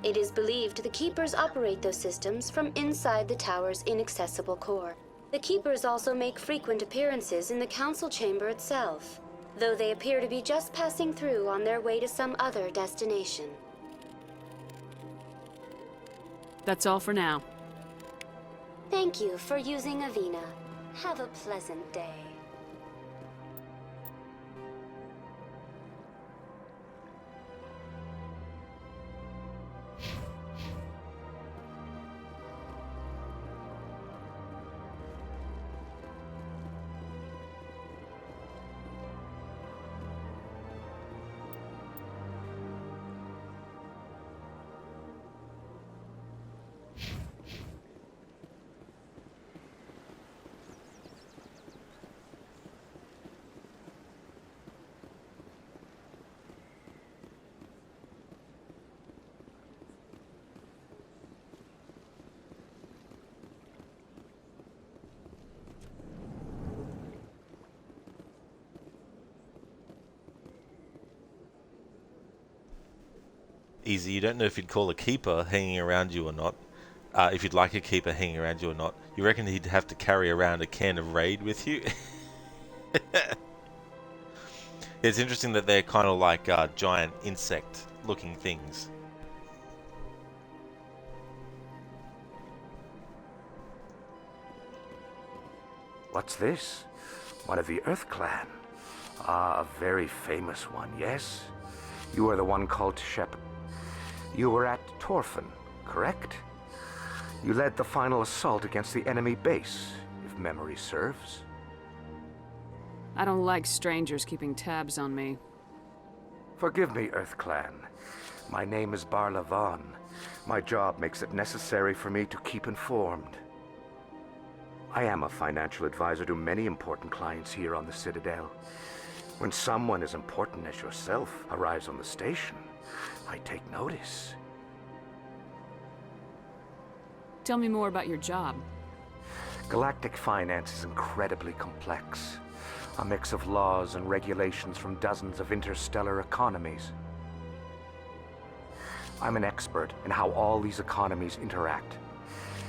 H: It is believed the Keepers operate those systems from inside the tower's inaccessible core. The Keepers also make frequent appearances in the council chamber itself, though they appear to be just passing through on their way to some other destination.
J: That's all for now.
H: Thank you for using Avina. Have a pleasant day.
A: Easy, you don't know if you'd call a keeper hanging around you or not. If you'd like a keeper hanging around you or not. You reckon he'd have to carry around a can of Raid with you? It's interesting that they're kind of like giant insect-looking things.
L: What's this? One of the Earth Clan. Ah, a very famous one, yes? You are the one called Shep. You were at Torfin, correct? You led the final assault against the enemy base, if memory serves.
J: I don't like strangers keeping tabs on me.
L: Forgive me, Earth Clan. My name is Barla Vaughn. My job makes it necessary for me to keep informed. I am a financial advisor to many important clients here on the Citadel. When someone as important as yourself arrives on the station, I take notice.
J: Tell me more about your job.
L: Galactic finance is incredibly complex. A mix of laws and regulations from dozens of interstellar economies. I'm an expert in how all these economies interact.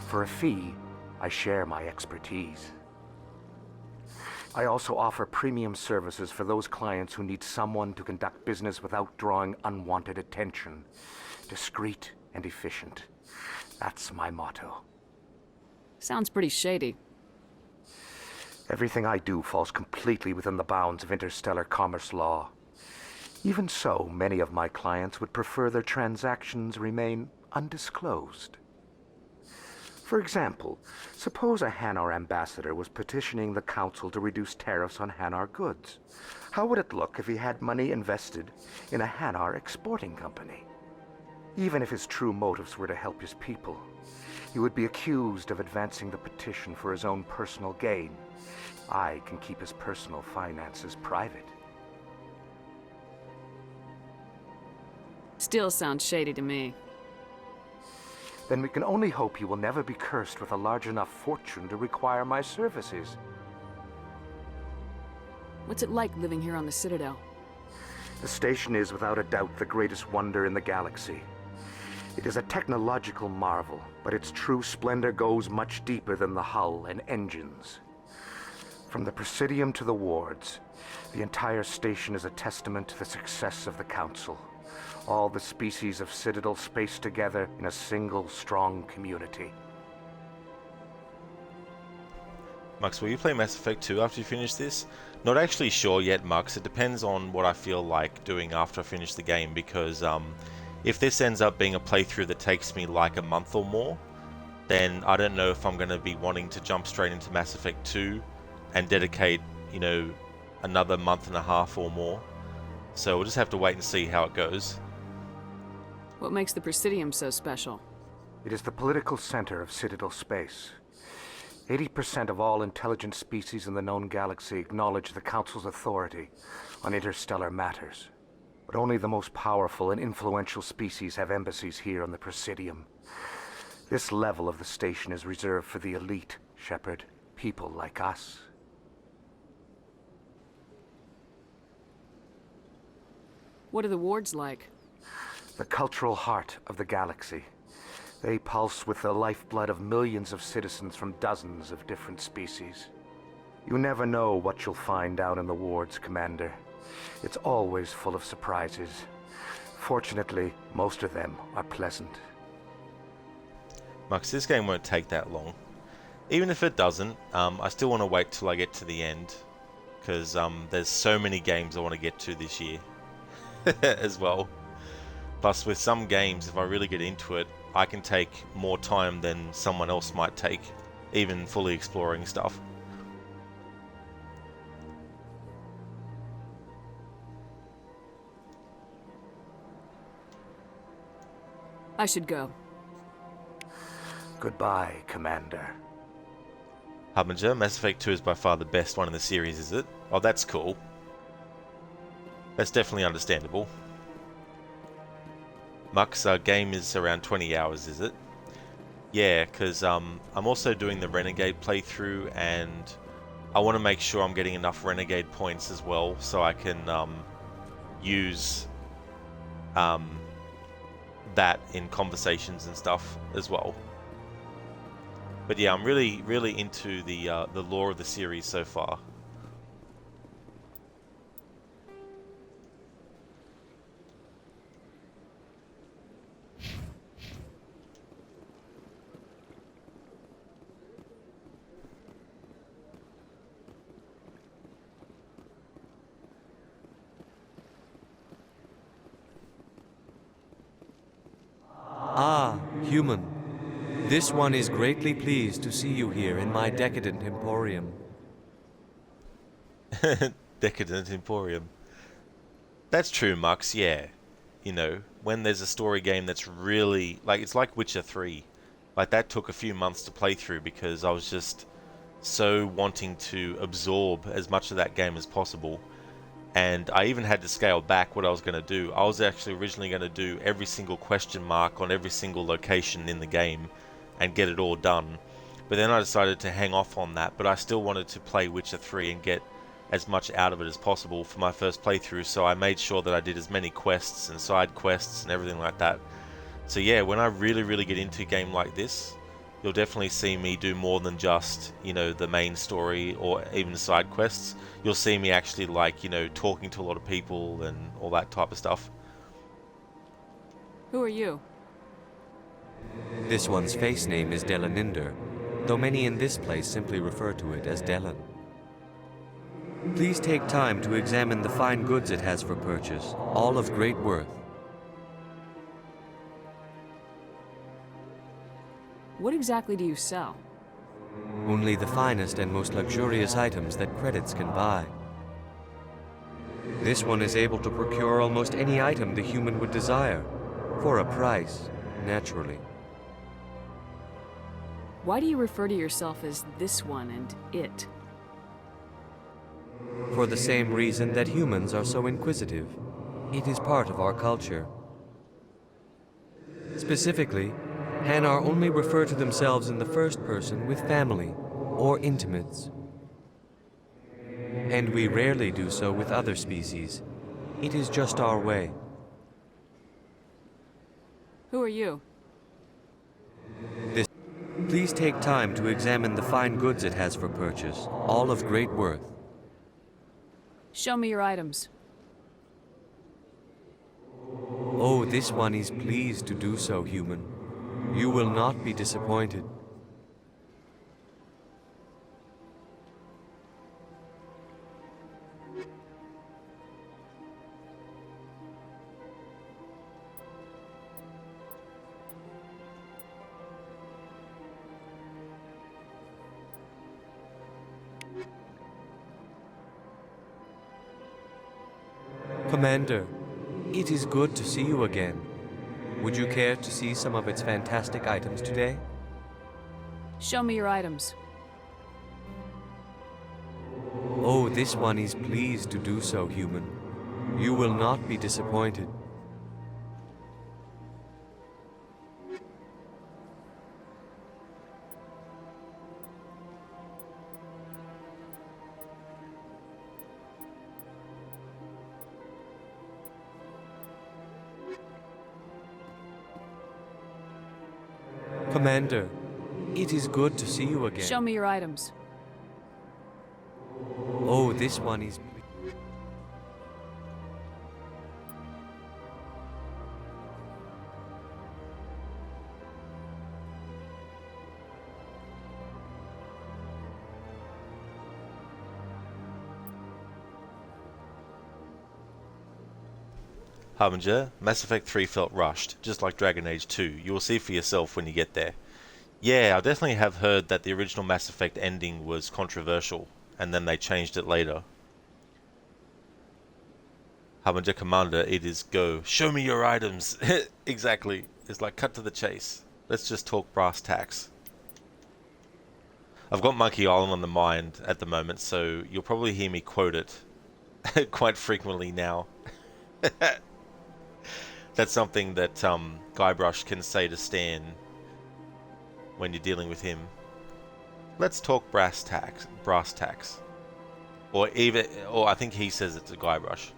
L: For a fee, I share my expertise. I also offer premium services for those clients who need someone to conduct business without drawing unwanted attention. Discreet and efficient. That's my motto.
J: Sounds pretty shady.
L: Everything I do falls completely within the bounds of interstellar commerce law. Even so, many of my clients would prefer their transactions remain undisclosed. For example, suppose a Hanar ambassador was petitioning the Council to reduce tariffs on Hanar goods. How would it look if he had money invested in a Hanar exporting company? Even if his true motives were to help his people, he would be accused of advancing the petition for his own personal gain. I can keep his personal finances private.
J: Still sounds shady to me.
L: Then we can only hope you will never be cursed with a large enough fortune to require my services.
J: What's it like living here on the Citadel?
L: The station is without a doubt the greatest wonder in the galaxy. It is a technological marvel, but its true splendor goes much deeper than the hull and engines. From the Presidium to the wards, the entire station is a testament to the success of the Council. All the species of Citadel spaced together in a single strong community.
A: Mux, will you play Mass Effect 2 after you finish this? Not actually sure yet, Mux. It depends on what I feel like doing after I finish the game, because if this ends up being a playthrough that takes me like a month or more, then I don't know if I'm going to be wanting to jump straight into Mass Effect 2 and dedicate, you know, another month and a half or more. So we'll just have to wait and see how it goes.
J: What makes the Presidium so special?
L: It is the political center of Citadel space. 80% of all intelligent species in the known galaxy acknowledge the Council's authority on interstellar matters. But only the most powerful and influential species have embassies here on the Presidium. This level of the station is reserved for the elite, Shepard. People like us.
J: What are the wards like?
L: The cultural heart of the galaxy. They pulse with the lifeblood of millions of citizens from dozens of different species. You never know what you'll find down in the wards, Commander. It's always full of surprises. Fortunately, most of them are pleasant.
A: Mux, this game won't take that long. Even if it doesn't, I still want to wait till I get to the end, because there's so many games I want to get to this year as well. Plus, with some games, if I really get into it, I can take more time than someone else might take, even fully exploring stuff.
J: I should go.
L: Goodbye, Commander.
A: Harbinger, Mass Effect 2 is by far the best one in the series, is it? Oh, that's cool. That's definitely understandable. Mux, game is around 20 hours, is it? Yeah, because I'm also doing the Renegade playthrough, and I want to make sure I'm getting enough Renegade points as well, so I can use that in conversations and stuff as well. But yeah, I'm really into the lore of the series so far.
M: Ah, human. This one is greatly pleased to see you here in my decadent emporium.
A: Decadent emporium. That's true, Mux, yeah. You know, when there's a story game that's really... like, it's like Witcher 3. Like, that took a few months to play through because I was just so wanting to absorb as much of that game as possible. And I even had to scale back what I was going to do. I was actually originally going to do every single question mark on every single location in the game and get it all done. But then I decided to hang off on that, but I still wanted to play Witcher 3 and get as much out of it as possible for my first playthrough, so I made sure that I did as many quests and side quests and everything like that. So yeah, when I really get into a game like this, you'll definitely see me do more than just, you know, the main story or even side quests. You'll see me actually, like, you know, talking to a lot of people and all that type of stuff.
J: Who are you?
M: This one's face name is Delaninder, though many in this place simply refer to it as Delan. Please take time to examine the fine goods it has for purchase, all of great worth.
J: What exactly do you sell?
M: Only the finest and most luxurious items that credits can buy. This one is able to procure almost any item the human would desire, for a price, naturally.
J: Why do you refer to yourself as this one and it?
M: For the same reason that humans are so inquisitive. It is part of our culture. Specifically, Hanar only refer to themselves in the first person with family or intimates. And we rarely do so with other species. It is just our way.
J: Who are you?
M: Please take time to examine the fine goods it has for purchase, all of great worth.
J: Show me your items.
M: Oh, this one is pleased to do so, human. You will not be disappointed. Commander, it is good to see you again. Would you care to see some of its fantastic items today?
J: Show me your items.
M: Oh, this one is pleased to do so, human. You will not be disappointed. Commander, it is good to see you again.
J: Show me your items.
M: Oh, this one is...
A: Harbinger, Mass Effect 3 felt rushed, just like Dragon Age 2. You will see for yourself when you get there. Yeah, I definitely have heard that the original Mass Effect ending was controversial, and then they changed it later. Harbinger Commander, it is go. Show me your items! Exactly. It's like cut to the chase. Let's just talk brass tacks. I've got Monkey Island on the mind at the moment, so you'll probably hear me quote it quite frequently now. That's something that Guybrush can say to Stan when you're dealing with him. Let's talk brass tacks. Or I think he says it to Guybrush.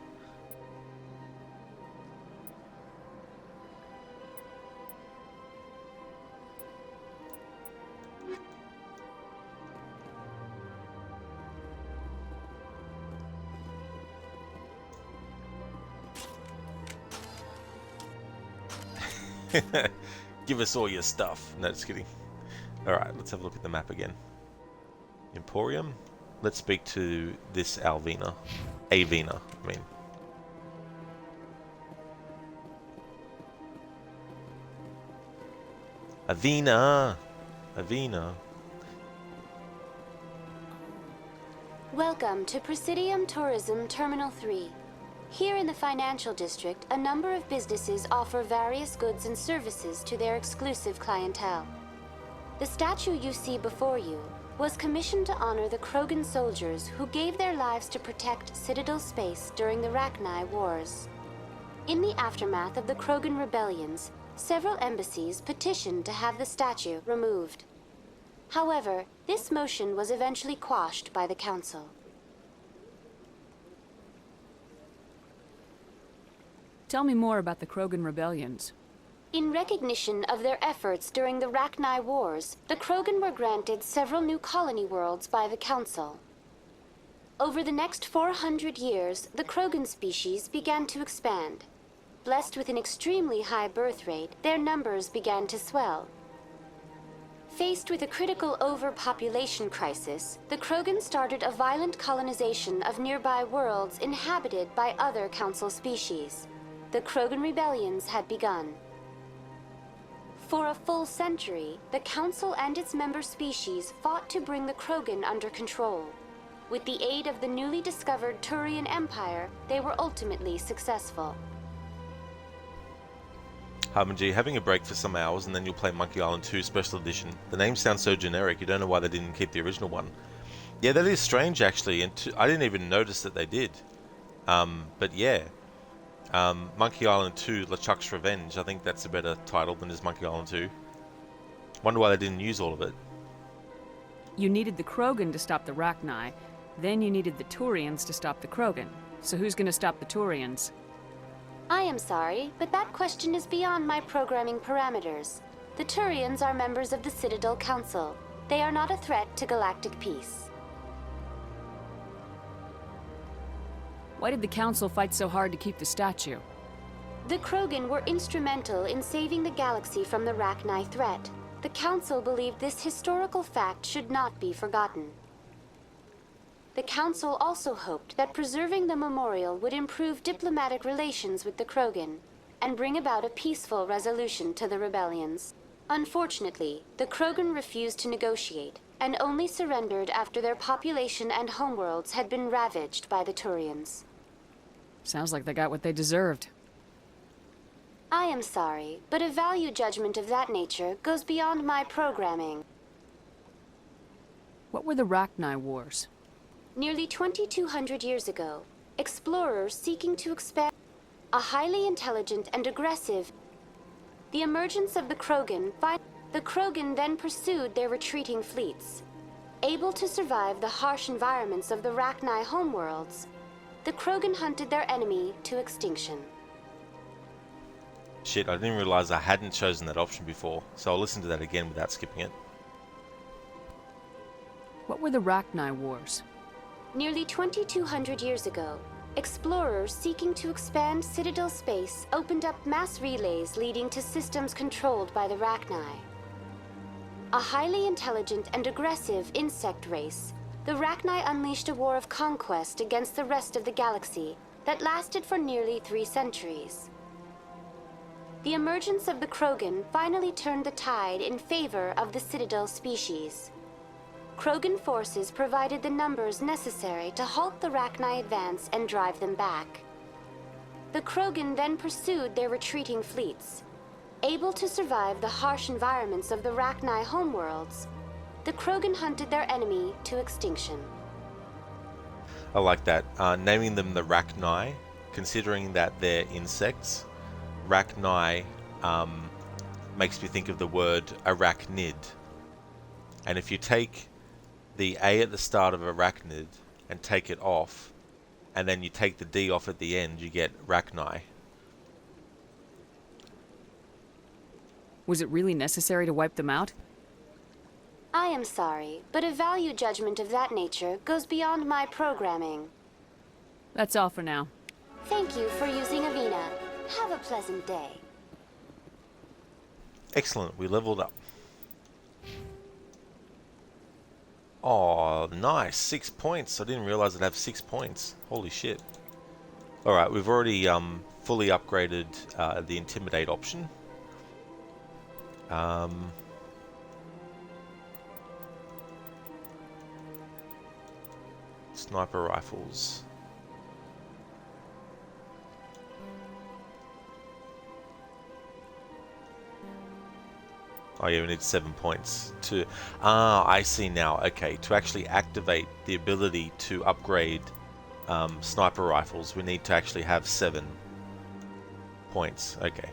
A: Give us all your stuff. No, just kidding. Alright, let's have a look at the map again. Emporium. Let's speak to this Avina, I mean. Avina.
H: Welcome to Presidium Tourism Terminal 3. Here in the financial district, a number of businesses offer various goods and services to their exclusive clientele. The statue you see before you was commissioned to honor the Krogan soldiers who gave their lives to protect Citadel space during the Rachni Wars. In the aftermath of the Krogan rebellions, several embassies petitioned to have the statue removed. However, this motion was eventually quashed by the Council.
J: Tell me more about the Krogan rebellions.
H: In recognition of their efforts during the Rachni Wars, the Krogan were granted several new colony worlds by the Council. Over the next 400 years, the Krogan species began to expand. Blessed with an extremely high birth rate, their numbers began to swell. Faced with a critical overpopulation crisis, the Krogan started a violent colonization of nearby worlds inhabited by other Council species. The Krogan rebellions had begun. For a full century, the Council and its member species fought to bring the Krogan under control. With the aid of the newly discovered Turian Empire, they were ultimately successful.
A: Harmongy, having a break for some hours and then you'll play Monkey Island 2 Special Edition. The name sounds so generic, you don't know why they didn't keep the original one. Yeah, that is strange actually, and I didn't even notice that they did. But yeah. Monkey Island 2 LeChuck's Revenge, I think that's a better title than is Monkey Island 2. Wonder why they didn't use all of it.
J: You needed the Krogan to stop the Rachni, then you needed the Turians to stop the Krogan. So who's gonna stop the Turians?
H: I am sorry, but that question is beyond my programming parameters. The Turians are members of the Citadel Council. They are not a threat to galactic peace.
J: Why did the Council fight so hard to keep the statue?
H: The Krogan were instrumental in saving the galaxy from the Rachni threat. The Council believed this historical fact should not be forgotten. The Council also hoped that preserving the memorial would improve diplomatic relations with the Krogan and bring about a peaceful resolution to the rebellions. Unfortunately, the Krogan refused to negotiate and only surrendered after their population and homeworlds had been ravaged by the Turians.
J: Sounds like they got what they deserved.
H: I am sorry, but a value judgment of that nature goes beyond my programming.
J: What were the Rachni Wars?
H: Nearly 2,200 years ago, explorers seeking to expand a highly intelligent and aggressive. The emergence of the Krogan then pursued their retreating fleets. Able to survive the harsh environments of the Rachni homeworlds, the Krogan hunted their enemy to extinction.
A: Shit, I didn't realize I hadn't chosen that option before, so I'll listen to that again without skipping it.
J: What were the Rachni Wars?
H: Nearly 2,200 years ago, explorers seeking to expand Citadel space opened up mass relays leading to systems controlled by the Rachni. A highly intelligent and aggressive insect race, the Rachni unleashed a war of conquest against the rest of the galaxy that lasted for nearly 3 centuries. The emergence of the Krogan finally turned the tide in favor of the Citadel species. Krogan forces provided the numbers necessary to halt the Rachni advance and drive them back. The Krogan then pursued their retreating fleets. Able to survive the harsh environments of the Rachni homeworlds, the Krogan hunted their enemy to extinction.
A: I like that. Naming them the Rachni, considering that they're insects. Rachni makes me think of the word arachnid. And if you take the A at the start of arachnid and take it off, and then you take the D off at the end, you get Rachni.
J: Was it really necessary to wipe them out?
H: I am sorry, but a value judgment of that nature goes beyond my programming.
J: That's all for now.
H: Thank you for using Avina. Have a pleasant day.
A: Excellent, we leveled up. Oh, nice. 6 points. I didn't realize I'd have 6 points. Holy shit. Alright, we've already fully upgraded the Intimidate option. Sniper rifles. Oh yeah, we need 7 points to... Ah, I see now. Okay, to actually activate the ability to upgrade sniper rifles, we need to actually have 7 points. Okay.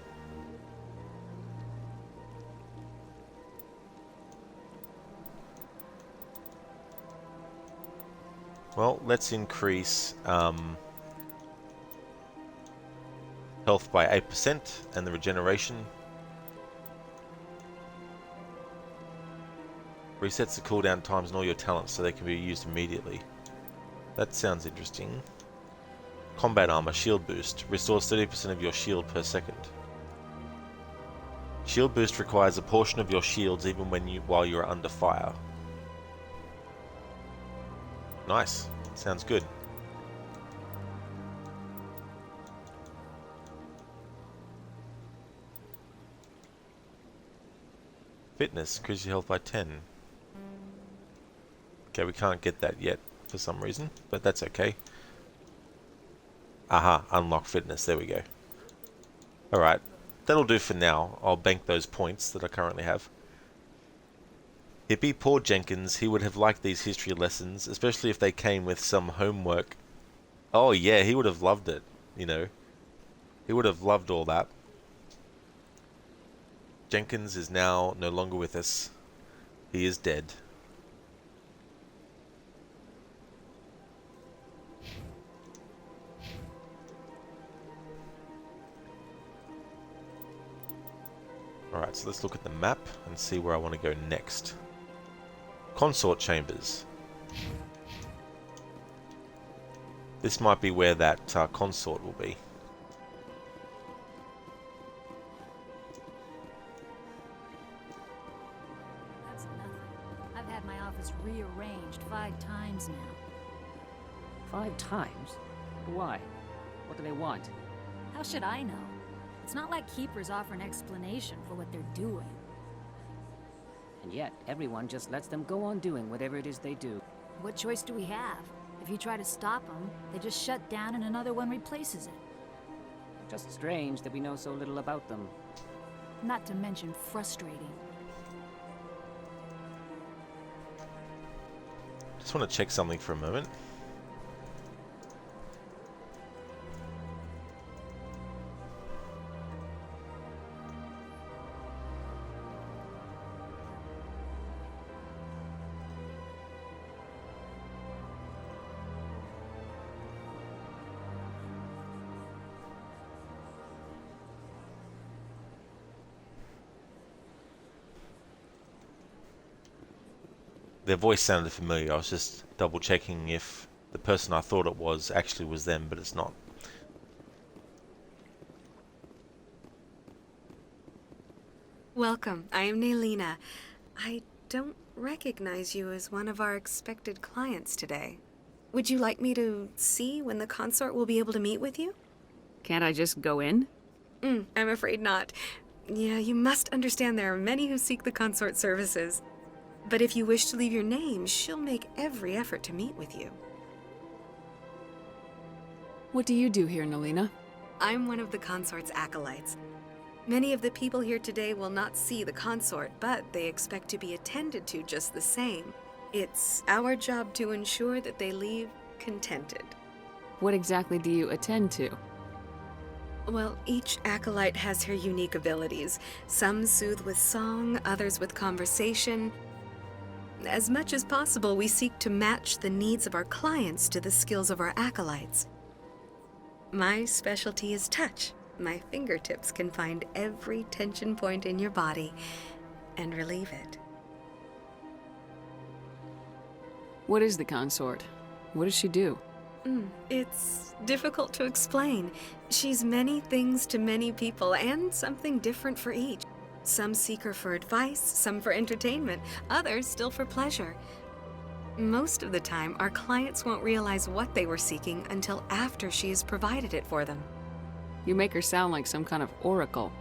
A: Well, let's increase health by 8% and the regeneration. Resets the cooldown times and all your talents so they can be used immediately. That sounds interesting. Combat armor, shield boost. Restores 30% of your shield per second. Shield boost requires a portion of your shields even while you are under fire. Nice. Sounds good. Fitness. Increase your health by 10. Okay, we can't get that yet for some reason, but that's okay. Aha, unlock fitness. There we go. Alright, that'll do for now. I'll bank those points that I currently have. Hippie, poor Jenkins. He would have liked these history lessons, especially if they came with some homework. Oh yeah, he would have loved it, you know. He would have loved all that. Jenkins is now no longer with us. He is dead. Alright, so let's look at the map and see where I want to go next. Consort chambers. This might be where that consort will be.
K: That's nothing. I've had my office rearranged 5 times now.
P: 5 times? Why? What do they want?
K: How should I know? It's not like Keepers offer an explanation for what they're doing.
P: And yet, everyone just lets them go on doing whatever it is they do.
K: What choice do we have? If you try to stop them, they just shut down and another one replaces it.
P: Just strange that we know so little about them.
K: Not to mention frustrating.
A: Just want to check something for a moment. Their voice sounded familiar. I was just double checking if the person I thought it was actually was them, but it's not.
Q: Welcome. I am Naylina. I don't recognize you as one of our expected clients today. Would you like me to see when the consort will be able to meet with you?
J: Can't I just go in?
Q: I'm afraid not. Yeah, you must understand there are many who seek the consort services. But if you wish to leave your name, she'll make every effort to meet with you.
J: What do you do here, Naylina?
Q: I'm one of the consort's acolytes. Many of the people here today will not see the consort, but they expect to be attended to just the same. It's our job to ensure that they leave contented.
J: What exactly do you attend to?
Q: Well, each acolyte has her unique abilities. Some soothe with song, others with conversation. As much as possible, we seek to match the needs of our clients to the skills of our acolytes. My specialty is touch. My fingertips can find every tension point in your body and relieve it.
J: What is the consort? What does she do?
Q: It's difficult to explain. She's many things to many people and something different for each. Some seek her for advice, some for entertainment, others still for pleasure. Most of the time, our clients won't realize what they were seeking until after she has provided it for them.
J: You make her sound like some kind of oracle.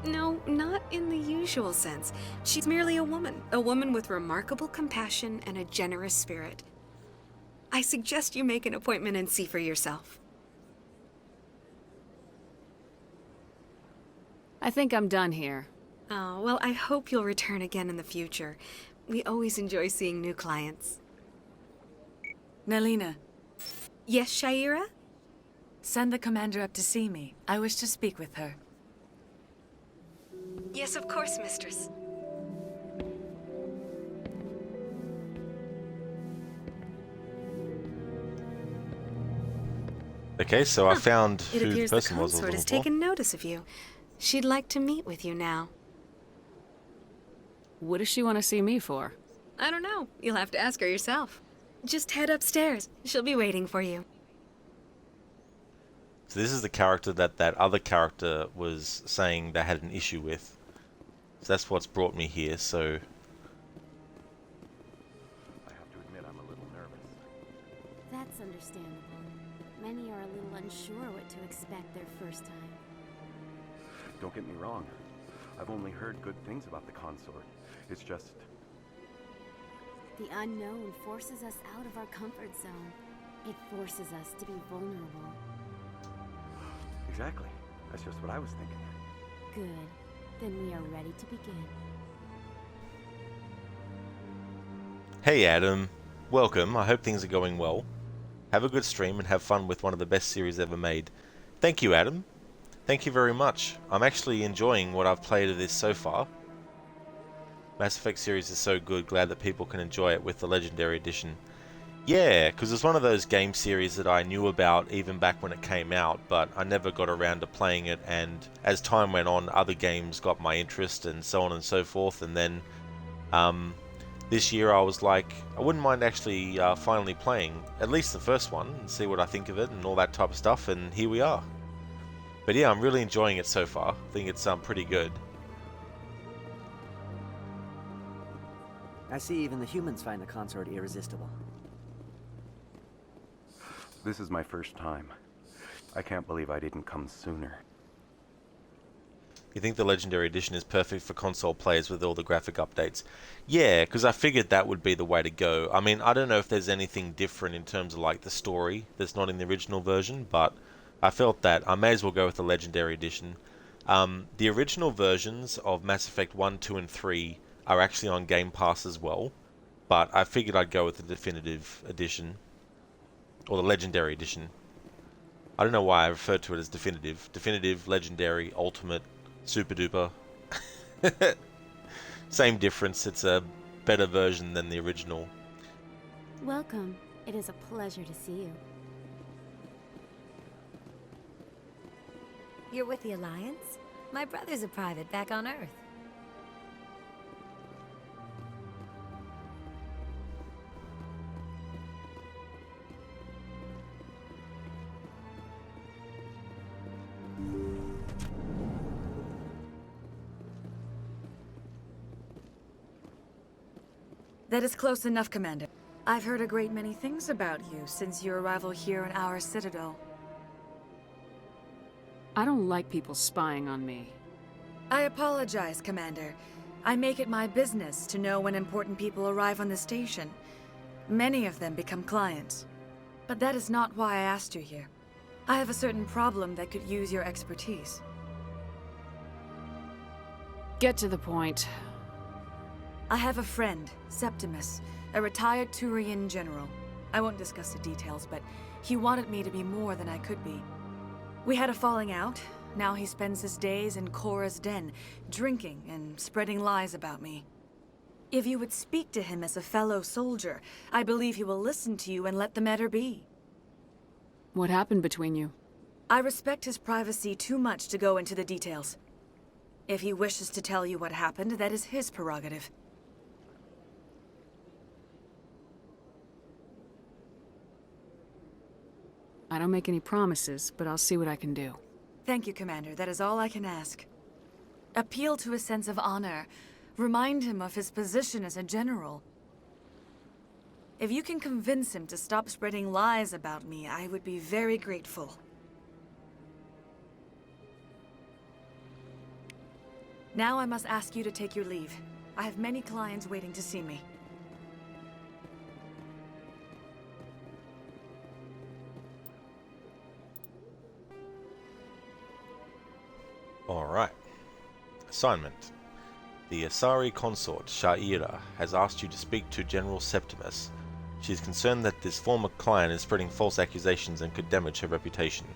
Q: No, not in the usual sense. She's merely a woman with remarkable compassion and a generous spirit. I suggest you make an appointment and see for yourself.
J: I think I'm done here.
Q: Oh, well, I hope you'll return again in the future. We always enjoy seeing new clients.
G: Nelina.
Q: Yes, Shaira?
G: Send the commander up to see me. I wish to speak with her.
Q: Yes, of course, mistress.
A: Okay, so I found
Q: It
A: who the
Q: appears the
A: person was I was
Q: consort
A: looking
Q: has
A: for.
Q: taken notice of you. She'd like to meet with you now.
J: What does she want to see me for?
Q: I don't know. You'll have to ask her yourself. Just head upstairs. She'll be waiting for you.
A: So this is the character that other character was saying they had an issue with. So that's what's brought me here, so...
L: I have to admit I'm a little nervous.
R: That's understandable. Many are a little unsure what to expect their first time.
T: Don't get me wrong. I've only heard good things about the consort. It's just...
R: The unknown forces us out of our comfort zone. It forces us to be vulnerable.
T: Exactly. That's just what I was thinking.
R: Good. Then we are ready to begin.
A: Hey Adam, welcome. I hope things are going well. Have a good stream and have fun with one of the best series ever made. Thank you, Adam. Thank you very much. I'm actually enjoying what I've played of this so far. Mass Effect series is so good, glad that people can enjoy it with the Legendary Edition. Yeah, because it's one of those game series that I knew about even back when it came out, but I never got around to playing it, and as time went on, other games got my interest and so on and so forth, and then this year I was like, I wouldn't mind actually finally playing at least the first one and see what I think of it and all that type of stuff, and here we are. But yeah, I'm really enjoying it so far. I think it's pretty good.
U: I see even the humans find the consort irresistible.
T: This is my first time. I can't believe I didn't come sooner.
A: You think the Legendary Edition is perfect for console players with all the graphic updates? Yeah, because I figured that would be the way to go. I mean, I don't know if there's anything different in terms of like the story that's not in the original version, but I felt that I may as well go with the Legendary Edition. The original versions of Mass Effect 1, 2, and 3 are actually on Game Pass as well, but I figured I'd go with the Definitive Edition, or the Legendary Edition. I don't know why I referred to it as Definitive. Definitive, Legendary, Ultimate, Super Duper. Same difference, it's a better version than the original.
R: Welcome. It is a pleasure to see you.
Y: You're with the Alliance? My brother's a private back on Earth.
G: That is close enough, Commander. I've heard a great many things about you since your arrival here in our Citadel.
J: I don't like people spying on me.
G: I apologize, Commander. I make it my business to know when important people arrive on the station. Many of them become clients. But that is not why I asked you here. I have a certain problem that could use your expertise.
J: Get to the point.
G: I have a friend, Septimus, a retired Turian general. I won't discuss the details, but he wanted me to be more than I could be. We had a falling out. Now he spends his days in Cora's den, drinking and spreading lies about me. If you would speak to him as a fellow soldier, I believe he will listen to you and let the matter be.
J: What happened between you?
G: I respect his privacy too much to go into the details. If he wishes to tell you what happened, that is his prerogative.
J: I don't make any promises, but I'll see what I can do.
G: Thank you, Commander. That is all I can ask. Appeal to a sense of honor. Remind him of his position as a general. If you can convince him to stop spreading lies about me, I would be very grateful. Now I must ask you to take your leave. I have many clients waiting to see me.
A: Alright. Assignment. The Asari consort, Sha'ira, has asked you to speak to General Septimus. She is concerned that this former client is spreading false accusations and could damage her reputation.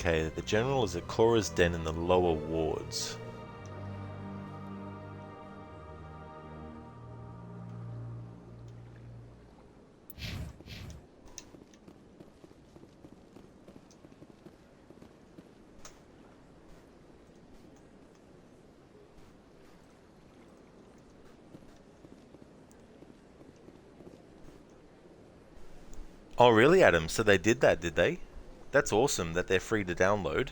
A: Okay, the general is at Cora's den in the lower wards. Oh really, Adam? So they did that, did they? That's awesome that they're free to download.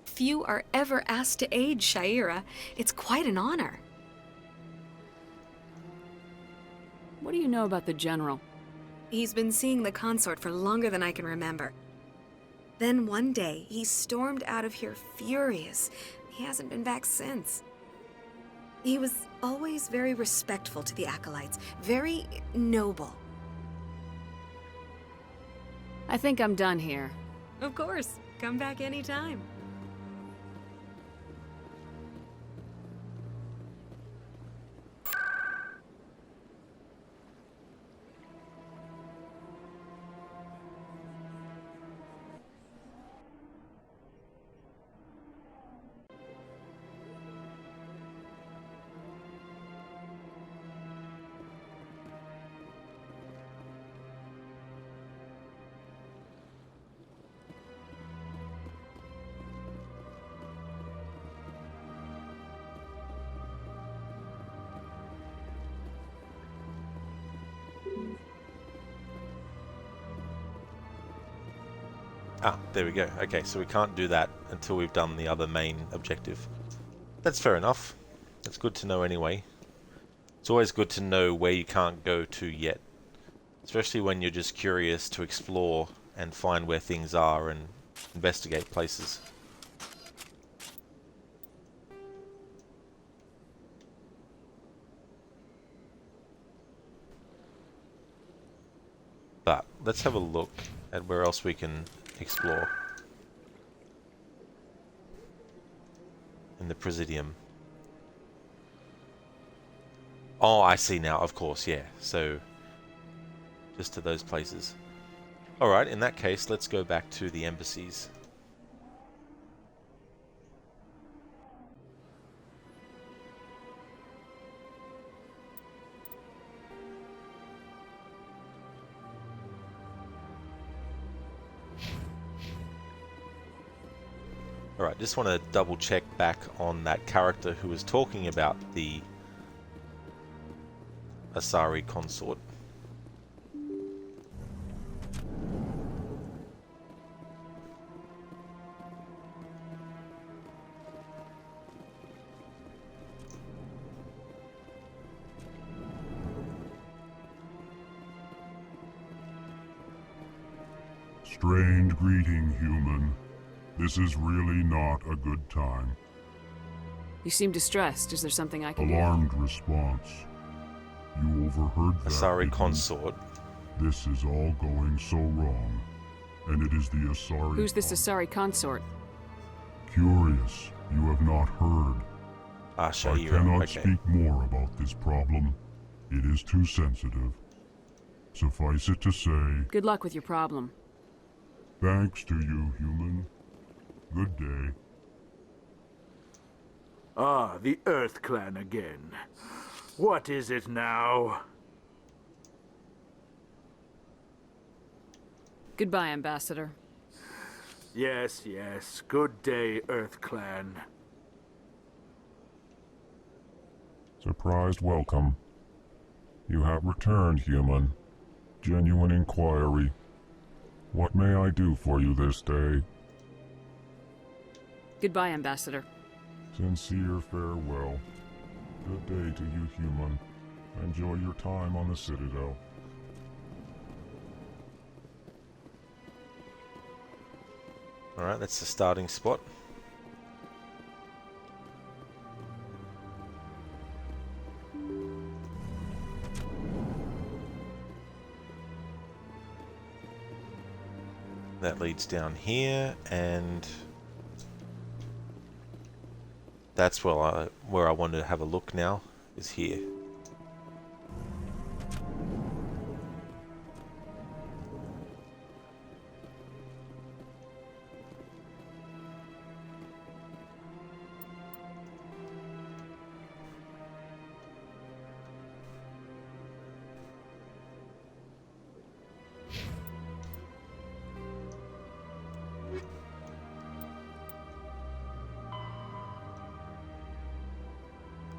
Q: Few are ever asked to aid Sha'ira. It's quite an honor.
J: What do you know about the General?
Q: He's been seeing the consort for longer than I can remember. Then one day, he stormed out of here furious. He hasn't been back since. He was always very respectful to the acolytes, very noble.
J: I think I'm done here.
Q: Of course. Come back anytime.
A: Ah, there we go. Okay, so we can't do that until we've done the other main objective. That's fair enough. It's good to know anyway. It's always good to know where you can't go to yet. Especially when you're just curious to explore and find where things are and investigate places. But let's have a look at where else we can explore in the Presidium. Oh, I see now, of course, yeah. So, just to those places. Alright, in that case, let's go back to the embassies. Alright, just want to double check back on that character who was talking about the Asari consort.
D: Strained greeting, human. This is really not a good time.
J: You seem distressed. Is there something I can do?
D: Alarmed response. You overheard that,
A: Asari
D: didn't you?
A: consort.
D: This is all going so wrong. and it is the Asari.
J: Who's this Asari consort?
D: Curious, you have not heard.
A: I'll show you.
D: I cannot
A: Okay.
D: speak more about this problem. It is too sensitive. Suffice it to say,
J: Good luck with your problem.
D: thanks to you, human. Good day.
E: Ah, the Earth Clan again. What is it now?
J: Goodbye, Ambassador.
E: Yes, yes. Good day, Earth Clan.
D: Surprised welcome. You have returned, human. Genuine inquiry. What may I do for you this day?
J: Goodbye, Ambassador.
D: Sincere farewell. Good day to you, human. Enjoy your time on the Citadel.
A: Alright, that's the starting spot. That leads down here, and that's where I wanted to have a look now, is here.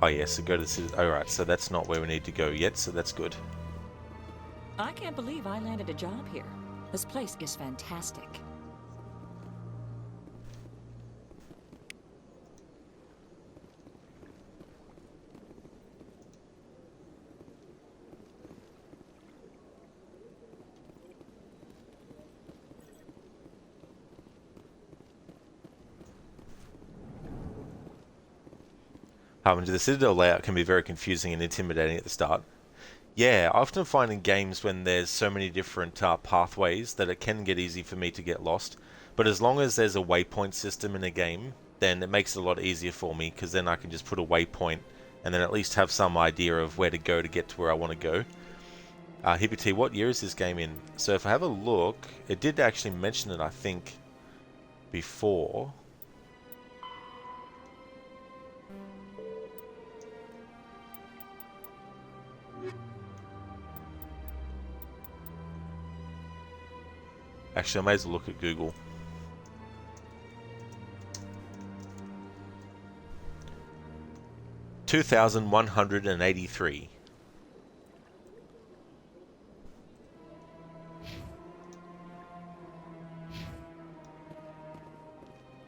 A: Oh yes, so go to the... Alright, so that's not where we need to go yet, so that's good.
F: I can't believe I landed a job here. This place is fantastic.
A: The Citadel layout can be very confusing and intimidating at the start. Yeah, I often find in games when there's so many different pathways that it can get easy for me to get lost. But as long as there's a waypoint system in a game, then it makes it a lot easier for me, because then I can just put a waypoint and then at least have some idea of where to go to get to where I want to go. Hippie T, what year is this game in? So if I have a look, it did actually mention it, I think, before. Actually, I may as well look at Google. $2,183.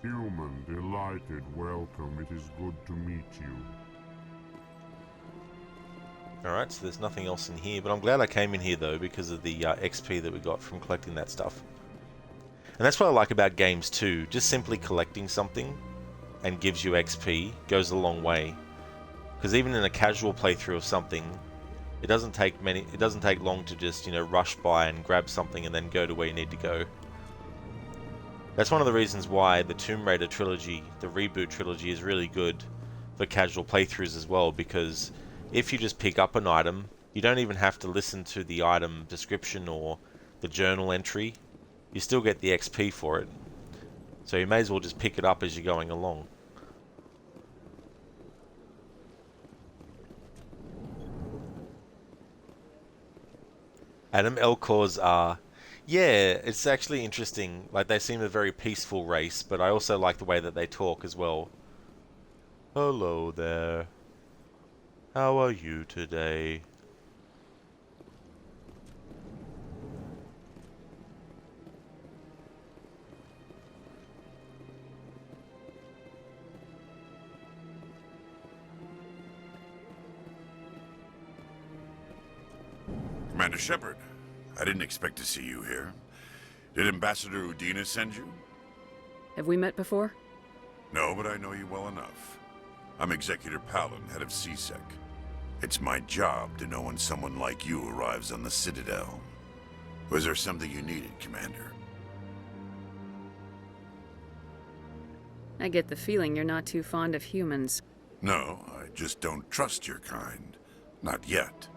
D: Human, delighted, welcome. It is good to meet you.
A: Alright, so there's nothing else in here, but I'm glad I came in here though, because of the XP that we got from collecting that stuff. And that's what I like about games too, just simply collecting something and gives you XP goes a long way. Because even in a casual playthrough of something, it doesn't take long to just, rush by and grab something and then go to where you need to go. That's one of the reasons why the Tomb Raider trilogy, the reboot trilogy, is really good for casual playthroughs as well, because if you just pick up an item, you don't even have to listen to the item description or the journal entry. You still get the XP for it. So you may as well just pick it up as you're going along. Adam Elcors are... Yeah, it's actually interesting. Like, they seem a very peaceful race, but I also like the way that they talk as well. Hello there. How are you today?
S: Commander Shepard, I didn't expect to see you here. Did Ambassador Udina send you?
J: Have we met before?
S: No, but I know you well enough. I'm Executor Palin, head of CSEC. It's my job to know when someone like you arrives on the Citadel. Was there something you needed, Commander?
J: I get the feeling you're not too fond of humans.
S: No, I just don't trust your kind. Not yet.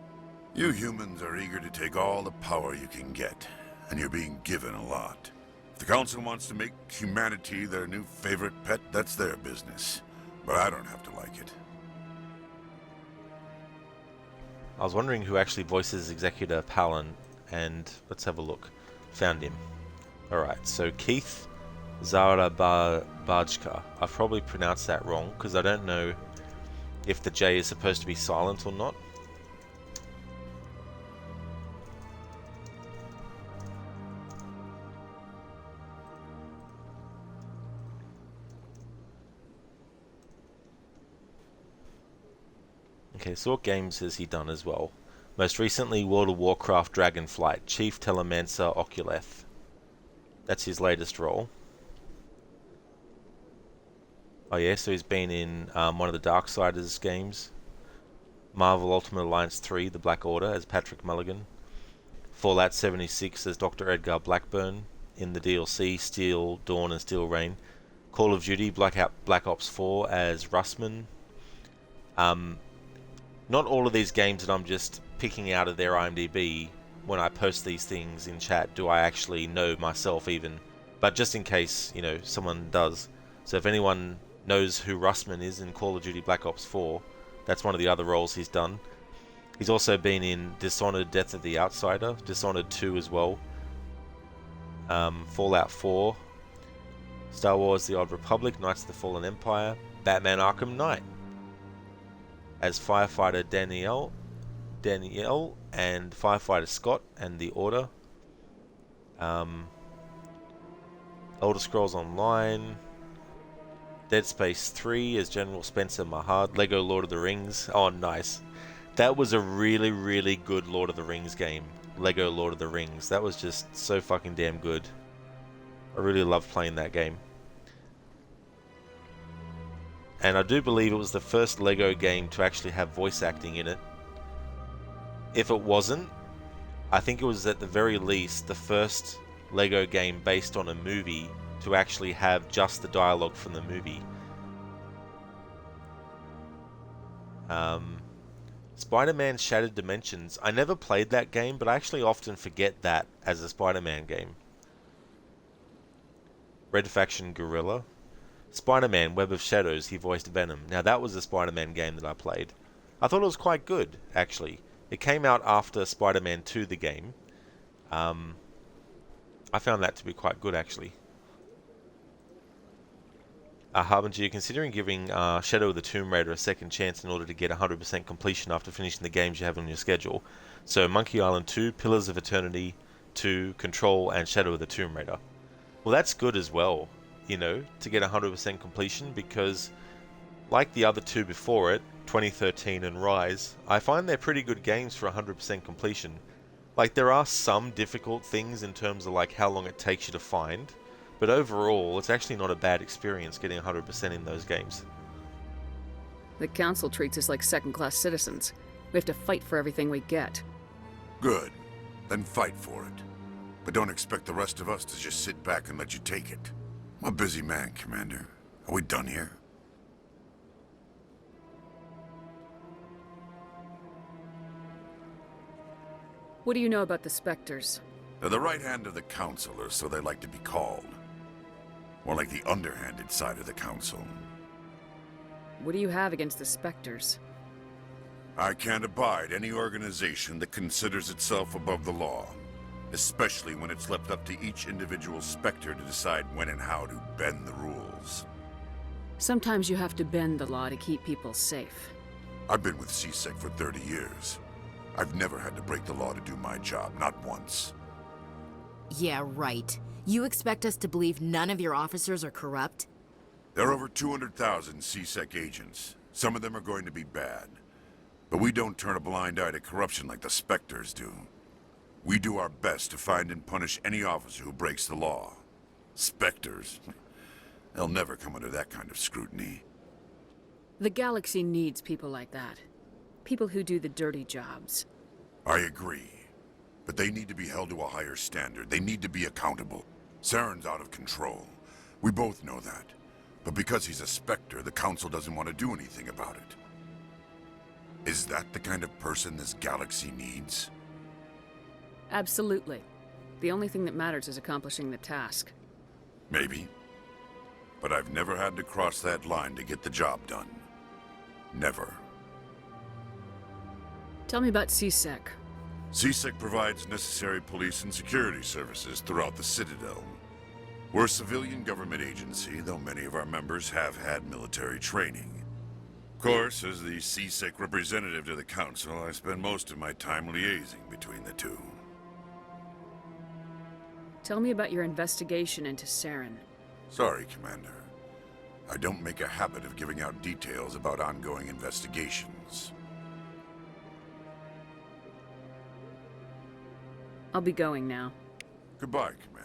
S: You humans are eager to take all the power you can get, and you're being given a lot. If the Council wants to make humanity their new favorite pet, that's their business. But I don't have to like it.
A: I was wondering who actually voices Executor Palin, and let's have a look. Found him. Alright, so Keith Zarabajka. I've probably pronounced that wrong, because I don't know if the J is supposed to be silent or not. Okay, so what games has he done as well? Most recently, World of Warcraft Dragonflight, Chief Telemancer Oculeth. That's his latest role. Oh yeah, so he's been in one of the Darksiders games. Marvel Ultimate Alliance 3, The Black Order, as Patrick Mulligan. Fallout 76 as Dr. Edgar Blackburn in the DLC Steel Dawn and Steel Rain. Call of Duty Black Ops 4 as Russman. Not all of these games that I'm just picking out of their IMDb when I post these things in chat do I actually know myself even. But just in case, you know, someone does. So if anyone knows who Russman is in Call of Duty Black Ops 4, that's one of the other roles he's done. He's also been in Dishonored Death of the Outsider, Dishonored 2 as well, Fallout 4, Star Wars The Old Republic, Knights of the Fallen Empire, Batman Arkham Knight, as Firefighter Danielle, and Firefighter Scott and The Order, Elder Scrolls Online, Dead Space 3 as General Spencer Mahard, Lego Lord of the Rings. Oh, nice. That was a really, really good Lord of the Rings game. Lego Lord of the Rings. That was just so fucking damn good. I really loved playing that game. And I do believe it was the first Lego game to actually have voice acting in it. If it wasn't, I think it was at the very least the first Lego game based on a movie to actually have just the dialogue from the movie. Spider-Man Shattered Dimensions. I never played that game, but I actually often forget that as a Spider-Man game. Red Faction Guerrilla. Spider-Man Web of Shadows, he voiced Venom. Now that was a Spider-Man game that I played. I thought it was quite good, actually. It came out after Spider-Man 2, the game. I found that to be quite good, actually. Harbinger, you're considering giving Shadow of the Tomb Raider a second chance in order to get 100% completion after finishing the games you have on your schedule. So Monkey Island 2, Pillars of Eternity 2, Control, and Shadow of the Tomb Raider. Well, that's good as well, you know, to get 100% completion, because like the other two before it, 2013 and Rise, I find they're pretty good games for 100% completion. Like, there are some difficult things in terms of like how long it takes you to find, but overall, it's actually not a bad experience getting 100% in those games.
J: The Council treats us like second-class citizens. We have to fight for everything we get.
S: Good. Then fight for it. But don't expect the rest of us to just sit back and let you take it. I'm a busy man, Commander. Are we done here?
J: What do you know about the Spectres?
S: They're the right hand of the Council, or so they like to be called. More like the underhanded side of the Council.
J: What do you have against the Spectres?
S: I can't abide any organization that considers itself above the law. Especially when it's left up to each individual Spectre to decide when and how to bend the rules.
J: Sometimes you have to bend the law to keep people safe.
S: I've been with CSEC for 30 years. I've never had to break the law to do my job, not once.
O: Yeah, right. You expect us to believe none of your officers are corrupt?
S: There are over 200,000 CSEC agents. Some of them are going to be bad. But we don't turn a blind eye to corruption like the Spectres do. We do our best to find and punish any officer who breaks the law. Spectres? They'll never come under that kind of scrutiny.
J: The galaxy needs people like that. People who do the dirty jobs.
S: I agree. But they need to be held to a higher standard. They need to be accountable. Saren's out of control. We both know that. But because he's a Spectre, the Council doesn't want to do anything about it. Is that the kind of person this galaxy needs?
J: Absolutely. The only thing that matters is accomplishing the task.
S: Maybe. But I've never had to cross that line to get the job done. Never.
J: Tell me about CSEC.
S: CSEC provides necessary police and security services throughout the Citadel. We're a civilian government agency, though many of our members have had military training. Of course, as the CSEC representative to the Council, I spend most of my time liaising between the two.
J: Tell me about your investigation into Saren.
S: Sorry, Commander. I don't make a habit of giving out details about ongoing investigations.
J: I'll be going now.
S: Goodbye, Commander.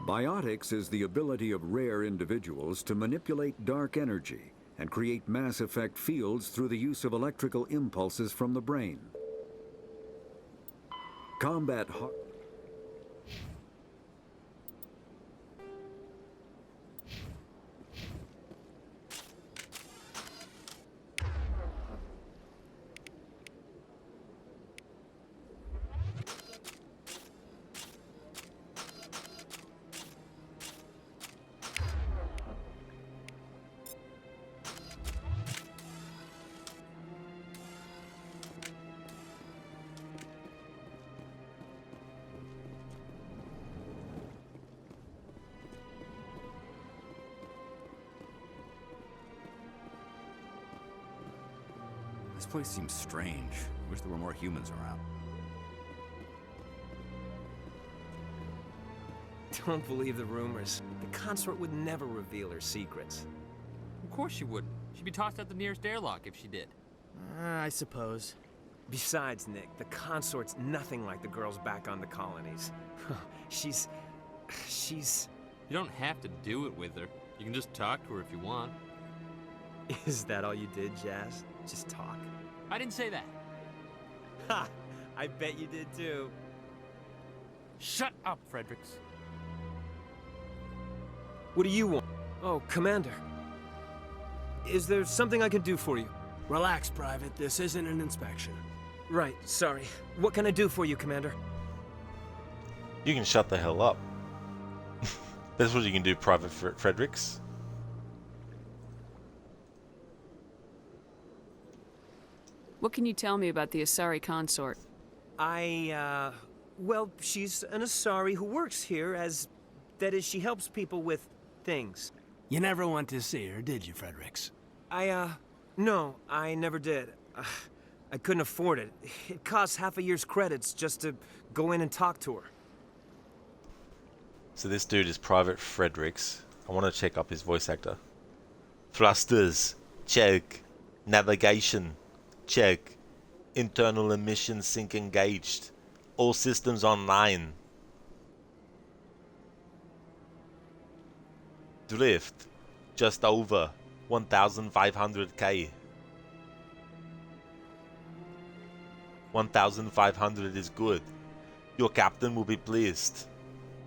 C: Biotics is the ability of rare individuals to manipulate dark energy and create mass effect fields through the use of electrical impulses from the brain. Combat
N: This place seems strange. Wish there were more humans around.
V: Don't believe the rumors. The consort would never reveal her secrets.
W: Of course she wouldn't. She'd be tossed out the nearest airlock if she did.
V: I suppose. Besides, Nick, the consort's nothing like the girls back on the colonies. She's...
W: You don't have to do it with her. You can just talk to her if you want.
V: Is that all you did, Jazz? Just talk?
W: I didn't say that.
V: Ha! I bet you did too.
W: Shut up, Fredericks.
V: What do you want? Oh, Commander. Is there something I can do for you?
I: Relax, Private. This isn't an inspection.
V: Right, sorry. What can I do for you, Commander?
A: You can shut the hell up. That's what you can do, Private Fredericks.
J: What can you tell me about the Asari consort?
V: Well, she's an Asari who works here that is, she helps people with things.
I: You never went to see her, did you, Fredericks?
V: No, I never did. I couldn't afford it. It costs half a year's credits just to go in and talk to her.
A: So this dude is Private Fredericks. I want to check up his voice actor. Thrusters, check. Navigation, check. Internal emission sync engaged. All systems online. Drift, just over 1,500k. 1,500 is good. Your captain will be pleased.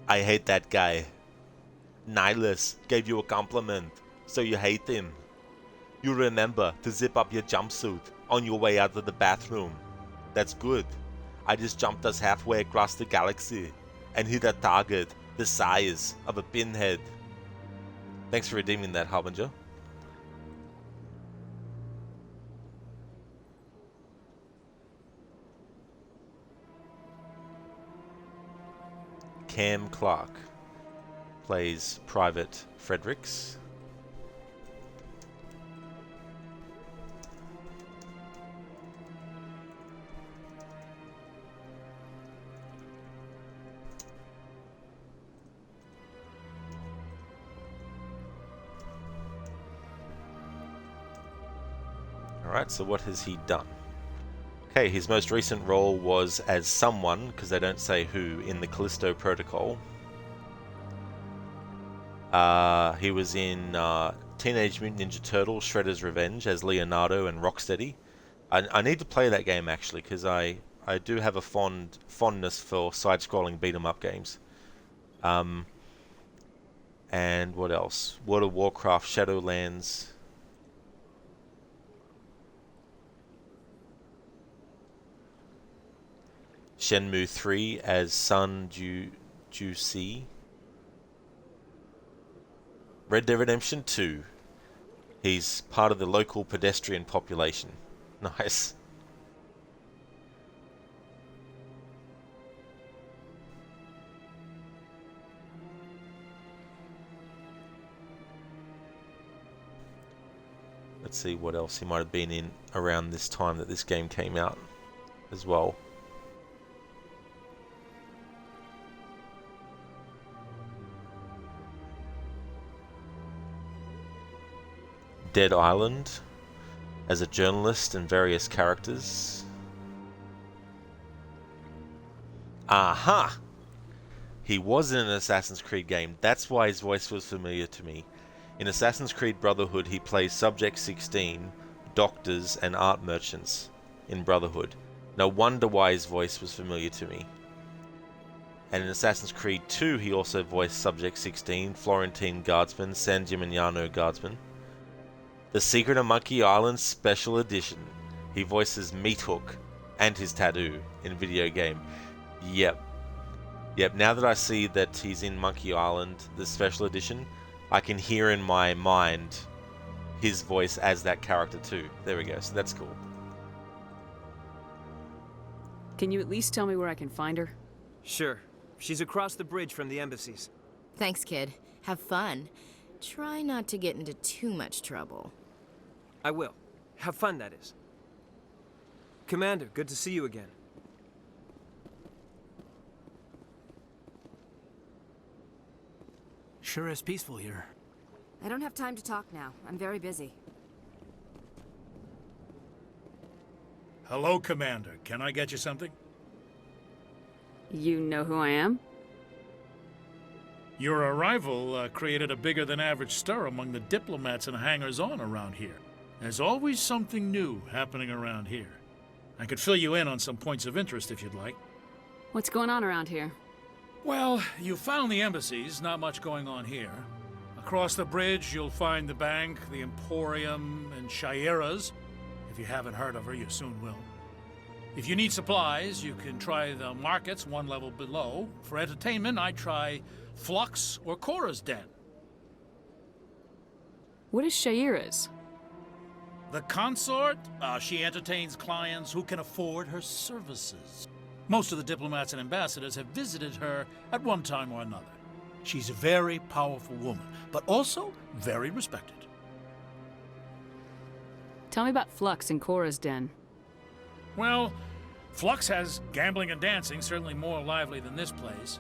A: I hate that guy. Nihilus gave you a compliment, so you hate him. You remember to zip up your jumpsuit on your way out of the bathroom. That's good. I just jumped us halfway across the galaxy and hit a target the size of a pinhead. Thanks for redeeming that, Harbinger. Cam Clark plays Private Fredericks. Alright, so what has he done? Okay, his most recent role was as someone, because they don't say who, in the Callisto Protocol. He was in Teenage Mutant Ninja Turtles Shredder's Revenge as Leonardo and Rocksteady. I need to play that game actually, because I do have a fondness for side-scrolling beat-em-up games. And what else? World of Warcraft Shadowlands. Shenmue 3 as Sun Ju-Si. Red Dead Redemption 2. He's part of the local pedestrian population. Nice. Let's see what else he might have been in around this time that this game came out as well. Dead Island as a journalist and various characters. Aha! He was in an Assassin's Creed game. That's why his voice was familiar to me. In Assassin's Creed Brotherhood, he plays Subject 16, doctors, and art merchants in Brotherhood. No wonder why his voice was familiar to me. And in Assassin's Creed 2, he also voiced Subject 16, Florentine Guardsman, San Gimignano Guardsman. The Secret of Monkey Island Special Edition. He voices Meat Hook and his tattoo in video game. Yep, now that I see that he's in Monkey Island, the Special Edition, I can hear in my mind his voice as that character too. There we go, so that's cool.
J: Can you at least tell me where I can find her?
V: Sure. She's across the bridge from the embassies.
O: Thanks, kid. Have fun. Try not to get into too much trouble.
V: I will. Have fun, that is. Commander, good to see you again.
I: Sure is peaceful here.
G: I don't have time to talk now. I'm very busy.
B: Hello, Commander. Can I get you something?
J: You know who I am?
B: Your arrival created a bigger-than-average stir among the diplomats and hangers-on around here. There's always something new happening around here. I could fill you in on some points of interest if you'd like.
J: What's going on around here?
B: Well, you found the embassies, not much going on here. Across the bridge, you'll find the bank, the Emporium, and Shaira's. If you haven't heard of her, you soon will. If you need supplies, you can try the markets one level below. For entertainment, I'd try Flux or Cora's Den.
J: What is Shaira's?
B: The consort, she entertains clients who can afford her services. Most of the diplomats and ambassadors have visited her at one time or another. She's a very powerful woman, but also very respected.
J: Tell me about Flux and Cora's Den.
B: Well, Flux has gambling and dancing, certainly more lively than this place.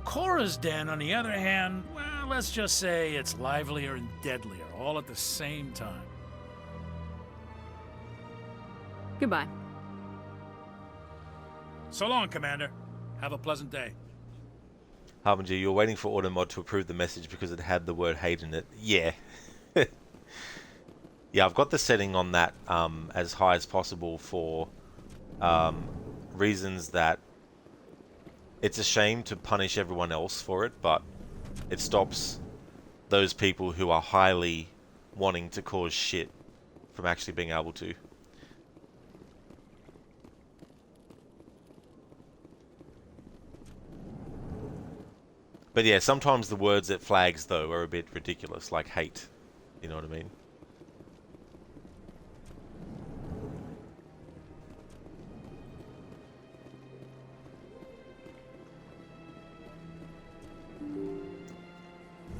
B: Cora's Den, on the other hand, well, let's just say it's livelier and deadlier, all at the same time.
J: Goodbye.
B: So long, Commander. Have a pleasant day.
A: Harbinger, you were waiting for Automod to approve the message because it had the word hate in it. Yeah. Yeah, I've got the setting on that as high as possible for reasons that it's a shame to punish everyone else for it, but it stops those people who are highly wanting to cause shit from actually being able to. But yeah, sometimes the words it flags, though, are a bit ridiculous, like hate. You know what I mean?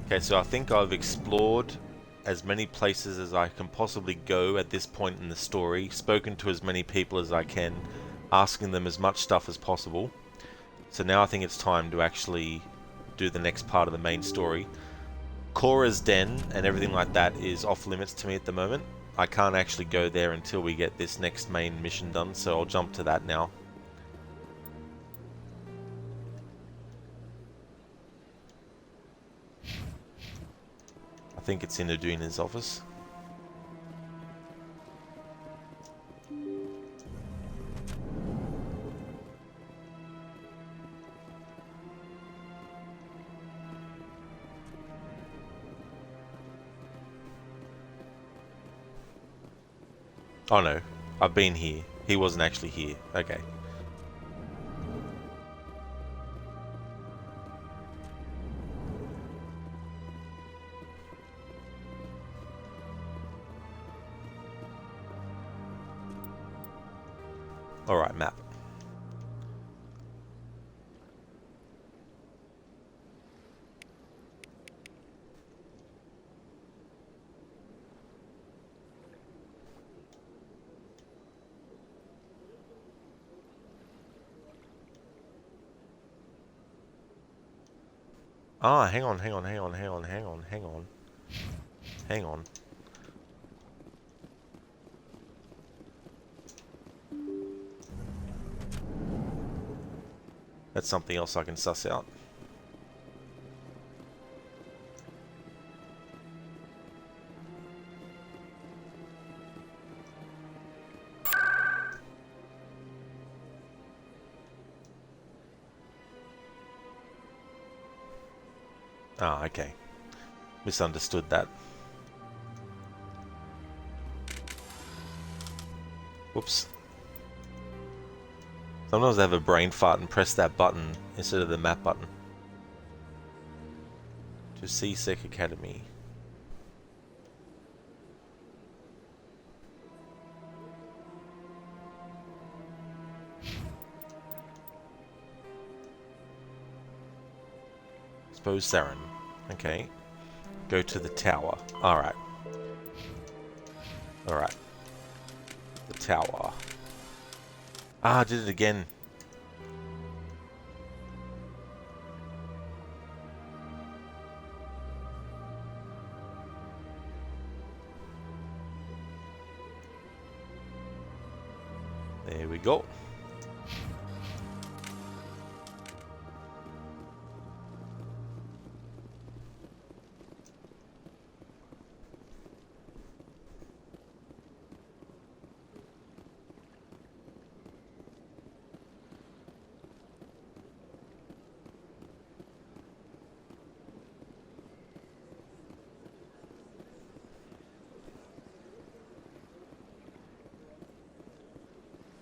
A: Okay, so I think I've explored as many places as I can possibly go at this point in the story, spoken to as many people as I can, asking them as much stuff as possible. So now I think it's time to actually do the next part of the main story. Cora's Den and everything like that is off limits to me at the moment. I can't actually go there until we get this next main mission done, so I'll jump to that now. I think it's in Aduna's office. Oh no, I've been here. He wasn't actually here. Okay. Alright, map. Ah, hang on. Hang on. That's something else I can suss out. Ah, okay. Misunderstood that. Whoops. Sometimes I have a brain fart and press that button instead of the map button. To CSEC Academy. Expose Saren. Okay. Go to the tower. Alright. Alright. The tower. Ah, I did it again. There we go.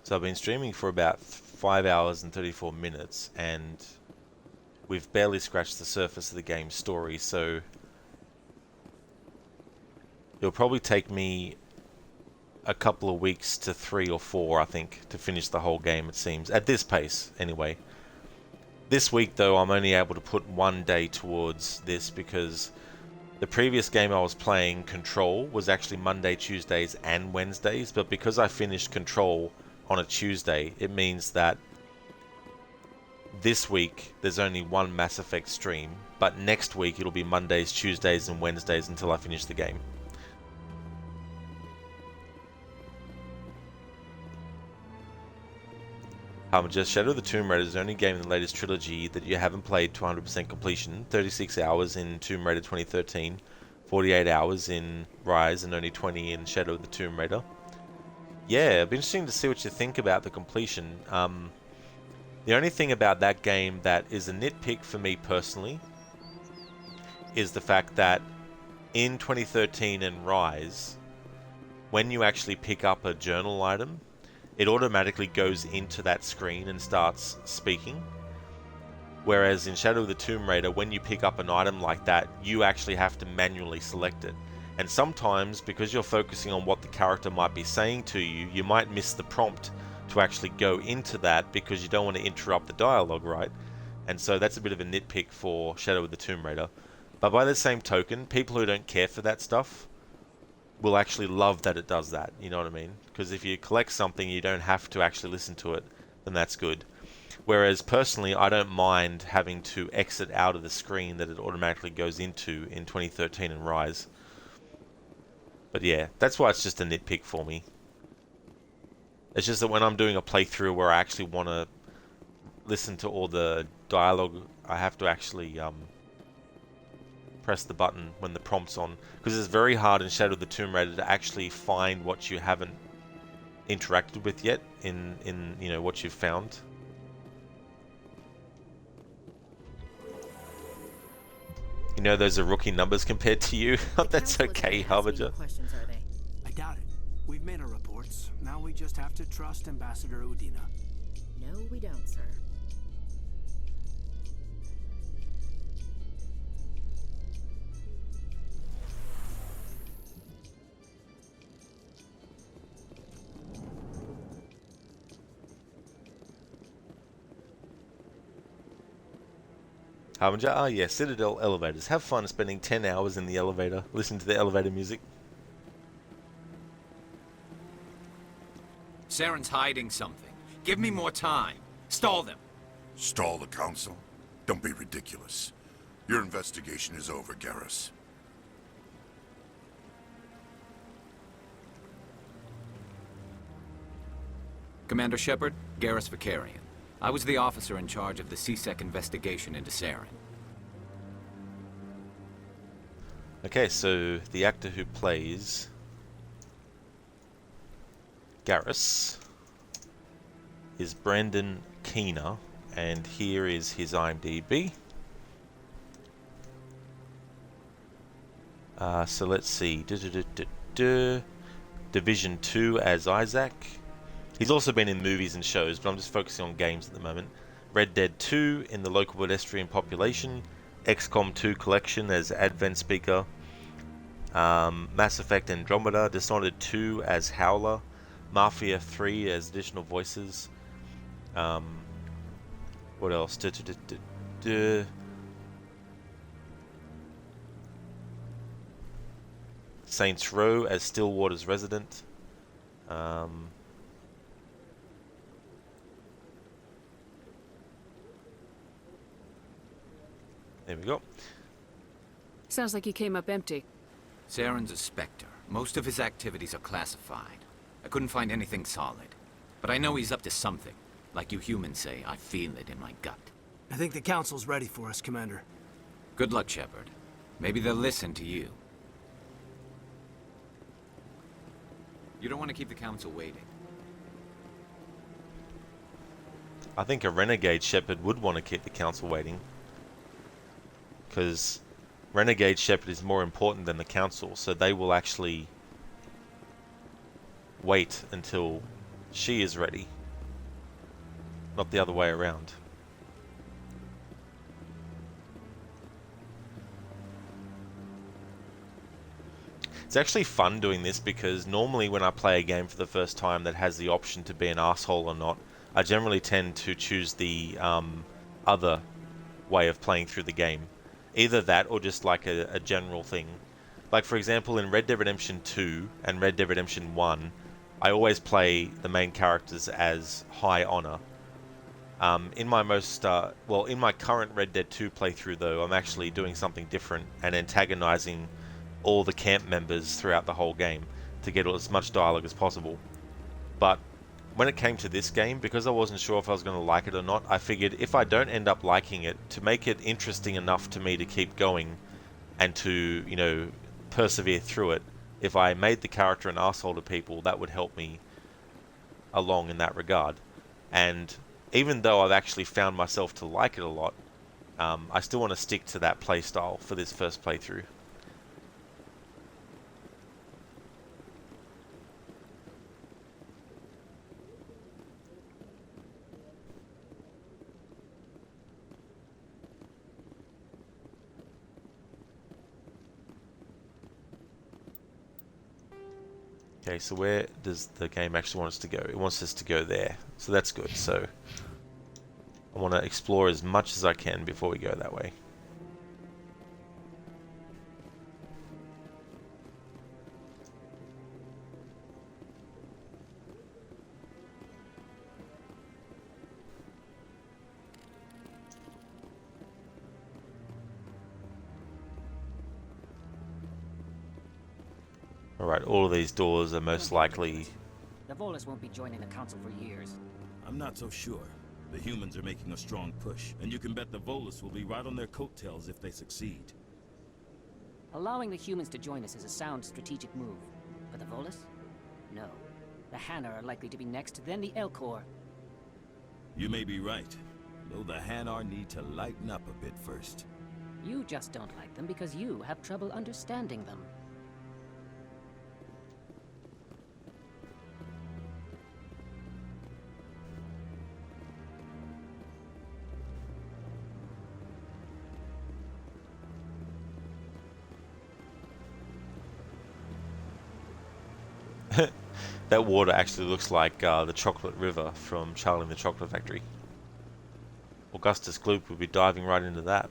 A: So I've been streaming for about 5 hours and 34 minutes, and we've barely scratched the surface of the game's story, so it'll probably take me a couple of weeks to 3 or 4, I think, to finish the whole game, it seems. At this pace, anyway. This week, though, I'm only able to put 1 day towards this because the previous game I was playing, Control, was actually Monday, Tuesdays, and Wednesdays, but because I finished Control on a Tuesday, it means that this week there's only one Mass Effect stream, but next week it'll be Mondays, Tuesdays, and Wednesdays until I finish the game. Just Shadow of the Tomb Raider is the only game in the latest trilogy that you haven't played to 100% completion. 36 hours in Tomb Raider 2013, 48 hours in Rise, and only 20 in Shadow of the Tomb Raider. Yeah, it'll be interesting to see what you think about the completion. The only thing about that game that is a nitpick for me personally is the fact that in 2013 and Rise, when you actually pick up a journal item, it automatically goes into that screen and starts speaking. Whereas in Shadow of the Tomb Raider, when you pick up an item like that, you actually have to manually select it. And sometimes, because you're focusing on what the character might be saying to you, you might miss the prompt to actually go into that because you don't want to interrupt the dialogue, right? And so that's a bit of a nitpick for Shadow of the Tomb Raider. But by the same token, people who don't care for that stuff will actually love that it does that, you know what I mean? Because if you collect something, you don't have to actually listen to it, then that's good. Whereas personally, I don't mind having to exit out of the screen that it automatically goes into in 2013 and Rise. But yeah, that's why it's just a nitpick for me. It's just that when I'm doing a playthrough where I actually want to listen to all the dialogue, I have to actually press the button when the prompt's on, because it's very hard in Shadow of the Tomb Raider to actually find what you haven't interacted with yet in you know, what you've found. You know, those are rookie numbers compared to you. That's okay, Harbinger.
I: I doubt it. We've made our reports. Now we just have to trust Ambassador Udina.
O: No, we don't, sir.
A: Harbinger, ah yeah, Citadel elevators. Have fun spending 10 hours in the elevator. Listen to the elevator music.
N: Saren's hiding something. Give me more time. Stall them.
S: Stall the council? Don't be ridiculous. Your investigation is over, Garrus.
N: Commander Shepard, Garrus Vicarian. I was the officer in charge of the CSEC investigation into Saren.
A: Okay, so the actor who plays Garrus is Brandon Keener, and here is his IMDb. So let's see. Division 2 as Isaac. He's also been in movies and shows, but I'm just focusing on games at the moment. Red Dead 2 in the local pedestrian population. XCOM 2 collection as Advent Speaker. Mass Effect Andromeda. Dishonored 2 as Howler. Mafia 3 as additional voices. What else? Saints Row as Stillwater's resident. There we go.
J: Sounds like he came up empty.
N: Saren's a Spectre. Most of his activities are classified. I couldn't find anything solid. But I know he's up to something. Like you humans say, I feel it in my gut.
I: I think the council's ready for us, Commander.
N: Good luck, Shepard. Maybe they'll listen to you. You don't want to keep the council waiting.
A: I think a Renegade Shepherd would want to keep the council waiting. Because Renegade Shepherd is more important than the council, so they will actually wait until she is ready. Not the other way around. It's actually fun doing this because normally when I play a game for the first time that has the option to be an asshole or not, I generally tend to choose the other way of playing through the game. Either that or just like a general thing. Like for example in Red Dead Redemption 2 and Red Dead Redemption 1, I always play the main characters as high honor. In my in my current Red Dead 2 playthrough though, I'm actually doing something different and antagonizing all the camp members throughout the whole game to get as much dialogue as possible. But when it came to this game, because I wasn't sure if I was going to like it or not, I figured if I don't end up liking it, to make it interesting enough to me to keep going and to, you know, persevere through it, if I made the character an asshole to people, that would help me along in that regard. And even though I've actually found myself to like it a lot, I still want to stick to that playstyle for this first playthrough. Okay, so where does the game actually want us to go? It wants us to go there. So that's good. So I want to explore as much as I can before we go that way. Alright, all of these doors are most likely...
H: The Volus won't be joining the Council for years.
K: I'm not so sure. The humans are making a strong push, and you can bet the Volus will be right on their coattails if they succeed.
H: Allowing the humans to join us is a sound strategic move. But the Volus? No. The Hanar are likely to be next, then the Elcor.
K: You may be right, though the Hanar need to lighten up a bit first.
H: You just don't like them because you have trouble understanding them.
A: That water actually looks like the Chocolate River from Charlie and the Chocolate Factory. Augustus Gloop would be diving right into that.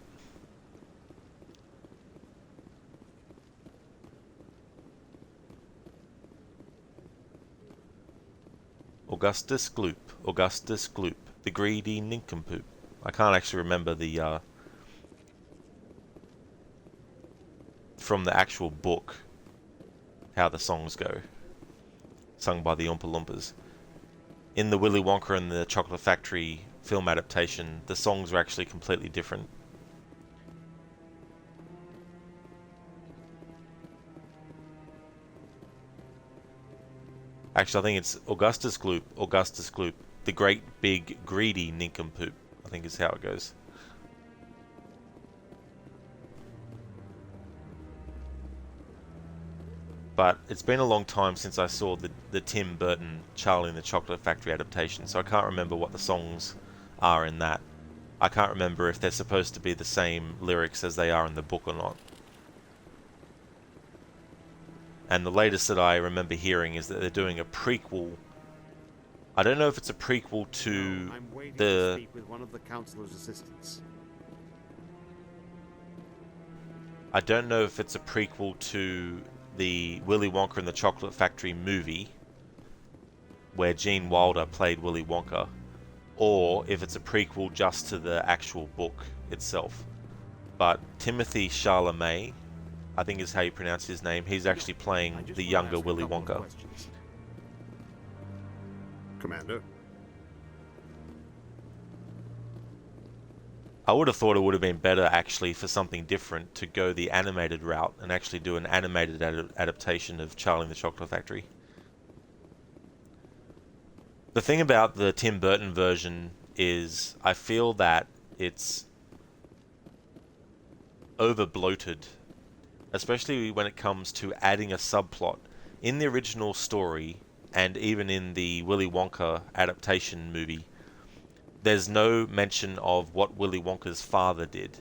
A: Augustus Gloop, the greedy nincompoop. I can't actually remember the from the actual book how the songs go, sung by the Oompa Loompas. In the Willy Wonka and the Chocolate Factory film adaptation, the songs were actually completely different. Actually, I think it's Augustus Gloop, the great big greedy nincompoop, I think is how it goes. But it's been a long time since I saw the Tim Burton Charlie and the Chocolate Factory adaptation, so I can't remember what the songs are in that. I can't remember if they're supposed to be the same lyrics as they are in the book or not. And the latest that I remember hearing is that they're doing a prequel. I don't know if it's a prequel to
M: I'm waiting
A: the...
M: to speak with one of the counselor's assistants.
A: I don't know if it's a prequel to the Willy Wonka and the Chocolate Factory movie, where Gene Wilder played Willy Wonka, or if it's a prequel just to the actual book itself. But Timothy Chalamet, I think is how you pronounce his name, he's actually playing the younger Willy Wonka.
M: Commander?
A: I would have thought it would have been better actually for something different to go the animated route and actually do an animated adaptation of Charlie and the Chocolate Factory. The thing about the Tim Burton version is I feel that it's over bloated, especially when it comes to adding a subplot. In the original story and even in the Willy Wonka adaptation movie, there's no mention of what Willy Wonka's father did.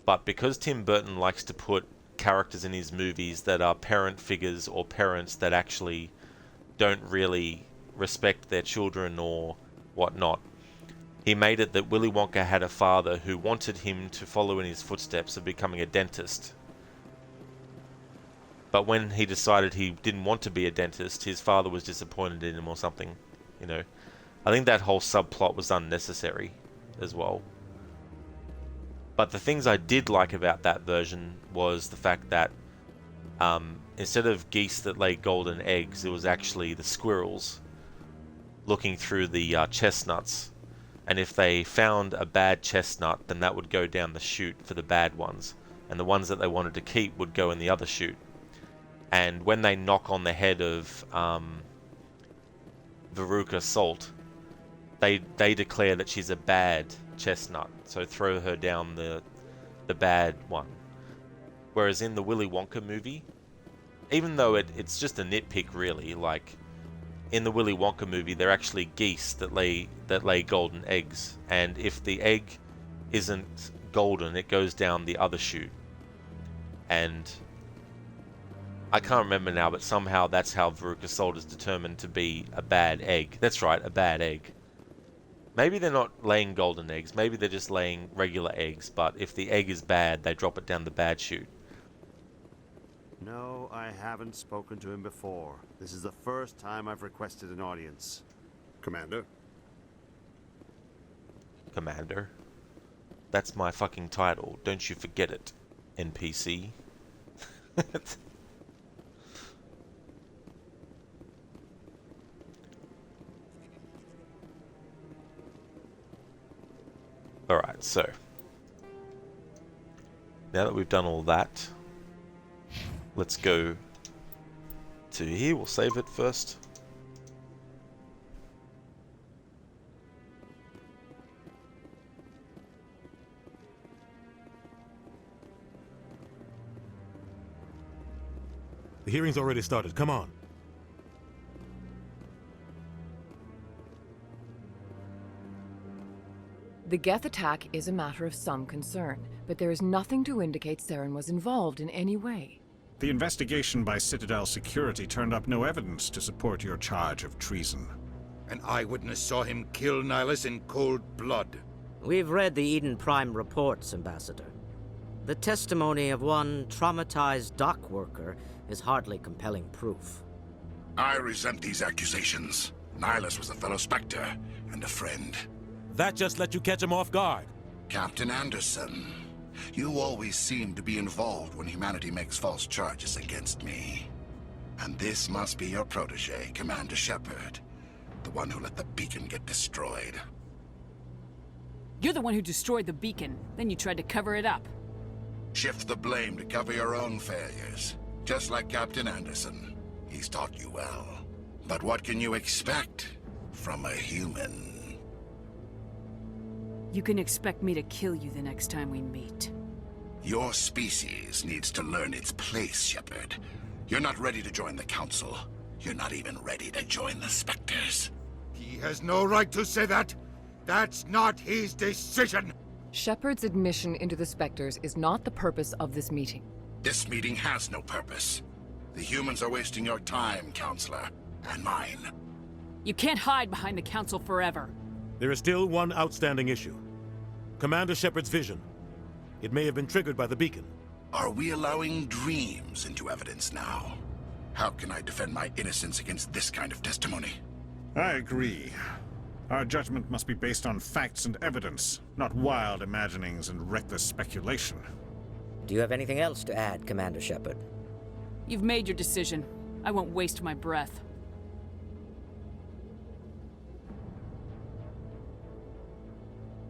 A: But because Tim Burton likes to put characters in his movies that are parent figures or parents that actually don't really respect their children or whatnot, he made it that Willy Wonka had a father who wanted him to follow in his footsteps of becoming a dentist. But when he decided he didn't want to be a dentist, his father was disappointed in him or something, you know. I think that whole subplot was unnecessary as well. But the things I did like about that version was the fact that instead of geese that lay golden eggs, it was actually the squirrels looking through the chestnuts. And if they found a bad chestnut, then that would go down the chute for the bad ones. And the ones that they wanted to keep would go in the other chute. And when they knock on the head of Veruca Salt, they declare that she's a bad chestnut, so throw her down the bad one. Whereas in the Willy Wonka movie, even though it's just a nitpick really, like in the Willy Wonka movie they're actually geese that lay golden eggs, and if the egg isn't golden it goes down the other chute. And I can't remember now, but somehow that's how Veruca Salt is determined to be a bad egg. That's right, a bad egg. Maybe they're not laying golden eggs, maybe they're just laying regular eggs, but if the egg is bad, they drop it down the bad chute.
M: No, I haven't spoken to him before. This is the first time I've requested an audience. Commander?
A: Commander? That's my fucking title, don't you forget it, NPC. Alright, so now that we've done all that, let's go to here. We'll save it first.
L: The hearing's already started. Come on.
P: The Geth attack is a matter of some concern, but there is nothing to indicate Saren was involved in any way.
T: The investigation by Citadel Security turned up no evidence to support your charge of treason.
U: An eyewitness saw him kill Nihilus in cold blood.
X: We've read the Eden Prime reports, Ambassador. The testimony of one traumatized dock worker is hardly compelling proof.
S: I resent these accusations. Nihilus was a fellow Spectre and a friend.
L: That just let you catch him off guard.
S: Captain Anderson, you always seem to be involved when humanity makes false charges against me. And this must be your protege, Commander Shepard, the one who let the beacon get destroyed.
J: You're the one who destroyed the beacon, then you tried to cover it up.
S: Shift the blame to cover your own failures, just like Captain Anderson. He's taught you well. But what can you expect from a human?
J: You can expect me to kill you the next time we meet.
S: Your species needs to learn its place, Shepard. You're not ready to join the Council. You're not even ready to join the Spectres.
U: He has no right to say that. That's not his decision.
P: Shepard's admission into the Spectres is not the purpose of this meeting.
S: This meeting has no purpose. The humans are wasting your time, Counselor, and mine.
J: You can't hide behind the Council forever.
L: There is still one outstanding issue. Commander Shepard's vision. It may have been triggered by the beacon.
S: Are we allowing dreams into evidence now? How can I defend my innocence against this kind of testimony?
T: I agree. Our judgment must be based on facts and evidence, not wild imaginings and reckless speculation.
X: Do you have anything else to add, Commander Shepard?
J: You've made your decision. I won't waste my breath.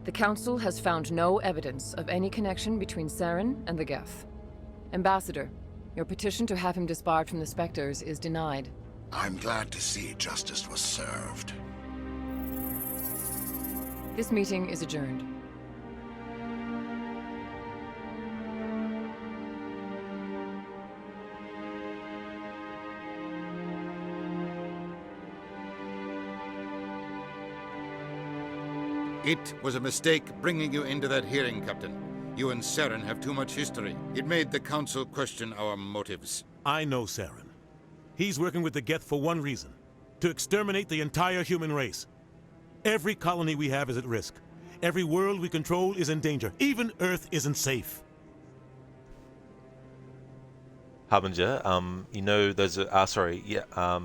P: The Council has found no evidence of any connection between Saren and the Geth. Ambassador, your petition to have him disbarred from the Spectres is denied.
S: I'm glad to see justice was served.
P: This meeting is adjourned.
U: It was a mistake bringing you into that hearing, Captain. You and Saren have too much history. It made the Council question our motives.
L: I know Saren. He's working with the Geth for one reason. To exterminate the entire human race. Every colony we have is at risk. Every world we control is in danger. Even Earth isn't safe.
A: Harbinger, you know those are,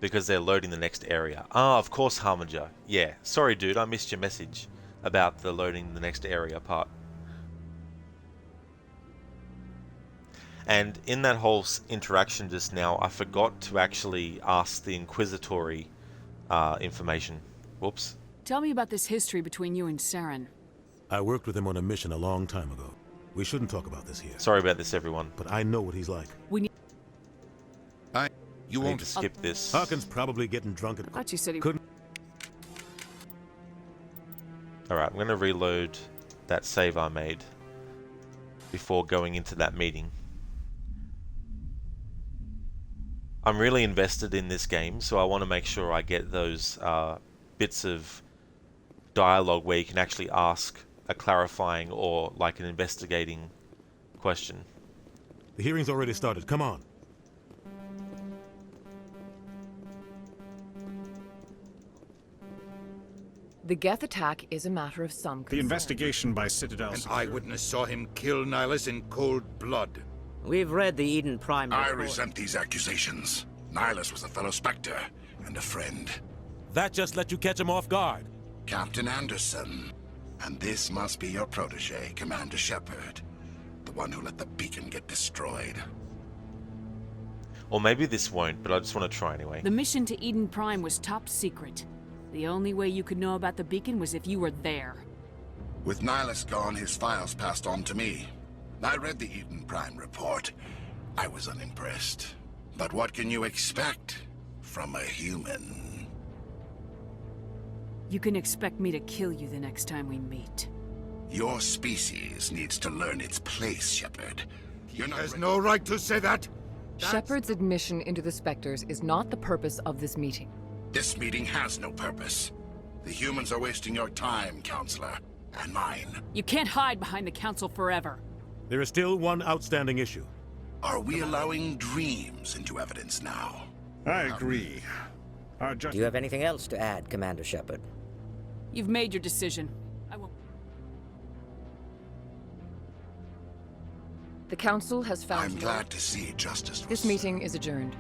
A: because they're loading the next area. Ah, of course, Harbinger. Yeah, sorry dude, I missed your message about the loading the next area part. And in that whole interaction just now, I forgot to actually ask the Inquisitory information. Whoops.
J: Tell me about this history between you and Saren.
L: I worked with him on a mission a long time ago. We shouldn't talk about this here.
A: Sorry about this, everyone.
L: But I know what he's like.
J: We need...
A: You won't skip this.
L: Harkin's probably getting drunk at...
J: I thought you said he
L: couldn't...
A: Alright, I'm going to reload that save I made before going into that meeting. I'm really invested in this game, so I want to make sure I get those bits of dialogue where you can actually ask a clarifying or like an investigating question.
L: The hearing's already started. Come on.
P: The Geth attack is a matter of some concern.
T: The investigation by Citadel
U: An
T: Security.
U: eyewitness saw him kill Nihilus in cold blood.
X: We've read the Eden Prime
S: I
X: report.
S: resent these accusations. Nihilus was a fellow Spectre and a friend.
L: That just let you catch him off guard.
S: Captain Anderson. And this must be your protege, Commander Shepard. The one who let the beacon get destroyed.
A: Or maybe this won't, but I just want to try anyway.
J: The mission to Eden Prime was top secret. The only way you could know about the beacon was if you were there.
E: With Nihilus gone, his files passed on to me. I read the Eden Prime report. I was unimpressed. But what can you expect from a human?
J: You can expect me to kill you the next time we meet.
E: Your species needs to learn its place, Shepard.
U: He has no right to say that!
P: Shepard's admission into the Spectres is not the purpose of this meeting.
E: This meeting has no purpose. The humans are wasting your time, Counselor, and mine.
J: You can't hide behind the Council forever.
L: There is still one outstanding issue.
E: Are we allowing dreams into evidence now?
T: I agree.
X: Do you have anything else to add, Commander Shepard?
J: You've made your decision. I won't.
P: The Council has found...
E: I'm glad to see justice.
P: This meeting is adjourned.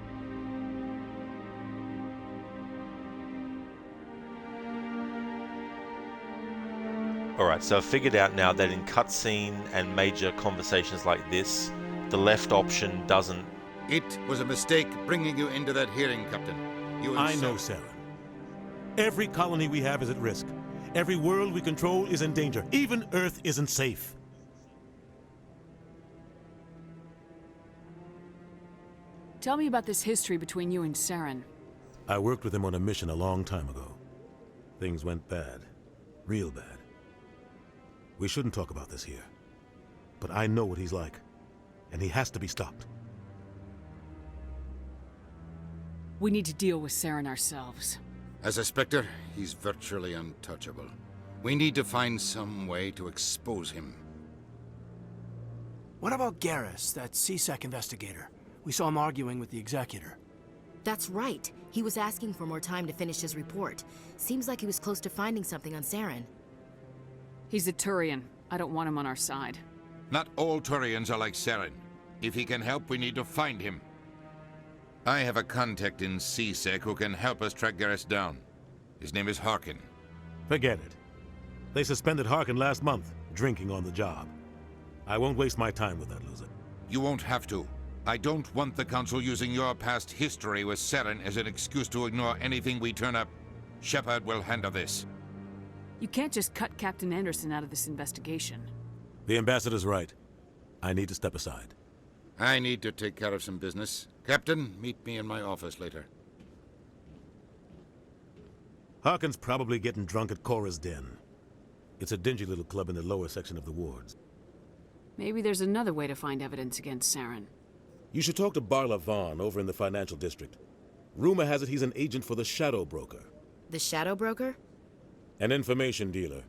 A: Alright, so I've figured out now that in cutscene and major conversations like this, the left option doesn't...
U: It was a mistake bringing you into that hearing, Captain.
L: I know, Saren. Every colony we have is at risk. Every world we control is in danger. Even Earth isn't safe.
J: Tell me about this history between you and Saren.
L: I worked with him on a mission a long time ago. Things went bad. Real bad. We shouldn't talk about this here. But I know what he's like. And he has to be stopped.
J: We need to deal with Saren ourselves.
U: As a Spectre, he's virtually untouchable. We need to find some way to expose him.
I: What about Garrus, that CSEC investigator? We saw him arguing with the Executor.
O: That's right. He was asking for more time to finish his report. Seems like he was close to finding something on Saren.
J: He's a Turian. I don't want him on our side.
U: Not all Turians are like Saren. If he can help, we need to find him. I have a contact in CSEC who can help us track Garrus down. His name is Harkin.
L: Forget it. They suspended Harkin last month, drinking on the job. I won't waste my time with that loser.
U: You won't have to. I don't want the Council using your past history with Saren as an excuse to ignore anything we turn up. Shepard will handle this.
J: You can't just cut Captain Anderson out of this investigation.
L: The Ambassador's right. I need to step aside.
U: I need to take care of some business. Captain, meet me in my office later.
L: Harkin's probably getting drunk at Cora's Den. It's a dingy little club in the lower section of the wards.
J: Maybe there's another way to find evidence against Saren.
L: You should talk to Barla Vaughn over in the financial district. Rumor has it he's an agent for the Shadow Broker.
O: The Shadow Broker?
L: An information dealer.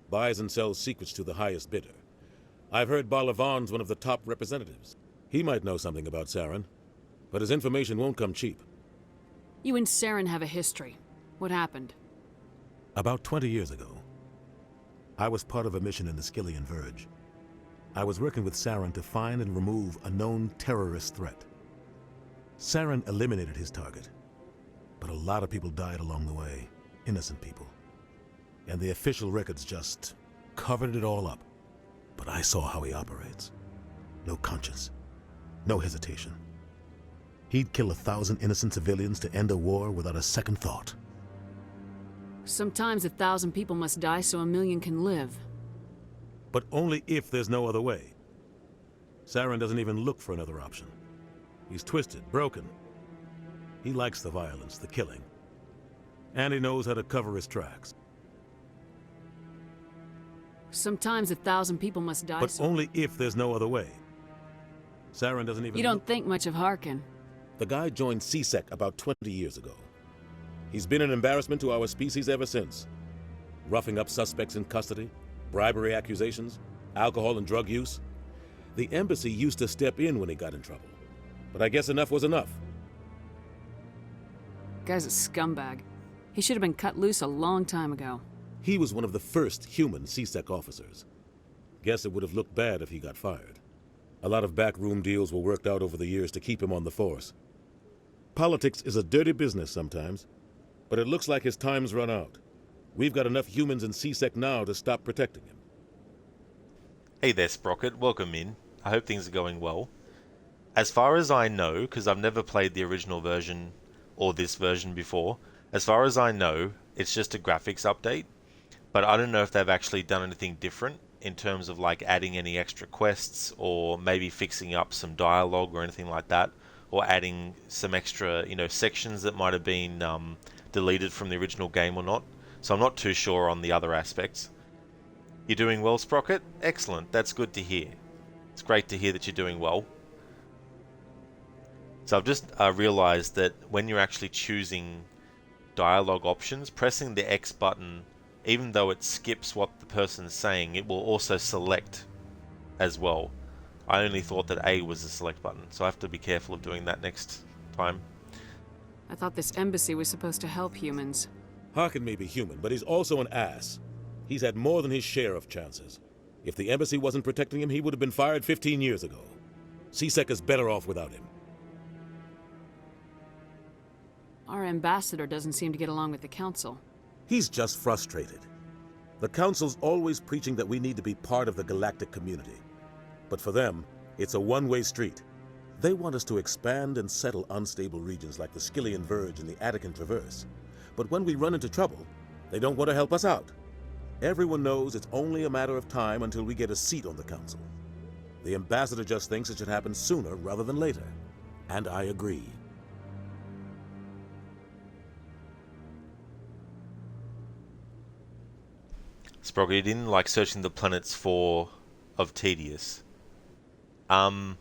L: Buys and sells secrets to the highest bidder. I've heard Barla Vaughn's one of the top representatives. He might know something about Saren, but his information won't come cheap.
J: You and Saren have a history. What happened?
L: About 20 years ago, I was part of a mission in the Skillian Verge. I was working with Saren to find and remove a known terrorist threat. Saren eliminated his target, but a lot of people died along the way, innocent people. And the official records just covered it all up. But I saw how he operates. No conscience, no hesitation. He'd kill 1,000 innocent civilians to end a war without a second thought.
J: Sometimes 1,000 people must die so 1,000,000 can live.
L: But only if there's no other way. Saren doesn't even look for another option. He's twisted, broken. He likes the violence, the killing. And he knows how to cover his tracks.
J: Sometimes 1,000 people must die
L: But only if there's no other way. Saren doesn't even...
J: You don't think much of Harkin.
L: The guy joined CSEC about 20 years ago. He's been an embarrassment to our species ever since. Roughing up suspects in custody, bribery accusations, alcohol and drug use. The embassy used to step in when he got in trouble. But I guess enough was enough.
J: Guy's a scumbag. He should have been cut loose a long time ago.
L: He was one of the first human CSEC officers. Guess it would have looked bad if he got fired. A lot of backroom deals were worked out over the years to keep him on the force. Politics is a dirty business sometimes, but it looks like his time's run out. We've got enough humans in CSEC now to stop protecting him.
A: Hey there, Sprocket. Welcome in. I hope things are going well. As far as I know, because I've never played the original version or this version before, as far as I know, it's just a graphics update. But I don't know if they've actually done anything different in terms of like adding any extra quests or maybe fixing up some dialogue or anything like that, or adding some extra, sections that might have been deleted from the original game or not. So I'm not too sure on the other aspects. You're doing well, Sprocket? Excellent. That's good to hear. It's great to hear that you're doing well. So I've just realized that when you're actually choosing dialogue options, pressing the X button, even though it skips what the person's saying, it will also select as well. I only thought that A was the select button, so I have to be careful of doing that next time.
J: I thought this embassy was supposed to help humans.
L: Harkin may be human, but he's also an ass. He's had more than his share of chances. If the embassy wasn't protecting him, he would have been fired 15 years ago. C-Sec is better off without him.
J: Our ambassador doesn't seem to get along with the council.
L: He's just frustrated. The council's always preaching that we need to be part of the galactic community. But for them, it's a one-way street. They want us to expand and settle unstable regions like the Skillian Verge and the Attican Traverse. But when we run into trouble, they don't want to help us out. Everyone knows it's only a matter of time until we get a seat on the council. The ambassador just thinks it should happen sooner rather than later. And I agree.
A: Sproggy, you didn't like searching the planets of Tedious. I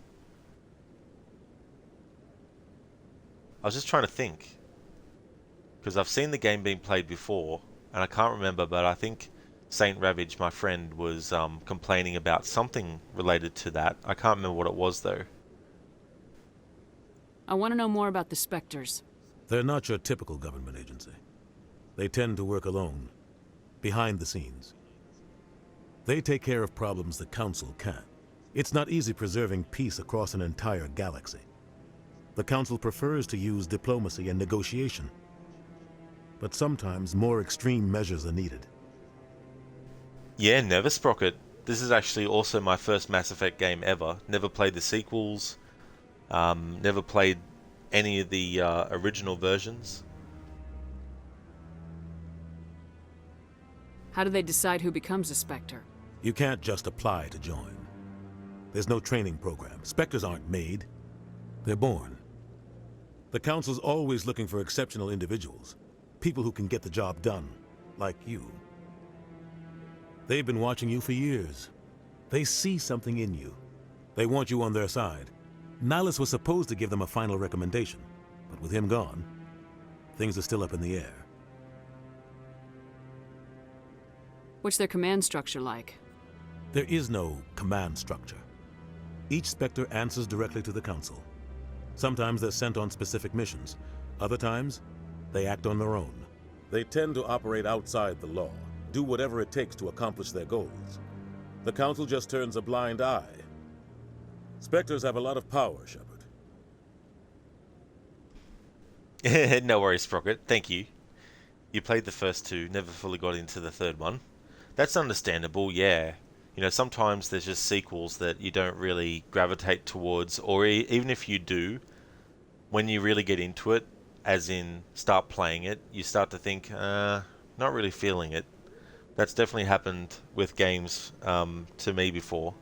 A: was just trying to think, because I've seen the game being played before, and I can't remember, but I think Saint Ravage, my friend, was complaining about something related to that. I can't remember what it was, though.
J: I want to know more about the Spectres.
L: They're not your typical government agency. They tend to work alone, behind the scenes. They take care of problems the Council can't. It's not easy preserving peace across an entire galaxy. The Council prefers to use diplomacy and negotiation. But sometimes more extreme measures are needed.
A: Yeah, never, Sprocket. This is actually also my first Mass Effect game ever. Never played the sequels. Never played any of the original versions.
J: How do they decide who becomes a Spectre?
L: You can't just apply to join. There's no training program. Spectres aren't made. They're born. The Council's always looking for exceptional individuals. People who can get the job done, like you. They've been watching you for years. They see something in you. They want you on their side. Nihilus was supposed to give them a final recommendation, but with him gone, things are still up in the air.
J: What's their command structure like?
L: There is no command structure. Each Spectre answers directly to the Council. Sometimes they're sent on specific missions. Other times, they act on their own. They tend to operate outside the law, do whatever it takes to accomplish their goals. The Council just turns a blind eye. Spectres have a lot of power, Shepard.
A: No worries, Sprocket. Thank you. You played the first two, never fully got into the third one. That's understandable, yeah. Sometimes there's just sequels that you don't really gravitate towards, or even if you do, when you really get into it, as in start playing it, you start to think, not really feeling it. That's definitely happened with games to me before.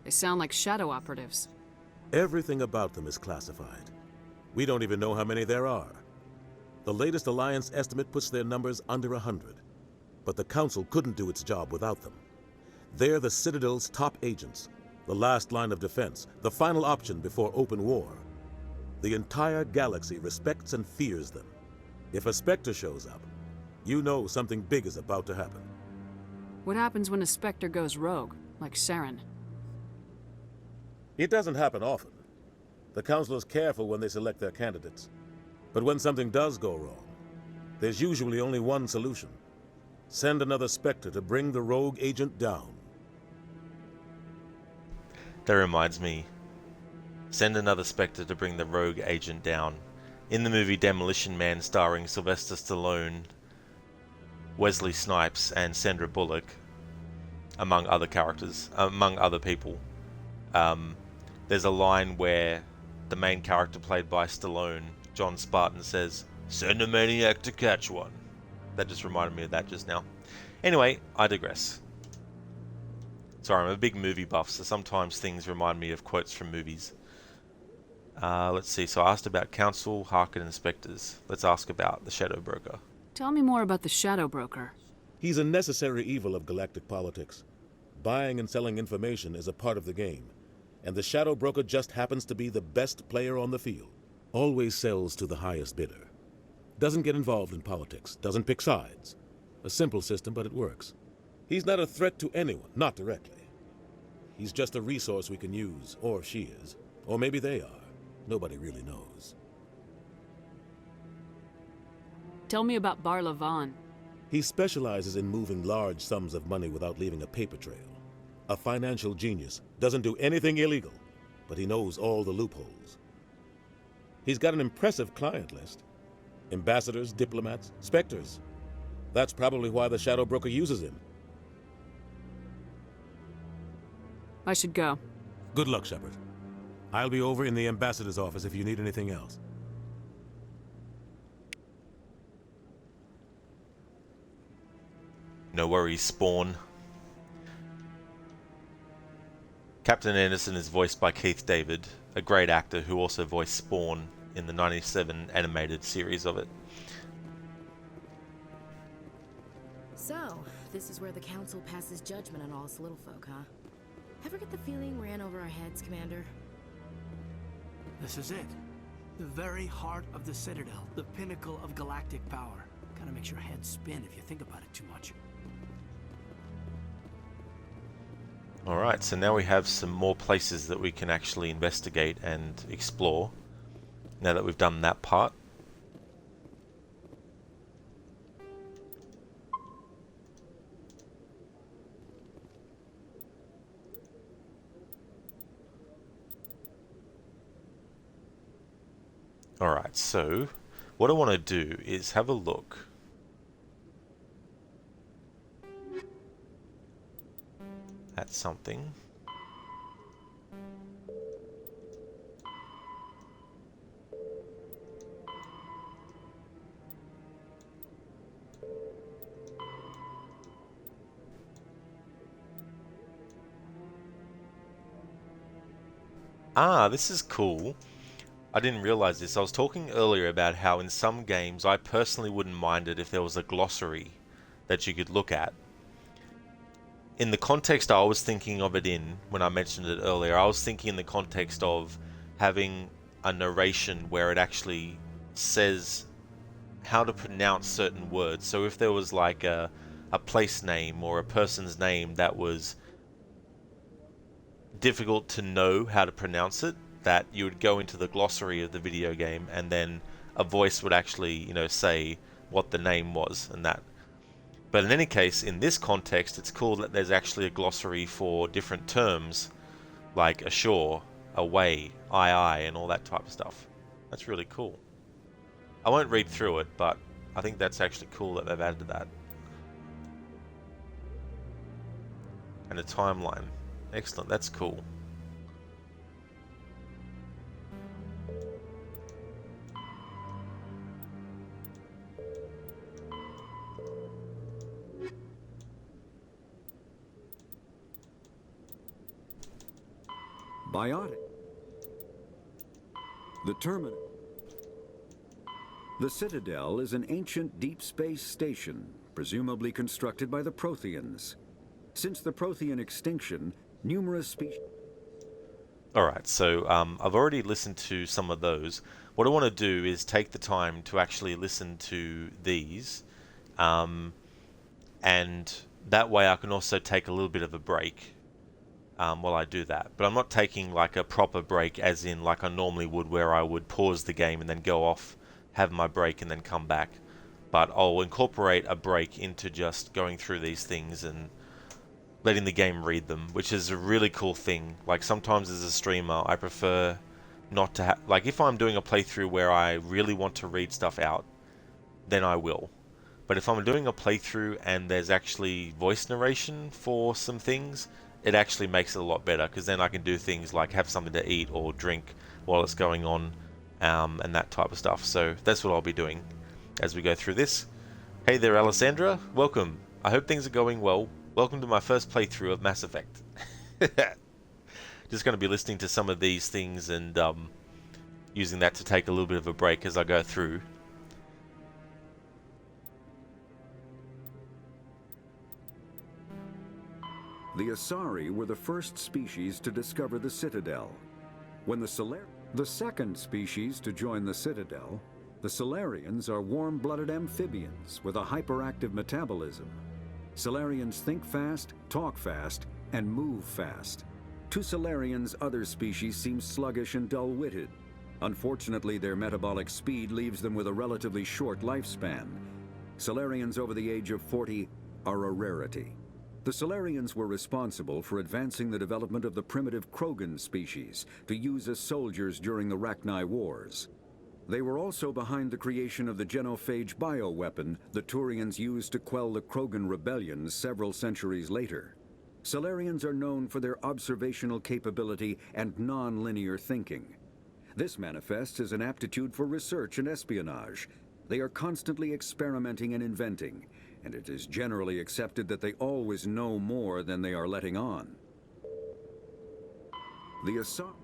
J: They sound like shadow operatives.
L: Everything about them is classified. We don't even know how many there are. The latest Alliance estimate puts their numbers under 100. But the Council couldn't do its job without them. They're the Citadel's top agents, the last line of defense, the final option before open war. The entire galaxy respects and fears them. If a Spectre shows up, you know something big is about to happen.
J: What happens when a Spectre goes rogue, like Saren?
L: It doesn't happen often. The Council is careful when they select their candidates. But when something does go wrong, there's usually only one solution. Send another Spectre to bring the rogue agent down.
A: That reminds me. Send another Spectre to bring the rogue agent down. In the movie Demolition Man, starring Sylvester Stallone, Wesley Snipes, and Sandra Bullock, among other characters, among other people, there's a line where the main character played by Stallone John Spartan says, "Send a maniac to catch one." That just reminded me of that just now. Anyway, I digress. Sorry, I'm a big movie buff, so sometimes things remind me of quotes from movies. Let's see, so I asked about Council, Harkin, and Spectres. Let's ask about the Shadow Broker.
J: Tell me more about the Shadow Broker.
L: He's a necessary evil of galactic politics. Buying and selling information is a part of the game, and the Shadow Broker just happens to be the best player on the field. Always sells to the highest bidder. Doesn't get involved in politics, doesn't pick sides. A simple system, but it works. He's not a threat to anyone, not directly. He's just a resource we can use, or she is. Or maybe they are. Nobody really knows.
J: Tell me about Barla Vaughn.
L: He specializes in moving large sums of money without leaving a paper trail. A financial genius, doesn't do anything illegal, but he knows all the loopholes. He's got an impressive client list. Ambassadors, diplomats, specters. That's probably why the Shadow Broker uses him.
J: I should go.
L: Good luck, Shepard. I'll be over in the ambassador's office if you need anything else.
A: No worries, Spawn. Captain Anderson is voiced by Keith David, a great actor who also voiced Spawn in the '97 animated series of it.
O: So, this is where the Council passes judgment on all us little folk, huh? Ever get the feeling we ran over our heads, Commander?
I: This is it. The very heart of the Citadel, the pinnacle of galactic power. Kinda makes your head spin if you think about it too much.
A: Alright, so now we have some more places that we can actually investigate and explore, now that we've done that part. Alright, so what I want to do is have a look at something. Ah, this is cool. I didn't realize this. I was talking earlier about how in some games I personally wouldn't mind it if there was a glossary that you could look at. In the context I was thinking of it in, when I mentioned it earlier, I was thinking in the context of having a narration where it actually says how to pronounce certain words. So if there was like a place name or a person's name that was difficult to know how to pronounce it, that you would go into the glossary of the video game and then a voice would actually, you know, say what the name was and that. But in any case, in this context, it's cool that there's actually a glossary for different terms, like ashore, away, aye, and all that type of stuff. That's really cool. I won't read through it, but I think that's actually cool that they've added that. And a timeline. Excellent, that's cool.
C: Biotic. The Terminal. The Citadel is an ancient deep space station, presumably constructed by the Protheans. Since the Prothean extinction, numerous species...
A: Alright, so I've already listened to some of those. What I want to do is take the time to actually listen to these, and that way I can also take a little bit of a break while I do that. But I'm not taking like a proper break as in like I normally would, where I would pause the game and then go off, have my break and then come back. But I'll incorporate a break into just going through these things and letting the game read them, which is a really cool thing. Like sometimes as a streamer I prefer not to have, like if I'm doing a playthrough where I really want to read stuff out, then I will. But if I'm doing a playthrough and there's actually voice narration for some things, it actually makes it a lot better, because then I can do things like have something to eat or drink while it's going on and that type of stuff. So that's what I'll be doing as we go through this. Hey there, Alessandra. Welcome. I hope things are going well. Welcome to my first playthrough of Mass Effect. Just going to be listening to some of these things and using that to take a little bit of a break as I go through.
C: The Asari were the first species to discover the Citadel. When the second species to join the Citadel, the Solarians are warm-blooded amphibians with a hyperactive metabolism. Solarians think fast, talk fast, and move fast. To Solarians, other species seem sluggish and dull-witted. Unfortunately, their metabolic speed leaves them with a relatively short lifespan. Solarians over the age of 40 are a rarity. The Solarians were responsible for advancing the development of the primitive Krogan species to use as soldiers during the Rachni Wars. They were also behind the creation of the genophage bioweapon the Turians used to quell the Krogan rebellions several centuries later. Solarians are known for their observational capability and non-linear thinking. This manifests as an aptitude for research and espionage. They are constantly experimenting and inventing, and it is generally accepted that they always know more than they are letting on. The Asari,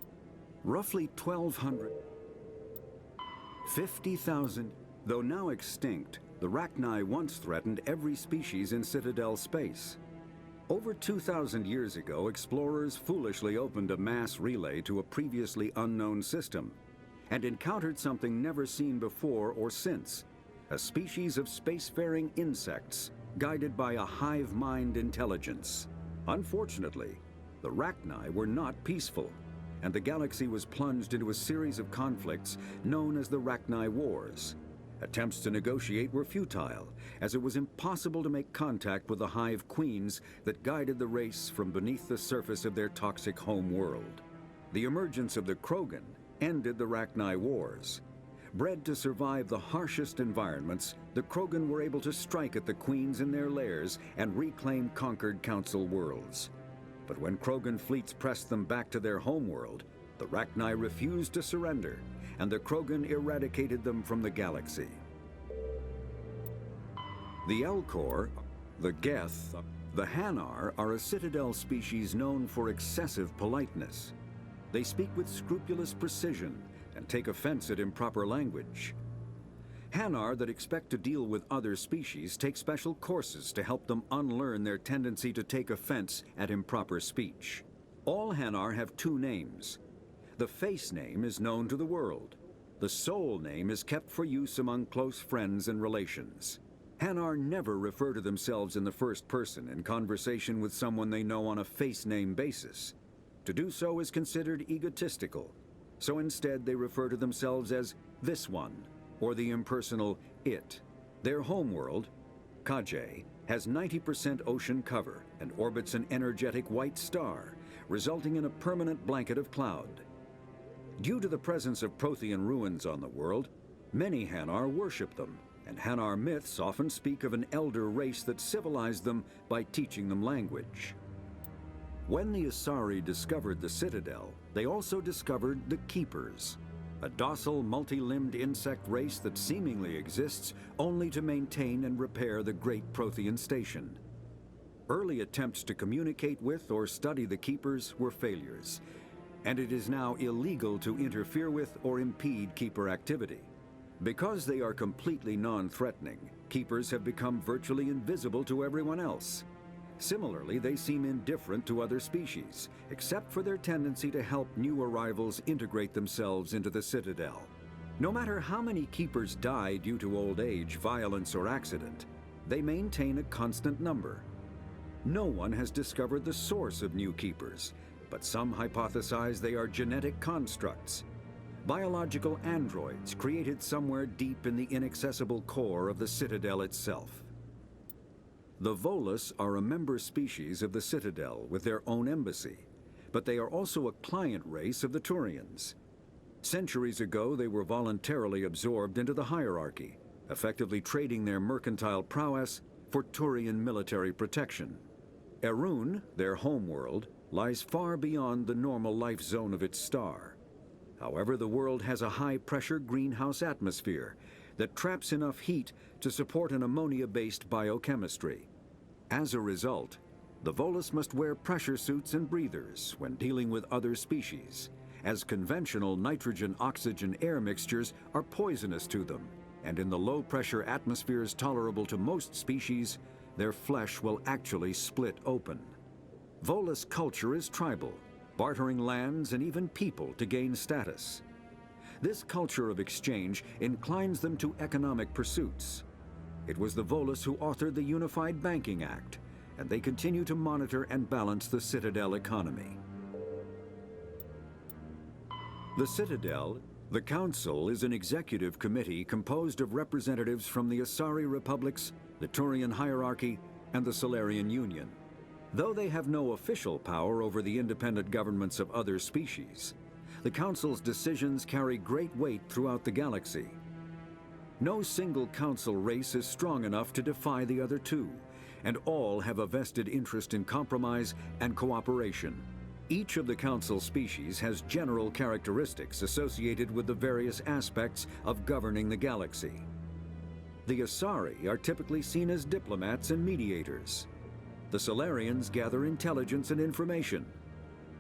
C: roughly 1,200, 50,000, though now extinct, the Rachni once threatened every species in Citadel space. Over 2,000 years ago, explorers foolishly opened a mass relay to a previously unknown system and encountered something never seen before or since. A species of spacefaring insects guided by a hive mind intelligence. Unfortunately, the Rachni were not peaceful, and the galaxy was plunged into a series of conflicts known as the Rachni Wars. Attempts to negotiate were futile, as it was impossible to make contact with the hive queens that guided the race from beneath the surface of their toxic home world. The emergence of the Krogan ended the Rachni Wars. Bred to survive the harshest environments, the Krogan were able to strike at the queens in their lairs and reclaim conquered Council worlds. But when Krogan fleets pressed them back to their homeworld, the Rachni refused to surrender, and the Krogan eradicated them from the galaxy. The Elcor, the Geth, the Hanar are a Citadel species known for excessive politeness. They speak with scrupulous precision and take offense at improper language. Hanar that expect to deal with other species take special courses to help them unlearn their tendency to take offense at improper speech. All Hanar have two names. The face name is known to the world. The soul name is kept for use among close friends and relations. Hanar never refer to themselves in the first person in conversation with someone they know on a face name basis. To do so is considered egotistical, so instead they refer to themselves as this one, or the impersonal it. Their homeworld, Kaje, has 90% ocean cover and orbits an energetic white star, resulting in a permanent blanket of cloud. Due to the presence of Prothean ruins on the world, many Hanar worship them, and Hanar myths often speak of an elder race that civilized them by teaching them language. When the Asari discovered the Citadel, they also discovered the Keepers, a docile, multi-limbed insect race that seemingly exists only to maintain and repair the Great Prothean Station. Early attempts to communicate with or study the Keepers were failures, and it is now illegal to interfere with or impede Keeper activity. Because they are completely non-threatening, Keepers have become virtually invisible to everyone else. Similarly, they seem indifferent to other species, except for their tendency to help new arrivals integrate themselves into the Citadel. No matter how many Keepers die due to old age, violence, or accident, they maintain a constant number. No one has discovered the source of new Keepers, but some hypothesize they are genetic constructs, biological androids created somewhere deep in the inaccessible core of the Citadel itself. The Volus are a member species of the Citadel with their own embassy, but they are also a client race of the Turians. Centuries ago, they were voluntarily absorbed into the hierarchy, effectively trading their mercantile prowess for Turian military protection. Erun, their homeworld, lies far beyond the normal life zone of its star. However, the world has a high-pressure greenhouse atmosphere that traps enough heat to support an ammonia-based biochemistry. As a result, the Volus must wear pressure suits and breathers when dealing with other species, as conventional nitrogen-oxygen air mixtures are poisonous to them, and in the low-pressure atmospheres tolerable to most species, their flesh will actually split open. Volus culture is tribal, bartering lands and even people to gain status. This culture of exchange inclines them to economic pursuits. It was the Volus who authored the Unified Banking Act, and they continue to monitor and balance the Citadel economy. The Citadel, the Council, is an executive committee composed of representatives from the Asari Republics, the Turian Hierarchy, and the Solarian Union. Though they have no official power over the independent governments of other species, the Council's decisions carry great weight throughout the galaxy. No single Council race is strong enough to defy the other two, and all have a vested interest in compromise and cooperation. Each of the Council species has general characteristics associated with the various aspects of governing the galaxy. The Asari are typically seen as diplomats and mediators. The Solarians gather intelligence and information.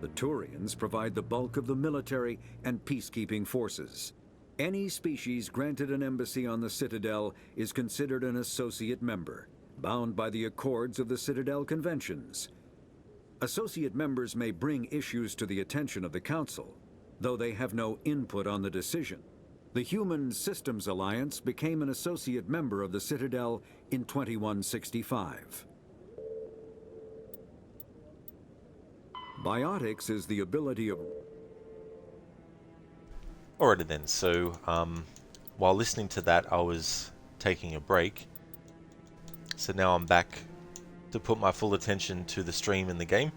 C: The Turians provide the bulk of the military and peacekeeping forces. Any species granted an embassy on the Citadel is considered an associate member, bound by the accords of the Citadel Conventions. Associate members may bring issues to the attention of the Council, though they have no input on the decision. The Human Systems Alliance became an associate member of the Citadel in 2165. Biotics is the ability of...
A: Alrighty then, so while listening to that I was taking a break. So now I'm back to put my full attention to the stream in the game.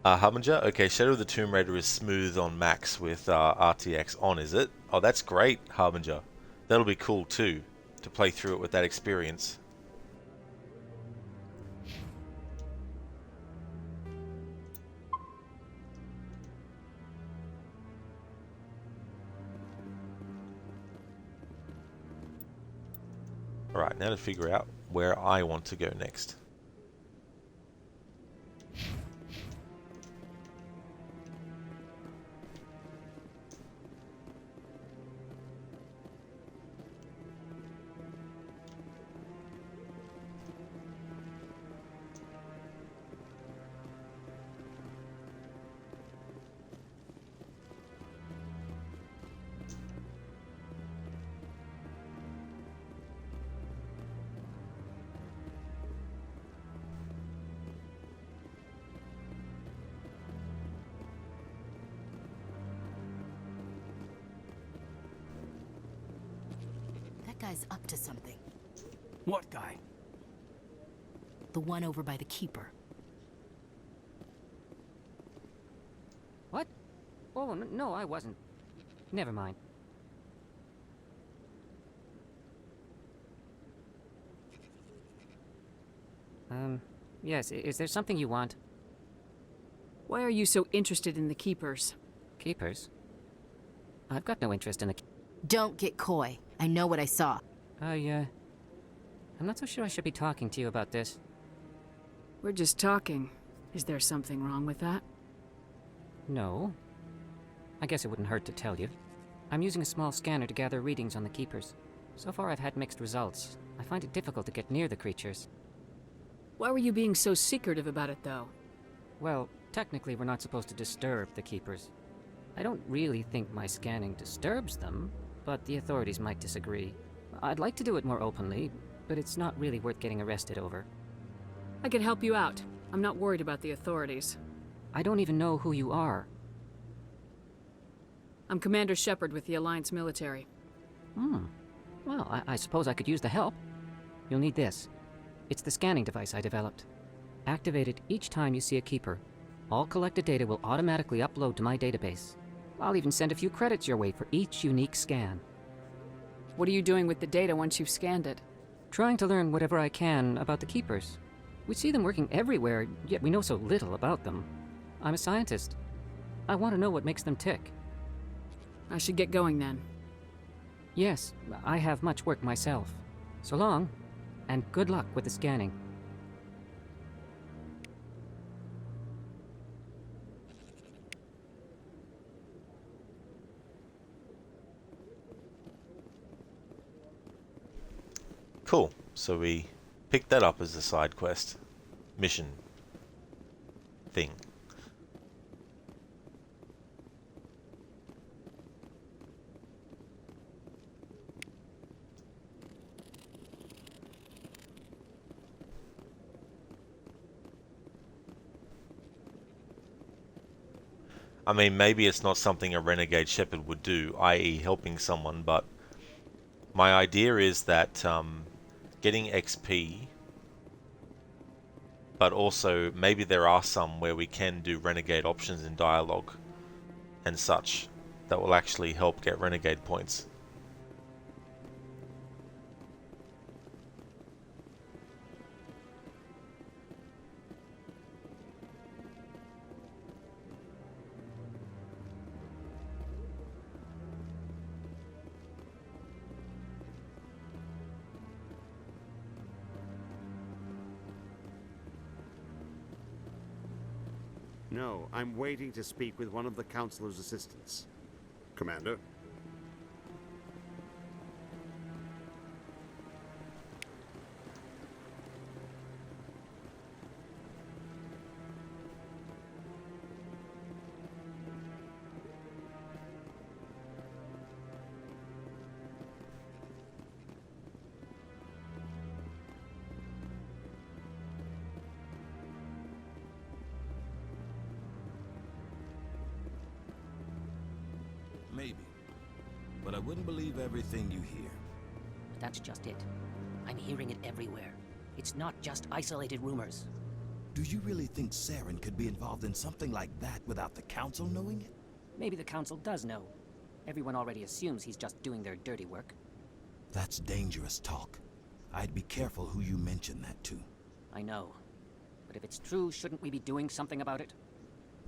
A: Harbinger, okay, Shadow of the Tomb Raider is smooth on max with RTX on, is it? Oh, that's great, Harbinger. That'll be cool too, to play through it with that experience. Alright, now to figure out where I want to go next.
O: Guy's up to something.
I: What guy?
O: The one over by the Keeper.
H: What? Oh, no, I wasn't. Never mind. Yes, is there something you want?
J: Why are you so interested in the Keepers?
H: Keepers? I've got no interest in the...
O: Don't get coy. I know what I saw.
H: I'm not so sure I should be talking to you about this.
J: We're just talking. Is there something wrong with that?
H: No. I guess it wouldn't hurt to tell you. I'm using a small scanner to gather readings on the Keepers. So far I've had mixed results. I find it difficult to get near the creatures.
J: Why were you being so secretive about it, though?
H: Well, technically we're not supposed to disturb the Keepers. I don't really think my scanning disturbs them, but the authorities might disagree. I'd like to do it more openly, but it's not really worth getting arrested over.
J: I can help you out. I'm not worried about the authorities.
H: I don't even know who you are.
J: I'm Commander Shepard with the Alliance military.
H: Well, I suppose I could use the help. You'll need this. It's the scanning device I developed. Activate it each time you see a Keeper. All collected data will automatically upload to my database. I'll even send a few credits your way for each unique scan.
J: What are you doing with the data once you've scanned it?
H: Trying to learn whatever I can about the Keepers. We see them working everywhere, yet we know so little about them. I'm a scientist. I want to know what makes them tick.
J: I should get going then.
H: Yes, I have much work myself. So long, and good luck with the scanning.
A: Cool. So we picked that up as a side quest mission thing. I mean, maybe it's not something a renegade shepherd would do, i.e. helping someone, but my idea is that getting XP, but also maybe there are some where we can do renegade options in dialogue and such that will actually help get renegade points.
M: No, I'm waiting to speak with one of the Councilor's assistants. Commander?
K: Maybe. But I wouldn't believe everything you hear.
D: That's just it. I'm hearing it everywhere. It's not just isolated rumors.
K: Do you really think Saren could be involved in something like that without the Council knowing it?
D: Maybe the Council does know. Everyone already assumes he's just doing their dirty work.
K: That's dangerous talk. I'd be careful who you mention that to.
D: I know. But if it's true, shouldn't we be doing something about it?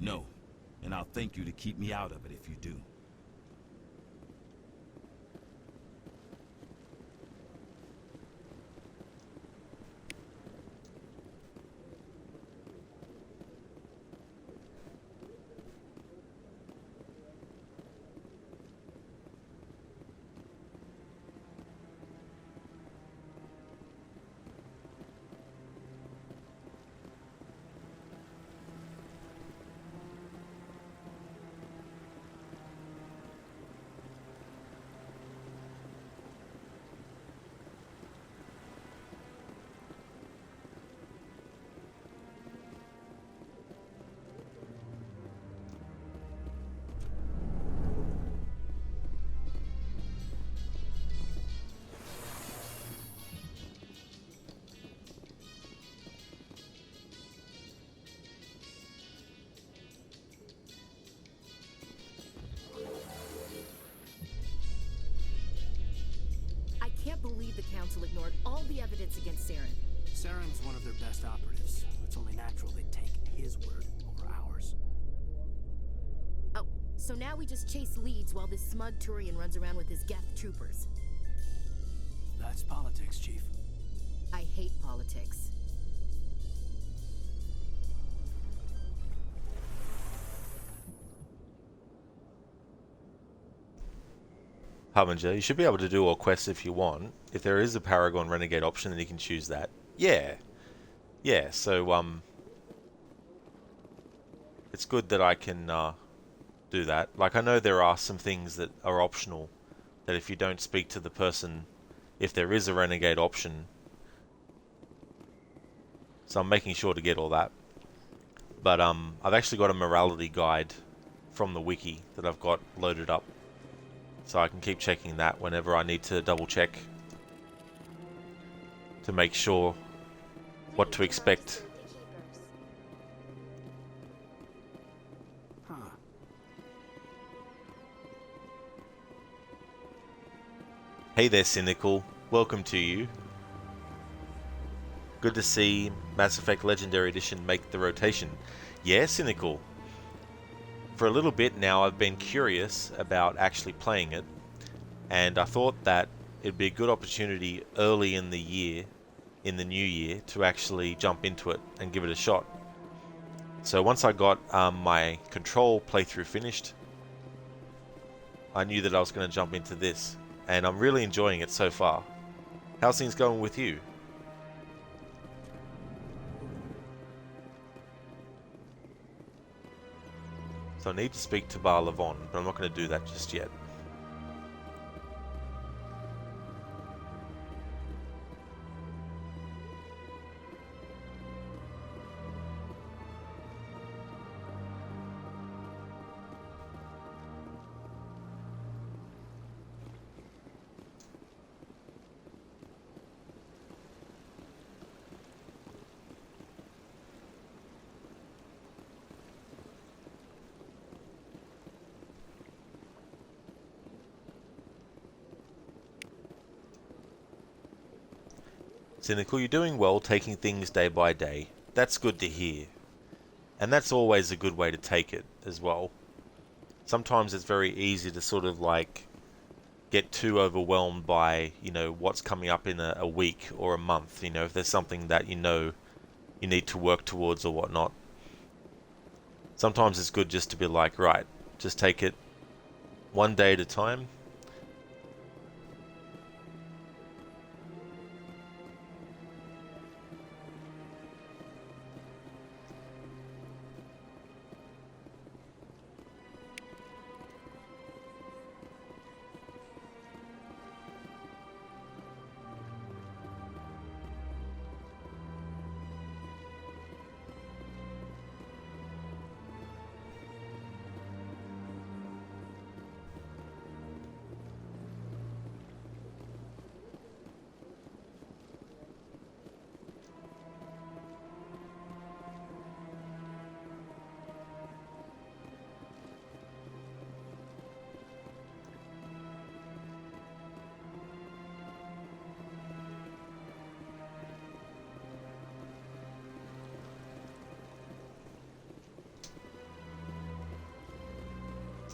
K: No. And I'll thank you to keep me out of it if you do.
O: I can't believe the Council ignored all the evidence against Saren.
I: Saren's one of their best operatives. It's only natural they'd take his word over ours.
O: Oh, so now we just chase leads while this smug Turian runs around with his Geth troopers.
I: That's politics, Chief.
O: I hate politics.
A: Harbinger, you should be able to do all quests if you want. If there is a Paragon Renegade option, then you can choose that. Yeah. Yeah, so, it's good that I can, do that. Like, I know there are some things that are optional, that if you don't speak to the person, if there is a Renegade option. So I'm making sure to get all that. But, I've actually got a morality guide from the wiki that I've got loaded up. So I can keep checking that whenever I need to double check to make sure what to expect.
I: Huh.
A: Hey there, Cynical. Welcome to you. Good to see Mass Effect Legendary Edition make the rotation. Yeah, Cynical. for a little bit now I've been curious about actually playing it, and I thought that it'd be a good opportunity early in the year, in the new year, to actually jump into it and give it a shot. So once I got my Control playthrough finished, I knew that I was going to jump into this, and I'm really enjoying it so far. How's things going with you? So I need to speak to Bar Levon, but I'm not going to do that just yet. Cynical, you're doing well, taking things day by day. That's good to hear. And that's always a good way to take it as well. Sometimes it's very easy to sort of like get too overwhelmed by, you know, what's coming up in a week or a month, you know, if there's something that you know you need to work towards or whatnot. Sometimes it's good just to be like, right, just take it one day at a time.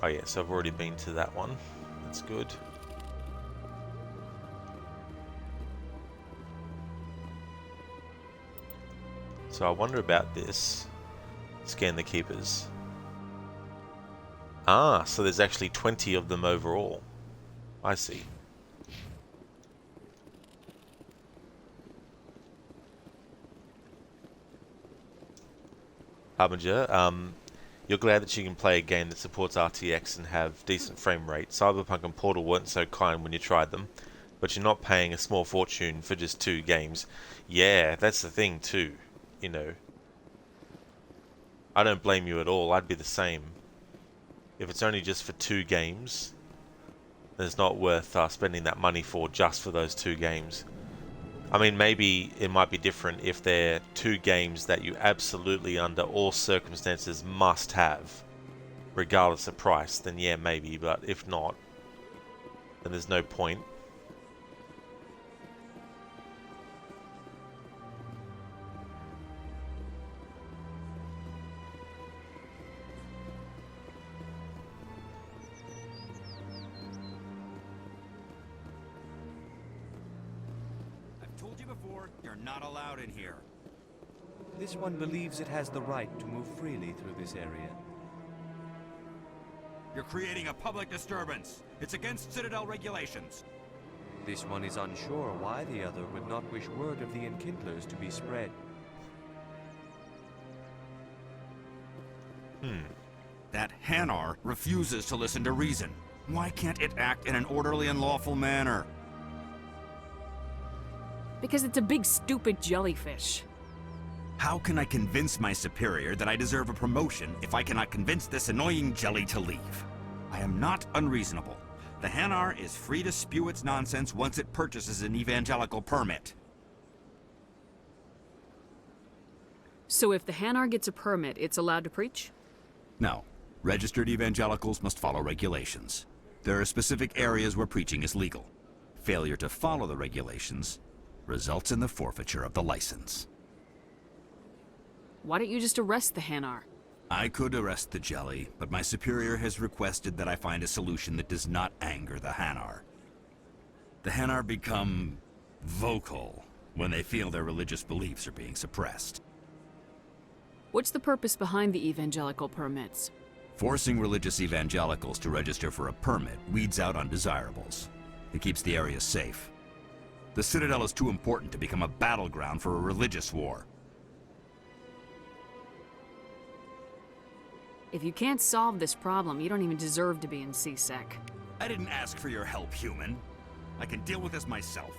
A: Oh yes, I've already been to that one. That's good. So I wonder about this. Scan the keepers. Ah, so there's actually 20 of them overall. I see. Harbinger, you're glad that you can play a game that supports RTX and have decent frame rate. Cyberpunk and Portal weren't so kind when you tried them, but you're not paying a small fortune for just 2 games. Yeah, that's the thing too, you know. I don't blame you at all, I'd be the same. If it's only just for 2 games, then it's not worth spending that money for just for those 2 games. I mean, maybe it might be different if they're 2 games that you absolutely under all circumstances must have, regardless of price, then yeah, maybe, but if not, then there's no point.
F: You're not allowed in here. This one believes it has the right to move freely through this area.
Q: You're creating a public disturbance. It's against Citadel regulations.
F: This one is unsure why the other would not wish word of the Enkindlers to be spread.
Q: That Hanar refuses to listen to reason. Why can't it act in an orderly and lawful manner?
J: Because it's a big stupid jellyfish.
Q: How can I convince my superior that I deserve a promotion if I cannot convince this annoying jelly to leave? I am not unreasonable. The Hanar is free to spew its nonsense once it purchases an evangelical permit.
J: So if the Hanar gets a permit, it's allowed to preach?
Q: No. Registered evangelicals must follow regulations. There are specific areas where preaching is legal. Failure to follow the regulations results in the forfeiture of the license.
J: Why don't you just arrest the Hanar?
Q: I could arrest the jelly, but my superior has requested that I find a solution that does not anger the Hanar. The Hanar become vocal when they feel their religious beliefs are being suppressed.
J: What's the purpose behind the evangelical permits?
Q: Forcing religious evangelicals to register for a permit weeds out undesirables. It keeps the area safe. The Citadel is too important to become a battleground for a religious war.
J: If you can't solve this problem, you don't even deserve to be in CSEC.
Q: I didn't ask for your help, human. I can deal with this myself.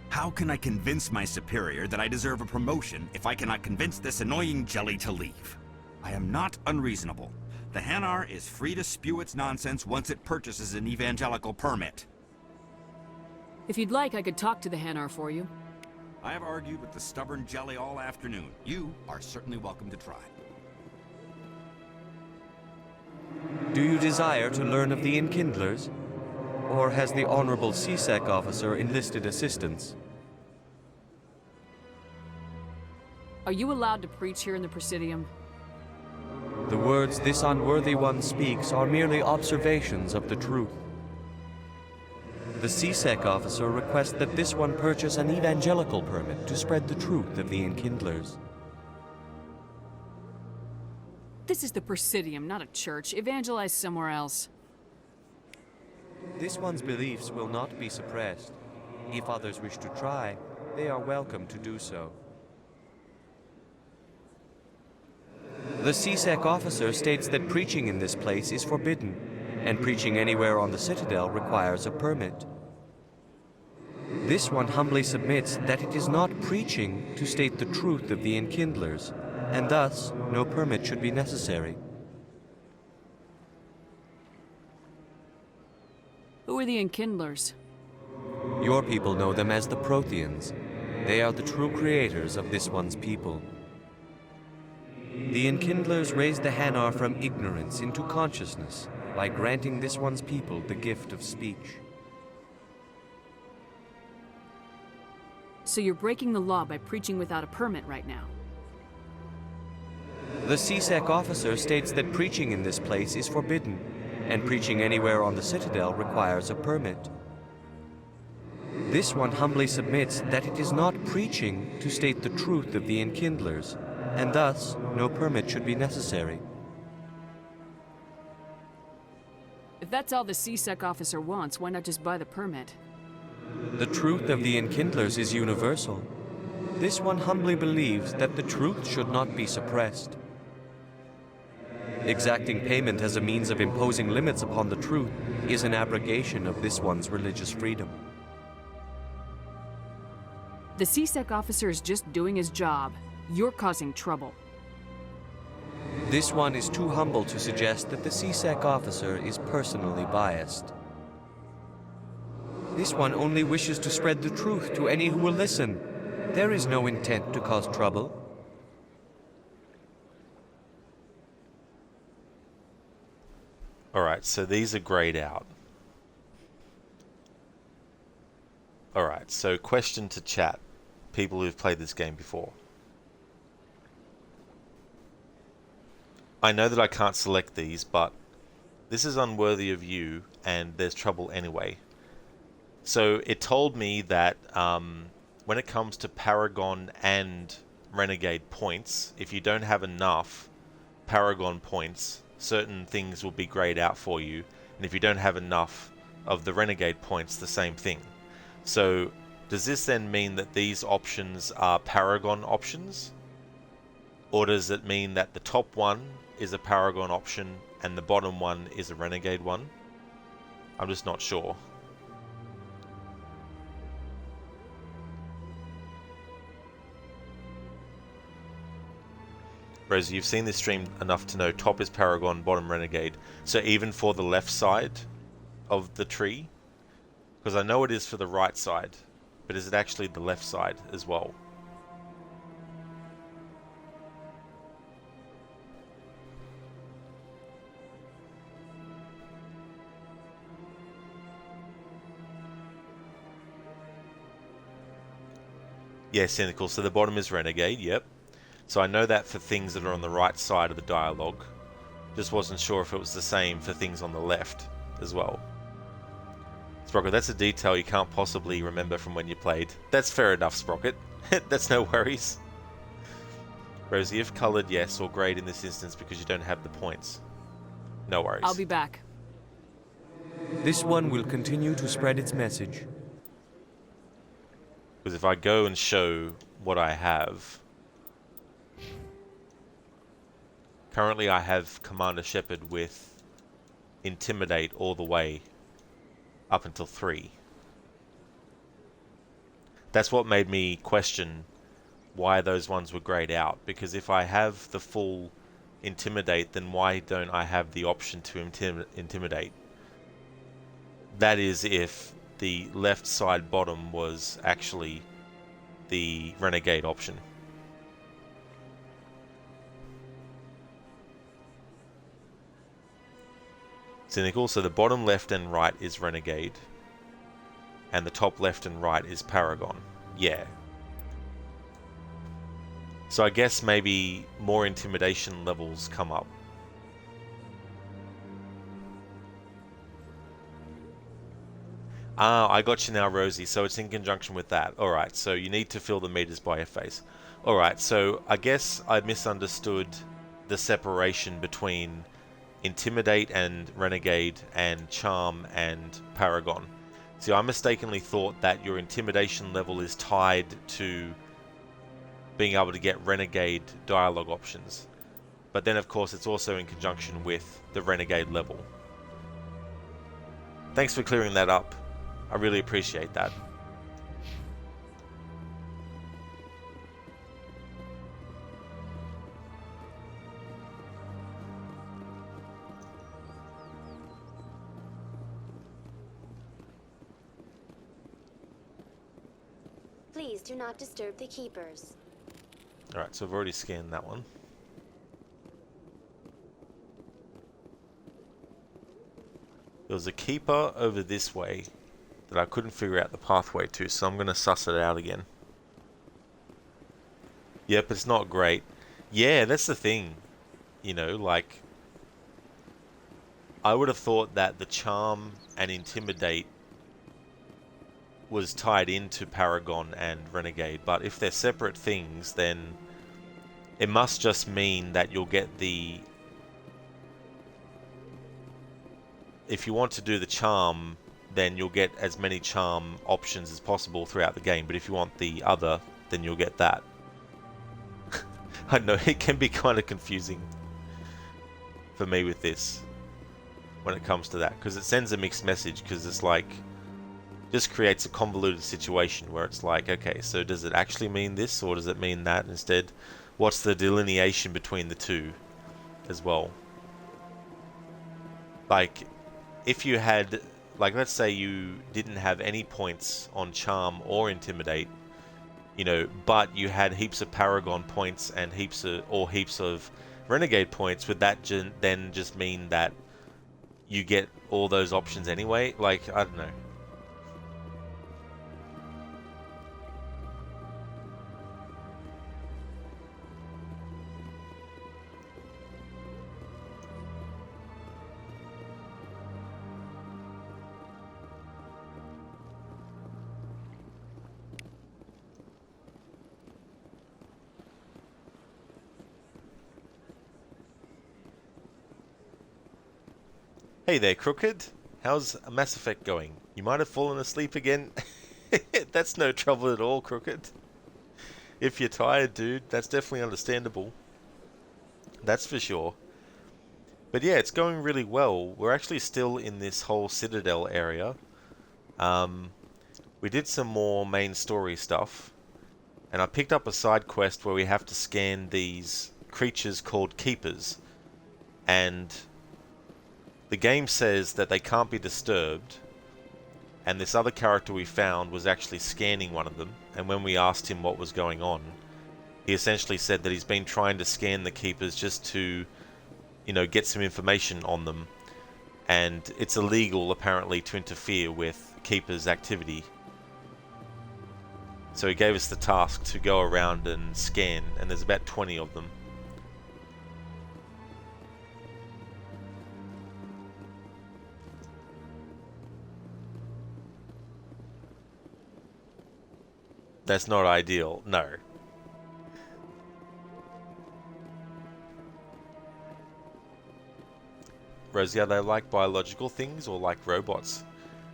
Q: How can I convince my superior that I deserve a promotion if I cannot convince this annoying jelly to leave? I am not unreasonable. The Hanar is free to spew its nonsense once it purchases an evangelical permit.
J: If you'd like, I could talk to the Hanar for you.
Q: I have argued with the stubborn jelly all afternoon. You are certainly welcome to try.
F: Do you desire to learn of the Enkindlers? Or has the Honorable CSEC officer enlisted assistance?
J: Are you allowed to preach here in the Presidium?
F: The words this unworthy one speaks are merely observations of the truth. The CSEC officer requests that this one purchase an evangelical permit to spread the truth of the Enkindlers.
J: This is the Presidium, not a church. Evangelize somewhere else.
F: This one's beliefs will not be suppressed. If others wish to try, they are welcome to do so. The CSEC officer states that preaching in this place is forbidden, and preaching anywhere on the Citadel requires a permit. This one humbly submits that it is not preaching to state the truth of the Enkindlers, and thus no permit should be necessary.
J: Who are the Enkindlers?
F: Your people know them as the Protheans. They are the true creators of this one's people. The Enkindlers raised the Hanar from ignorance into consciousness by granting this one's people the gift of speech.
J: So you're breaking the law by preaching without a permit right now?
F: The CSEC officer states that preaching in this place is forbidden, and preaching anywhere on the Citadel requires a permit. This one humbly submits that it is not preaching to state the truth of the Enkindlers, and thus no permit should be necessary.
J: If that's all the CSEC officer wants, why not just buy the permit?
F: The truth of the Enkindlers is universal. This one humbly believes that the truth should not be suppressed. Exacting payment as a means of imposing limits upon the truth is an abrogation of this one's religious freedom.
J: The CSEC officer is just doing his job. You're causing trouble.
F: This one is too humble to suggest that the CSEC officer is personally biased. This one only wishes to spread the truth to any who will listen. There is no intent to cause trouble.
A: Alright, so these are grayed out. Alright, so question to chat. People who've played this game before. I know that I can't select these, but this is unworthy of you, and there's trouble anyway. So it told me that when it comes to Paragon and Renegade points, if you don't have enough Paragon points, certain things will be grayed out for you, and if you don't have enough of the Renegade points, the same thing. So does this then mean that these options are Paragon options? Or does it mean that the top one is a Paragon option and the bottom one is a Renegade one? I'm just not sure. Whereas you've seen this stream enough to know top is Paragon, bottom Renegade. So even for the left side of the tree? Because I know it is for the right side, but is it actually the left side as well? Yeah, Cynical. So the bottom is Renegade, yep. So I know that for things that are on the right side of the dialogue. Just wasn't sure if it was the same for things on the left as well. Sprocket, that's a detail you can't possibly remember from when you played. That's fair enough, Sprocket. That's no worries. Rosie, if coloured, yes, or greyed in this instance because you don't have the points. No worries.
J: I'll be back.
F: This one will continue to spread its message.
A: Because if I go and show what I have... Currently I have Commander Shepard with Intimidate all the way up until 3. That's what made me question why those ones were grayed out, because if I have the full Intimidate, then why don't I have the option to Intimidate? That is if the left side bottom was actually the Renegade option. Cynical, so the bottom left and right is Renegade, and the top left and right is Paragon. Yeah. So I guess maybe more intimidation levels come up. Ah, I got you now, Rosie, so it's in conjunction with that. Alright, so you need to fill the meters by your face. Alright, so I guess I misunderstood the separation between Intimidate and Renegade and Charm and Paragon. See, I mistakenly thought that your intimidation level is tied to being able to get Renegade dialogue options. But then, of course, it's also in conjunction with the Renegade level. Thanks for clearing that up. I really appreciate that.
G: Please do not disturb the keepers.
A: Alright, so I've already scanned that one. There was a keeper over this way that I couldn't figure out the pathway to, so I'm going to suss it out again. Yep, it's not great. Yeah, that's the thing. You know, like... I would have thought that the Charm and Intimidate was tied into Paragon and Renegade, but if they're separate things, then it must just mean that you'll get the... If you want to do the Charm, then you'll get as many Charm options as possible throughout the game, but if you want the other, then you'll get that. I know, it can be kind of confusing for me with this when it comes to that, because it sends a mixed message, because it's like... just creates a convoluted situation where it's like, okay, so does it actually mean this, or does it mean that instead? What's the delineation between the two as well? Like, if you had, like, let's say you didn't have any points on Charm or Intimidate, you know, but you had heaps of Paragon points and heaps of Renegade points, would that then just mean that you get all those options anyway? Like, I don't know. Hey there, Crooked. How's Mass Effect going? You might have fallen asleep again. That's no trouble at all, Crooked. If you're tired, dude, that's definitely understandable. That's for sure. But yeah, it's going really well. We're actually still in this whole Citadel area. We did some more main story stuff. And I picked up a side quest where we have to scan these creatures called Keepers. And... the game says that they can't be disturbed, and this other character we found was actually scanning one of them, and when we asked him what was going on, he essentially said that he's been trying to scan the Keepers just to, you know, get some information on them, and it's illegal apparently to interfere with Keepers' activity. So he gave us the task to go around and scan, and there's about 20 of them. That's not ideal, no. Rosie, are they like biological things or like robots?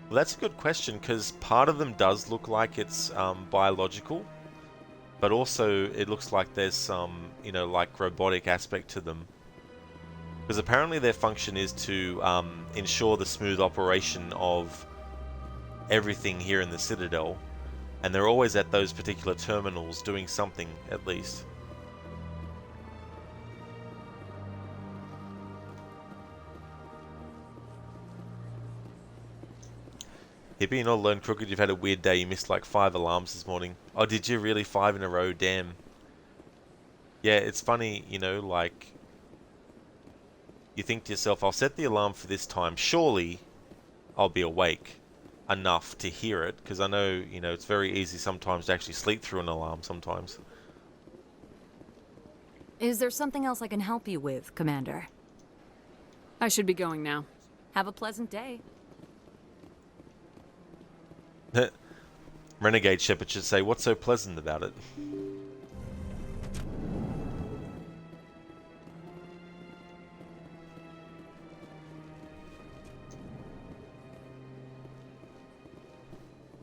A: Well, that's a good question, because part of them does look like it's biological, but also it looks like there's some, you know, like robotic aspect to them. Because apparently their function is to ensure the smooth operation of everything here in the Citadel, and they're always at those particular terminals doing something, at least. Hippie, you not alone, Crooked. You've had a weird day. You missed like 5 alarms this morning. Oh, did you really? 5 in a row? Damn. Yeah, it's funny, you know, like... You think to yourself, I'll set the alarm for this time. Surely I'll be awake enough to hear it. Because I know, you know, it's very easy sometimes to actually sleep through an alarm sometimes.
B: Is there something else I can help you with, Commander?
J: I should be going now.
B: Have a pleasant day.
A: Renegade Shepherd should say, what's so pleasant about it?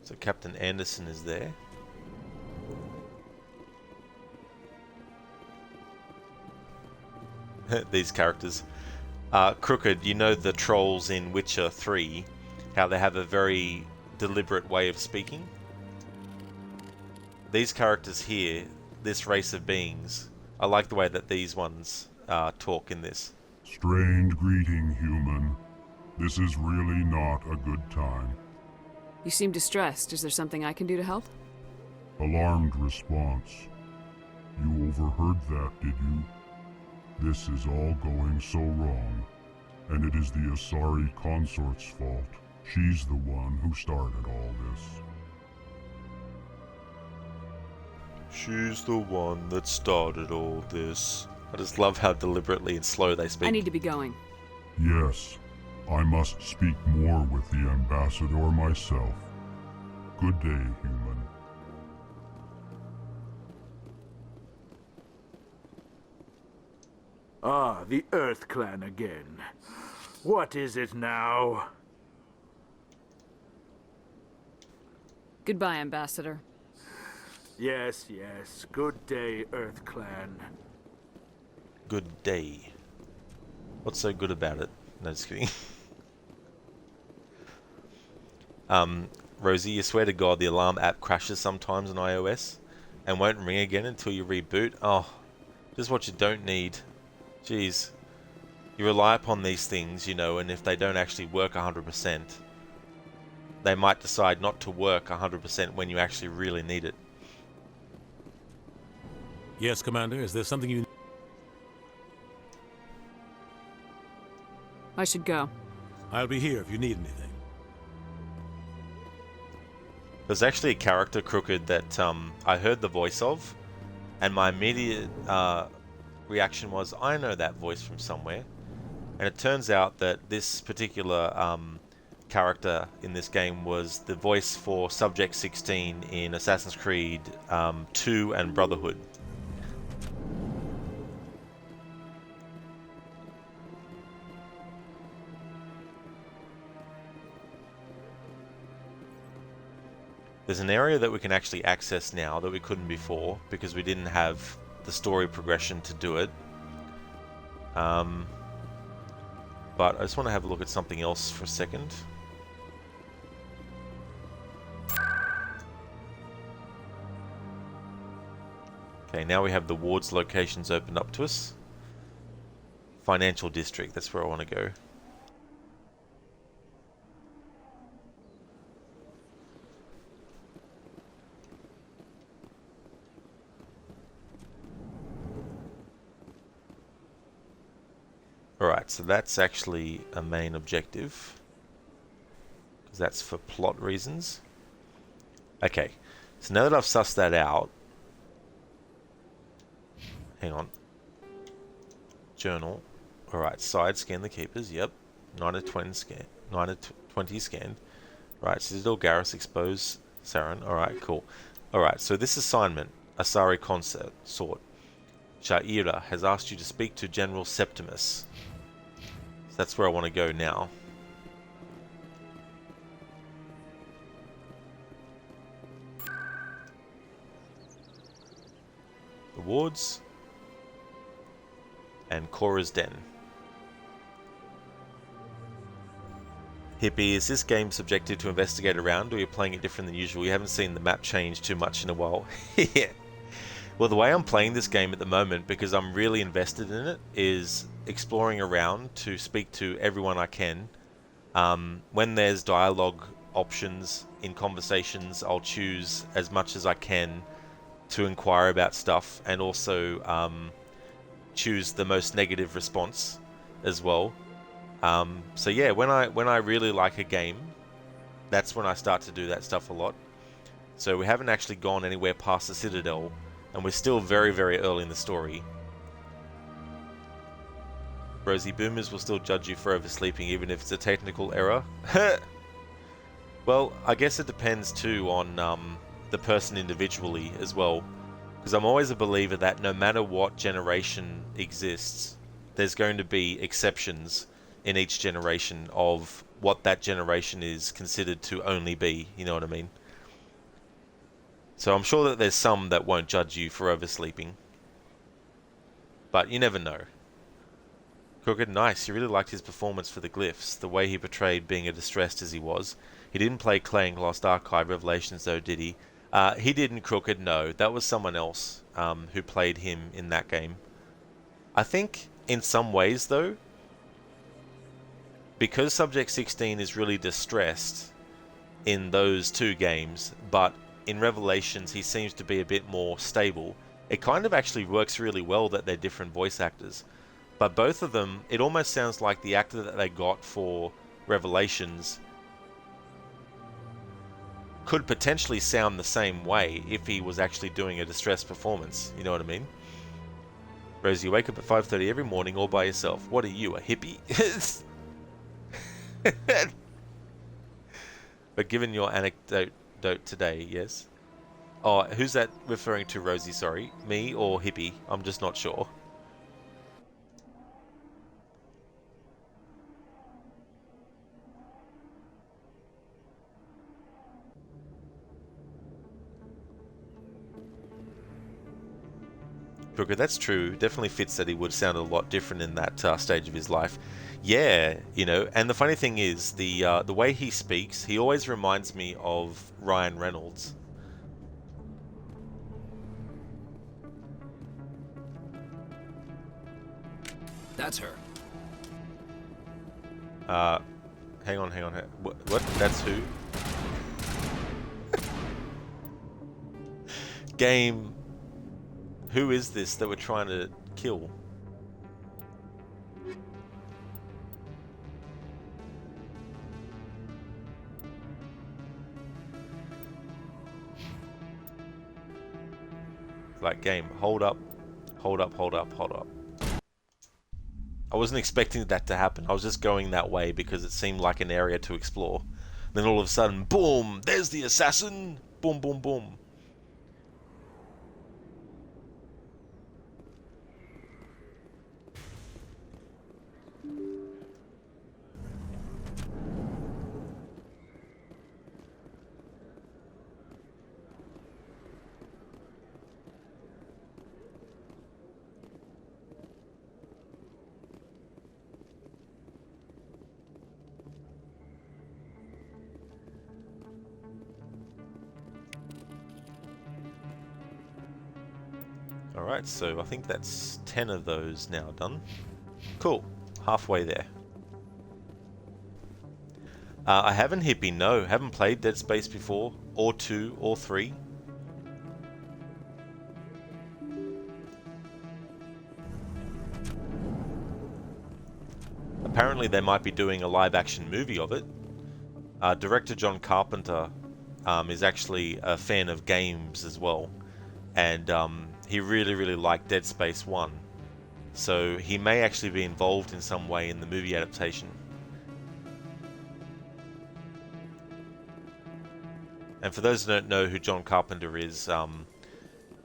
A: So Captain Anderson is there. These characters. Crooked, you know the trolls in Witcher 3, how they have a very deliberate way of speaking? These characters here, this race of beings, I like the way that these ones talk in this.
R: Strange greeting, human. This is really not a good time.
J: You seem distressed. Is there something I can do to help?
R: Alarmed response. You overheard that, did you? This is all going so wrong, and it is the Asari consort's fault. She's the one who started all this.
A: She's the one that started all this. I just love how deliberately and slow they speak.
J: I need to be going.
R: Yes, I must speak more with the ambassador myself. Good day, human.
V: Ah, the Earth Clan again. What is it now?
J: Goodbye, Ambassador.
V: Yes, yes. Good day, Earth Clan.
A: Good day. What's so good about it? No, just kidding. Rosie, you swear to God the alarm app crashes sometimes on iOS and won't ring again until you reboot? Oh, just what you don't need. Jeez. You rely upon these things, you know, and if they don't actually work 100%, they might decide not to work 100% when you actually really need it.
L: Yes, Commander, is there something you...
J: I should go.
L: I'll be here if you need anything.
A: There's actually a character, Crooked, that I heard the voice of, and my immediate reaction was, I know that voice from somewhere. And it turns out that this particular character in this game was the voice for Subject 16 in Assassin's Creed 2 and Brotherhood. There's an area that we can actually access now that we couldn't before because we didn't have the story progression to do it. But I just want to have a look at something else for a second. Okay, now we have the wards locations opened up to us. Financial District, that's where I want to go. Alright, so that's actually a main objective. Because that's for plot reasons. Okay, So now that I've sussed that out, hang on. Journal. Alright, side scan the keepers, yep. 9 of 20 scan. 9 of 20 scanned. Right, Citadel, Garrus, expose Saren. Alright, cool. Alright, so this assignment, Asari Consort, Sha'ira has asked you to speak to General Septimus. So that's where I want to go now. Awards. And Cora's Den. Hippie, is this game subjective to investigate around, or you're playing it different than usual? You haven't seen the map change too much in a while. Yeah. Well, the way I'm playing this game at the moment, because I'm really invested in it, is exploring around to speak to everyone I can. When there's dialogue options in conversations, I'll choose as much as I can to inquire about stuff, and also choose the most negative response as well. So yeah, when I really like a game, that's when I start to do that stuff a lot. So we haven't actually gone anywhere past the Citadel, and we're still very, very early in the story. Rosie, boomers will still judge you for oversleeping even if it's a technical error. Well, I guess it depends too on the person individually as well. Because I'm always a believer that no matter what generation exists, there's going to be exceptions in each generation of what that generation is considered to only be, you know what I mean? So I'm sure that there's some that won't judge you for oversleeping. But you never know. Crooked, nice. You really liked his performance for the glyphs, the way he portrayed being as distressed as he was. He didn't play Clay and Lost Archive Revelations though, did he? He didn't, Crooked, no. That was someone else who played him in that game. I think in some ways though, because Subject 16 is really distressed in those two games, but in Revelations he seems to be a bit more stable, it kind of actually works really well that they're different voice actors. But both of them, it almost sounds like the actor that they got for Revelations could potentially sound the same way if he was actually doing a distressed performance, you know what I mean? Rosie, you wake up at 5:30 every morning all by yourself. What are you, a hippie? But given your anecdote today, yes? Oh, who's that referring to, Rosie, sorry? Me or hippie? I'm just not sure. Brooker, that's true. Definitely fits that he would sound a lot different in that stage of his life. Yeah, you know, and the funny thing is, the way he speaks, he always reminds me of Ryan Reynolds.
N: That's her.
A: Hang on. What? That's who? Game. Who is this that we're trying to kill? Like, game, hold up. I wasn't expecting that to happen. I was just going that way because it seemed like an area to explore. Then all of a sudden, boom! There's the assassin! Boom, boom, boom. Alright, so I think that's 10 of those now done. Cool. Halfway there. I haven't hippie, no. Haven't played Dead Space before, or 2, or 3. Apparently they might be doing a live-action movie of it. Director John Carpenter is actually a fan of games as well, and he really liked Dead Space 1. So he may actually be involved in some way in the movie adaptation. And for those who don't know who John Carpenter is,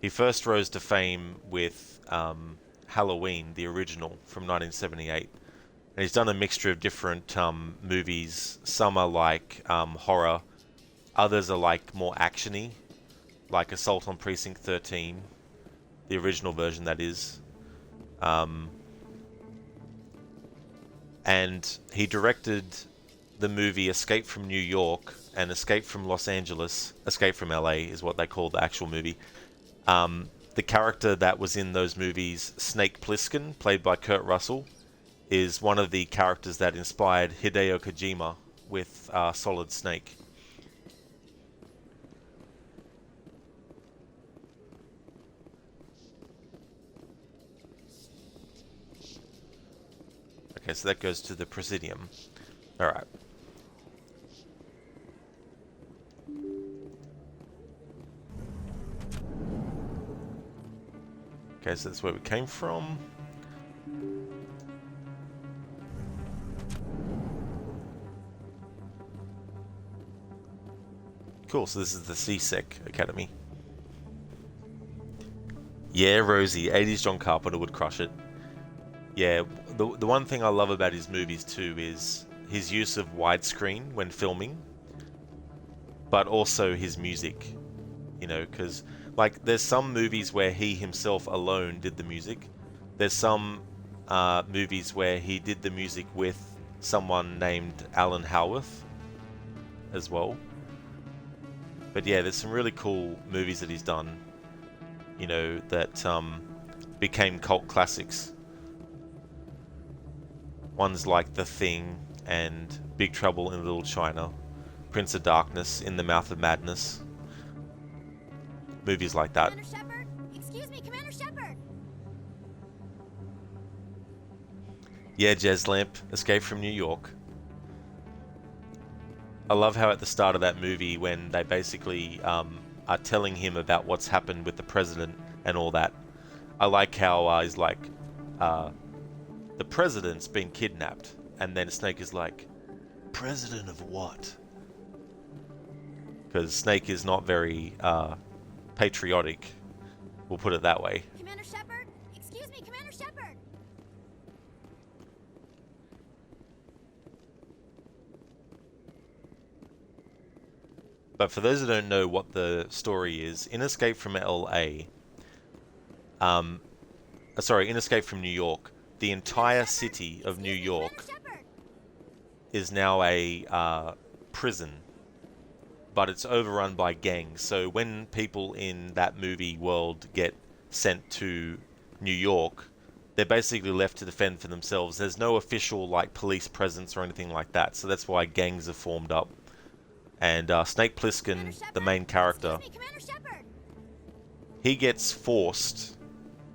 A: he first rose to fame with Halloween, the original from 1978. And he's done a mixture of different movies. Some are like horror, others are like more actiony, like Assault on Precinct 13, the original version that is. And he directed the movie Escape from New York and Escape from Los Angeles. Escape from LA is what they call the actual movie. The character that was in those movies, Snake Plissken, played by Kurt Russell, is one of the characters that inspired Hideo Kojima with Solid Snake. Okay, so that goes to the Presidium. Alright. Okay, so that's where we came from. Cool, so this is the CSEC Academy. Yeah, Rosie, 80s John Carpenter would crush it. Yeah, the one thing I love about his movies too is his use of widescreen when filming, but also his music, you know, because like there's some movies where he himself alone did the music. There's some movies where he did the music with someone named Alan Howarth as well. But yeah, there's some really cool movies that he's done, you know, that became cult classics. Ones like The Thing and Big Trouble in Little China, Prince of Darkness, In the Mouth of Madness. Movies like that.
G: Commander Shepard? Excuse me, Commander Shepard!
A: Yeah, Jez Lamp, Escape from New York. I love how at the start of that movie, when they basically are telling him about what's happened with the president and all that, I like how he's like, the president's been kidnapped, and then Snake is like, president of what? Because Snake is not very patriotic, we'll put it that way.
G: Commander Shepard? Excuse me, Commander Shepard!
A: But for those who don't know what the story is, in Escape from LA, in Escape from New York, the entire city of New York is now a prison, but it's overrun by gangs. So when people in that movie world get sent to New York, they're basically left to defend for themselves. There's no official like police presence or anything like that, so that's why gangs are formed up. And Snake Plissken, the main character, he gets forced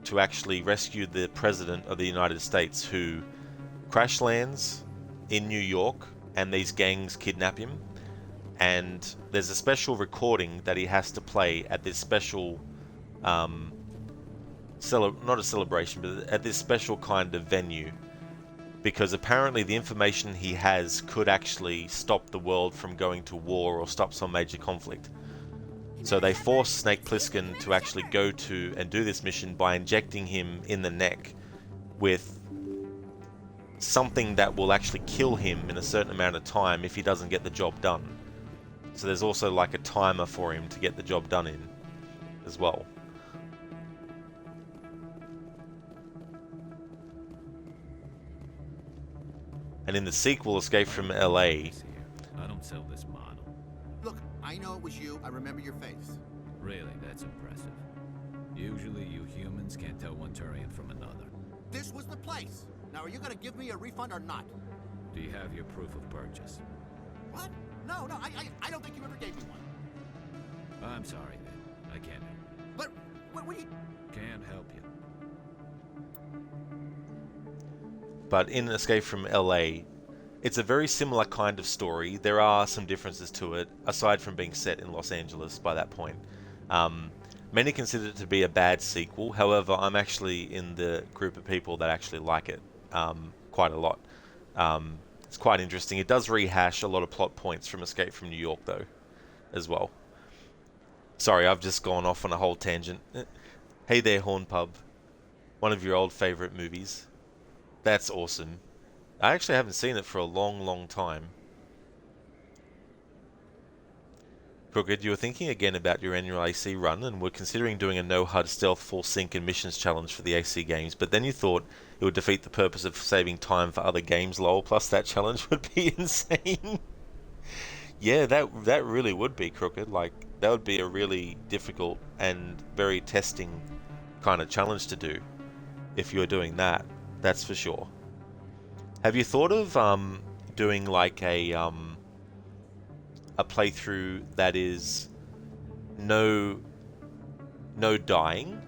A: to actually rescue the President of the United States, who crash lands in New York, and these gangs kidnap him. And there's a special recording that he has to play at this special, not a celebration, but at this special kind of venue, because apparently the information he has could actually stop the world from going to war or stop some major conflict. So they force Snake Plissken to actually go to and do this mission by injecting him in the neck with something that will actually kill him in a certain amount of time if he doesn't get the job done. So there's also like a timer for him to get the job done in as well. And in the sequel, Escape from LA,
N: I don't sell this model.
S: Look, I know it was you. I remember your face.
N: Really, that's impressive. Usually you humans can't tell one Turian from another.
S: This was the place. Now, are you going to give me a refund or not?
N: Do you have your proof of purchase?
S: What? No, I don't think you ever gave me one.
N: I'm sorry, then. I can't help you.
S: But, what do you...
N: Can't help you.
A: but in Escape from LA, It's a very similar kind of story. There are some differences to it, aside from being set in Los Angeles by that point. Many consider it to be a bad sequel. However, I'm actually in the group of people that actually like it quite a lot. It's quite interesting. It does rehash a lot of plot points from Escape from New York, though, as well. Sorry, I've just gone off on a whole tangent. Hey there, Horn Pub. One of your old favorite movies. That's awesome. I actually haven't seen it for a long, long time. Crooked, you were thinking again about your annual AC run and were considering doing a no-HUD stealth full sync and missions challenge for the AC games, but then you thought it would defeat the purpose of saving time for other games, lol, plus that challenge would be insane. Yeah, that really would be, Crooked. Like, that would be a really difficult and very testing kind of challenge to do if you're doing that, that's for sure. Have you thought of doing like a playthrough that is no dying?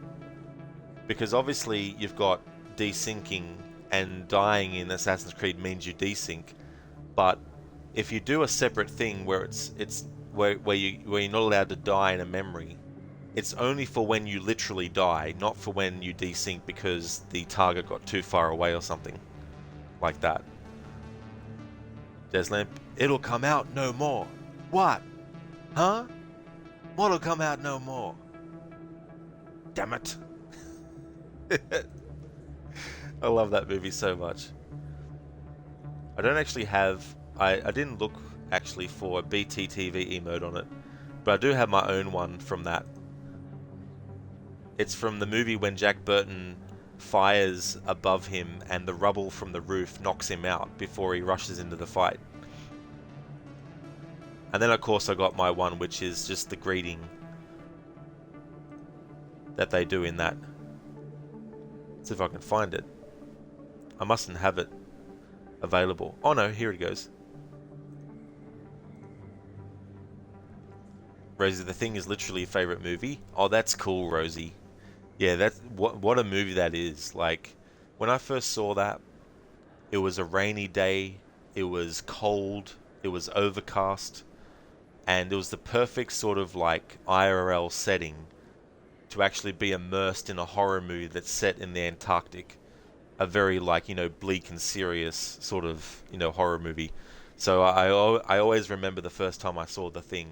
A: Because obviously you've got desyncing, and dying in Assassin's Creed means you desync, but if you do a separate thing where where you're not allowed to die in a memory, it's only for when you literally die, not for when you desync because the target got too far away or something like that. Deslamp, it'll come out no more. What? Huh? What'll come out no more? Damn it. I love that movie so much. I don't actually have... I didn't look actually for a BTTV emote on it, but I do have my own one from that. It's from the movie when Jack Burton fires above him and the rubble from the roof knocks him out before he rushes into the fight. And then of course I got my one, which is just the greeting that they do in that. Let's see if I can find it. I mustn't have it available. Oh no, here it goes. Rosie, The Thing is literally a favorite movie. Oh, that's cool, Rosie. Yeah, that's what a movie that is. Like, when I first saw that, it was a rainy day, it was cold, it was overcast, and it was the perfect sort of like IRL setting to actually be immersed in a horror movie that's set in the Antarctic. A very, like, you know, bleak and serious sort of, you know, horror movie. So I always remember the first time I saw The Thing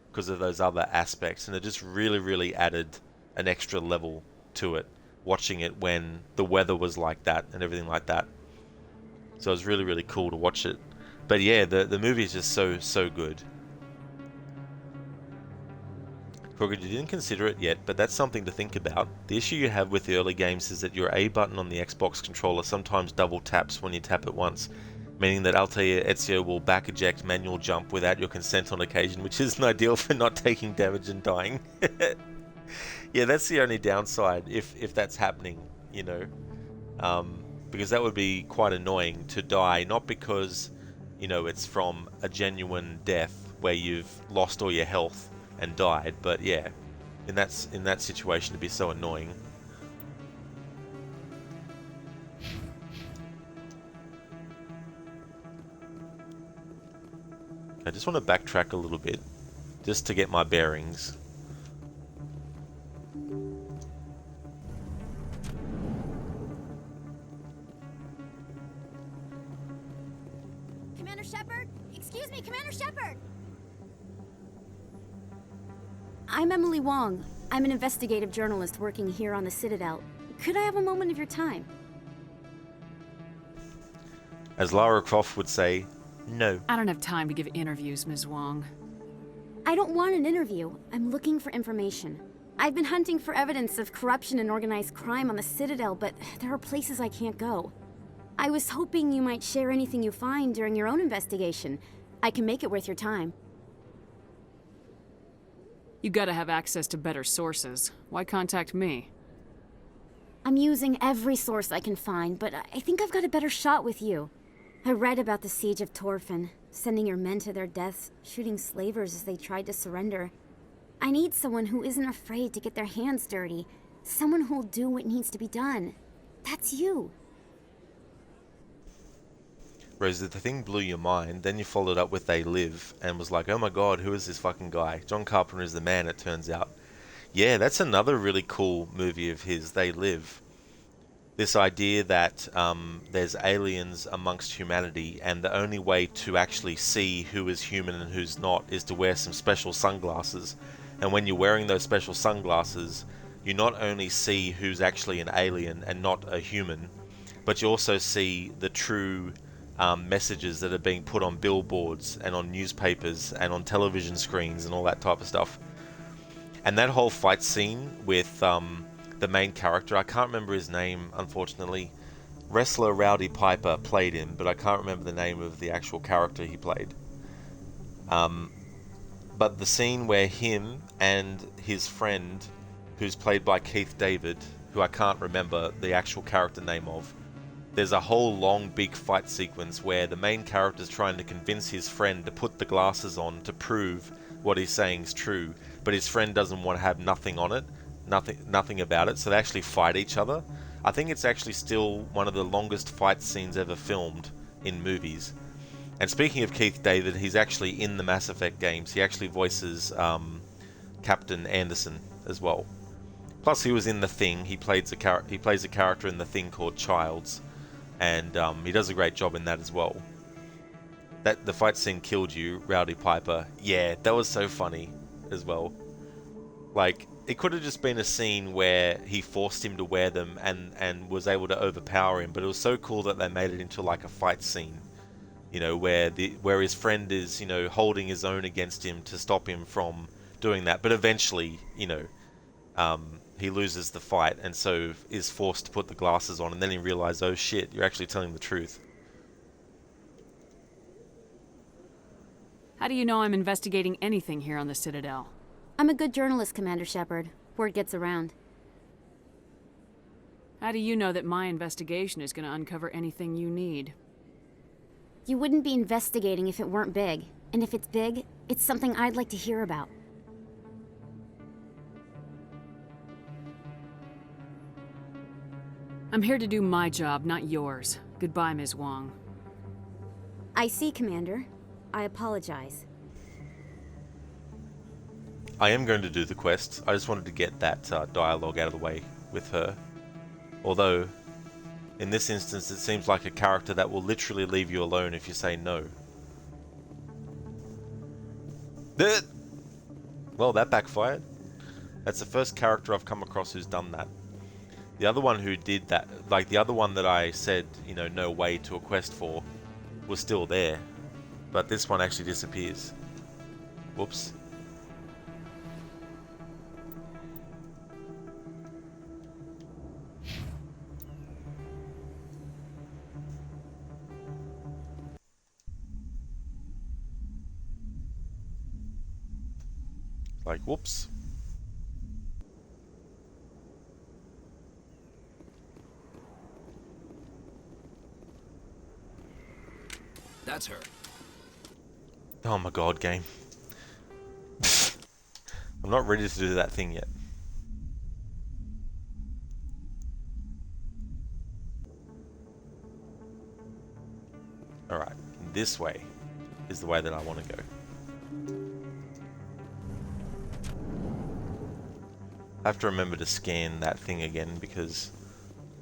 A: because of those other aspects, and it just really, really added an extra level to it, watching it when the weather was like that and everything like that. So it was really, really cool to watch it. But yeah, the movie is just so good. Crooked, you didn't consider it yet, but that's something to think about. The issue you have with the early games is that your A button on the Xbox controller sometimes double taps when you tap it once, meaning that Altair Ezio will back eject manual jump without your consent on occasion, which isn't ideal for not taking damage and dying. Yeah, that's the only downside if that's happening, you know, because that would be quite annoying to die, not because, you know, it's from a genuine death where you've lost all your health and died, but yeah, in that situation it'd be so annoying. I just want to backtrack a little bit just to get my bearings.
G: Commander Shepard? Excuse me, Commander Shepard! I'm Emily Wong. I'm an investigative journalist working here on the Citadel. Could I have a moment of your time?
A: As Lara Croft would say, no.
J: I don't have time to give interviews, Ms. Wong.
G: I don't want an interview. I'm looking for information. I've been hunting for evidence of corruption and organized crime on the Citadel, but there are places I can't go. I was hoping you might share anything you find during your own investigation. I can make it worth your time.
J: You gotta have access to better sources. Why contact me?
G: I'm using every source I can find, but I think I've got a better shot with you. I read about the siege of Torfin, sending your men to their deaths, shooting slavers as they tried to surrender. I need someone who isn't afraid to get their hands dirty. Someone who'll do what needs to be done. That's you.
A: Whereas if the thing blew your mind, then you followed up with They Live and was like, oh my god, who is this fucking guy? John Carpenter is the man, it turns out. Yeah, that's another really cool movie of his, They Live. This idea that there's aliens amongst humanity, and the only way to actually see who is human and who's not is to wear some special sunglasses. And when you're wearing those special sunglasses, you not only see who's actually an alien and not a human, but you also see the true messages that are being put on billboards and on newspapers and on television screens and all that type of stuff. And that whole fight scene with the main character, I can't remember his name, unfortunately. Wrestler Rowdy Piper played him, but I can't remember the name of the actual character he played. But the scene where him and his friend, who's played by Keith David, who I can't remember the actual character name of, there's a whole long big fight sequence where the main character is trying to convince his friend to put the glasses on to prove what he's saying is true, but his friend doesn't want to have nothing on it, nothing about it, so they actually fight each other. I think it's actually still one of the longest fight scenes ever filmed in movies. And speaking of Keith David, he's actually in the Mass Effect games. He actually voices Captain Anderson as well. Plus, he was in The Thing. He plays a character in The Thing called Childs, and he does a great job in that as well. The fight scene killed you, Rowdy Piper. Yeah, that was so funny as well. Like, it could have just been a scene where he forced him to wear them and was able to overpower him, but it was so cool that they made it into like a fight scene, you know, where his friend is, you know, holding his own against him to stop him from doing that, but eventually, you know, he loses the fight and so is forced to put the glasses on, and then he realizes, oh shit, you're actually telling the truth.
J: How do you know I'm investigating anything here on the Citadel?
G: I'm a good journalist, Commander Shepard. Word gets around.
J: How do you know that my investigation is going to uncover anything you need?
G: You wouldn't be investigating if it weren't big. And if it's big, it's something I'd like to hear about.
J: I'm here to do my job, not yours. Goodbye, Ms. Wong.
G: I see, Commander. I apologize.
A: I am going to do the quest. I just wanted to get that dialogue out of the way with her. Although, in this instance, it seems like a character that will literally leave you alone if you say no. Well, that backfired. That's the first character I've come across who's done that. The other one who did that, like the other one that I said, you know, no way to a quest for, was still there. But this one actually disappears. Whoops. Like, whoops.
N: That's her.
A: Oh my god, game. I'm not ready to do that thing yet. Alright, this way is the way that I want to go. I have to remember to scan that thing again because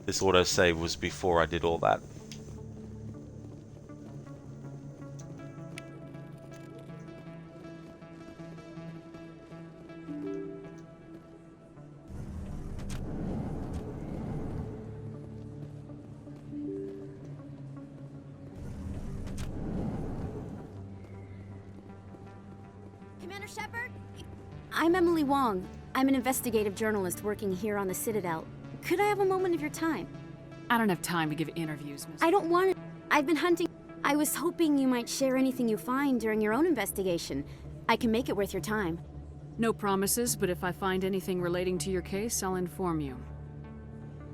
A: this autosave was before I did all that.
G: Commander Shepard? I'm Emily Wong. I'm an investigative journalist working here on the Citadel. Could I have a moment of your time?
J: I don't have time to give interviews, Miss.
G: I don't want it. I've been hunting. I was hoping you might share anything you find during your own investigation. I can make it worth your time.
J: No promises, but if I find anything relating to your case, I'll inform you.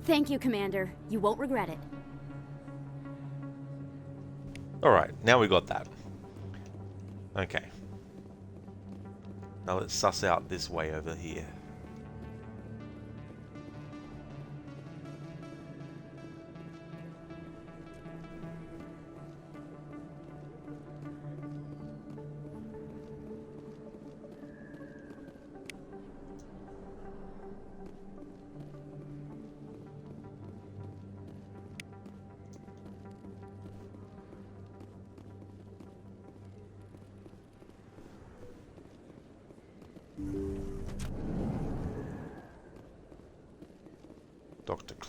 G: Thank you, Commander. You won't regret it.
A: Alright, now we got that. Okay. Now let's suss out this way over here.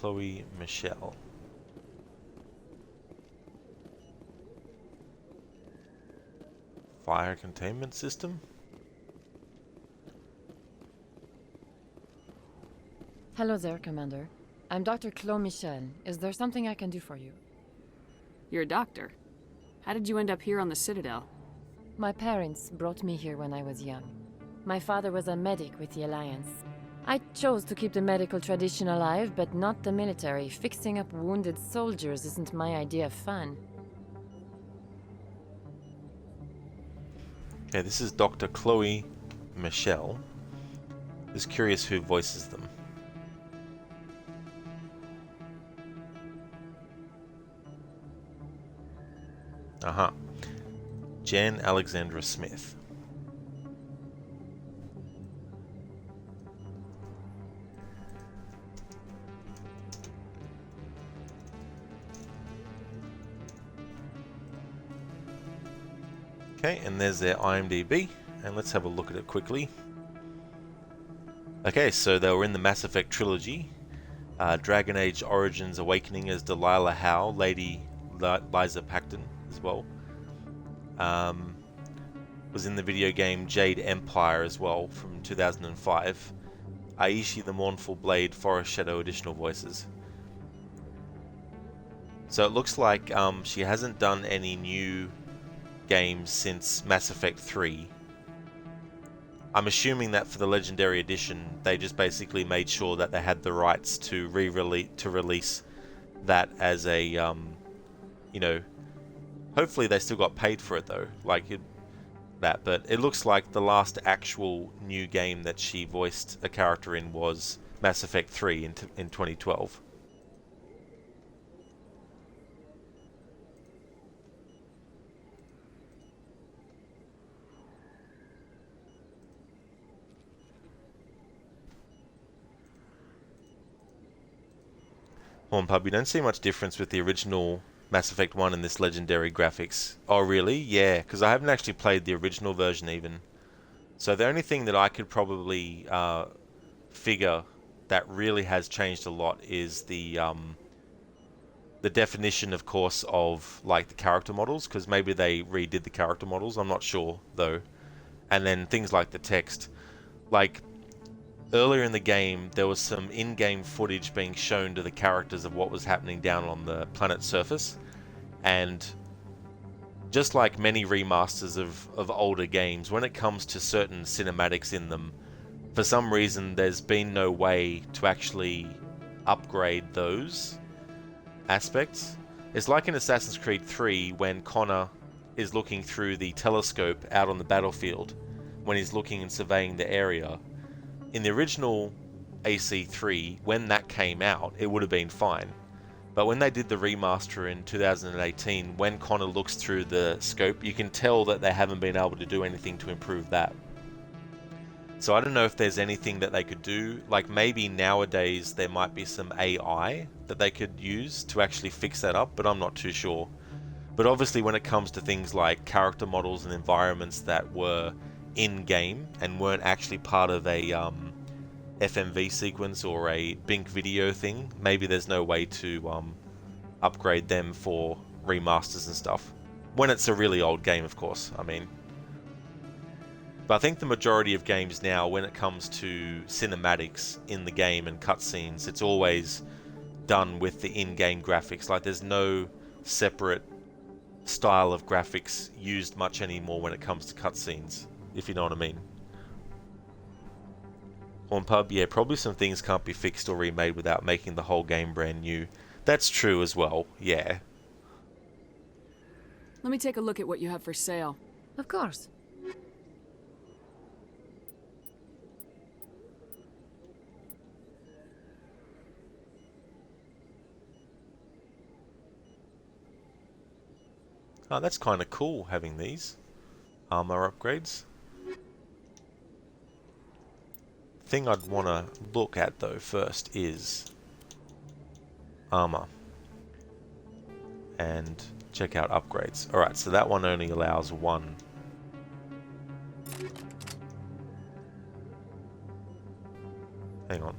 A: Chloe Michelle. Fire containment system?
P: Hello there, Commander. I'm Dr. Chloe Michel. Is there something I can do for you?
J: You're a doctor. How did you end up here on the Citadel?
P: My parents brought me here when I was young. My father was a medic with the Alliance. I chose to keep the medical tradition alive, but not the military. Fixing up wounded soldiers isn't my idea of fun.
A: Okay, this is Dr. Chloe Michelle. Just curious who voices them. Aha. Jan Alexandra Smith. Okay, and there's their IMDb, and let's have a look at it quickly. Okay, so they were in the Mass Effect trilogy, Dragon Age Origins Awakening as Delilah Howe, Lady Liza Pacton as well. Was in the video game Jade Empire as well from 2005. Aishi the Mournful Blade, Forest Shadow additional voices. So it looks like she hasn't done any new games since Mass Effect 3. I'm assuming that for the Legendary Edition, they just basically made sure that they had the rights to release that as a, you know, hopefully they still got paid for it though, like that. But it looks like the last actual new game that she voiced a character in was Mass Effect 3 in 2012. Pub, you don't see much difference with the original Mass Effect 1 and this legendary graphics. Oh really? Yeah, because I haven't actually played the original version even. So the only thing that I could probably figure that really has changed a lot is the definition, of course, of like the character models, because maybe they redid the character models, I'm not sure though. And then things like the text. Like earlier in the game, there was some in-game footage being shown to the characters of what was happening down on the planet's surface. And just like many remasters of older games, when it comes to certain cinematics in them, for some reason there's been no way to actually upgrade those aspects. It's like in Assassin's Creed 3 when Connor is looking through the telescope out on the battlefield, when he's looking and surveying the area. In the original AC3, when that came out, it would have been fine. But when they did the remaster in 2018, when Connor looks through the scope, you can tell that they haven't been able to do anything to improve that. So I don't know if there's anything that they could do. Like maybe nowadays there might be some AI that they could use to actually fix that up, but I'm not too sure. But obviously when it comes to things like character models and environments that were in-game and weren't actually part of a FMV sequence or a Bink video thing, maybe there's no way to upgrade them for remasters and stuff. When it's a really old game, of course, I mean. But I think the majority of games now, when it comes to cinematics in the game and cutscenes, it's always done with the in-game graphics. Like there's no separate style of graphics used much anymore when it comes to cutscenes, if you know what I mean. Pub, yeah, probably some things can't be fixed or remade without making the whole game brand new. That's true as well, yeah.
J: Let me take a look at what you have for sale.
P: Of course.
A: Oh, that's kind of cool having these armor upgrades. Thing I'd want to look at though first is armor and check out upgrades. Alright, so that one only allows one. Hang on.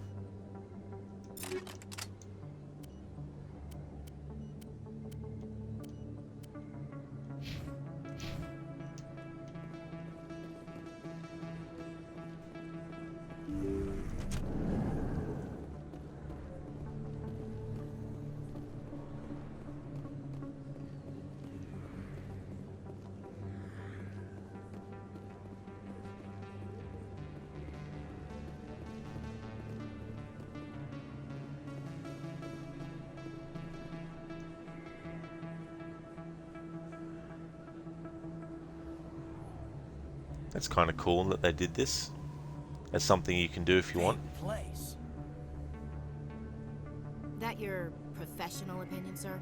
A: That's kind of cool that they did this. That's something you can do if you want.
O: Place. That your professional opinion, sir?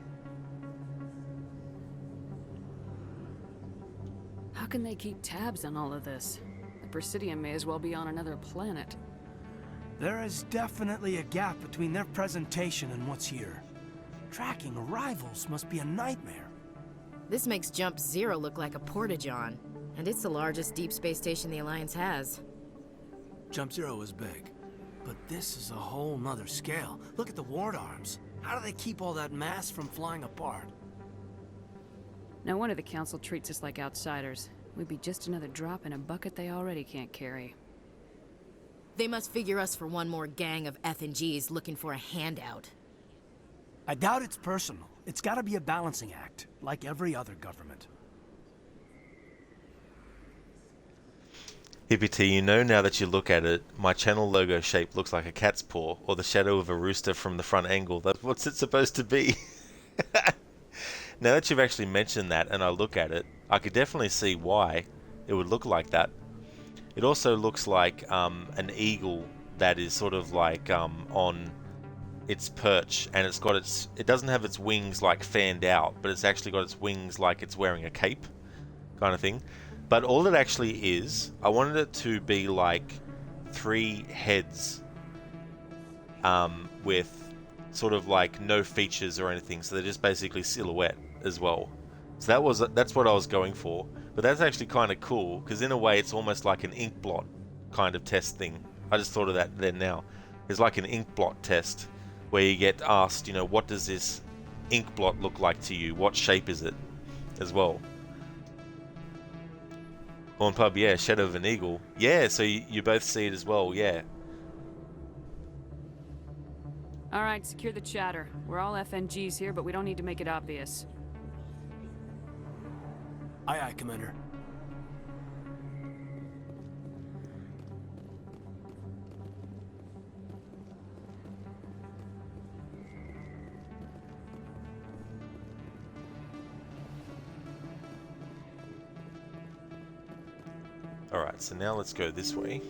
J: How can they keep tabs on all of this? The Presidium may as well be on another planet.
I: There is definitely a gap between their presentation and what's here. Tracking arrivals must be a nightmare.
O: This makes Jump Zero look like a porta-john, and it's the largest deep space station the Alliance has.
I: Jump Zero is big, but this is a whole nother scale. Look at the ward arms. How do they keep all that mass from flying apart?
J: No wonder the Council treats us like outsiders. We'd be just another drop in a bucket they already can't carry.
O: They must figure us for one more gang of F&Gs looking for a handout.
I: I doubt it's personal. It's gotta be a balancing act, like every other government.
A: Hippity, you know now that you look at it, my channel logo shape looks like a cat's paw, or the shadow of a rooster from the front angle. That's what's it supposed to be. Now that you've actually mentioned that and I look at it, I could definitely see why it would look like that. It also looks like an eagle that is sort of like on its perch, and it doesn't have its wings like fanned out, but it's actually got its wings like it's wearing a cape kind of thing. But all it actually is, I wanted it to be like 3 heads with sort of like no features or anything, so they're just basically silhouette as well. So that's what I was going for. But that's actually kind of cool, because in a way it's almost like an ink blot kind of test thing. I just thought of that then now. It's like an ink blot test where you get asked, you know, what does this ink blot look like to you? What shape is it as well? Horn Pub, yeah, Shadow of an Eagle. Yeah, so you both see it as well, yeah.
J: Alright, secure the chatter. We're all FNGs here, but we don't need to make it obvious.
I: Aye, aye, Commander.
A: Alright, so now let's go this way.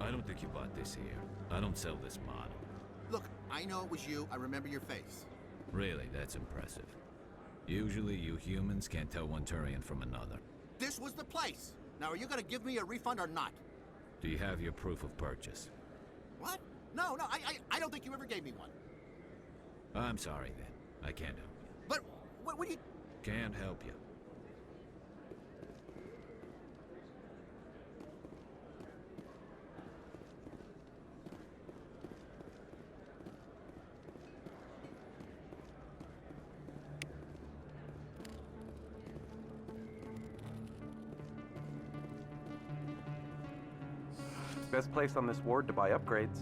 N: I don't think you bought this here. I don't sell this model.
S: Look, I know it was you. I remember your face.
N: Really, that's impressive. Usually you humans can't tell one Turian from another.
S: This was the place. Now, are you gonna give me a refund or not?
N: Do you have your proof of purchase?
S: What? No, I don't think you ever gave me one.
N: I'm sorry then. I can't help you.
S: But, what do you...
N: Can't help you.
E: Best place on this ward to buy upgrades.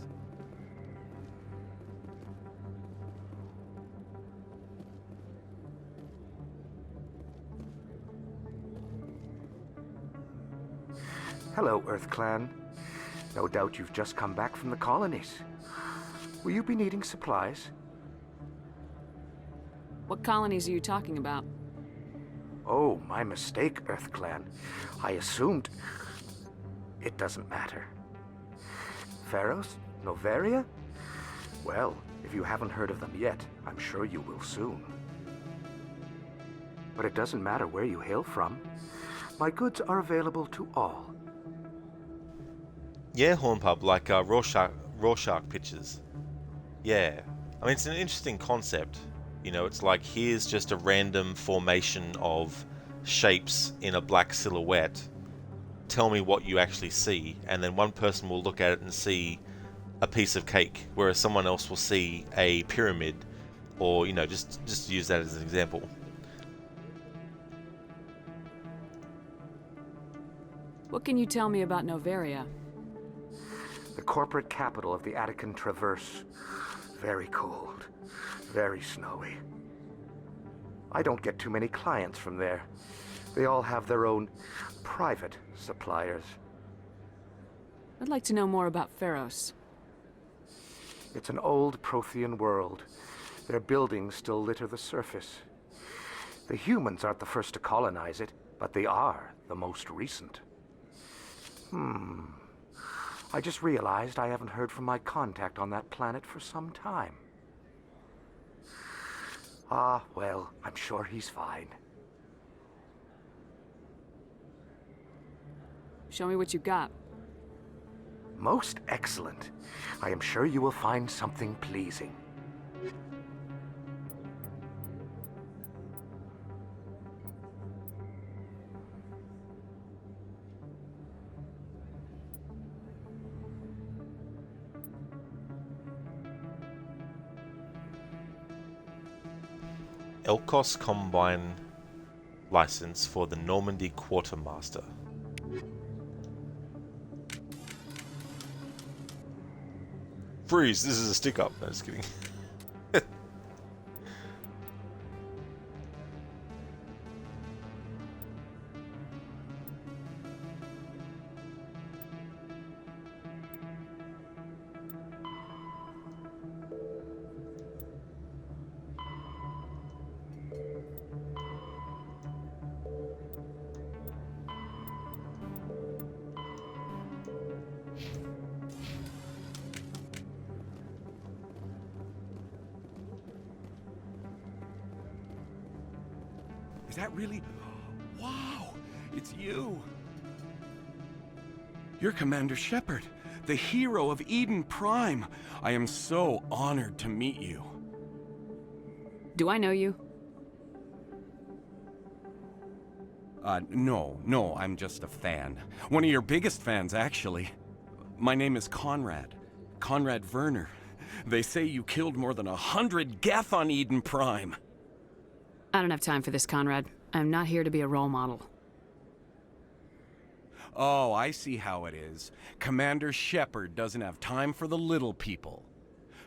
T: Hello, Earth Clan. No doubt you've just come back from the colonies. Will you be needing supplies?
J: What colonies are you talking about?
T: Oh, my mistake, Earth Clan. I assumed... It doesn't matter. Pharos? Noveria? Well, if you haven't heard of them yet, I'm sure you will soon. But it doesn't matter where you hail from. My goods are available to all.
A: Yeah, Hornpub, like Rorschach pictures. Yeah. I mean, it's an interesting concept. You know, it's like, here's just a random formation of shapes in a black silhouette. Tell me what you actually see, and then one person will look at it and see a piece of cake, whereas someone else will see a pyramid, or, you know, just use that as an example.
J: What can you tell me about Noveria?
T: The corporate capital of the Attican Traverse. Very cold. Very snowy. I don't get too many clients from there. They all have their own private suppliers.
J: I'd like to know more about Pharos.
T: It's an old Prothean world. Their buildings still litter the surface. The humans aren't the first to colonize it, but they are the most recent. I just realized I haven't heard from my contact on that planet for some time. Ah, well, I'm sure he's fine.
J: Show me what you got.
T: Most excellent. I am sure you will find something pleasing.
A: Elkos Combine license for the Normandy Quartermaster. Freeze, this is a stick up. No, just kidding.
C: Is that really? Wow, it's you. You're Commander Shepard, the hero of Eden Prime. I am so honored to meet you.
J: Do I know you?
C: No, I'm just a fan. One of your biggest fans, actually. My name is Conrad. Conrad Werner. They say you killed more than 100 Geth on Eden Prime.
J: I don't have time for this, Conrad. I'm not here to be a role model.
C: Oh, I see how it is. Commander Shepard doesn't have time for the little people.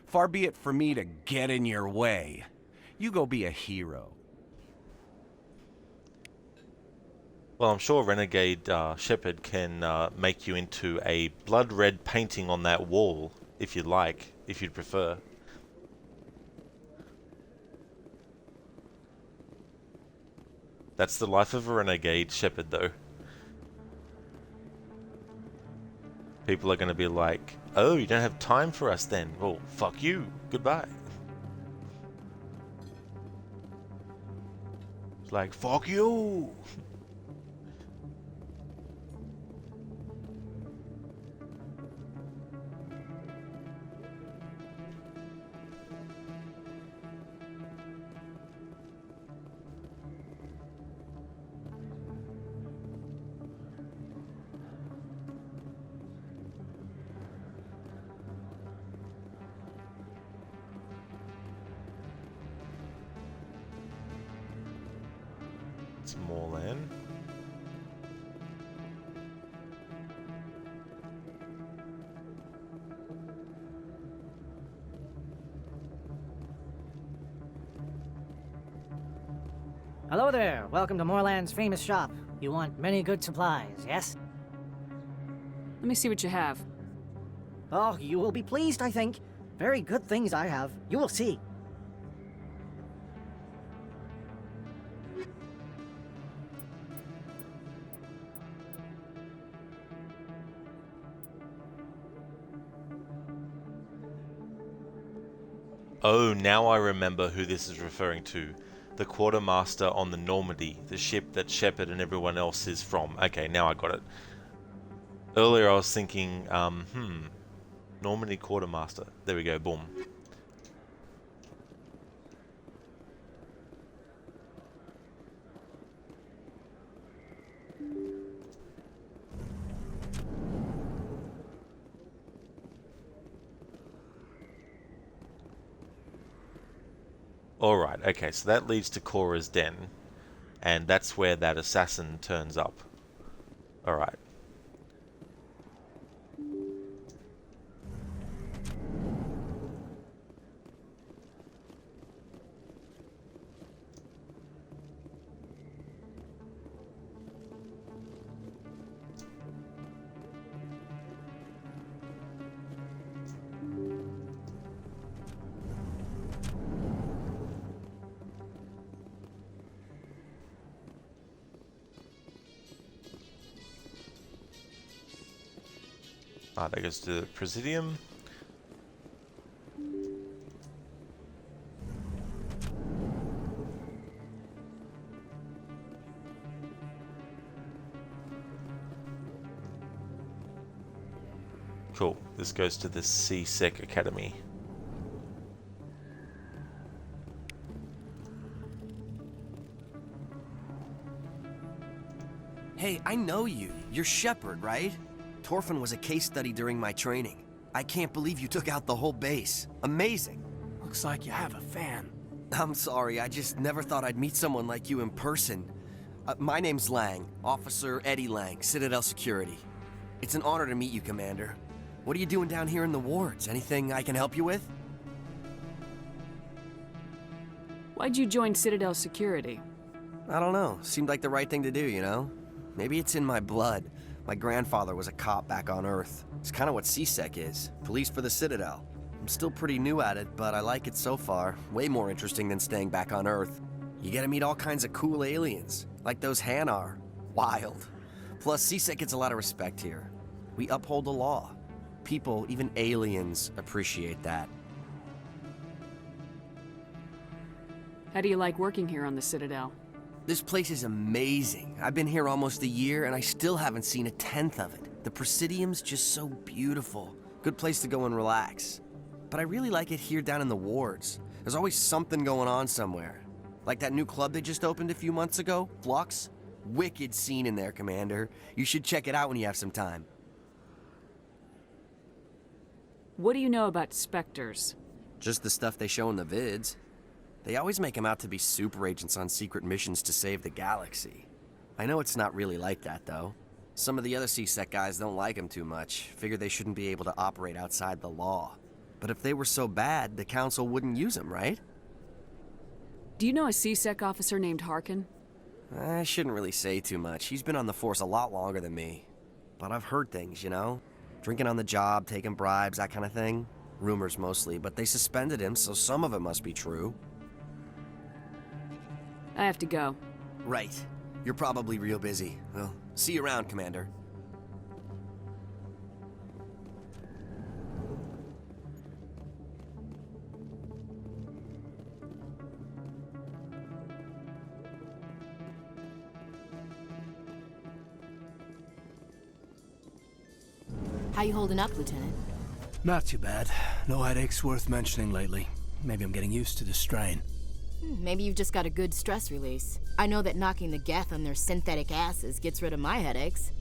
C: Far be it for me to get in your way. You go be a hero.
A: Well, I'm sure Renegade Shepard can make you into a blood red painting on that wall, if you'd like, if you'd prefer. That's the life of a Renegade Shepard, though. People are going to be like, oh, you don't have time for us then. Well, fuck you. Goodbye. It's like, fuck you. More land.
U: Hello there. Welcome to Moorland's famous shop. You want many good supplies, yes?
J: Let me see what you have.
U: Oh, you will be pleased, I think. Very good things I have. You will see.
A: Oh, now I remember who this is referring to. The Quartermaster on the Normandy, the ship that Shepard and everyone else is from. Okay, now I got it. Earlier I was thinking, Normandy Quartermaster. There we go, boom. Alright, okay, so that leads to Cora's den, and that's where that assassin turns up. Alright. Ah, that goes to the Presidium. Cool. This goes to the CSEC Academy.
H: Hey, I know you. You're Shepard, right? Torfin was a case study during my training. I can't believe you took out the whole base. Amazing.
I: Looks like you have a fan.
H: I'm sorry, I just never thought I'd meet someone like you in person. My name's Lang, Officer Eddie Lang, Citadel Security. It's an honor to meet you, Commander. What are you doing down here in the wards? Anything I can help you with?
J: Why'd you join Citadel Security?
H: I don't know. Seemed like the right thing to do, you know? Maybe it's in my blood. My grandfather was a cop back on Earth. It's kind of what CSEC is. Police for the Citadel. I'm still pretty new at it, but I like it so far. Way more interesting than staying back on Earth. You get to meet all kinds of cool aliens, like those Hanar. Wild. Plus, CSEC gets a lot of respect here. We uphold the law. People, even aliens, appreciate that.
J: How do you like working here on the Citadel?
H: This place is amazing. I've been here almost a year, and I still haven't seen a tenth of it. The Presidium's just so beautiful. Good place to go and relax. But I really like it here down in the wards. There's always something going on somewhere. Like that new club they just opened a few months ago, Flux. Wicked scene in there, Commander. You should check it out when you have some time.
J: What do you know about Spectres?
H: Just the stuff they show in the vids. They always make them out to be super agents on secret missions to save the galaxy. I know it's not really like that, though. Some of the other CSEC guys don't like them too much, figure they shouldn't be able to operate outside the law. But if they were so bad, the Council wouldn't use them, right?
J: Do you know a CSEC officer named Harkin?
H: I shouldn't really say too much. He's been on the force a lot longer than me. But I've heard things, you know? Drinking on the job, taking bribes, that kind of thing. Rumors mostly, but they suspended him, so some of it must be true.
J: I have to go.
H: Right. You're probably real busy. Well, see you around, Commander.
O: How you holding up, Lieutenant?
I: Not too bad. No headaches worth mentioning lately. Maybe I'm getting used to the strain.
O: Maybe you've just got a good stress release. I know that knocking the Geth on their synthetic asses gets rid of my headaches.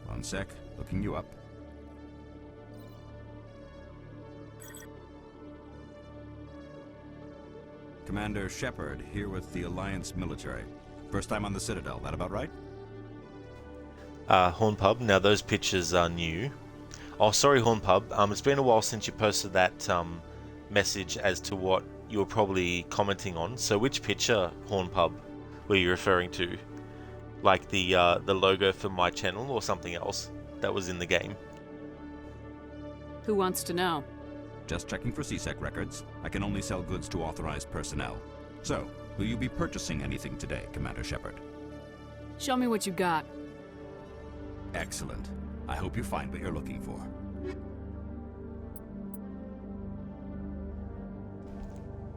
Q: One sec, looking you up. Commander Shepard, here with the Alliance military. First time on the Citadel, that about right?
A: Hornpub, now those pictures are new. Oh, sorry Hornpub, it's been a while since you posted that message as to what you were probably commenting on. So which picture, Hornpub, were you referring to? Like the logo for my channel or something else that was in the game?
J: Who wants to know?
Q: Just checking for CSEC records. I can only sell goods to authorized personnel. So, will you be purchasing anything today, Commander Shepard?
J: Show me what you got.
Q: Excellent. I hope you find what you're looking for.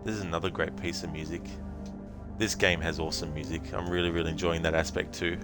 A: This is another great piece of music. This game has awesome music. I'm really enjoying that aspect too.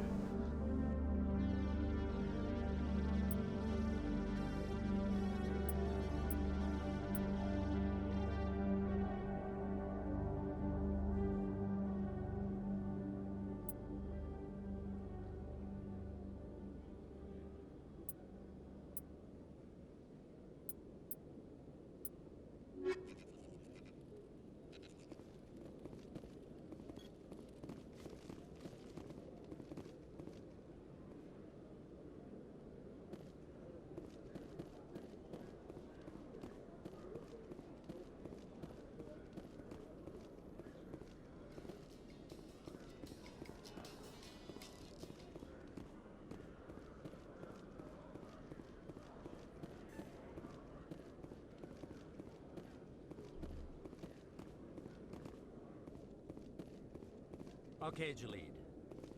D: Okay, Jalid.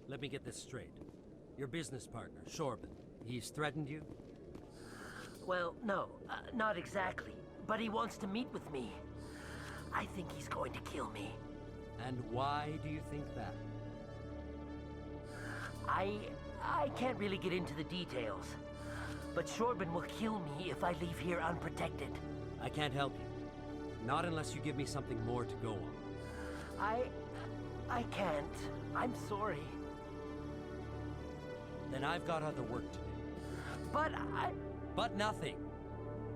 D: Let me get this straight. Your business partner, Shorban, he's threatened you?
M: Well, no, not exactly. But he wants to meet with me. I think he's going to kill me.
D: And why do you think that?
M: I can't really get into the details. But Shorban will kill me if I leave here unprotected.
D: I can't help you. Not unless you give me something more to go on.
M: I can't. I'm sorry.
D: Then I've got other work to do.
M: But
D: But nothing.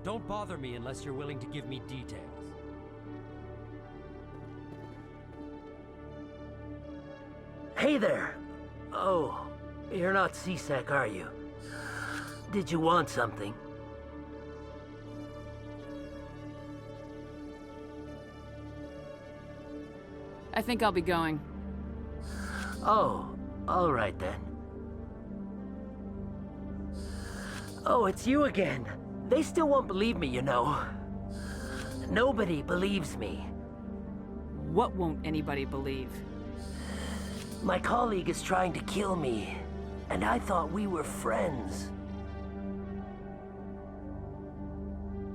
D: Don't bother me unless you're willing to give me details.
M: Hey there! Oh, you're not C-Sec, are you? Did you want something?
J: I think I'll be going.
M: Oh, all right then. Oh, it's you again. They still won't believe me, you know. Nobody believes me.
J: What won't anybody believe?
M: My colleague is trying to kill me, and I thought we were friends.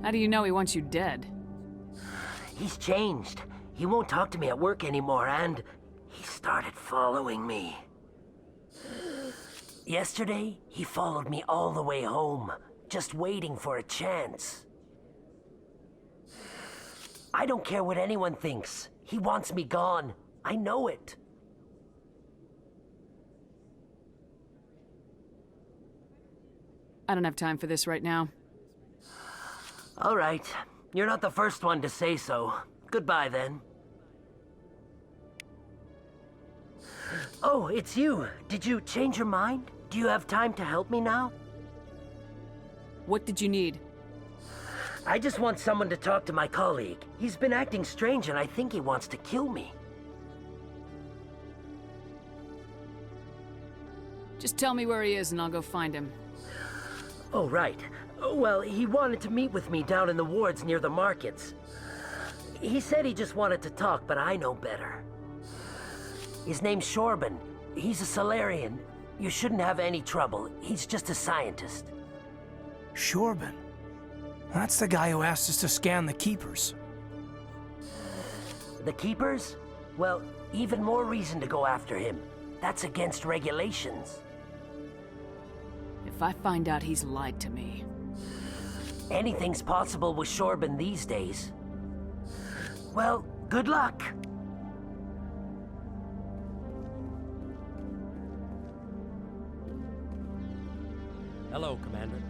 J: How do you know he wants you dead?
M: He's changed. He won't talk to me at work anymore, and he started following me. Yesterday, he followed me all the way home, just waiting for a chance. I don't care what anyone thinks. He wants me gone. I know it.
J: I don't have time for this right now.
M: All right. You're not the first one to say so. Goodbye, then. Oh, it's you. Did you change your mind? Do you have time to help me now?
J: What did you need?
M: I just want someone to talk to my colleague. He's been acting strange and I think he wants to kill me.
J: Just tell me where he is and I'll go find him.
M: Oh, right. Well, he wanted to meet with me down in the wards near the markets. He said he just wanted to talk, but I know better. His name's Shorban. He's a Solarian. You shouldn't have any trouble. He's just a scientist.
I: Shorban? That's the guy who asked us to scan the Keepers.
M: The Keepers? Well, even more reason to go after him. That's against regulations.
J: If I find out he's lied to me...
M: Anything's possible with Shorban these days. Well, good luck.
D: Hello, Commander.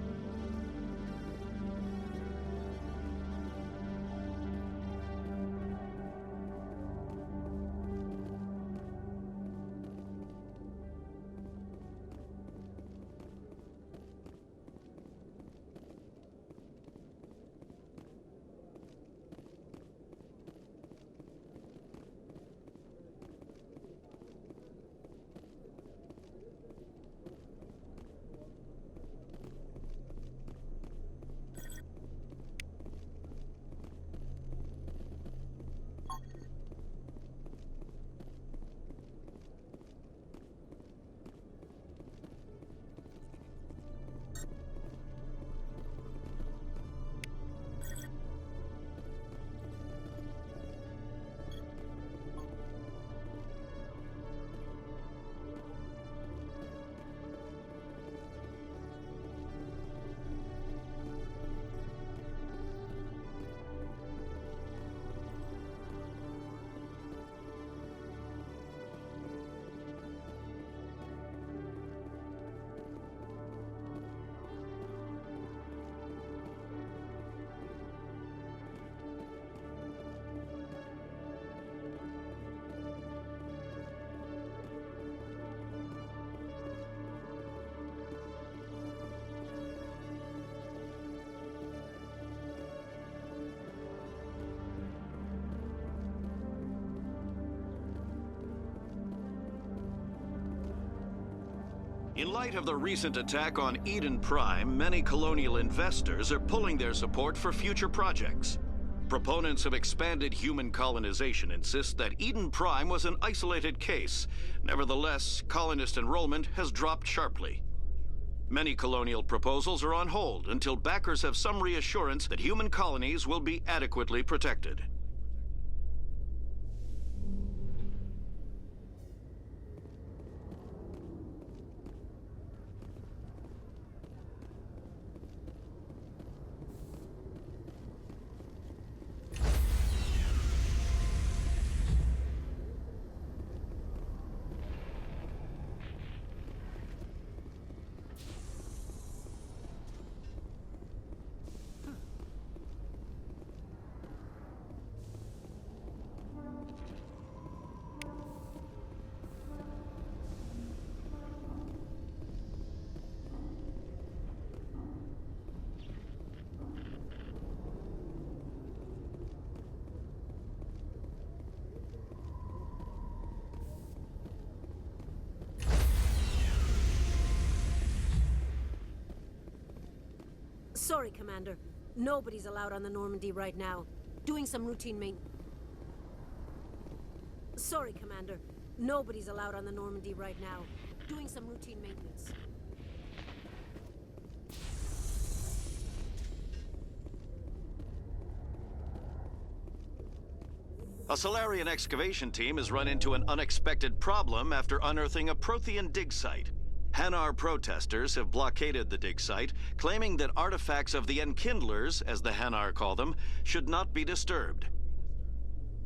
W: In light of the recent attack on Eden Prime, many colonial investors are pulling their support for future projects. Proponents of expanded human colonization insist that Eden Prime was an isolated case. Nevertheless, colonist enrollment has dropped sharply. Many colonial proposals are on hold until backers have some reassurance that human colonies will be adequately protected.
B: Sorry, Commander. Nobody's allowed on the Normandy right now. Doing some routine maintenance. Sorry, Commander. Nobody's allowed on the Normandy right now. Doing some routine maintenance.
W: A Solarian excavation team has run into an unexpected problem after unearthing a Prothean dig site. Hanar protesters have blockaded the dig site, claiming that artifacts of the Enkindlers, as the Hanar call them, should not be disturbed.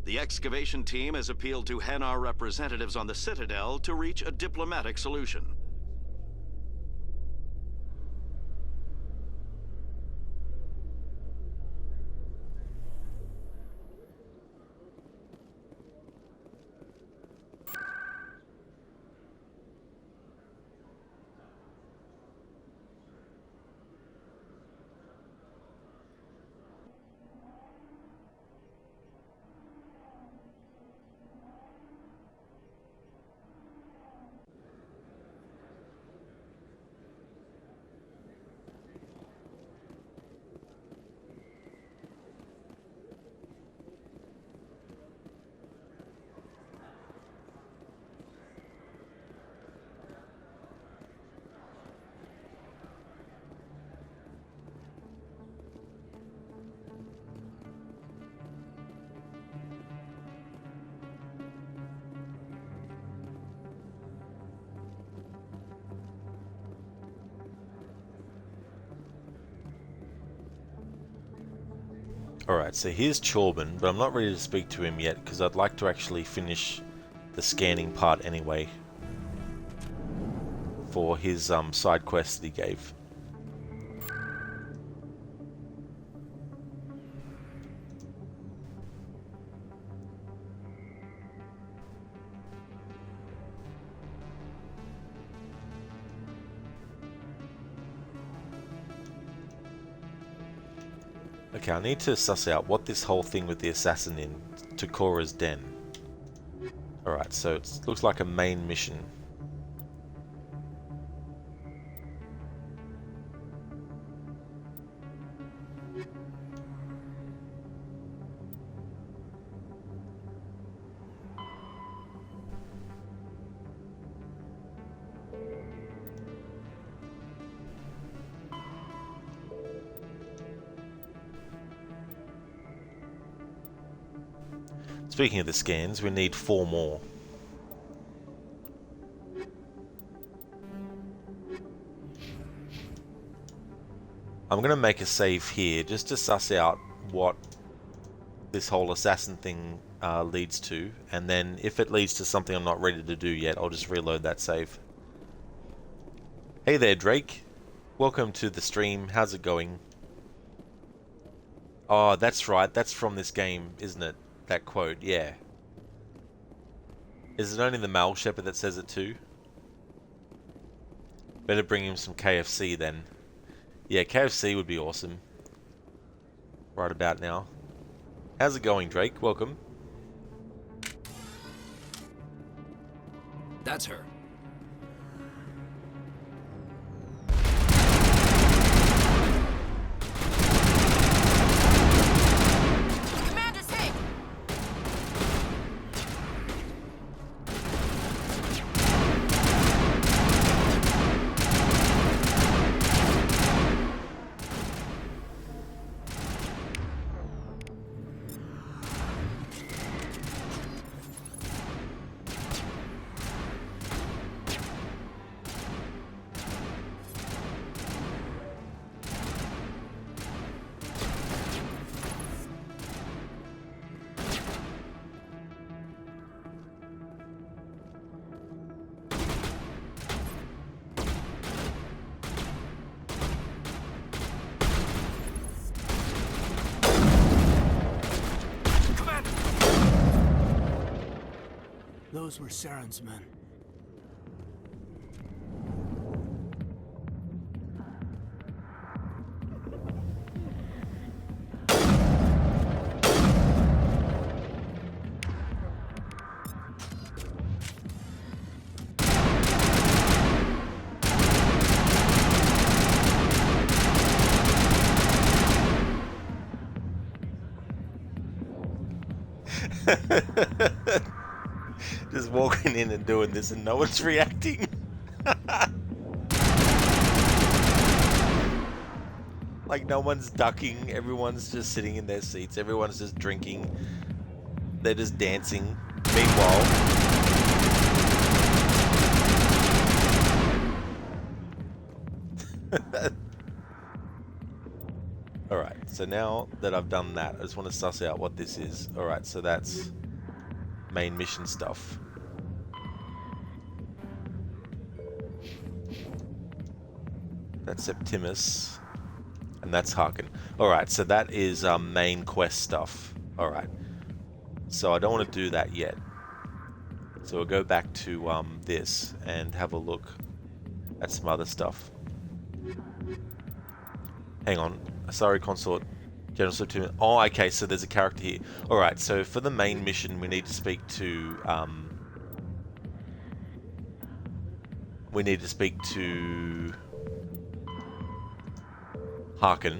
W: The excavation team has appealed to Hanar representatives on the Citadel to reach a diplomatic solution.
A: Alright, so here's Chorban, but I'm not ready to speak to him yet because I'd like to actually finish the scanning part anyway for his side quest that he gave. Okay, I need to suss out what this whole thing with the assassin in Tukora's den. Alright, so it looks like a main mission. Speaking of the scans, we need 4 more. I'm going to make a save here just to suss out what this whole assassin thing leads to, and then if it leads to something I'm not ready to do yet, I'll just reload that save. Hey there, Drake. Welcome to the stream. How's it going? Oh, that's right. That's from this game, isn't it? That quote, yeah. Is it only the male shepherd that says it too? Better bring him some KFC then. Yeah, KFC would be awesome. Right about now. How's it going, Drake? Welcome.
H: That's her.
I: those were Saren's men.
A: Just walking in and doing this and no one's reacting. Like no one's ducking, everyone's just sitting in their seats, everyone's just drinking, they're just dancing. Meanwhile, alright, so now that I've done that, I just want to suss out what this is. Alright, so that's main mission stuff. That's Septimus. And that's Harkin. Alright, so that is main quest stuff. Alright. So I don't want to do that yet. So we'll go back to this and have a look at some other stuff. Hang on. Sorry, Consort. General Septimus. Oh, okay, so there's a character here. Alright, so for the main mission, we need to speak to... Harkin,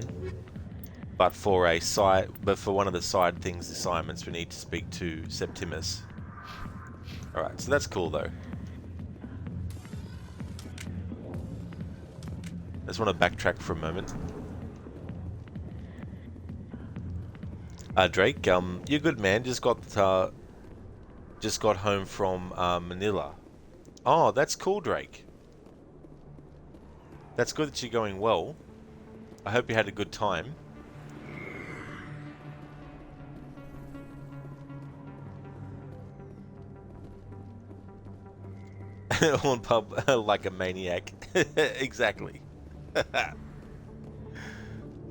A: but for one of the side things, assignments, we need to speak to Septimus. Alright, so that's cool though. I just want to backtrack for a moment. Drake, you're good, man. Just got home from Manila. Oh, that's cool, Drake. That's good that you're going well. I hope you had a good time. On pub like a maniac. Exactly.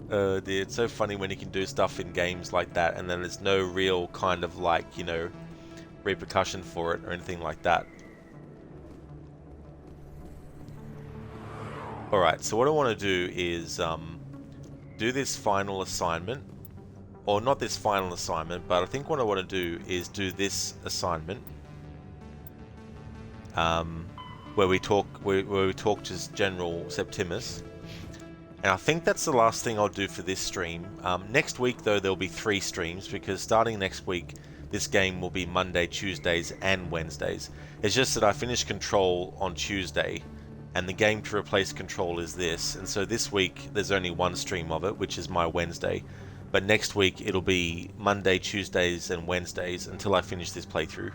A: Dude, it's so funny when you can do stuff in games like that and then there's no real kind of like, you know, repercussion for it or anything like that. Alright, so what I want to do is do this final assignment, or not this final assignment, but I think what I want to do is do this assignment where we talk to General Septimus, and I think that's the last thing I'll do for this stream. Next week though there'll be 3 streams, because starting next week this game will be Monday, Tuesdays and Wednesdays. It's just that I finished Control on Tuesday and the game to replace Control is this, and so this week there's only 1 stream of it, which is my Wednesday, but next week it'll be Monday, Tuesdays and Wednesdays until I finish this playthrough.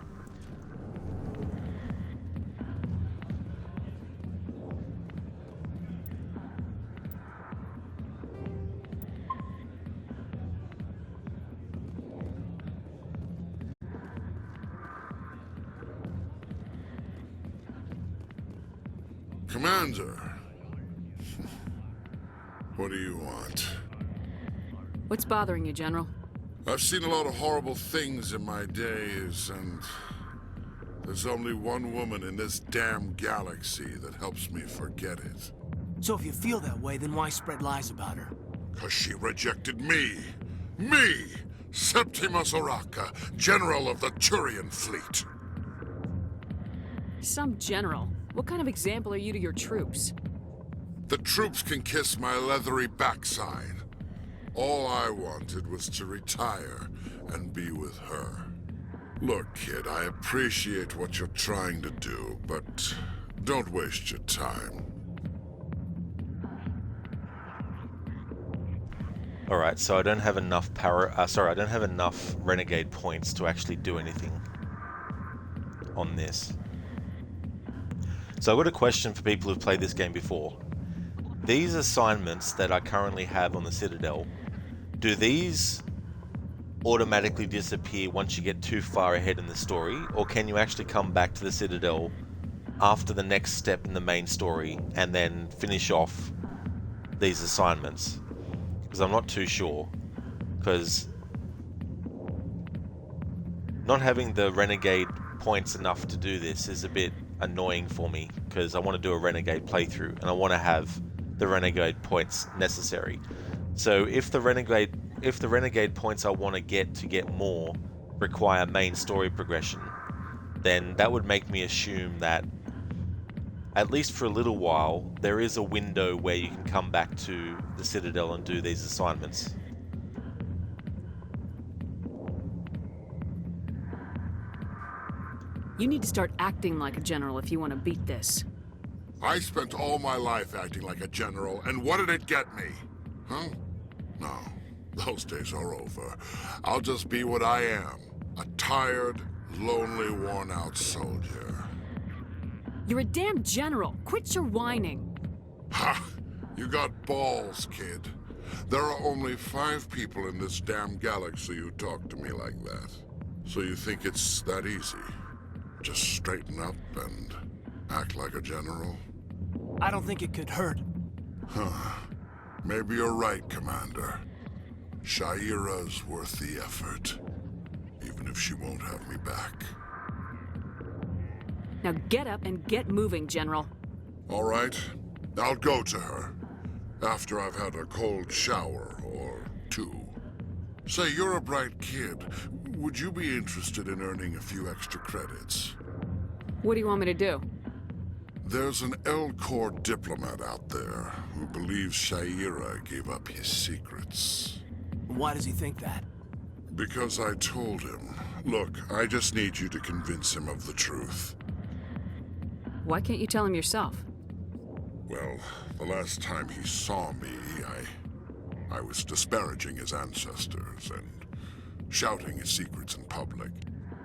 F: Commander, what do you want?
J: What's bothering you, General?
F: I've seen a lot of horrible things in my days, and there's only one woman in this damn galaxy that helps me forget it.
I: So if you feel that way, then why spread lies about her?
F: 'Cause she rejected me! Me! Septimus Oraka, General of the Turian Fleet!
J: Some general. What kind of example are you to your troops?
F: The troops can kiss my leathery backside. All I wanted was to retire and be with her. Look, kid, I appreciate what you're trying to do, but don't waste your time.
A: Alright, so I don't have enough I don't have enough Renegade points to actually do anything on this. So I've got a question for people who've played this game before. These assignments that I currently have on the Citadel, do these automatically disappear once you get too far ahead in the story, or can you actually come back to the Citadel after the next step in the main story and then finish off these assignments? Because I'm not too sure, because not having the Renegade points enough to do this is a bit annoying for me, because I want to do a Renegade playthrough and I want to have the Renegade points necessary. So if the Renegade points I want to get more require main story progression, then that would make me assume that at least for a little while there is a window where you can come back to the Citadel and do these assignments.
J: You need to start acting like a general if you want to beat this.
F: I spent all my life acting like a general, and what did it get me? Huh? No, those days are over. I'll just be what I am. A tired, lonely, worn-out soldier.
J: You're a damn general. Quit your whining.
F: Ha! You got balls, kid. There are only 5 people in this damn galaxy who talk to me like that. So you think it's that easy? Just straighten up and act like a general?
I: I don't think it could hurt.
F: Huh. Maybe you're right, Commander. Shaira's worth the effort. Even if she won't have me back.
J: Now get up and get moving, General.
F: All right. I'll go to her. After I've had a cold shower or 2. Say, you're a bright kid. Would you be interested in earning a few extra credits?
J: What do you want me to do?
F: There's an L-Corps diplomat out there who believes Shaira gave up his secrets.
I: Why does he think that?
F: Because I told him. Look, I just need you to convince him of the truth.
J: Why can't you tell him yourself?
F: Well, the last time he saw me, I was disparaging his ancestors and shouting his secrets in public.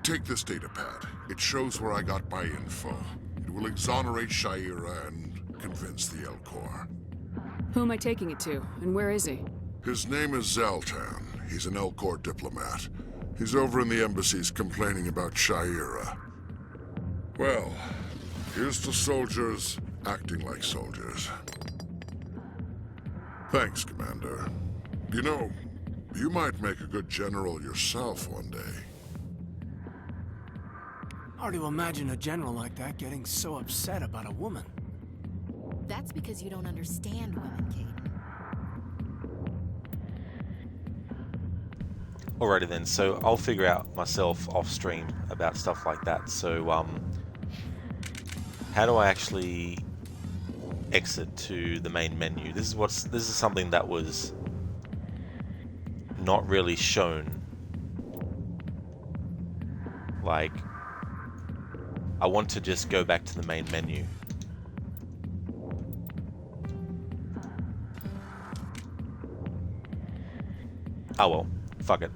F: Take this datapad. It shows where I got my info. It will exonerate Shaira and convince the L-Corps.
J: Who am I taking it to, and where is he?
F: His name is Zaltan. He's an L-Corps diplomat. He's over in the embassies complaining about Shaira. Well, here's to soldiers acting like soldiers. Thanks, Commander. You know, you might make a good general yourself one day.
I: Hard to imagine a general like that getting so upset about a woman.
O: That's because you don't understand women, Kate.
A: Alrighty then, so I'll figure out myself off stream about stuff like that. So, how do I actually exit to the main menu? This is something that was not really shown. Like, I want to just go back to the main menu. Oh well, fuck it.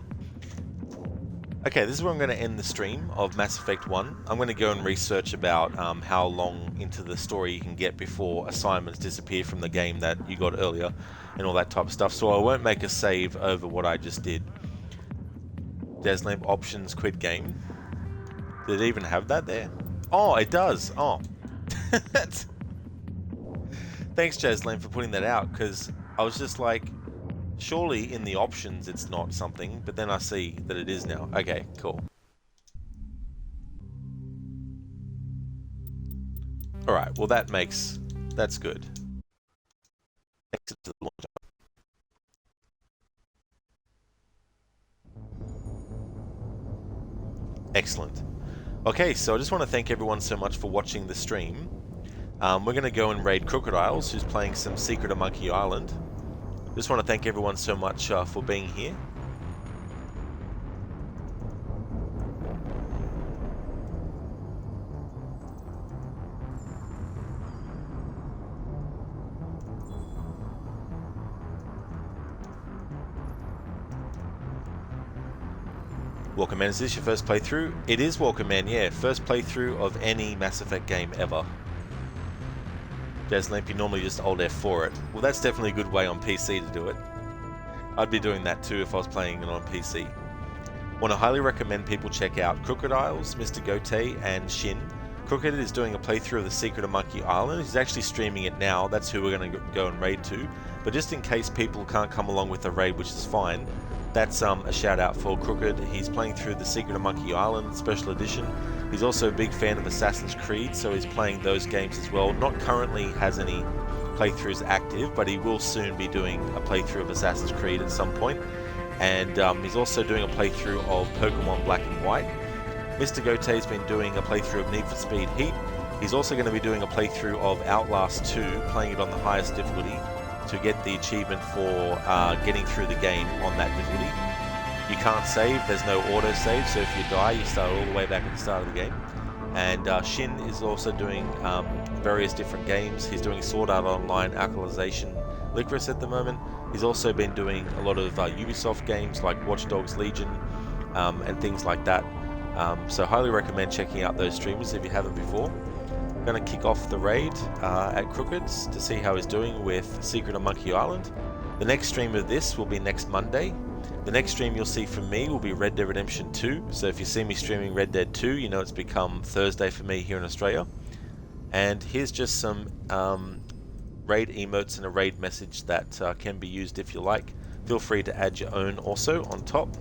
A: Okay, this is where I'm going to end the stream of Mass Effect 1. I'm going to go and research about how long into the story you can get before assignments disappear from the game that you got earlier and all that type of stuff. So I won't make a save over what I just did. Deslamp options quit game. Did it even have that there? Oh, it does. Oh. Thanks, Jaslene, for putting that out, because I was just like, surely in the options it's not something, but then I see that it is now. Okay, cool. Alright, well that's good. Exit to the launcher. Excellent. Okay, so I just want to thank everyone so much for watching the stream. We're going to go and raid Crocodiles, who's playing some Secret of Monkey Island. Just want to thank everyone so much for being here. Welcome, man. Is this your first playthrough? It is, welcome, man. Yeah, first playthrough of any Mass Effect game ever. Jazlamp, you normally just Alt F4 it. Well, that's definitely a good way on PC to do it. I'd be doing that too if I was playing it on PC. Want to highly recommend people check out Crocodiles, Mr. Gote, and Shin. Crooked is doing a playthrough of The Secret of Monkey Island. He's actually streaming it now. That's who we're going to go and raid to. But just in case people can't come along with the raid, which is fine, that's a shout out for Crooked. He's playing through The Secret of Monkey Island Special Edition. He's also a big fan of Assassin's Creed, so he's playing those games as well. Not currently has any playthroughs active, but he will soon be doing a playthrough of Assassin's Creed at some point. And he's also doing a playthrough of Pokemon Black and White. Mr. Goatee's been doing a playthrough of Need for Speed Heat. He's also going to be doing a playthrough of Outlast 2, playing it on the highest difficulty to get the achievement for getting through the game on that difficulty. You can't save, there's no auto save, so if you die you start all the way back at the start of the game. And Shin is also doing various different games. He's doing Sword Art Online, Alkalization, Licorice at the moment. He's also been doing a lot of Ubisoft games like Watch Dogs Legion and things like that. So highly recommend checking out those streamers if you haven't before. I'm going to kick off the raid at Crooked's to see how he's doing with Secret of Monkey Island. The next stream of this will be next Monday. The next stream you'll see from me will be Red Dead Redemption 2. So if you see me streaming Red Dead 2, you know it's become Thursday for me here in Australia. And here's just some raid emotes and a raid message that can be used if you like. Feel free to add your own also on top.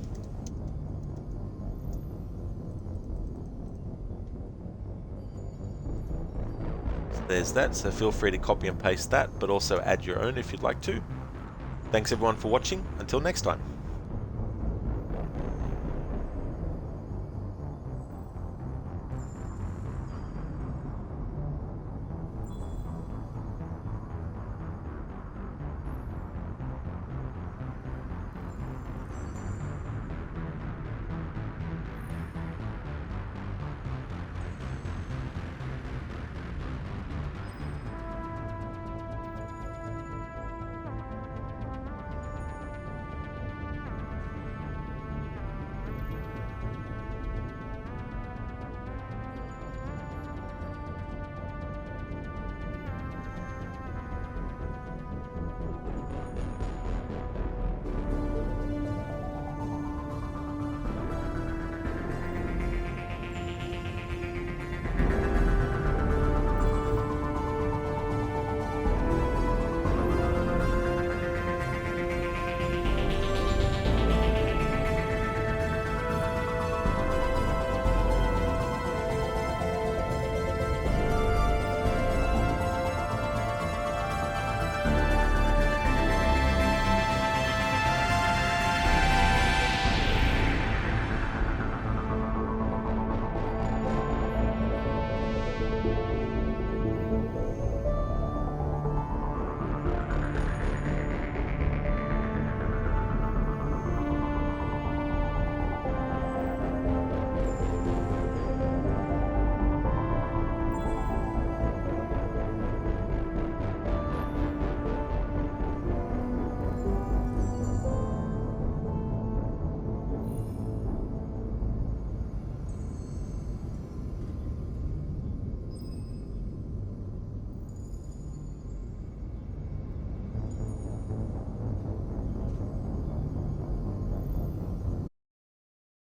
A: There's that, so feel free to copy and paste that, but also add your own if you'd like to. Thanks everyone for watching, until next time.